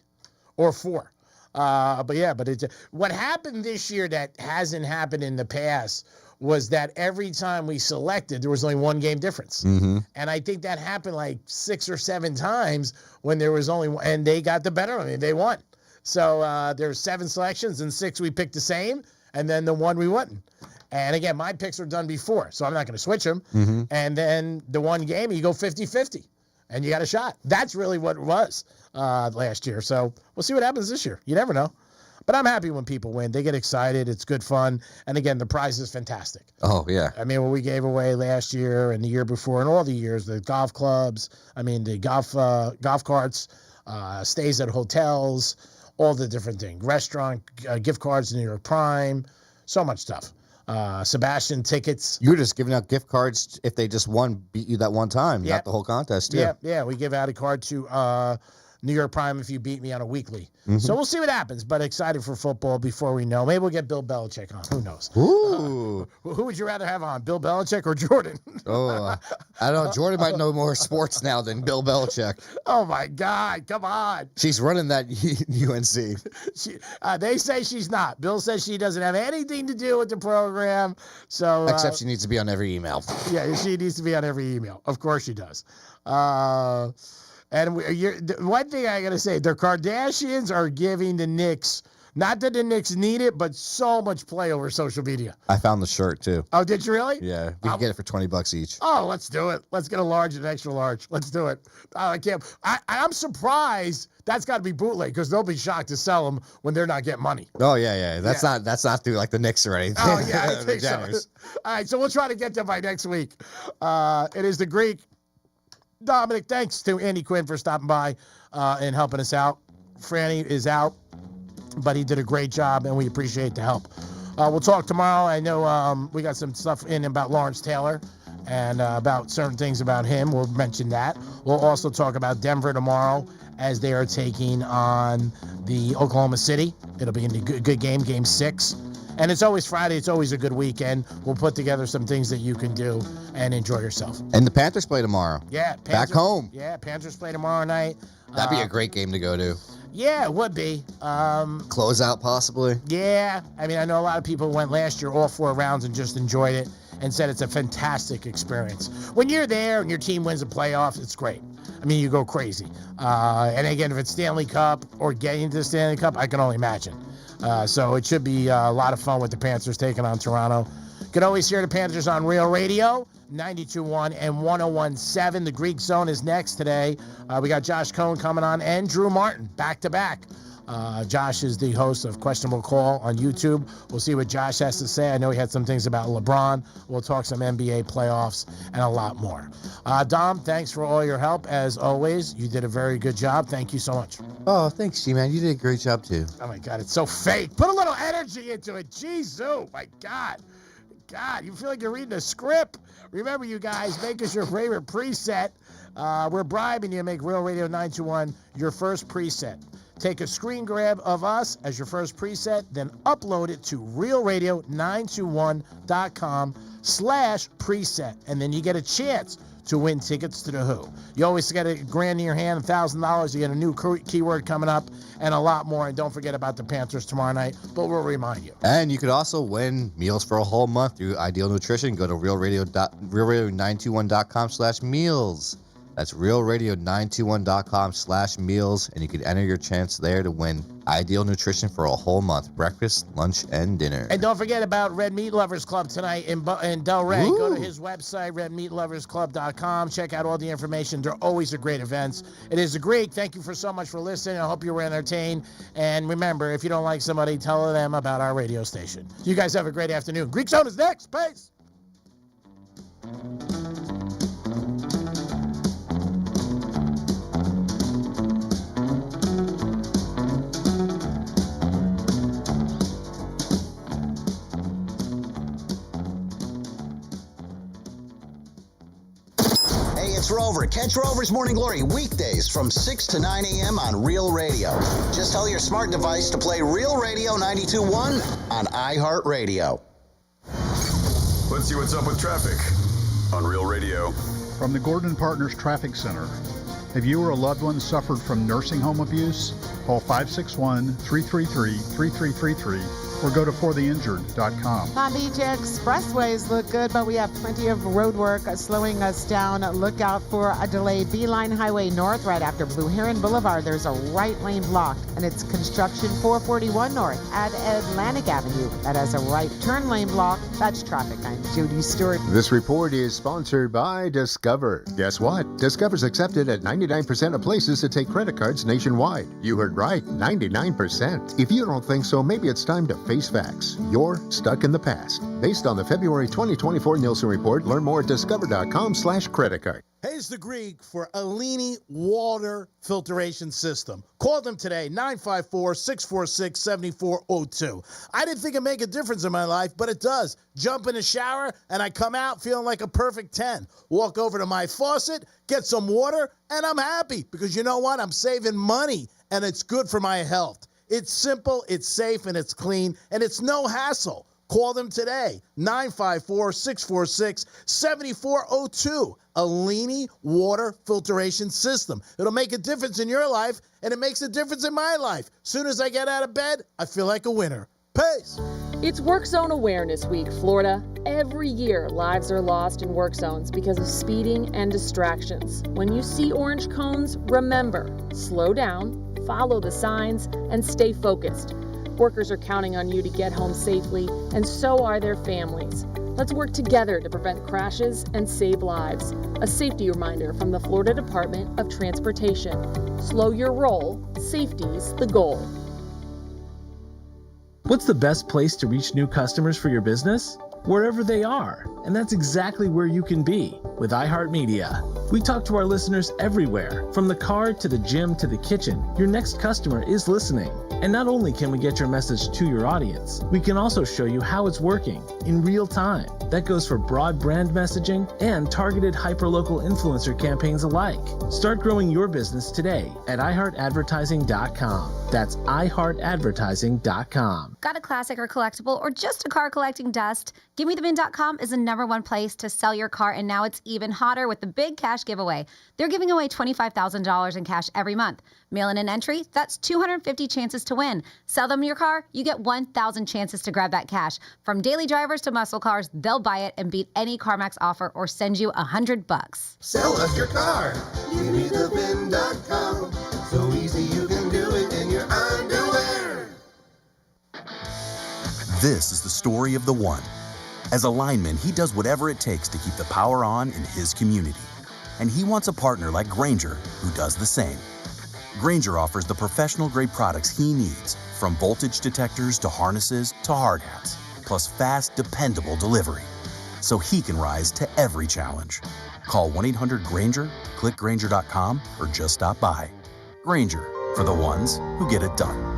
or 4. But it's what happened this year that hasn't happened in the past was that every time we selected, there was only one game difference. Mm-hmm. And I think that happened like 6 or 7 times when there was only one, and they got the better of it. They won. So there's 7 selections, and 6 we picked the same, and then the one we wouldn't. And again, my picks were done before, so I'm not going to switch them. Mm-hmm. And then the one game, you go 50-50, and you got a shot. That's really what it was last year. So we'll see what happens this year. You never know. But I'm happy when people win. They get excited. It's good fun. And again, the prize is fantastic. Oh, yeah. I mean, what we gave away last year and the year before and all the years, the golf clubs, the golf carts, stays at hotels, all the different things, restaurant, gift cards to New York Prime, so much stuff. Sebastian tickets. You were just giving out gift cards if they just beat you that one time, not the whole contest, too. Yeah. We give out a card to New York Prime if you beat me on a weekly. Mm-hmm. So we'll see what happens, but excited for football before we know. Maybe we'll get Bill Belichick on. Who knows? Ooh. Who would you rather have on, Bill Belichick or Jordan? I don't know. Jordan might know more sports now than Bill Belichick. Oh, my God. Come on. She's running that UNC. They say she's not. Bill says she doesn't have anything to do with the program. So except she needs to be on every email. Yeah, she needs to be on every email. Of course she does. And one thing I got to say, the Kardashians are giving the Knicks, not that the Knicks need it, but so much play over social media. I found the shirt, too. Oh, did you really? Yeah. We can get it for $20 each. Oh, let's do it. Let's get a large and extra large. Let's do it. I can't. I'm surprised that's got to be bootleg because they'll be shocked to sell them when they're not getting money. Oh, yeah. That's not through like the Knicks or anything. Oh, yeah, I think so. All right, so we'll try to get them by next week. It is the Greek. Dominic, thanks to Andy Quinn for stopping by and helping us out. Franny is out, but he did a great job, and we appreciate the help. We'll talk tomorrow. I know we got some stuff in about Lawrence Taylor and about certain things about him. We'll mention that. We'll also talk about Denver tomorrow as they are taking on the Oklahoma City. It'll be a good game, Game 6. And it's always Friday. It's always a good weekend. We'll put together some things that you can do and enjoy yourself. And the Panthers play tomorrow. Yeah. Back home. Yeah, Panthers play tomorrow night. That'd be a great game to go to. Yeah, it would be. Close out, possibly. Yeah. I mean, I know a lot of people went last year all 4 rounds and just enjoyed it and said it's a fantastic experience. When you're there and your team wins a playoff, it's great. I mean, you go crazy. And again, if it's Stanley Cup or getting to the Stanley Cup, I can only imagine. So it should be a lot of fun with the Panthers taking on Toronto. You can always hear the Panthers on Real Radio, 92.1 and 101.7. The Greek Zone is next today. We got Josh Cohn coming on and Drew Martin back-to-back. Josh is the host of Questionable Call on YouTube. We'll see what Josh has to say. I know he had some things about LeBron. We'll talk some NBA playoffs and a lot more. Dom, thanks for all your help. As always, you did a very good job. Thank you so much. Oh, thanks, G-Man. You did a great job, too. Oh, my God. It's so fake. Put a little energy into it. Jeez, my God. God, you feel like you're reading a script. Remember, you guys, make us your favorite preset. We're bribing you to make Real Radio 921 your first preset. Take a screen grab of us as your first preset, then upload it to realradio921.com/preset. And then you get a chance to win tickets to the Who. You always get $1,000 in your hand, $1,000. You get a new keyword coming up and a lot more. And don't forget about the Panthers tomorrow night, but we'll remind you. And you could also win meals for a whole month through Ideal Nutrition. Go to realradio921.com/meals. That's realradio921.com/meals, and you can enter your chance there to win Ideal Nutrition for a whole month, breakfast, lunch, and dinner. And don't forget about Red Meat Lovers Club tonight in Delray. Woo. Go to his website, redmeatloversclub.com. Check out all the information. They're always a great events. It is a Greek. Thank you for so much for listening. I hope you were entertained. And remember, if you don't like somebody, tell them about our radio station. You guys have a great afternoon. Greek Zone is next. Peace. It's Rover. Catch Rover's Morning Glory weekdays from 6 to 9 a.m. on Real Radio. Just tell your smart device to play Real Radio 92.1 on iHeartRadio. Let's see what's up with traffic on Real Radio. From the Gordon Partners Traffic Center. Have you or a loved one suffered from nursing home abuse? Call 561-333-3333 or go to fortheinjured.com. Palm Beach expressways look good, but we have plenty of road work slowing us down. Look out for a delay. Beeline Highway North right after Blue Heron Boulevard. There's a right lane blocked, and it's construction 441 North at Atlantic Avenue. That has a right turn lane block. That's traffic. I'm Judy Stewart. This report is sponsored by Discover. Guess what? Discover's accepted at 99% of places to take credit cards nationwide. You heard right, 99%. If you don't think so, maybe it's time to face facts. You're stuck in the past. Based on the February 2024 Nielsen report, learn more at discover.com/credit card. Hey, it's the Greek for Alini Water Filtration System. Call them today, 954-646-7402. I didn't think it'd make a difference in my life, but it does. Jump in the shower, and I come out feeling like a perfect 10. Walk over to my faucet, get some water, and I'm happy because you know what? I'm saving money, and it's good for my health. It's simple, it's safe, and it's clean, and it's no hassle. Call them today, 954-646-7402. Alini Water Filtration System. It'll make a difference in your life, and it makes a difference in my life. Soon as I get out of bed, I feel like a winner. Peace. It's Work Zone Awareness Week, Florida. Every year, lives are lost in work zones because of speeding and distractions. When you see orange cones, remember, slow down, follow the signs, and stay focused. Workers are counting on you to get home safely, and so are their families. Let's work together to prevent crashes and save lives. A safety reminder from the Florida Department of Transportation. Slow your roll. Safety's the goal. What's the best place to reach new customers for your business? Wherever they are. And that's exactly where you can be with iHeartMedia. We talk to our listeners everywhere, from the car to the gym to the kitchen. Your next customer is listening. And not only can we get your message to your audience, we can also show you how it's working in real time. That goes for broad brand messaging and targeted hyperlocal influencer campaigns alike. Start growing your business today at iHeartAdvertising.com. That's iHeartAdvertising.com. Got a classic or collectible or just a car collecting dust? GimmeTheBin.com is the #1 place to sell your car, and now it's even hotter with the big cash giveaway. They're giving away $25,000 in cash every month. Mail in an entry, that's 250 chances to win. Sell them your car, you get 1,000 chances to grab that cash. From daily drivers to muscle cars, they'll buy it and beat any CarMax offer or send you $100. Sell us your car. GimmeTheBin.com. So easy you can do it in your underwear. This is the story of the one. As a lineman, he does whatever it takes to keep the power on in his community. And he wants a partner like Grainger who does the same. Grainger offers the professional-grade products he needs, from voltage detectors to harnesses to hard hats, plus fast, dependable delivery, so he can rise to every challenge. Call 1-800-GRAINGER, click Grainger.com, or just stop by. Grainger, for the ones who get it done.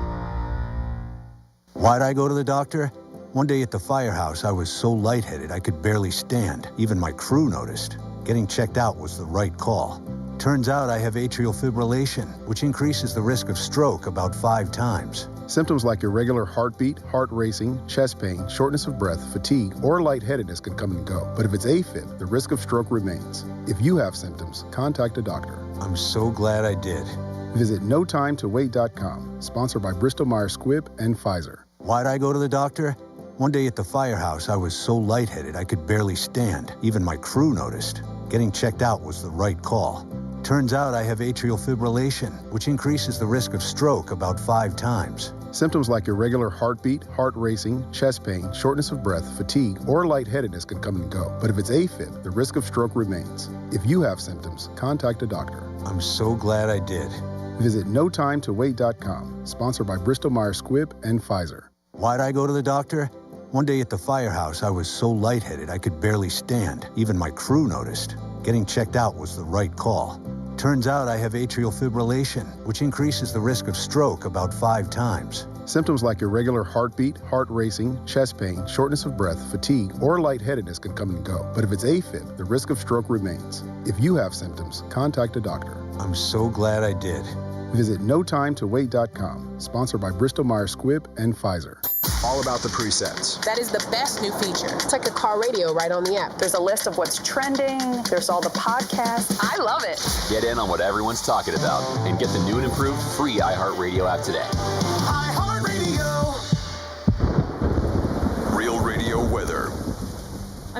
Why'd I go to the doctor? One day at the firehouse, I was so lightheaded I could barely stand. Even my crew noticed. Getting checked out was the right call. Turns out I have atrial fibrillation, which increases the risk of stroke about 5 times. Symptoms like irregular heartbeat, heart racing, chest pain, shortness of breath, fatigue, or lightheadedness can come and go. But if it's AFib, the risk of stroke remains. If you have symptoms, contact a doctor. I'm so glad I did. Visit NoTimeToWait.com, sponsored by Bristol-Myers Squibb and Pfizer. Why'd I go to the doctor? One day at the firehouse, I was so lightheaded I could barely stand. Even my crew noticed. Getting checked out was the right call. Turns out I have atrial fibrillation, which increases the risk of stroke about 5 times. Symptoms like irregular heartbeat, heart racing, chest pain, shortness of breath, fatigue, or lightheadedness can come and go. But if it's AFib, the risk of stroke remains. If you have symptoms, contact a doctor. I'm so glad I did. Visit NoTimeToWait.com, sponsored by Bristol-Myers Squibb and Pfizer. Why'd I go to the doctor? One day at the firehouse, I was so lightheaded I could barely stand. Even my crew noticed. Getting checked out was the right call. Turns out I have atrial fibrillation, which increases the risk of stroke about 5 times. Symptoms like irregular heartbeat, heart racing, chest pain, shortness of breath, fatigue, or lightheadedness can come and go. But if it's AFib, the risk of stroke remains. If you have symptoms, contact a doctor. I'm so glad I did. Visit NoTimeToWait.com, sponsored by Bristol-Myers Squibb and Pfizer. All about the presets. That is the best new feature. It's like a car radio right on the app. There's a list of what's trending. There's all the podcasts. I love it. Get in on what everyone's talking about and get the new and improved free iHeartRadio app today. iHeartRadio.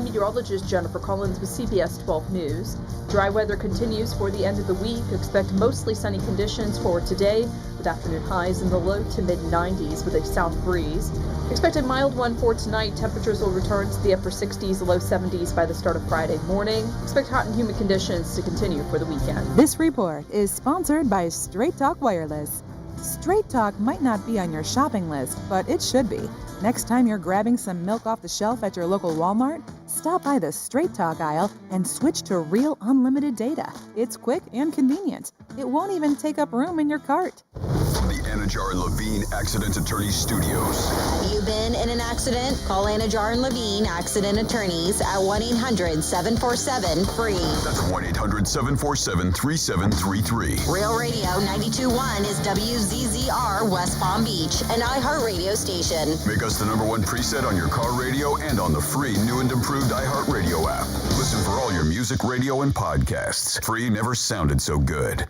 I'm meteorologist Jennifer Collins with CBS 12 News. Dry weather continues for the end of the week. Expect mostly sunny conditions for today, with afternoon highs in the low to mid 90s with a south breeze. Expect a mild one for tonight. Temperatures will return to the upper 60s, low 70s by the start of Friday morning. Expect hot and humid conditions to continue for the weekend. This report is sponsored by Straight Talk Wireless. Straight Talk might not be on your shopping list, but it should be. Next time you're grabbing some milk off the shelf at your local Walmart, stop by the Straight Talk aisle and switch to real unlimited data. It's quick and convenient. It won't even take up room in your cart. From the Anajar and Levine Accident Attorney Studios. Have you been in an accident? Call Anajar and Levine Accident Attorneys at 1-800-747-FREE. That's 1-800-747-3733. Real Radio 92.1 is WZZR West Palm Beach, an iHeartRadio station. Make us the #1 preset on your car radio and on the free new and improved iHeartRadio app. Listen for all your music, radio, and podcasts. Free never sounded so good.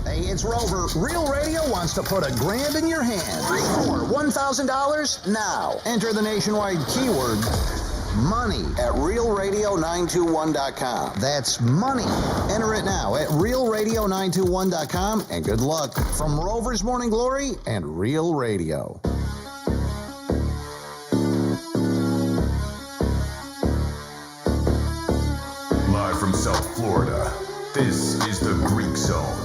Hey, it's Rover. Real Radio wants to put $1,000 in your hand. For $1,000 now. Enter the nationwide keyword money at realradio921.com. That's money. Enter it now at realradio921.com, and good luck from Rover's Morning Glory and Real Radio. Live from South Florida, this is the Greek Zone.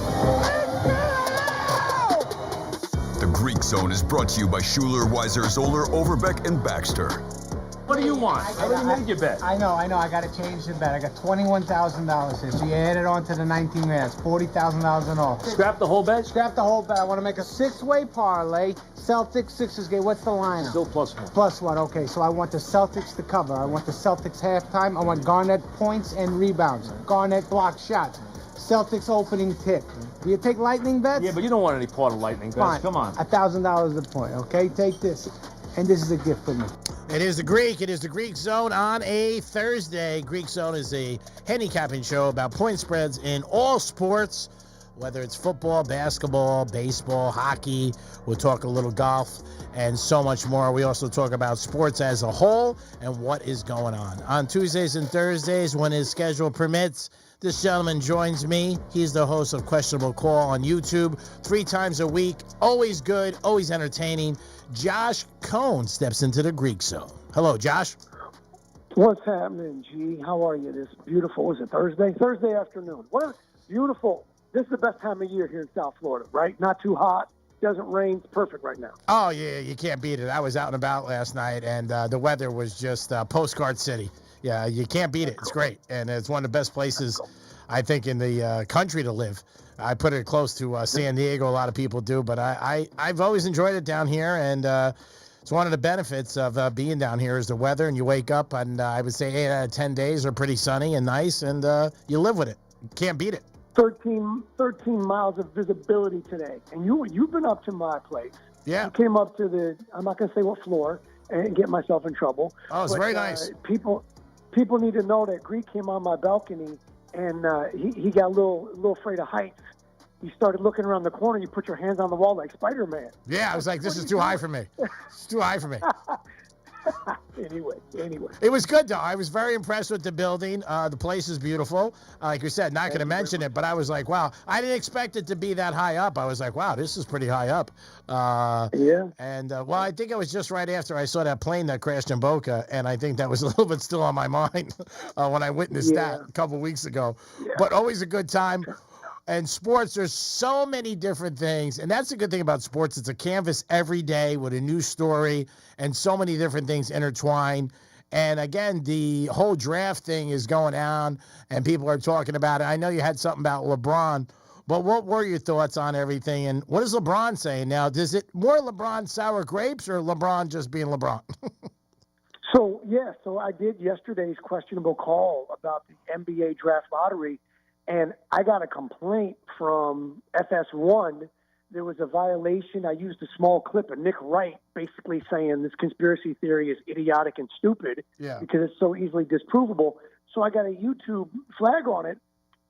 The Greek Zone is brought to you by Schuler, Weiser, Zoller, Overbeck, and Baxter. What do you want? I already made your bet. I know. I got to change the bet. I got $21,000 here. So you add it on to the 19 grand. It's $40,000 in all. Scrap the whole bet? Scrap the whole bet. I want to make a 6-way parlay. Celtics, Sixers game. What's the line? Still +1. +1. Okay, so I want the Celtics to cover. I want the Celtics halftime. I want Garnett points and rebounds. Garnett block shots. Celtics opening tip. Do you take lightning bets? Yeah, but you don't want any part of lightning bets. Fine. Come on. $1,000 a point. Okay, take this. And this is a gift for me. It is the Greek. It is the Greek Zone on a Thursday. Greek Zone is a handicapping show about point spreads in all sports, whether it's football, basketball, baseball, hockey. We'll talk a little golf and so much more. We also talk about sports as a whole and what is going on. On Tuesdays and Thursdays, when his schedule permits, this gentleman joins me. He's the host of Questionable Call on YouTube 3 times a week. Always good, always entertaining. Josh Cohn steps into the Greek Zone. Hello, Josh. What's happening, G? How are you this beautiful, is it Thursday? Thursday afternoon. What a beautiful, this is the best time of year here in South Florida, right? Not too hot, doesn't rain, it's perfect right now. Oh, yeah, you can't beat it. I was out and about last night, and the weather was just postcard city. Yeah, you can't beat it. It's great, and it's one of the best places, I think, in the country to live. I put it close to San Diego. A lot of people do, but I've always enjoyed it down here, and it's one of the benefits of being down here is the weather, and you wake up, and I would say 8 out of 10 days are pretty sunny and nice, and you live with it. Can't beat it. 13 miles of visibility today, and you've been up to my place. Yeah. You came up to the, I'm not going to say what floor, and get myself in trouble. Oh, it's very nice. People need to know that Greek came on my balcony, and he got a little afraid of heights. You started looking around the corner. You put your hands on the wall like Spider-Man. Yeah, I was like, this is too high for me. It's too high for me. Anyway. It was good, though. I was very impressed with the building. The place is beautiful. Like you said, not going to mention it, but I was like, wow. I didn't expect it to be that high up. I was like, wow, this is pretty high up. Yeah. And, well, I think it was just right after I saw that plane that crashed in Boca, and I think that was a little bit still on my mind when I witnessed that a couple weeks ago. Yeah. But always a good time. And sports, there's so many different things. And that's the good thing about sports. It's a canvas every day with a new story and so many different things intertwined. And again, the whole draft thing is going on and people are talking about it. I know you had something about LeBron, but what were your thoughts on everything? And what is LeBron saying now? Is it more LeBron sour grapes or LeBron just being LeBron? So I did yesterday's questionable call about the NBA draft lottery. And I got a complaint from FS1. There was a violation. I used a small clip of Nick Wright basically saying this conspiracy theory is idiotic and stupid because it's so easily disprovable. So I got a YouTube flag on it,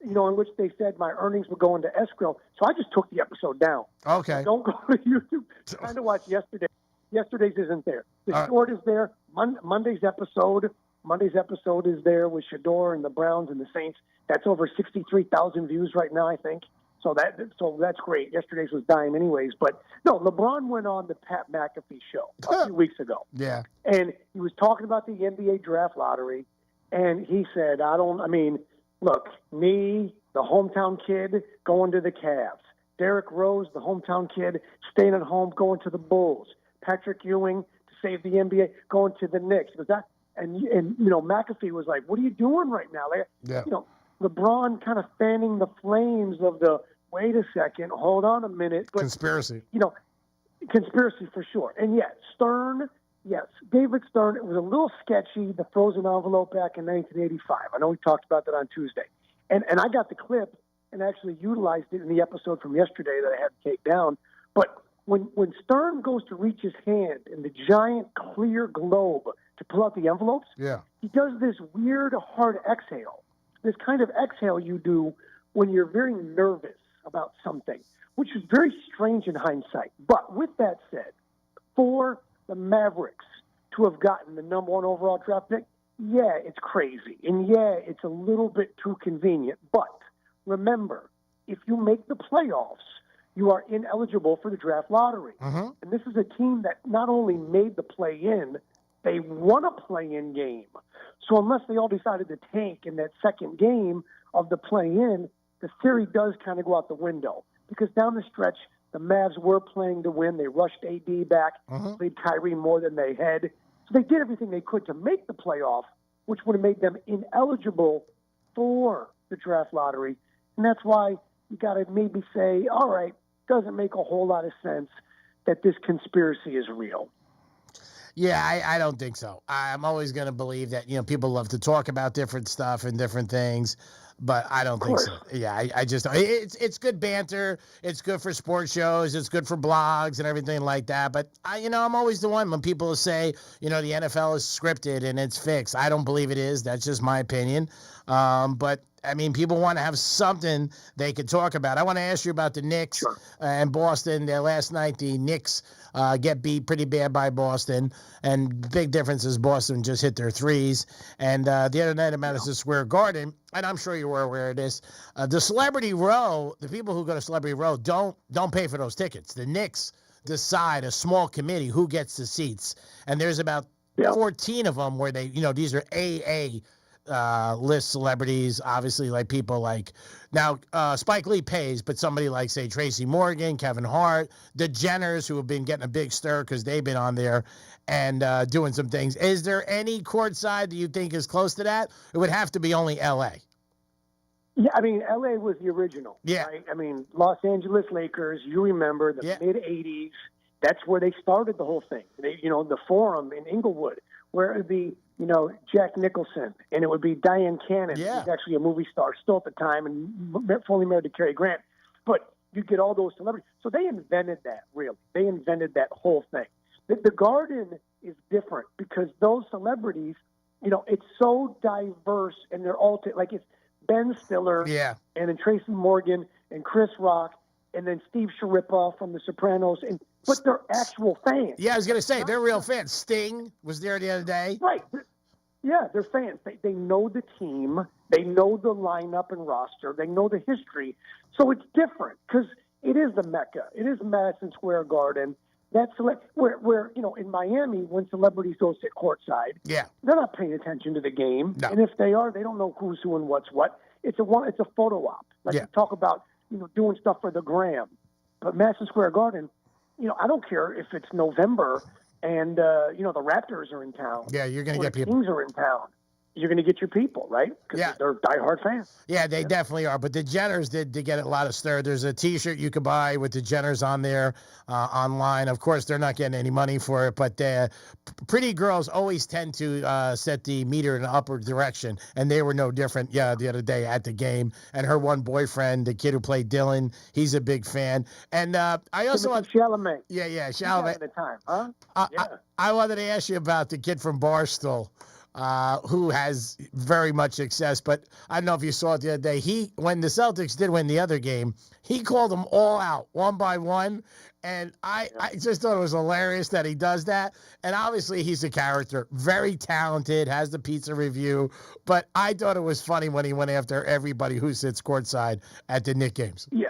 in which they said my earnings would go into escrow. So I just took the episode down. Okay. So don't go to YouTube trying to watch yesterday. Yesterday's isn't there. The short is there. Monday's episode Monday's episode is there with Shador and the Browns and the Saints. That's over 63,000 views right now, I think. So that's great. Yesterday's was dying anyways. But no, LeBron went on the Pat McAfee show a few weeks ago. Yeah. And he was talking about the NBA draft lottery. And he said, look, me, the hometown kid, going to the Cavs. Derrick Rose, the hometown kid, staying at home, going to the Bulls. Patrick Ewing, to save the NBA, going to the Knicks. And McAfee was like, what are you doing right now? LeBron kind of fanning the flames of the, wait a second, hold on a minute. But, conspiracy. Conspiracy for sure. And Stern, David Stern, it was a little sketchy, the frozen envelope back in 1985. I know we talked about that on Tuesday. And I got the clip and actually utilized it in the episode from yesterday that I had to take down. But when Stern goes to reach his hand in the giant clear globe to pull out the envelopes, he does this weird hard exhale. This kind of exhale you do when you're very nervous about something, which is very strange in hindsight. But with that said, for the Mavericks to have gotten the number 1 overall draft pick, it's crazy. And it's a little bit too convenient. But remember, if you make the playoffs, you are ineligible for the draft lottery. And this is a team that not only made the play-in, they won a play-in game. So unless they all decided to tank in that second game of the play-in, the theory does kind of go out the window. Because down the stretch, the Mavs were playing to win. They rushed AD back, played Kyrie more than they had. So they did everything they could to make the playoff, which would have made them ineligible for the draft lottery. And that's why you got to maybe say, all right, doesn't make a whole lot of sense that this conspiracy is real. Yeah, I don't think so. I'm always going to believe that, people love to talk about different stuff and different things, but I don't think so. Yeah, I just don't. It's good banter. It's good for sports shows. It's good for blogs and everything like that. But, I'm always the one when people say, the NFL is scripted and it's fixed. I don't believe it is. That's just my opinion. But people want to have something they could talk about. I want to ask you about the Knicks and Boston. Last night, the Knicks get beat pretty bad by Boston. And big difference is Boston just hit their threes. And the other night at Madison Square Garden, and I'm sure you were aware of this, the Celebrity Row, the people who go to Celebrity Row don't pay for those tickets. The Knicks decide, a small committee, who gets the seats. And there's about 14 of them where they, these are AA list celebrities, obviously, like people like now Spike Lee pays, but somebody like, say, Tracy Morgan, Kevin Hart, the Jenners, who have been getting a big stir because they've been on there and doing some things. Is there any courtside that you think is close to that? It would have to be only LA. Yeah, LA was the original. Yeah. Right? Los Angeles Lakers, you remember the mid 80s. That's where they started the whole thing. The Forum in Inglewood, where it would be, Jack Nicholson, and it would be Diane Cannon, who's actually a movie star still at the time and fully married to Cary Grant. But you get all those celebrities. So they invented that, really. They invented that whole thing. The Garden is different because those celebrities, it's so diverse, and they're all, it's Ben Stiller, and then Tracy Morgan, and Chris Rock, and then Steve Sharippa from The Sopranos, but they're actual fans. Yeah, I was going to say, they're real fans. Sting was there the other day. Right. Yeah, they're fans. They know the team. They know the lineup and roster. They know the history. So it's different because it is the Mecca. It is Madison Square Garden. That's where in Miami, when celebrities go sit courtside, they're not paying attention to the game. No. And if they are, they don't know who's who and what's what. It's a photo op. You talk about, doing stuff for the gram. But Madison Square Garden, I don't care if it's November and, the Raptors are in town. Yeah, you're going to get people. The Kings are in town. You're going to get your people, right? Because they're diehard fans. Yeah, they definitely are. But the Jenners did get a lot of stir. There's a T-shirt you could buy with the Jenners on there online. Of course, they're not getting any money for it, but pretty girls always tend to set the meter in an upward direction, and they were no different. The other day at the game, and her one boyfriend, the kid who played Dylan, he's a big fan. And I also want Chalamet. Yeah, Chalamet. At the time, huh? I wanted to ask you about the kid from Barstool. who has very much success. But I don't know if you saw it the other day. When the Celtics did win the other game, he called them all out one by one. And I just thought it was hilarious that he does that. And obviously he's a character, very talented, has the pizza review. But I thought it was funny when he went after everybody who sits courtside at the Knicks games. Yeah.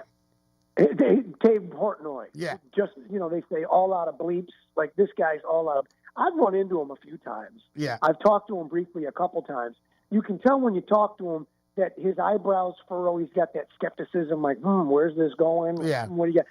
Dave Portnoy. Yeah. Just, they say all out of bleeps. Like, this guy's all out of. I've run into him a few times. Yeah. I've talked to him briefly a couple times. You can tell when you talk to him that his eyebrows furrow. He's got that skepticism, like, where's this going? Yeah. What do you got?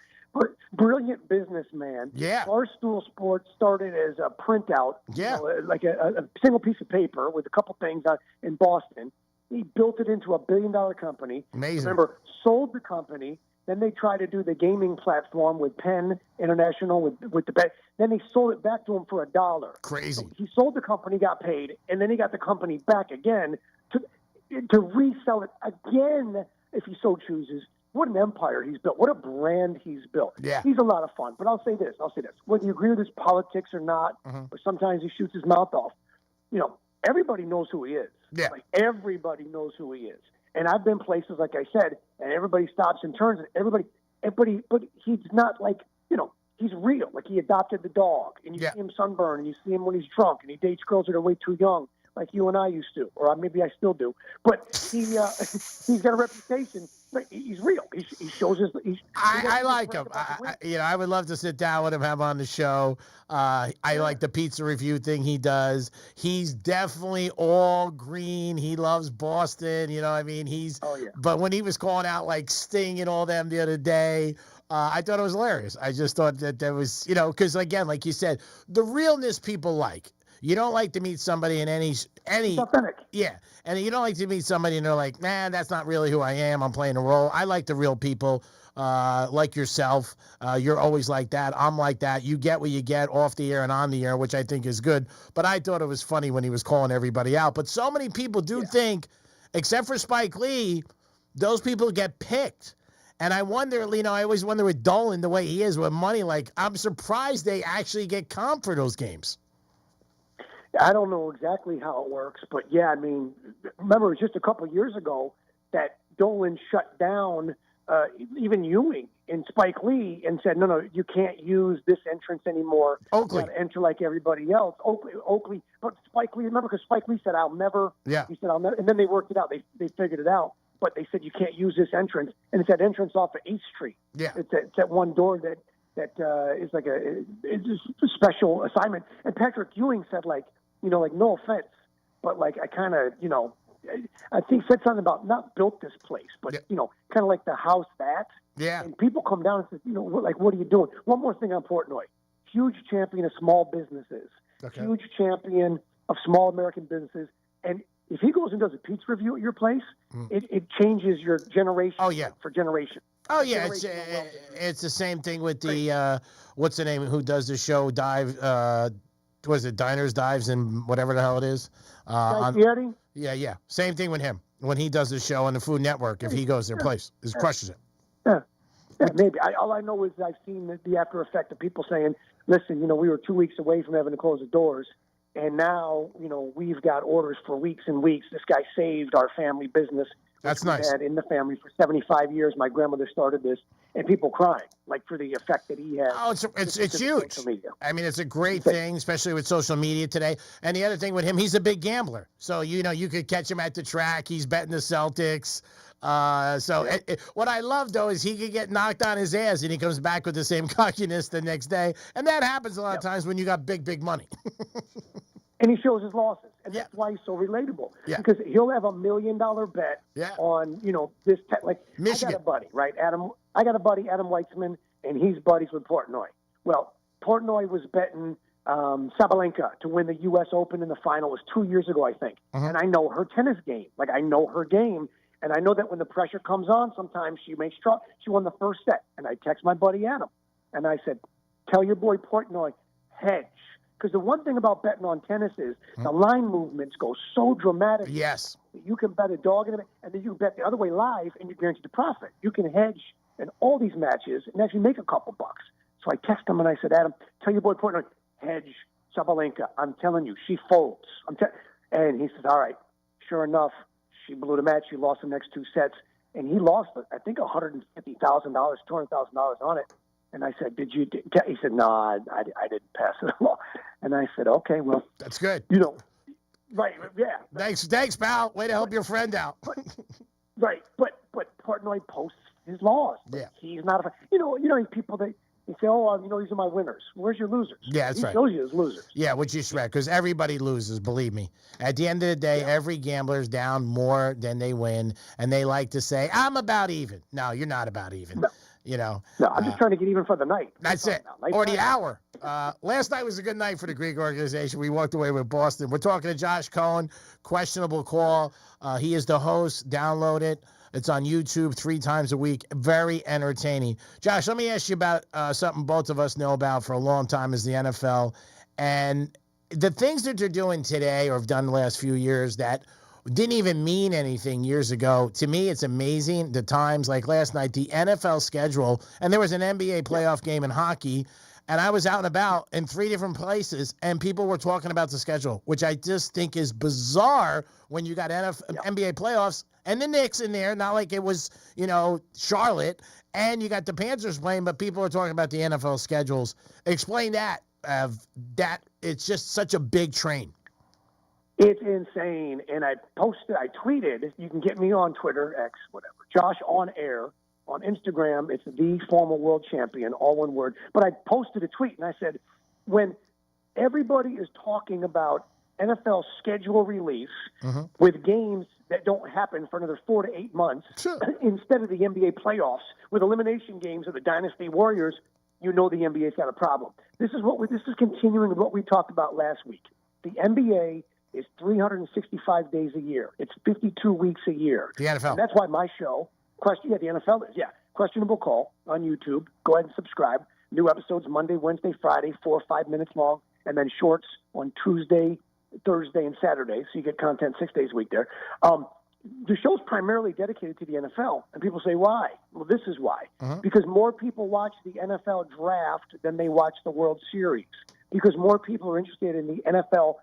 Brilliant businessman. Yeah. Barstool Sports started as a printout, yeah, like a single piece of paper with a couple things in Boston. He built it into a $1 billion company. Amazing. Remember, sold the company. Then they tried to do the gaming platform with Penn International with the bet. Then they sold it back to him for $1. Crazy. So he sold the company, got paid, and then he got the company back again to resell it again if he so chooses. What an empire he's built. What a brand he's built. Yeah. He's a lot of fun. But I'll say this. Whether you agree with his politics or not, or sometimes he shoots his mouth off, everybody knows who he is. Yeah. Like, everybody knows who he is. And I've been places, like I said, and everybody stops and turns, and but he's not like, he's real. Like, he adopted the dog, and you see him sunburn, and you see him when he's drunk, and he dates girls that are way too young, like you and I used to, or maybe I still do. But he's got a reputation. But he's real. He shows his. I like him. I would love to sit down with him, have him on the show. I like the pizza review thing he does. He's definitely all green. He loves Boston. You know what I mean? But when he was calling out like Sting and all them the other day, I thought it was hilarious. I just thought that there was, because again, like you said, the realness people like. You don't like to meet somebody in any authentic. Yeah. And you don't like to meet somebody and they're like, man, that's not really who I am. I'm playing a role. I like the real people, like yourself. You're always like that. I'm like that. You get what you get off the air and on the air, which I think is good. But I thought it was funny when he was calling everybody out. But so many people do think, except for Spike Lee, those people get picked. And I wonder, I always wonder with Dolan, the way he is with money, like, I'm surprised they actually get comp for those games. I don't know exactly how it works, but yeah, I mean, remember, it was just a couple of years ago that Dolan shut down even Ewing and Spike Lee and said, no, you can't use this entrance anymore. Oakley. You got to enter like everybody else. Oakley, but Spike Lee, remember, because Spike Lee said, I'll never. Yeah. He said, I'll never. And then they worked it out. They figured it out. But they said, you can't use this entrance. And it's that entrance off of 8th Street. Yeah. It's that one door that is like it's a special assignment. And Patrick Ewing said, like, no offense, but like I kind of, I think said something about not built this place, but kind of like the house that. Yeah. And people come down and say, what are you doing? One more thing on Portnoy, huge champion of small businesses, huge champion of small American businesses, and if he goes and does a pizza review at your place, it changes your generation. Oh yeah, for generation. Oh yeah, it's the same thing with the what's the name? Who does the show? Was it Diners, Dives, and whatever the hell it is? Yeah. Same thing with him. When he does the show on the Food Network, if he goes to their place, he crushes it. Yeah, maybe. All I know is I've seen the after effect of people saying, listen, we were 2 weeks away from having to close the doors, and now, we've got orders for weeks and weeks. This guy saved our family business. That's nice. Had in the family for 75 years. My grandmother started this, and people crying, like, for the effect that he had. Oh, it's huge. I mean, it's a great thing, especially with social media today. And the other thing with him, he's a big gambler. So, you could catch him at the track. He's betting the Celtics. What I love, though, is he could get knocked on his ass, and he comes back with the same cockiness the next day. And that happens a lot of times when you got big money. And he shows his losses. And that's why he's so relatable. Yeah. Because he'll have $1 million bet on, this Michigan. I got a buddy, right? Adam Weitzman, and he's buddies with Portnoy. Well, Portnoy was betting Sabalenka to win the U.S. Open in the final. It was 2 years ago, I think. And I know her tennis game. Like, I know her game. And I know that when the pressure comes on, sometimes she makes trouble. She won the first set. And I text my buddy Adam. And I said, tell your boy Portnoy, hedge. Because the one thing about betting on tennis is the line movements go so dramatic. Yes. You can bet a dog in it, and then you can bet the other way live, and you're guaranteed to profit. You can hedge in all these matches and actually make a couple bucks. So I texted him, and I said, Adam, tell your boy Portnoy, hedge Sabalenka. I'm telling you, she folds. And he says, all right, sure enough, she blew the match. She lost the next 2 sets. And he lost, I think, $150,000, $200,000 on it. And I said, did you? He said, no, I didn't pass it along. And I said, okay, well. That's good. Right, yeah. Thanks, pal. Way to help your friend out. Right, but Portnoy posts his loss. Yeah. He's not people they say, oh, these are my winners. Where's your losers? Yeah, that's right. He shows you his losers. Yeah, which is right, because everybody loses, believe me. At the end of the day, every gambler's down more than they win, and they like to say, I'm about even. No, you're not about even. No. No, I'm just trying to get even for the night. That's it. Or the hour. Last night was a good night for the Greek organization. We walked away with Boston. We're talking to Josh Cohen, questionable call. He is the host. Download it. It's on YouTube 3 times a week. Very entertaining. Josh, let me ask you about something both of us know about for a long time is the NFL. And the things that they're doing today or have done the last few years that didn't even mean anything years ago. To me, it's amazing. The times, like last night, the NFL schedule, and there was an NBA playoff game in hockey, and I was out and about in 3 different places, and people were talking about the schedule, which I just think is bizarre when you got NBA playoffs and the Knicks in there, not like it was, Charlotte, and you got the Panthers playing, but people are talking about the NFL schedules. Explain that. That it's just such a big train. It's insane. And I tweeted, you can get me on Twitter, X, whatever, Josh on air. On Instagram, it's the former world champion, all one word. But I posted a tweet and I said, when everybody is talking about NFL schedule release with games that don't happen for another 4 to 8 months, instead of the NBA playoffs with elimination games of the Dynasty Warriors, the NBA's got a problem. This is continuing with what we talked about last week. The NBA is 365 days a year. It's 52 weeks a year. The NFL. And that's why my show, the NFL is, Questionable Call on YouTube. Go ahead and subscribe. New episodes Monday, Wednesday, Friday, 4 or 5 minutes long, and then shorts on Tuesday, Thursday, and Saturday. So you get content 6 days a week there. The show's primarily dedicated to the NFL, and people say, why? Well, this is why. Because more people watch the NFL draft than they watch the World Series. Because more people are interested in the NFL,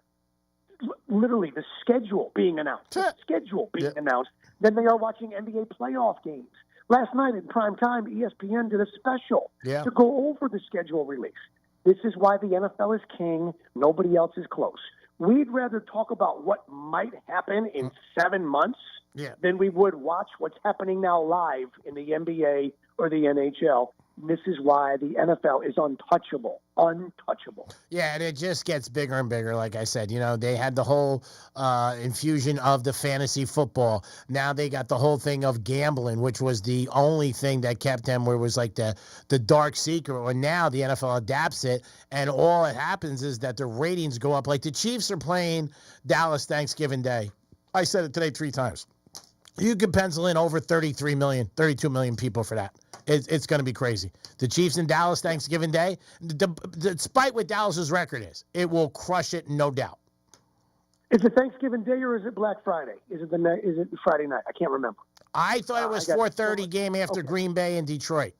literally the schedule being announced, than they are watching NBA playoff games. Last night in prime time, ESPN did a special to go over the schedule release. This is why the NFL is king. Nobody else is close. We'd rather talk about what might happen in 7 months than we would watch what's happening now live in the NBA or the NHL. This is why the NFL is untouchable. Yeah, and it just gets bigger and bigger. Like I said, they had the whole infusion of the fantasy football. Now they got the whole thing of gambling, which was the only thing that kept them where it was like the dark secret. Or now the NFL adapts it, and all it happens is that the ratings go up. Like the Chiefs are playing Dallas Thanksgiving Day. I said it today 3 times. You could pencil in over 32 million people for that. It's going to be crazy. The Chiefs in Dallas Thanksgiving Day, despite what Dallas's record is, it will crush it, no doubt. Is it Thanksgiving Day or is it Black Friday? Is it Friday night? I can't remember. I thought it was 4:30 game after Green Bay and Detroit.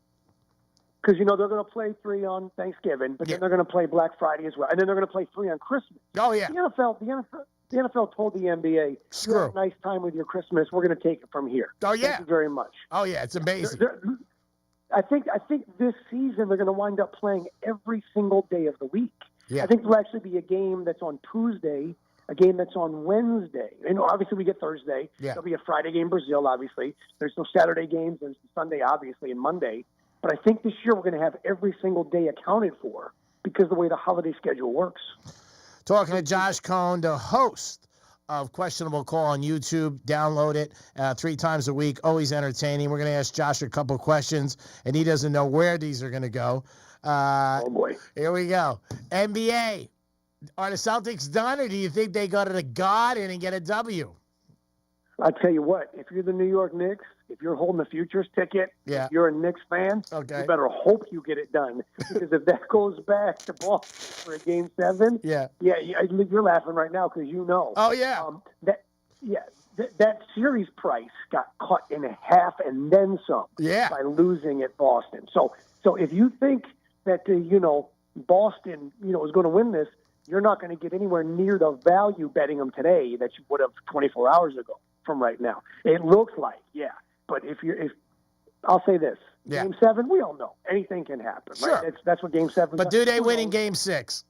Because, they're going to play 3 on Thanksgiving, but then they're going to play Black Friday as well. And then they're going to play 3 on Christmas. Oh, yeah. The NFL told the NBA, you have a nice time with your Christmas. We're going to take it from here. Oh, yeah. Thank you very much. Oh, yeah. It's amazing. I think this season they're going to wind up playing every single day of the week. Yeah. I think there'll actually be a game that's on Tuesday, a game that's on Wednesday. Obviously we get Thursday. Yeah. There'll be a Friday game, Brazil, obviously. There's no Saturday games. There's Sunday, obviously, and Monday. But I think this year we're going to have every single day accounted for because of the way the holiday schedule works. Talking to Josh Cohen, the host of Questionable Call on YouTube. Download it 3 times a week. Always entertaining. We're going to ask Josh a couple questions, and he doesn't know where these are going to go. Oh, boy. Here we go. NBA. Are the Celtics done, or do you think they go to the Garden and get a W? I'll tell you what. If you're the New York Knicks, if you're holding the futures ticket, if you're a Knicks fan, you better hope you get it done. Because if that goes back to Boston for a Game 7, you're laughing right now because you know. Oh, yeah. That series price got cut in half and then some by losing at Boston. So if you think that, Boston, is going to win this, you're not going to get anywhere near the value betting them today that you would have 24 hours ago from right now. It looks like, yeah. But if I'll say this, Game 7, we all know anything can happen, Sure. right? That's what Game 7. But do they win in Game 6?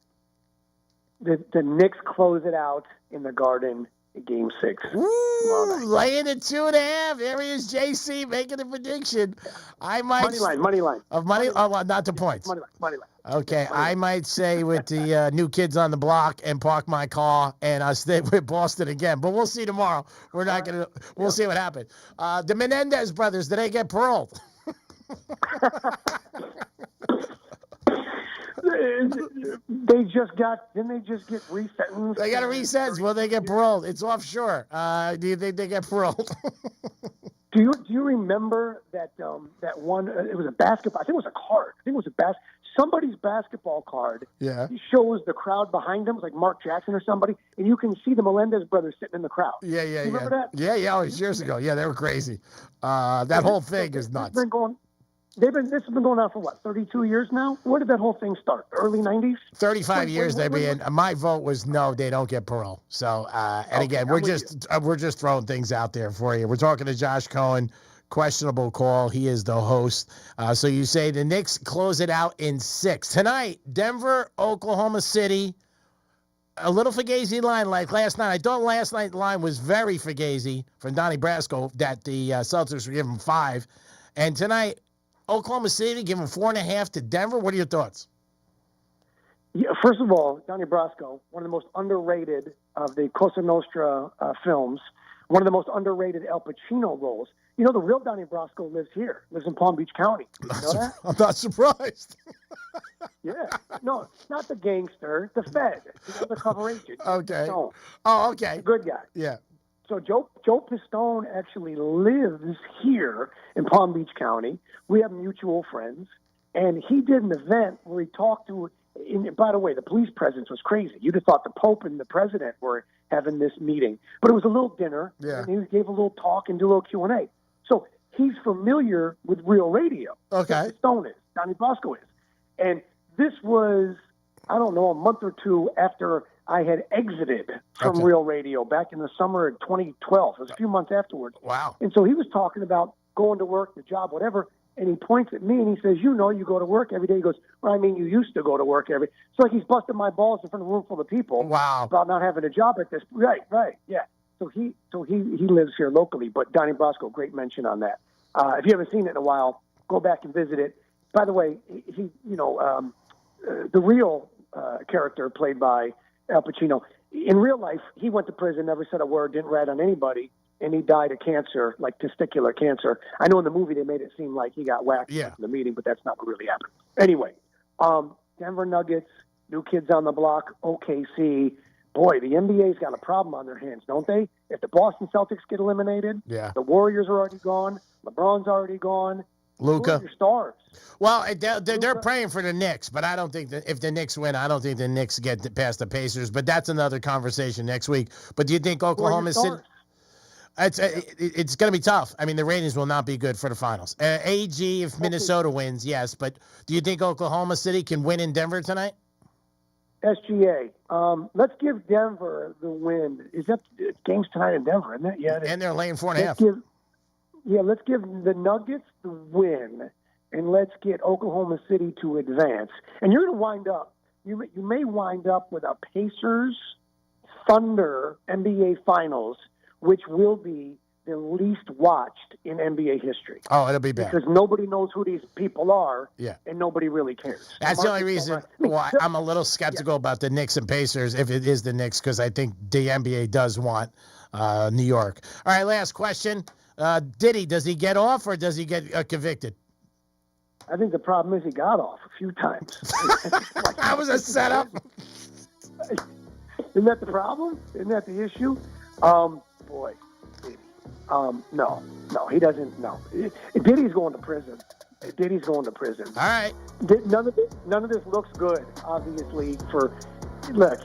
The Knicks close it out in the Garden in Game 6. Ooh, laying it 2.5. There he is, JC, making a prediction. I might money line. Well, not the points. Money line. Okay, I might say with the new kids on the block and park my car, and I'll stay with Boston again. But we'll see tomorrow. We're not gonna. We'll see what happens. The Menendez brothers, did they get paroled? Didn't they just get resentenced? They got a resentence. Well, they get paroled. It's offshore. Do you think they get paroled? Do you remember that one? It was a basketball. I think it was a card. I think it was somebody's basketball card. Yeah. He shows the crowd behind him, like Mark Jackson or somebody, and you can see the Melendez brothers sitting in the crowd. Yeah. You remember that? Yeah. Oh, it was years ago. Yeah, they were crazy. That whole thing is nuts. This has been going on for what, 32 years now? Where did that whole thing start? Early 90s? 35 years they've been. My vote was no, they don't get parole. So, again, we're just throwing things out there for you. We're talking to Josh Cohen, questionable call. He is the host. So you say the Knicks close it out in 6 tonight. Denver, Oklahoma City. A little Fugazi line like last night. I thought last night's line was very Fugazi from Donnie Brasco that the Celtics were giving 5, and tonight. Oklahoma City giving 4.5 to Denver. What are your thoughts? Yeah, first of all, Donnie Brasco, one of the most underrated of the Cosa Nostra films, one of the most underrated Al Pacino roles. You know, the real Donnie Brasco lives in Palm Beach County. You know that? I'm not surprised. Yeah. No, not the gangster, the Fed, the undercover agent. Okay. Pistone. Oh, okay. Good guy. Yeah. So Joe Pistone actually lives here in Palm Beach County. We have mutual friends, and he did an event where he talked to. By the way, the police presence was crazy. You'd have thought the Pope and the President were having this meeting, but it was a little dinner. Yeah. And he gave a little talk and do a little Q&A. So he's familiar with Real Radio. Okay. Stone is. Donnie Brasco is. And this was, I don't know, a month or two after I had exited from Real Radio back in the summer of 2012. It was a few months afterwards. Wow. And so he was talking about going to work, the job, whatever. And he points at me and he says, you go to work every day. He goes, well, I mean, you used to go to work every. So like he's busting my balls in front of a room full of people. Wow. About not having a job at this. Right. Yeah. So he lives here locally. But Donnie Brasco, great mention on that. If you haven't seen it in a while, go back and visit it. By the way, the real character played by Al Pacino, in real life, he went to prison, never said a word, didn't rat on anybody, and he died of cancer, like testicular cancer. I know in the movie they made it seem like he got whacked in the meeting, but that's not what really happened. Anyway, Denver Nuggets, new kids on the block, OKC. Boy, the NBA's got a problem on their hands, don't they? If the Boston Celtics get eliminated, the Warriors are already gone, LeBron's already gone. Luka. Who are your stars? Well, they're praying for the Knicks, but I don't think that if the Knicks win, I don't think the Knicks get past the Pacers. But that's another conversation next week. But do you think Oklahoma City? It's going to be tough. I mean, the ratings will not be good for the finals. AG, if Minnesota wins, yes. But do you think Oklahoma City can win in Denver tonight? SGA. Let's give Denver the win. Is that games tonight in Denver? Isn't it? Yeah. And they're laying 4.5. Let's give the Nuggets the win, and let's get Oklahoma City to advance. And you're going to wind up. You may wind up with a Pacers Thunder NBA Finals, which will be the least watched in NBA history. Oh, it'll be bad. Because nobody knows who these people are, and nobody really cares. That's the only reason why I'm a little skeptical about the Knicks and Pacers, if it is the Knicks, because I think the NBA does want New York. All right, last question. Does he get off or does he get convicted? I think the problem is he got off a few times. That was a setup. Isn't that the problem? Isn't that the issue? Boy. No, he doesn't. No. Diddy's going to prison. Diddy's going to prison. All right. None of this looks good, obviously. Look,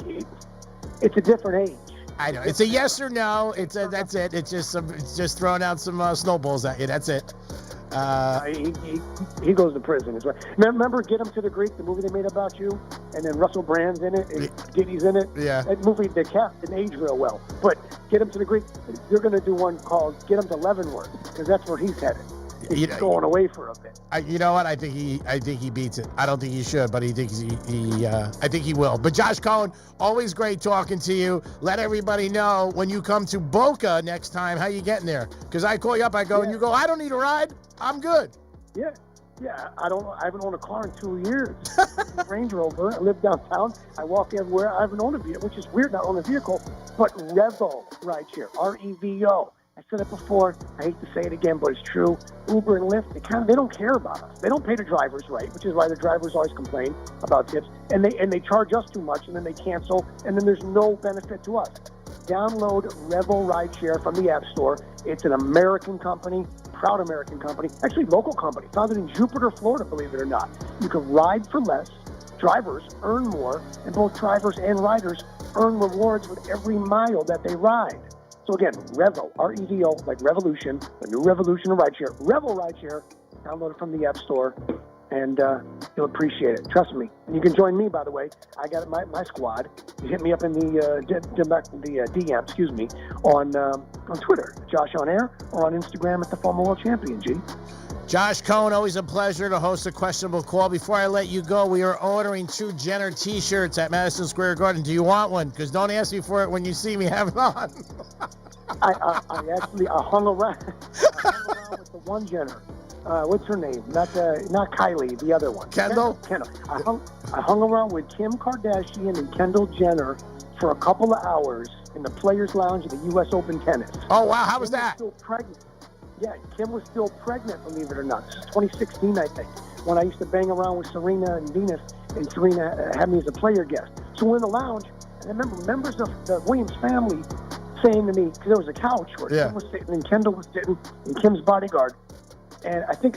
it's a different age. I know. It's a yes or no. That's it. It's just throwing out some snowballs at you. That's it. He goes to prison. Is right. Remember Get Him to the Greek, the movie they made about you, and then Russell Brand's in it, and Giddy's in it. Yeah. That movie, the cast didn't age real well. But Get Him to the Greek, you're going to do one called Get Him to Leavenworth, because that's where he's headed. He's going away for a bit. You know what? I think he beats it. I don't think he should, but he thinks I think he will. But Josh Cohen, always great talking to you. Let everybody know when you come to Boca next time how you getting there. Because I call you up, I go, and you go, I don't need a ride. I'm good. Yeah. I haven't owned a car in 2 years. Range Rover. I live downtown. I walk everywhere. I haven't owned a vehicle, which is weird not owning a vehicle. But Revo rideshare, REVO. I said it before. I hate to say it again, but it's true. Uber and Lyft, they don't care about us. They don't pay the drivers right, which is why the drivers always complain about tips. And they charge us too much, and then they cancel, and then there's no benefit to us. Download Revo Rideshare from the App Store. It's an American company, proud American company, actually local company, founded in Jupiter, Florida, believe it or not. You can ride for less, drivers earn more, and both drivers and riders earn rewards with every mile that they ride. So again, Revo, R-E-V-O, like revolution, the new revolution of rideshare. Revo Rideshare, download it from the App Store, and you'll appreciate it. Trust me. And you can join me, by the way. I got my squad. You hit me up in the DM, on Twitter, Josh on Air, or on Instagram at the former world champion, G. Josh Cohen, always a pleasure to host a questionable call. Before I let you go, we are ordering 2 Jenner T-shirts at Madison Square Garden. Do you want one? Because don't ask me for it when you see me have it on. I hung around with the one Jenner. What's her name? Not Kylie, the other one. Kendall? I hung around with Kim Kardashian and Kendall Jenner for a couple of hours in the Players Lounge of the U.S. Open Tennis. Oh, wow. How was that? Still pregnant. Yeah, Kim was still pregnant, believe it or not. This is 2016, I think, when I used to bang around with Serena and Venus, and Serena had me as a player guest. So we're in the lounge, and I remember members of the Williams family saying to me, because there was a couch where Kim was sitting and Kendall was sitting, and Kim's bodyguard. And I don't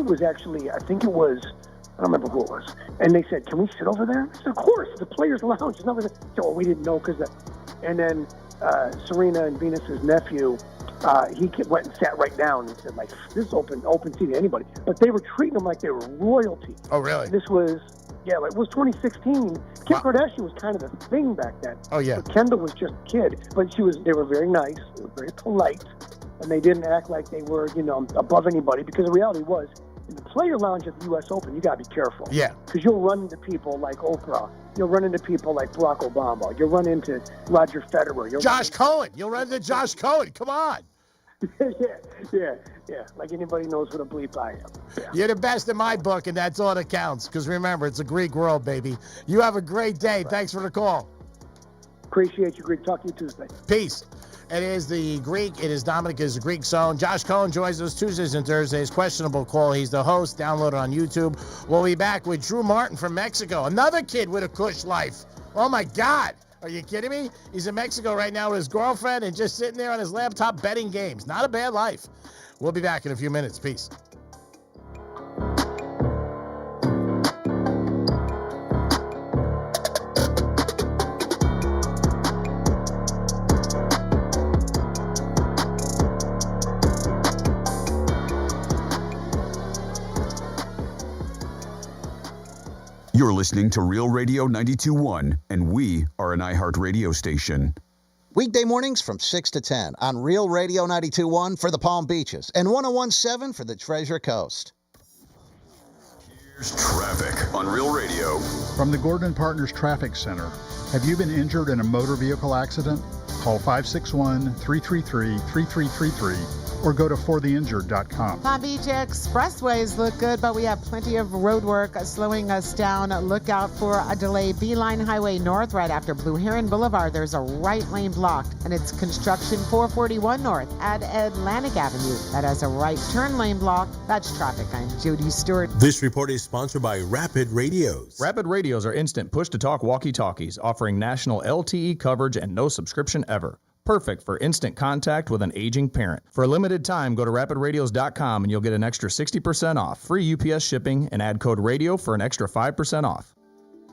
remember who it was. And they said, can we sit over there? I said, of course, the Players Lounge. It's not so, we didn't know and then Serena and Venus's nephew, he went and sat right down and said, like, this is open seat to anybody. But they were treating them like they were royalty. Oh, really? And this was, it was 2016. Kim Kardashian was kind of the thing back then. Oh, yeah. But Kendall was just a kid. But they were very nice. They were very polite. And they didn't act like they were, above anybody. Because the reality was, in the player lounge at the U.S. Open, you got to be careful. Yeah. Because you'll run into people like Oprah. You'll run into people like Barack Obama. You'll run into Roger Federer. Josh Cohen. You'll run into Josh Cohen. Come on. Yeah. Like anybody knows what a bleep I am. Yeah. You're the best in my book, and that's all that counts. Because remember, it's a Greek world, baby. You have a great day. Right. Thanks for the call. Appreciate you, Greek. Talk to you Tuesday. Peace. It is the Greek. It is Dominic. It is the Greek Zone. Josh Cohen joins us Tuesdays and Thursdays. Questionable Call. He's the host. Download it on YouTube. We'll be back with Drew Martin from Mexico. Another kid with a cush life. Oh, my God. Are you kidding me? He's in Mexico right now with his girlfriend and just sitting there on his laptop betting games. Not a bad life. We'll be back in a few minutes. Peace. You're listening to Real Radio 92.1, and we are an iHeart radio station. Weekday mornings from 6 to 10 on Real Radio 92.1 for the Palm Beaches and 101.7 for the Treasure Coast. Here's traffic on Real Radio. From the Gordon Partners Traffic Center. Have you been injured in a motor vehicle accident? Call 561-333-3333 or go to fortheinjured.com. Palm Beach expressways look good, but we have plenty of road work slowing us down. Look out for a delay. Beeline Highway North right after Blue Heron Boulevard. There's a right lane blocked, and it's construction 441 North at Atlantic Avenue. That has a right turn lane blocked. That's traffic. I'm Jody Stewart. This report is sponsored by Rapid Radios. Rapid Radios are instant push-to-talk walkie-talkies offering national LTE coverage and no subscription ever. Perfect for instant contact with an aging parent. For a limited time, go to rapidradios.com and you'll get an extra 60% off, free UPS shipping, and add code RADIO for an extra 5% off.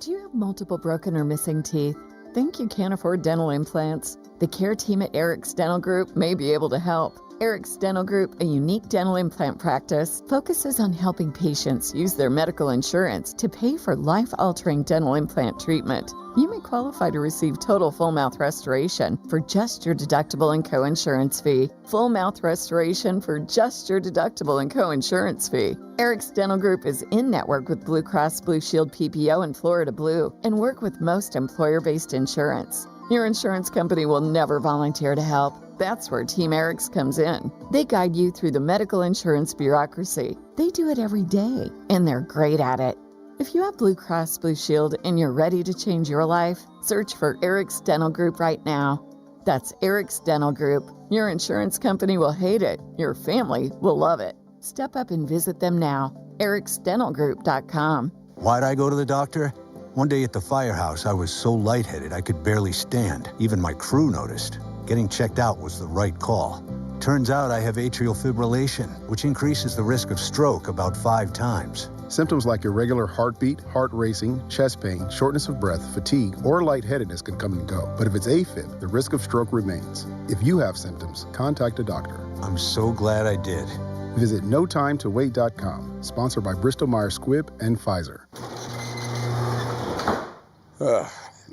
Do you have multiple broken or missing teeth? think you can't afford dental implants? The care team at Eric's Dental Group may be able to help. Eric's Dental Group, a unique dental implant practice, focuses on helping patients use their medical insurance to pay for life-altering dental implant treatment. You may qualify to receive total full mouth restoration for just your deductible and co-insurance fee. Full mouth restoration for just your deductible and co-insurance fee. Eric's Dental Group is in network with Blue Cross Blue Shield PPO and Florida Blue and work with most employer-based insurance. Your insurance company will never volunteer to help. That's where Team Eric's comes in. They guide you through the medical insurance bureaucracy. They do it every day, and they're great at it. If you have Blue Cross Blue Shield and you're ready to change your life, search for Eric's Dental Group right now. That's Eric's Dental Group. Your insurance company will hate it. Your family will love it. Step up and visit them now. ericsdentalgroup.com. Why'd I go to the doctor? One day at the firehouse, I was so lightheaded I could barely stand. Even my crew noticed. Getting checked out was the right call. Turns out I have atrial fibrillation, which increases the risk of stroke about 5 times. Symptoms like irregular heartbeat, heart racing, chest pain, shortness of breath, fatigue, or lightheadedness can come and go. But if it's AFib, the risk of stroke remains. If you have symptoms, contact a doctor. I'm so glad I did. Visit NoTimeToWait.com, sponsored by Bristol-Myers Squibb and Pfizer.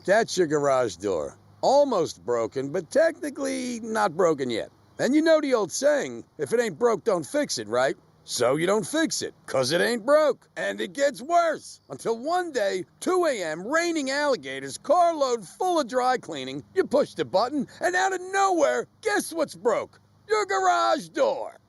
That's your garage door. Almost broken, but technically not broken yet. And you know the old saying, if it ain't broke, don't fix it, right? So you don't fix it, 'cause it ain't broke. And it gets worse. Until one day, 2 a.m., raining alligators, carload full of dry cleaning, you push the button, and out of nowhere, guess what's broke? Your garage door.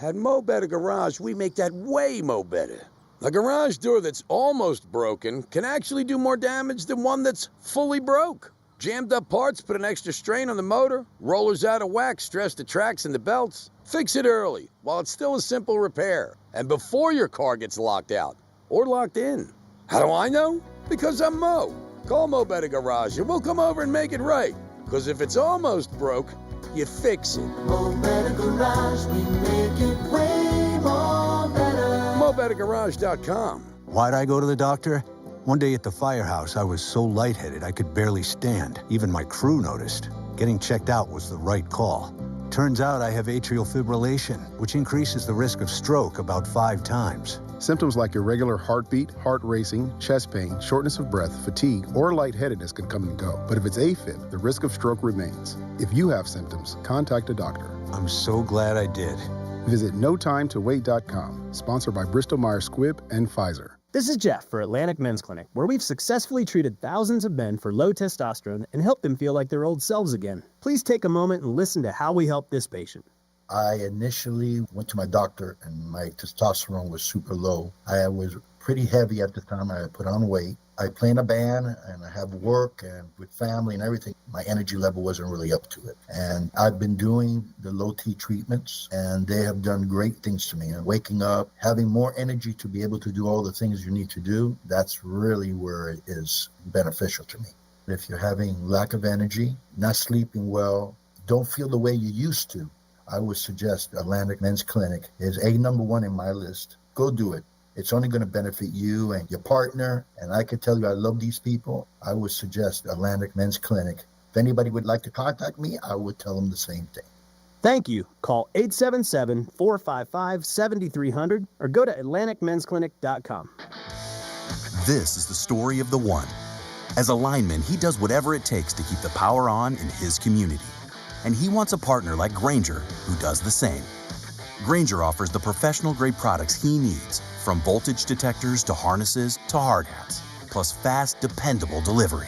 At Mo Better Garage, we make that way mo better. A garage door that's almost broken can actually do more damage than one that's fully broke. Jammed up parts put an extra strain on the motor, rollers out of whack stress the tracks and the belts. Fix it early, while it's still a simple repair, and before your car gets locked out, or locked in. How do I know? Because I'm Mo. Call Mo Better Garage and we'll come over and make it right. Because if it's almost broke, you fix it. Mo Better Garage, we make it way more better. MoBetterGarage.com. Why'd I go to the doctor? One day at the firehouse, I was so lightheaded I could barely stand. Even my crew noticed. Getting checked out was the right call. Turns out I have atrial fibrillation, which increases the risk of stroke about 5 times. Symptoms like irregular heartbeat, heart racing, chest pain, shortness of breath, fatigue, or lightheadedness can come and go. But if it's AFib, the risk of stroke remains. If you have symptoms, contact a doctor. I'm so glad I did. Visit NoTimeToWait.com, sponsored by Bristol-Myers Squibb and Pfizer. This is Jeff for Atlantic Men's Clinic, where we've successfully treated thousands of men for low testosterone and helped them feel like their old selves again. Please take a moment and listen to how we help this patient. I initially went to my doctor and my testosterone was super low. I was pretty heavy at the time. I put on weight. I play in a band and I have work and with family and everything. My energy level wasn't really up to it. And I've been doing the low T treatments and they have done great things to me. And waking up, having more energy to be able to do all the things you need to do, that's really where it is beneficial to me. If you're having lack of energy, not sleeping well, don't feel the way you used to, I would suggest Atlantic Men's Clinic is number 1 in my list. Go do it. It's only going to benefit you and your partner. And I can tell you, I love these people. I would suggest Atlantic Men's Clinic. If anybody would like to contact me, I would tell them the same thing. Thank you. Call 877-455-7300 or go to AtlanticMen'sClinic.com. This is the story of the one. As a lineman, he does whatever it takes to keep the power on in his community. And he wants a partner like Grainger who does the same. Grainger offers the professional-grade products he needs, from voltage detectors to harnesses to hard hats, plus fast, dependable delivery,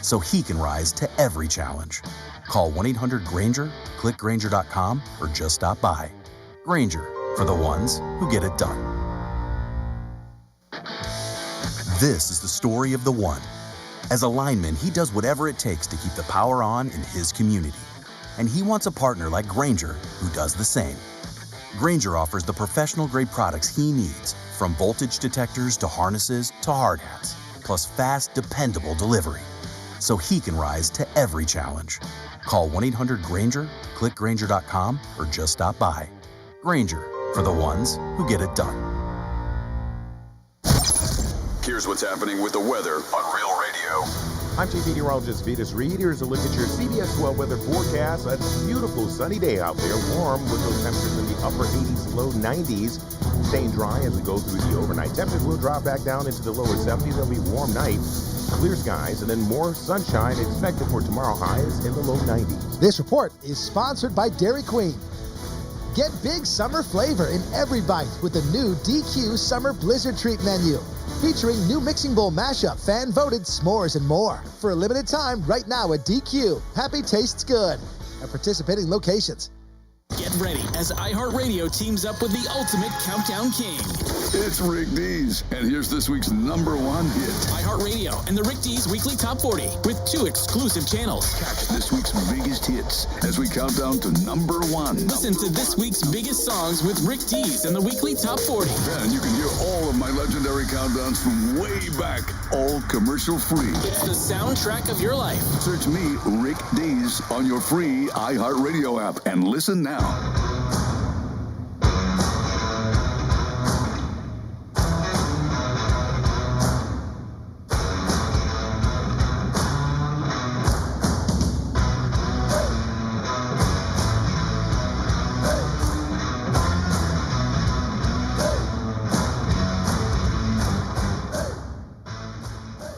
so he can rise to every challenge. Call 1-800-GRAINGER, click Grainger.com, or just stop by. Grainger, for the ones who get it done. This is the story of the one. As a lineman, he does whatever it takes to keep the power on in his community. And he wants a partner like Grainger who does the same. Grainger offers the professional-grade products he needs, from voltage detectors to harnesses to hard hats, plus fast, dependable delivery, so he can rise to every challenge. Call 1-800-GRAINGER, click Grainger.com, or just stop by. Grainger, for the ones who get it done. Here's what's happening with the weather on Real Radio. I'm Chief Meteorologist Vetus Reed. Here's a look at your CBS 12 weather forecast. A beautiful sunny day out there, warm with those temperatures in the upper 80s, low 90s. Staying dry as we go through the overnight. Temperatures will drop back down into the lower 70s. There'll be warm nights, clear skies, and then more sunshine expected for tomorrow. Highs in the low 90s. This report is sponsored by Dairy Queen. Get big summer flavor in every bite with the new DQ Summer Blizzard Treat menu, featuring new mixing bowl mashup, fan-voted s'mores, and more. For a limited time, right now at DQ. Happy tastes good. At participating locations. Get ready as iHeartRadio teams up with the ultimate countdown king. It's Rick Dees, and here's this week's number one hit. iHeartRadio and the Rick Dees Weekly Top 40 with 2 exclusive channels. Catch this week's biggest hits as we count down to number one. Listen to this week's biggest songs with Rick Dees and the Weekly Top 40. And you can hear all of my legendary countdowns from way back, all commercial free. It's the soundtrack of your life. Search me, Rick Dees, on your free iHeartRadio app and listen now.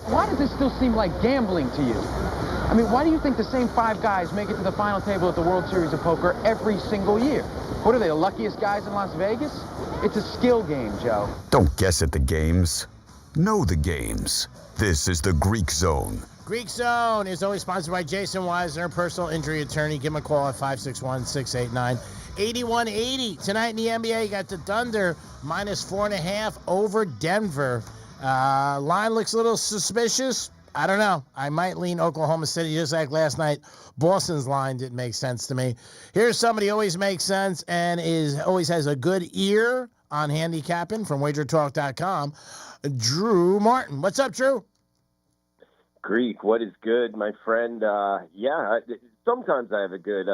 Why does this still seem like gambling to you? I mean, why do you think the same 5 guys make it to the final table at the World Series of Poker every single year? What are they, the luckiest guys in Las Vegas? It's a skill game, Joe. Don't guess at the games. Know the games. This is the Greek Zone. Greek Zone is always sponsored by Jason Weiser, personal injury attorney. Give him a call at 561-689-8180. Tonight in the NBA, you got the Thunder minus 4.5 over Denver. Line looks a little suspicious. I don't know. I might lean Oklahoma City just like last night. Boston's line didn't make sense to me. Here's somebody who always makes sense and always has a good ear on handicapping from wagertalk.com. Drew Martin. What's up, Drew? Greek, what is good, my friend? Sometimes I have a good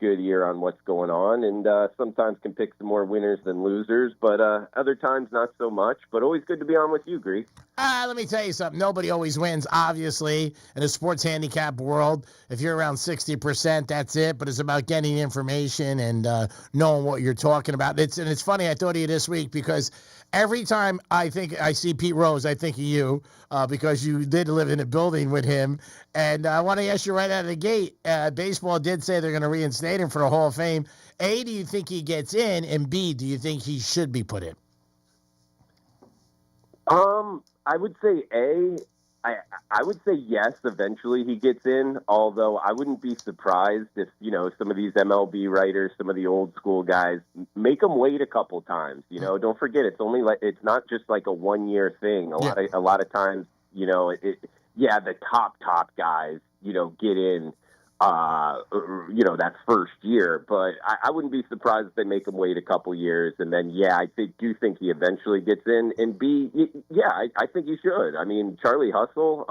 ear on what's going on, and sometimes can pick some more winners than losers, but other times not so much. But always good to be on with you, Greek. Let me tell you something. Nobody always wins, obviously, in the sports handicap world. If you're around 60%, that's it. But it's about getting information and knowing what you're talking about. It's funny. I thought of you this week because every time I think I see Pete Rose, I think of you because you did live in a building with him. And I want to ask you right out of the gate, baseball did say they're going to reinstate him for the Hall of Fame. A, do you think he gets in? And B, do you think he should be put in? I would say I would say yes, eventually he gets in, although I wouldn't be surprised if, some of these MLB writers, some of the old school guys, make him wait a couple times. Don't forget, it's not just like a 1-year thing. A lot of times, the top guys, get in, that first year. But I wouldn't be surprised if they make him wait a couple years. And then, I do think he eventually gets in. And B, I think he should. I mean, Charlie Hustle,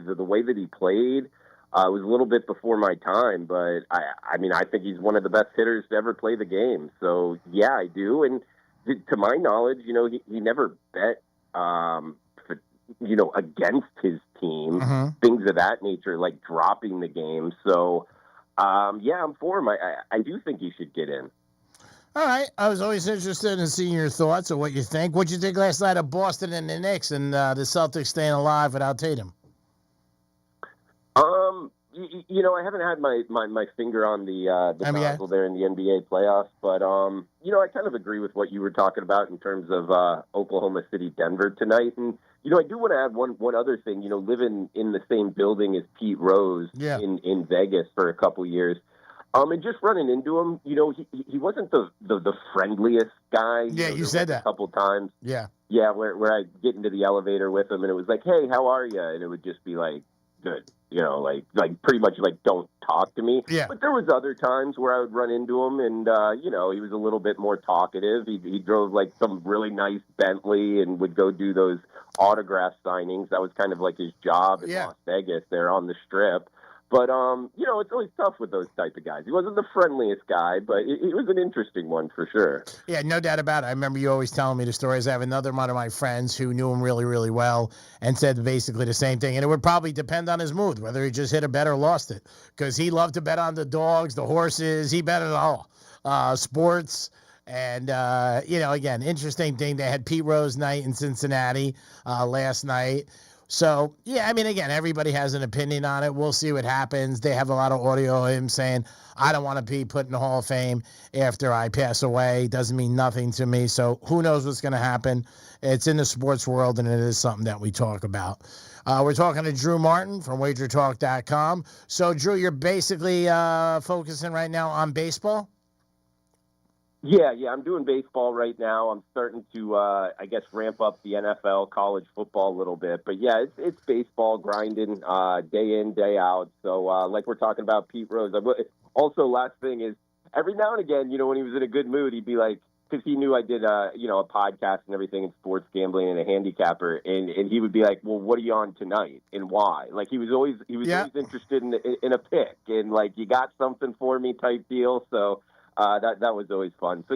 the way that he played was a little bit before my time. But, I think he's one of the best hitters to ever play the game. So, I do. And to my knowledge, he never bet against his team, things of that nature, like dropping the game. So, I'm for him. I do think he should get in. All right. I was always interested in seeing your thoughts or what you think. What'd you think last night of Boston and the Knicks and the Celtics staying alive without Tatum? I haven't had my finger on the nozzle there in the NBA playoffs, but I kind of agree with what you were talking about in terms of Oklahoma City, Denver tonight. And I do want to add one other thing. Living in the same building as Pete Rose in Vegas for a couple years, and just running into him, he wasn't the friendliest guy. Yeah, you said that a couple times. Yeah, where I get into the elevator with him, and it was like, "Hey, how are you?" And it would just be like, "Good." Like pretty much like, don't talk to me. Yeah. But there was other times where I would run into him and, he was a little bit more talkative. He drove like some really nice Bentley and would go do those autograph signings. That was kind of like his job in Las Vegas there on the Strip. But, it's always tough with those type of guys. He wasn't the friendliest guy, but he was an interesting one for sure. Yeah, no doubt about it. I remember you always telling me the stories. I have another one of my friends who knew him really, really well and said basically the same thing. And it would probably depend on his mood, whether he just hit a bet or lost it. Because he loved to bet on the dogs, the horses. He bet it all. Sports. And, again, interesting thing. They had Pete Rose night in Cincinnati last night. So, yeah, I mean, again, everybody has an opinion on it. We'll see what happens. They have a lot of audio of him saying, I don't want to be put in the Hall of Fame after I pass away. Doesn't mean nothing to me. So who knows what's going to happen. It's in the sports world, and it is something that we talk about. We're talking to Drew Martin from WagerTalk.com. So, Drew, you're basically focusing right now on baseball? Yeah, I'm doing baseball right now. I'm starting to, ramp up the NFL, college football a little bit. But, yeah, it's baseball, grinding day in, day out. So, like we're talking about Pete Rose. Also, last thing is, every now and again, when he was in a good mood, he'd be like, because he knew I did, a podcast and everything in sports gambling and a handicapper. And he would be like, well, what are you on tonight and why? Like, he was always interested in a pick and, like, you got something for me type deal. So, that was always fun. So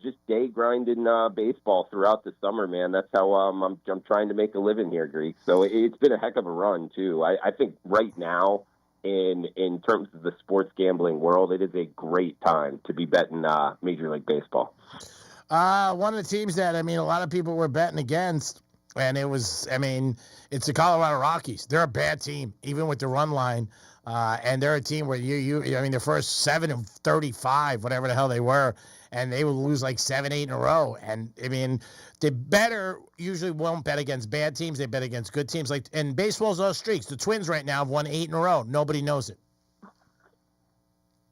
just day grinding baseball throughout the summer, man. That's how I'm trying to make a living here, Greek. So it's been a heck of a run too. I think right now in terms of the sports gambling world, it is a great time to be betting Major League Baseball. One of the teams that a lot of people were betting against, and it's the Colorado Rockies. They're a bad team, even with the run line. And they're a team where the first 7 of 35, whatever the hell they were, and they would lose like 7, 8 in a row. And the better usually won't bet against bad teams. They bet against good teams. Like in baseball's those streaks. The Twins right now have won 8 in a row. Nobody knows it.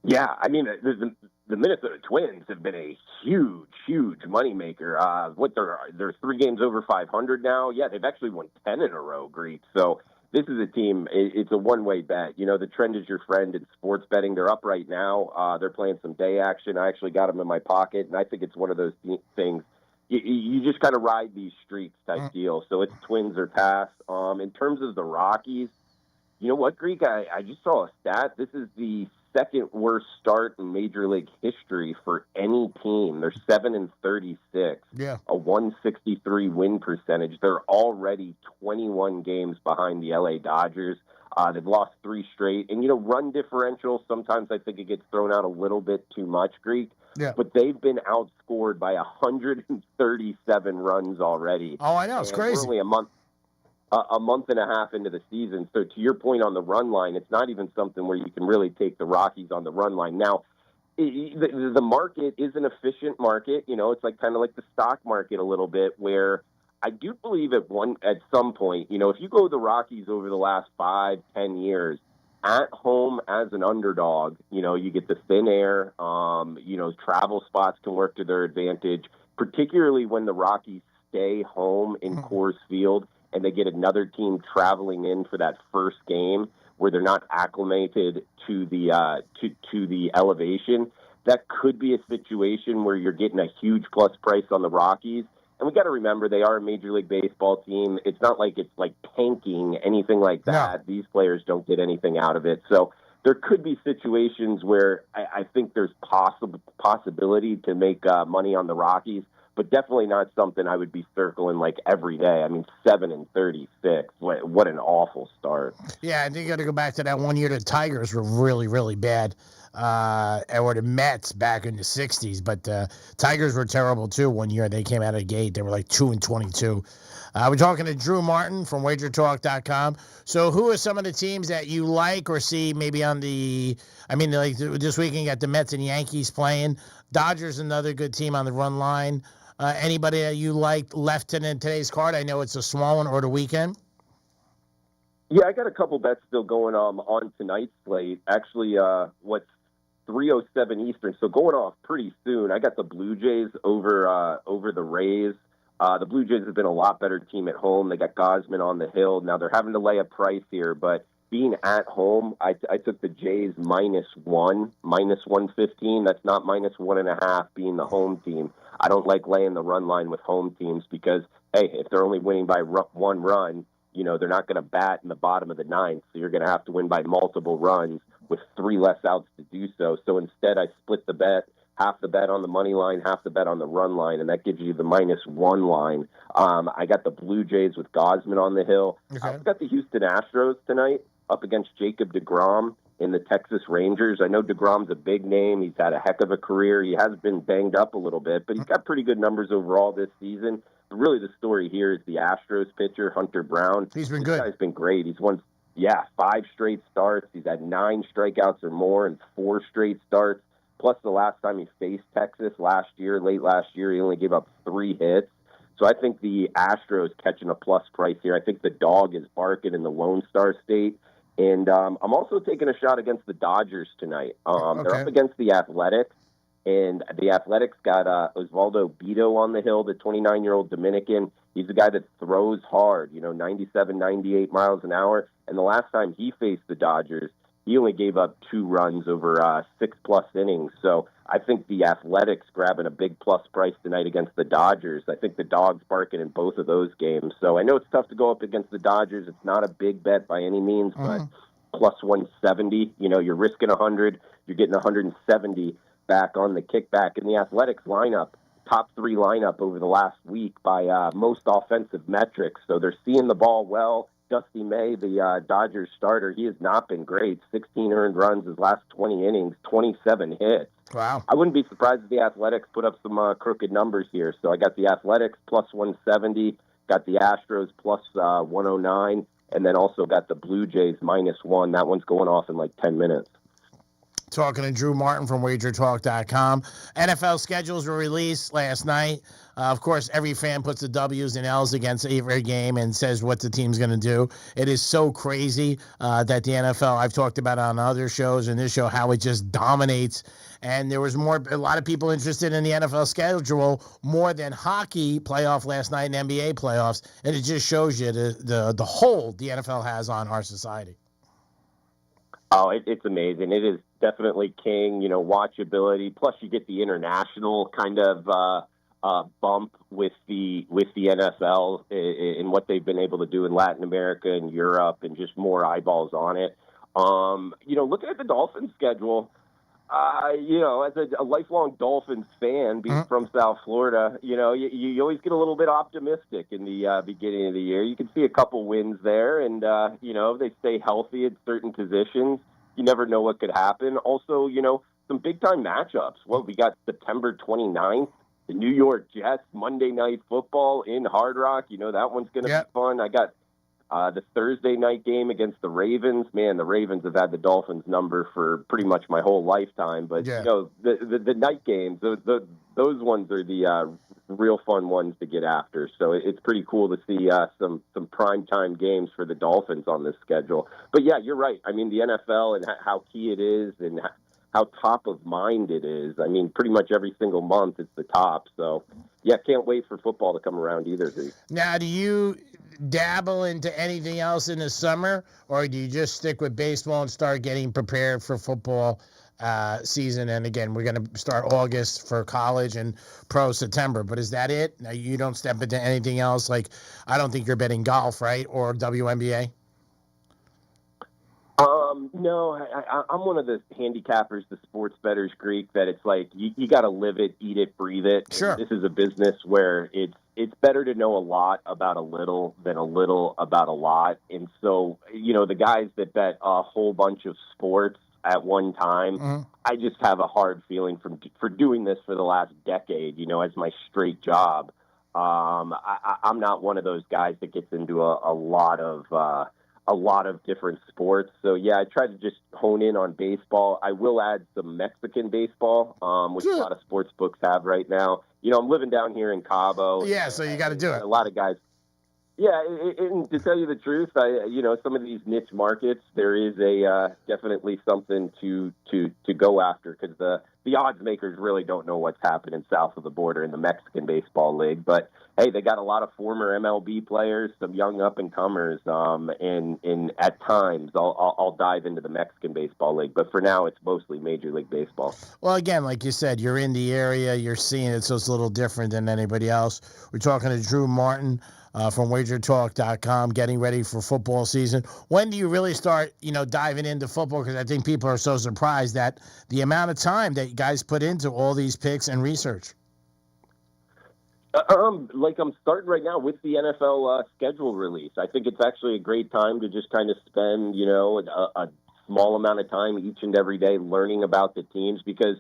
Yeah, the Minnesota Twins have been a huge moneymaker. They're 3 games over 500 now. Yeah, they've actually won 10 in a row, Greek. So this is a team, it's a one-way bet. The trend is your friend in sports betting. They're up right now. They're playing some day action. I actually got them in my pocket, and I think it's one of those things. You just kind of ride these streaks type deal. So it's Twins or pass. In terms of the Rockies, you know what, Greek? I just saw a stat. This is the second worst start in Major League history for any team. They're 7-36. Yeah. A 163 win percentage. They're already 21 games behind the LA Dodgers. They've lost 3 straight. And, run differential, sometimes I think it gets thrown out a little bit too much, Greek. Yeah. But they've been outscored by 137 runs already. Oh, I know. It's crazy. We're only a month and a half into the season. So to your point on the run line, it's not even something where you can really take the Rockies on the run line. Now, the market is an efficient market. It's like kind of like the stock market a little bit, where I do believe at some point, if you go the Rockies over the last 5-10 years, at home as an underdog, you get the thin air, travel spots can work to their advantage, particularly when the Rockies stay home in Coors Field and they get another team traveling in for that first game where they're not acclimated to the elevation. That could be a situation where you're getting a huge plus price on the Rockies. And we got to remember, they are a Major League Baseball team. It's not like it's like tanking, anything like that. No. These players don't get anything out of it. So there could be situations where I think there's possibility to make money on the Rockies, but definitely not something I would be circling like every day. 7-36. What an awful start. Yeah, I think you got to go back to that one year the Tigers were really, really bad. Or the Mets back in the 60s. But Tigers were terrible, too, one year. They came out of the gate. They were like 2-22. We're talking to Drew Martin from WagerTalk.com. So who are some of the teams that you like or see maybe on this weekend you got the Mets and Yankees playing. Dodgers, another good team on the run line. Anybody that you like left in today's card? I know it's a small one, or the weekend. Yeah, I got a couple bets still going on tonight's slate. Actually, 3:07 Eastern, so going off pretty soon. I got the Blue Jays over the Rays. The Blue Jays have been a lot better team at home. They got Gosman on the hill. Now they're having to lay a price here, but being at home, I took the Jays -1, -115. That's not -1.5 being the home team. I don't like laying the run line with home teams because, hey, if they're only winning by 1 run, they're not going to bat in the bottom of the ninth, so you're going to have to win by multiple runs with 3 less outs to do so. So instead, I split the bet, half the bet on the money line, half the bet on the run line, and that gives you the -1 line. I got the Blue Jays with Gosman on the hill. Okay. I've got the Houston Astros tonight up against Jacob deGrom in the Texas Rangers. I know deGrom's a big name. He's had a heck of a career. He has been banged up a little bit, but he's got pretty good numbers overall this season. But really, the story here is the Astros pitcher, Hunter Brown. He's been This good. guy's been great. He's won, 5 straight starts. He's had 9 strikeouts or more in 4 straight starts. Plus, the last time he faced Texas late last year, he only gave up 3 hits. So I think the Astros catching a plus price here. I think the dog is barking in the Lone Star State. And I'm also taking a shot against the Dodgers tonight. They're up against the Athletics, and the Athletics got Osvaldo Bido on the hill, the 29-year-old Dominican. He's a guy that throws hard, 97, 98 miles an hour. And the last time he faced the Dodgers, he only gave up 2 runs over 6+ innings. So I think the Athletics grabbing a big plus price tonight against the Dodgers. I think the dog's barking in both of those games. So I know it's tough to go up against the Dodgers. It's not a big bet by any means, but plus 170, you're risking 100. You're getting 170 back on the kickback. And the Athletics lineup, top 3 lineup over the last week by most offensive metrics. So they're seeing the ball well. Dusty May, the Dodgers starter, he has not been great. 16 earned runs his last 20 innings, 27 hits. Wow. I wouldn't be surprised if the Athletics put up some crooked numbers here. So I got the Athletics plus 170, got the Astros plus 109, and then also got the Blue Jays -1. That one's going off in like 10 minutes. Talking to Drew Martin from WagerTalk.com. NFL schedules were released last night. Of course, every fan puts the W's and L's against every game and says what the team's going to do. It is so crazy that the NFL, I've talked about it on other shows and this show, how it just dominates. And there was a lot of people interested in the NFL schedule more than hockey playoff last night and NBA playoffs. And it just shows you the hold the NFL has on our society. Oh, it's amazing. It is definitely king, watchability. Plus, you get the international kind of bump with the NFL and what they've been able to do in Latin America and Europe, and just more eyeballs on it. Looking at the Dolphins schedule, as a lifelong Dolphins fan, being from South Florida, you always get a little bit optimistic in the beginning of the year. You can see a couple wins there, and, if they stay healthy at certain positions, you never know what could happen. Also, some big-time matchups. Well, we got September 29th, the New York Jets, Monday Night Football in Hard Rock. That one's going to be fun. I got the Thursday night game against the Ravens. Man, the Ravens have had the Dolphins number for pretty much my whole lifetime. But, the night games, those ones are the real fun ones to get after. So it's pretty cool to see some primetime games for the Dolphins on this schedule. But, yeah, you're right. I mean, the NFL and how key it is and how top of mind it is. I mean, pretty much every single month it's the top. So, yeah, can't wait for football to come around either. Now, do you dabble into anything else in the summer, or do you just stick with baseball and start getting prepared for football season? And again, we're going to start August for college and pro September, but is that it? Now, you don't step into anything else? Like, I don't think you're betting golf, right? Or WNBA? No, I'm one of the handicappers, the sports bettors Greek, that it's like you got to live it, eat it, breathe it. Sure. This is a business where it's better to know a lot about a little than a little about a lot. And so, the guys that bet a whole bunch of sports at one time, I just have a hard feeling for doing this for the last decade, as my straight job. I'm not one of those guys that gets into a lot of different sports. So, yeah, I try to just hone in on baseball. I will add some Mexican baseball, which a lot of sports books have right now. I'm living down here in Cabo. Yeah, so you got to do it. A lot of guys. Yeah, and to tell you the truth, some of these niche markets, there is definitely something to go after, because the odds makers really don't know what's happening south of the border in the Mexican Baseball League. But hey, they got a lot of former MLB players, some young up and comers, and at times I'll dive into the Mexican Baseball League. But for now, it's mostly Major League Baseball. Well, again, like you said, you're in the area, you're seeing it, so it's a little different than anybody else. We're talking to Drew Martin from WagerTalk.com, getting ready for football season. When do you really start, diving into football? Because I think people are so surprised that the amount of time that you guys put into all these picks and research. I'm starting right now with the NFL schedule release. I think it's actually a great time to just kind of spend, a small amount of time each and every day learning about the teams, because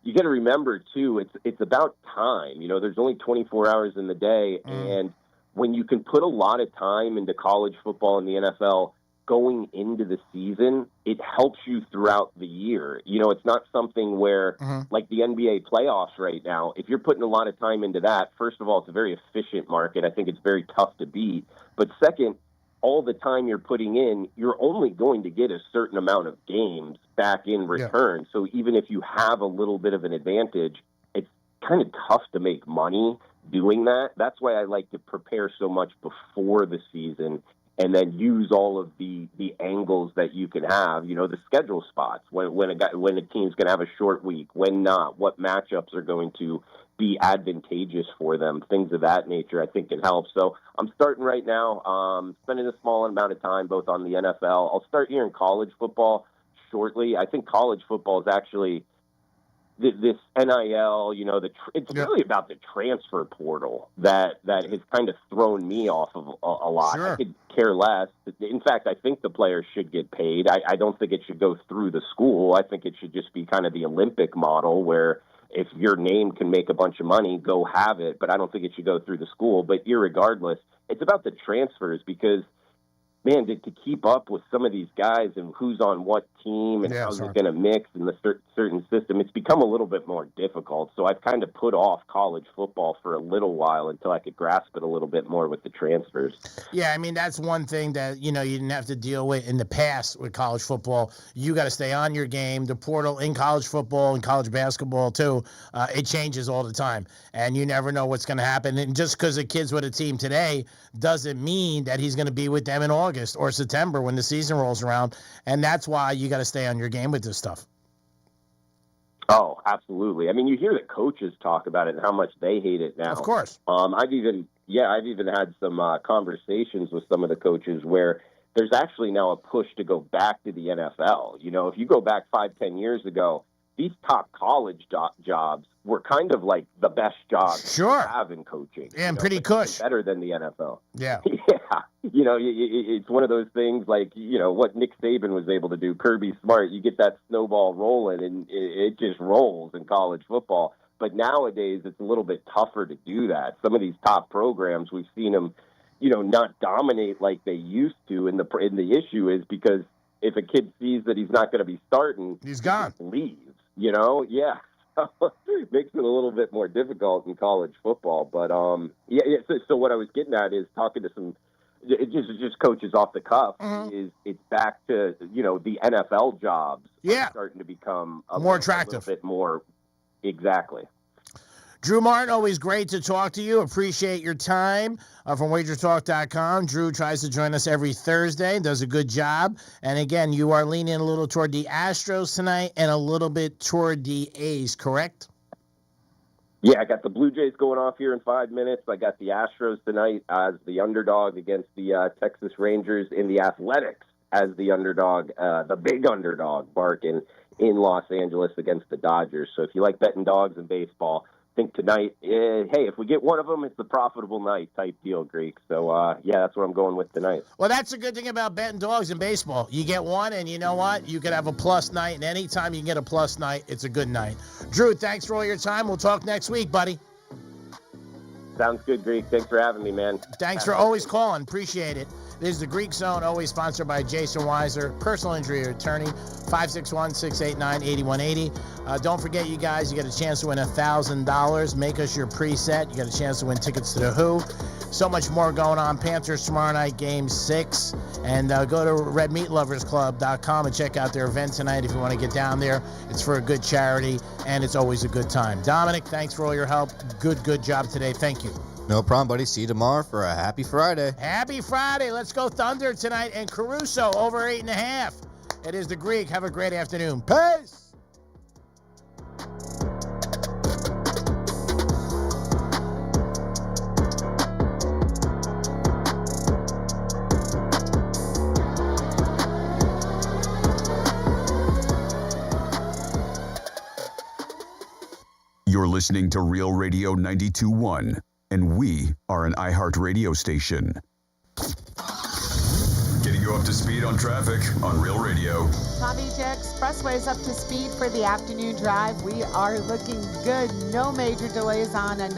you got to remember too, it's about time. There's only 24 hours in the day, and when you can put a lot of time into college football and the NFL going into the season, it helps you throughout the year. It's not something where, like the NBA playoffs right now, if you're putting a lot of time into that, first of all, it's a very efficient market. I think it's very tough to beat. But second, all the time you're putting in, you're only going to get a certain amount of games back in return. So even if you have a little bit of an advantage, it's kind of tough to make money doing that. That's why I like to prepare so much before the season, and then use all of the angles that you can have, the schedule spots, when a team's going to have a short week, when not, what matchups are going to be advantageous for them, things of that nature, I think can help. So I'm starting right now, spending a small amount of time both on the NFL. I'll start here in college football shortly. I think college football is actually this NIL, it's really about the transfer portal that has kind of thrown me off of a lot. Sure. I could care less. In fact, I think the players should get paid. I don't think it should go through the school. I think it should just be kind of the Olympic model where if your name can make a bunch of money, go have it. But I don't think it should go through the school. But irregardless, it's about the transfers, because man, to keep up with some of these guys and who's on what team and how's it going to mix in the certain system, it's become a little bit more difficult. So I've kind of put off college football for a little while until I could grasp it a little bit more with the transfers. Yeah, I mean, that's one thing that, you didn't have to deal with in the past with college football. You got to stay on your game. The portal in college football and college basketball, too, it changes all the time. And you never know what's going to happen. And just because a kid's with a team today doesn't mean that he's going to be with them in August or September when the season rolls around. And that's why you got to stay on your game with this stuff. Oh, absolutely. I mean, you hear the coaches talk about it and how much they hate it now. Of course. I've even had some conversations with some of the coaches where there's actually now a push to go back to the NFL. If you go back 5-10 years ago, these top college jobs were kind of like the best jobs to have in coaching. Yeah, and pretty cush. Better than the NFL. Yeah. Yeah. It's one of those things like, what Nick Saban was able to do, Kirby Smart, you get that snowball rolling and it just rolls in college football. But nowadays it's a little bit tougher to do that. Some of these top programs, we've seen them, not dominate like they used to. And the issue is because if a kid sees that he's not going to be starting, he's gone. He leaves. Yeah. It makes it a little bit more difficult in college football. But, so what I was getting at is talking to some just coaches off the cuff is it's back to, the NFL jobs are starting to become more attractive. A little bit more. Exactly. Drew Martin, always great to talk to you. Appreciate your time from WagerTalk.com. Drew tries to join us every Thursday, does a good job. And again, you are leaning a little toward the Astros tonight and a little bit toward the A's, correct? Yeah, I got the Blue Jays going off here in 5 minutes. I got the Astros tonight as the underdog against the Texas Rangers, in the Athletics as the underdog, the big underdog, barking in Los Angeles against the Dodgers. So if you like betting dogs in baseball, think tonight, hey, if we get one of them, it's a profitable night type deal, Greek. So, that's what I'm going with tonight. Well, that's a good thing about betting dogs in baseball. You get one, and you know what? You could have a plus night, and anytime you can get a plus night, it's a good night. Drew, thanks for all your time. We'll talk next week, buddy. Sounds good, Greek. Thanks for having me, man. Thanks for always calling. Appreciate it. This is the Greek Zone, always sponsored by Jason Weiser, personal injury attorney, 561-689-8180. Don't forget, you guys, you get a chance to win $1,000. Make us your preset. You got a chance to win tickets to the Who. So much more going on. Panthers tomorrow night, Game 6. And go to redmeatloversclub.com and check out their event tonight if you want to get down there. It's for a good charity, and it's always a good time. Dominic, thanks for all your help. Good job today. Thank you. No problem, buddy. See you tomorrow for a happy Friday. Happy Friday. Let's go Thunder tonight. And Caruso over 8.5. It is the Greek. Have a great afternoon. Peace. listening to Real Radio 92.1, and we are an iHeart radio station. Getting you up to speed on traffic on Real Radio. Palm Beach Expressway is up to speed for the afternoon drive. We are looking good. No major delays on 90.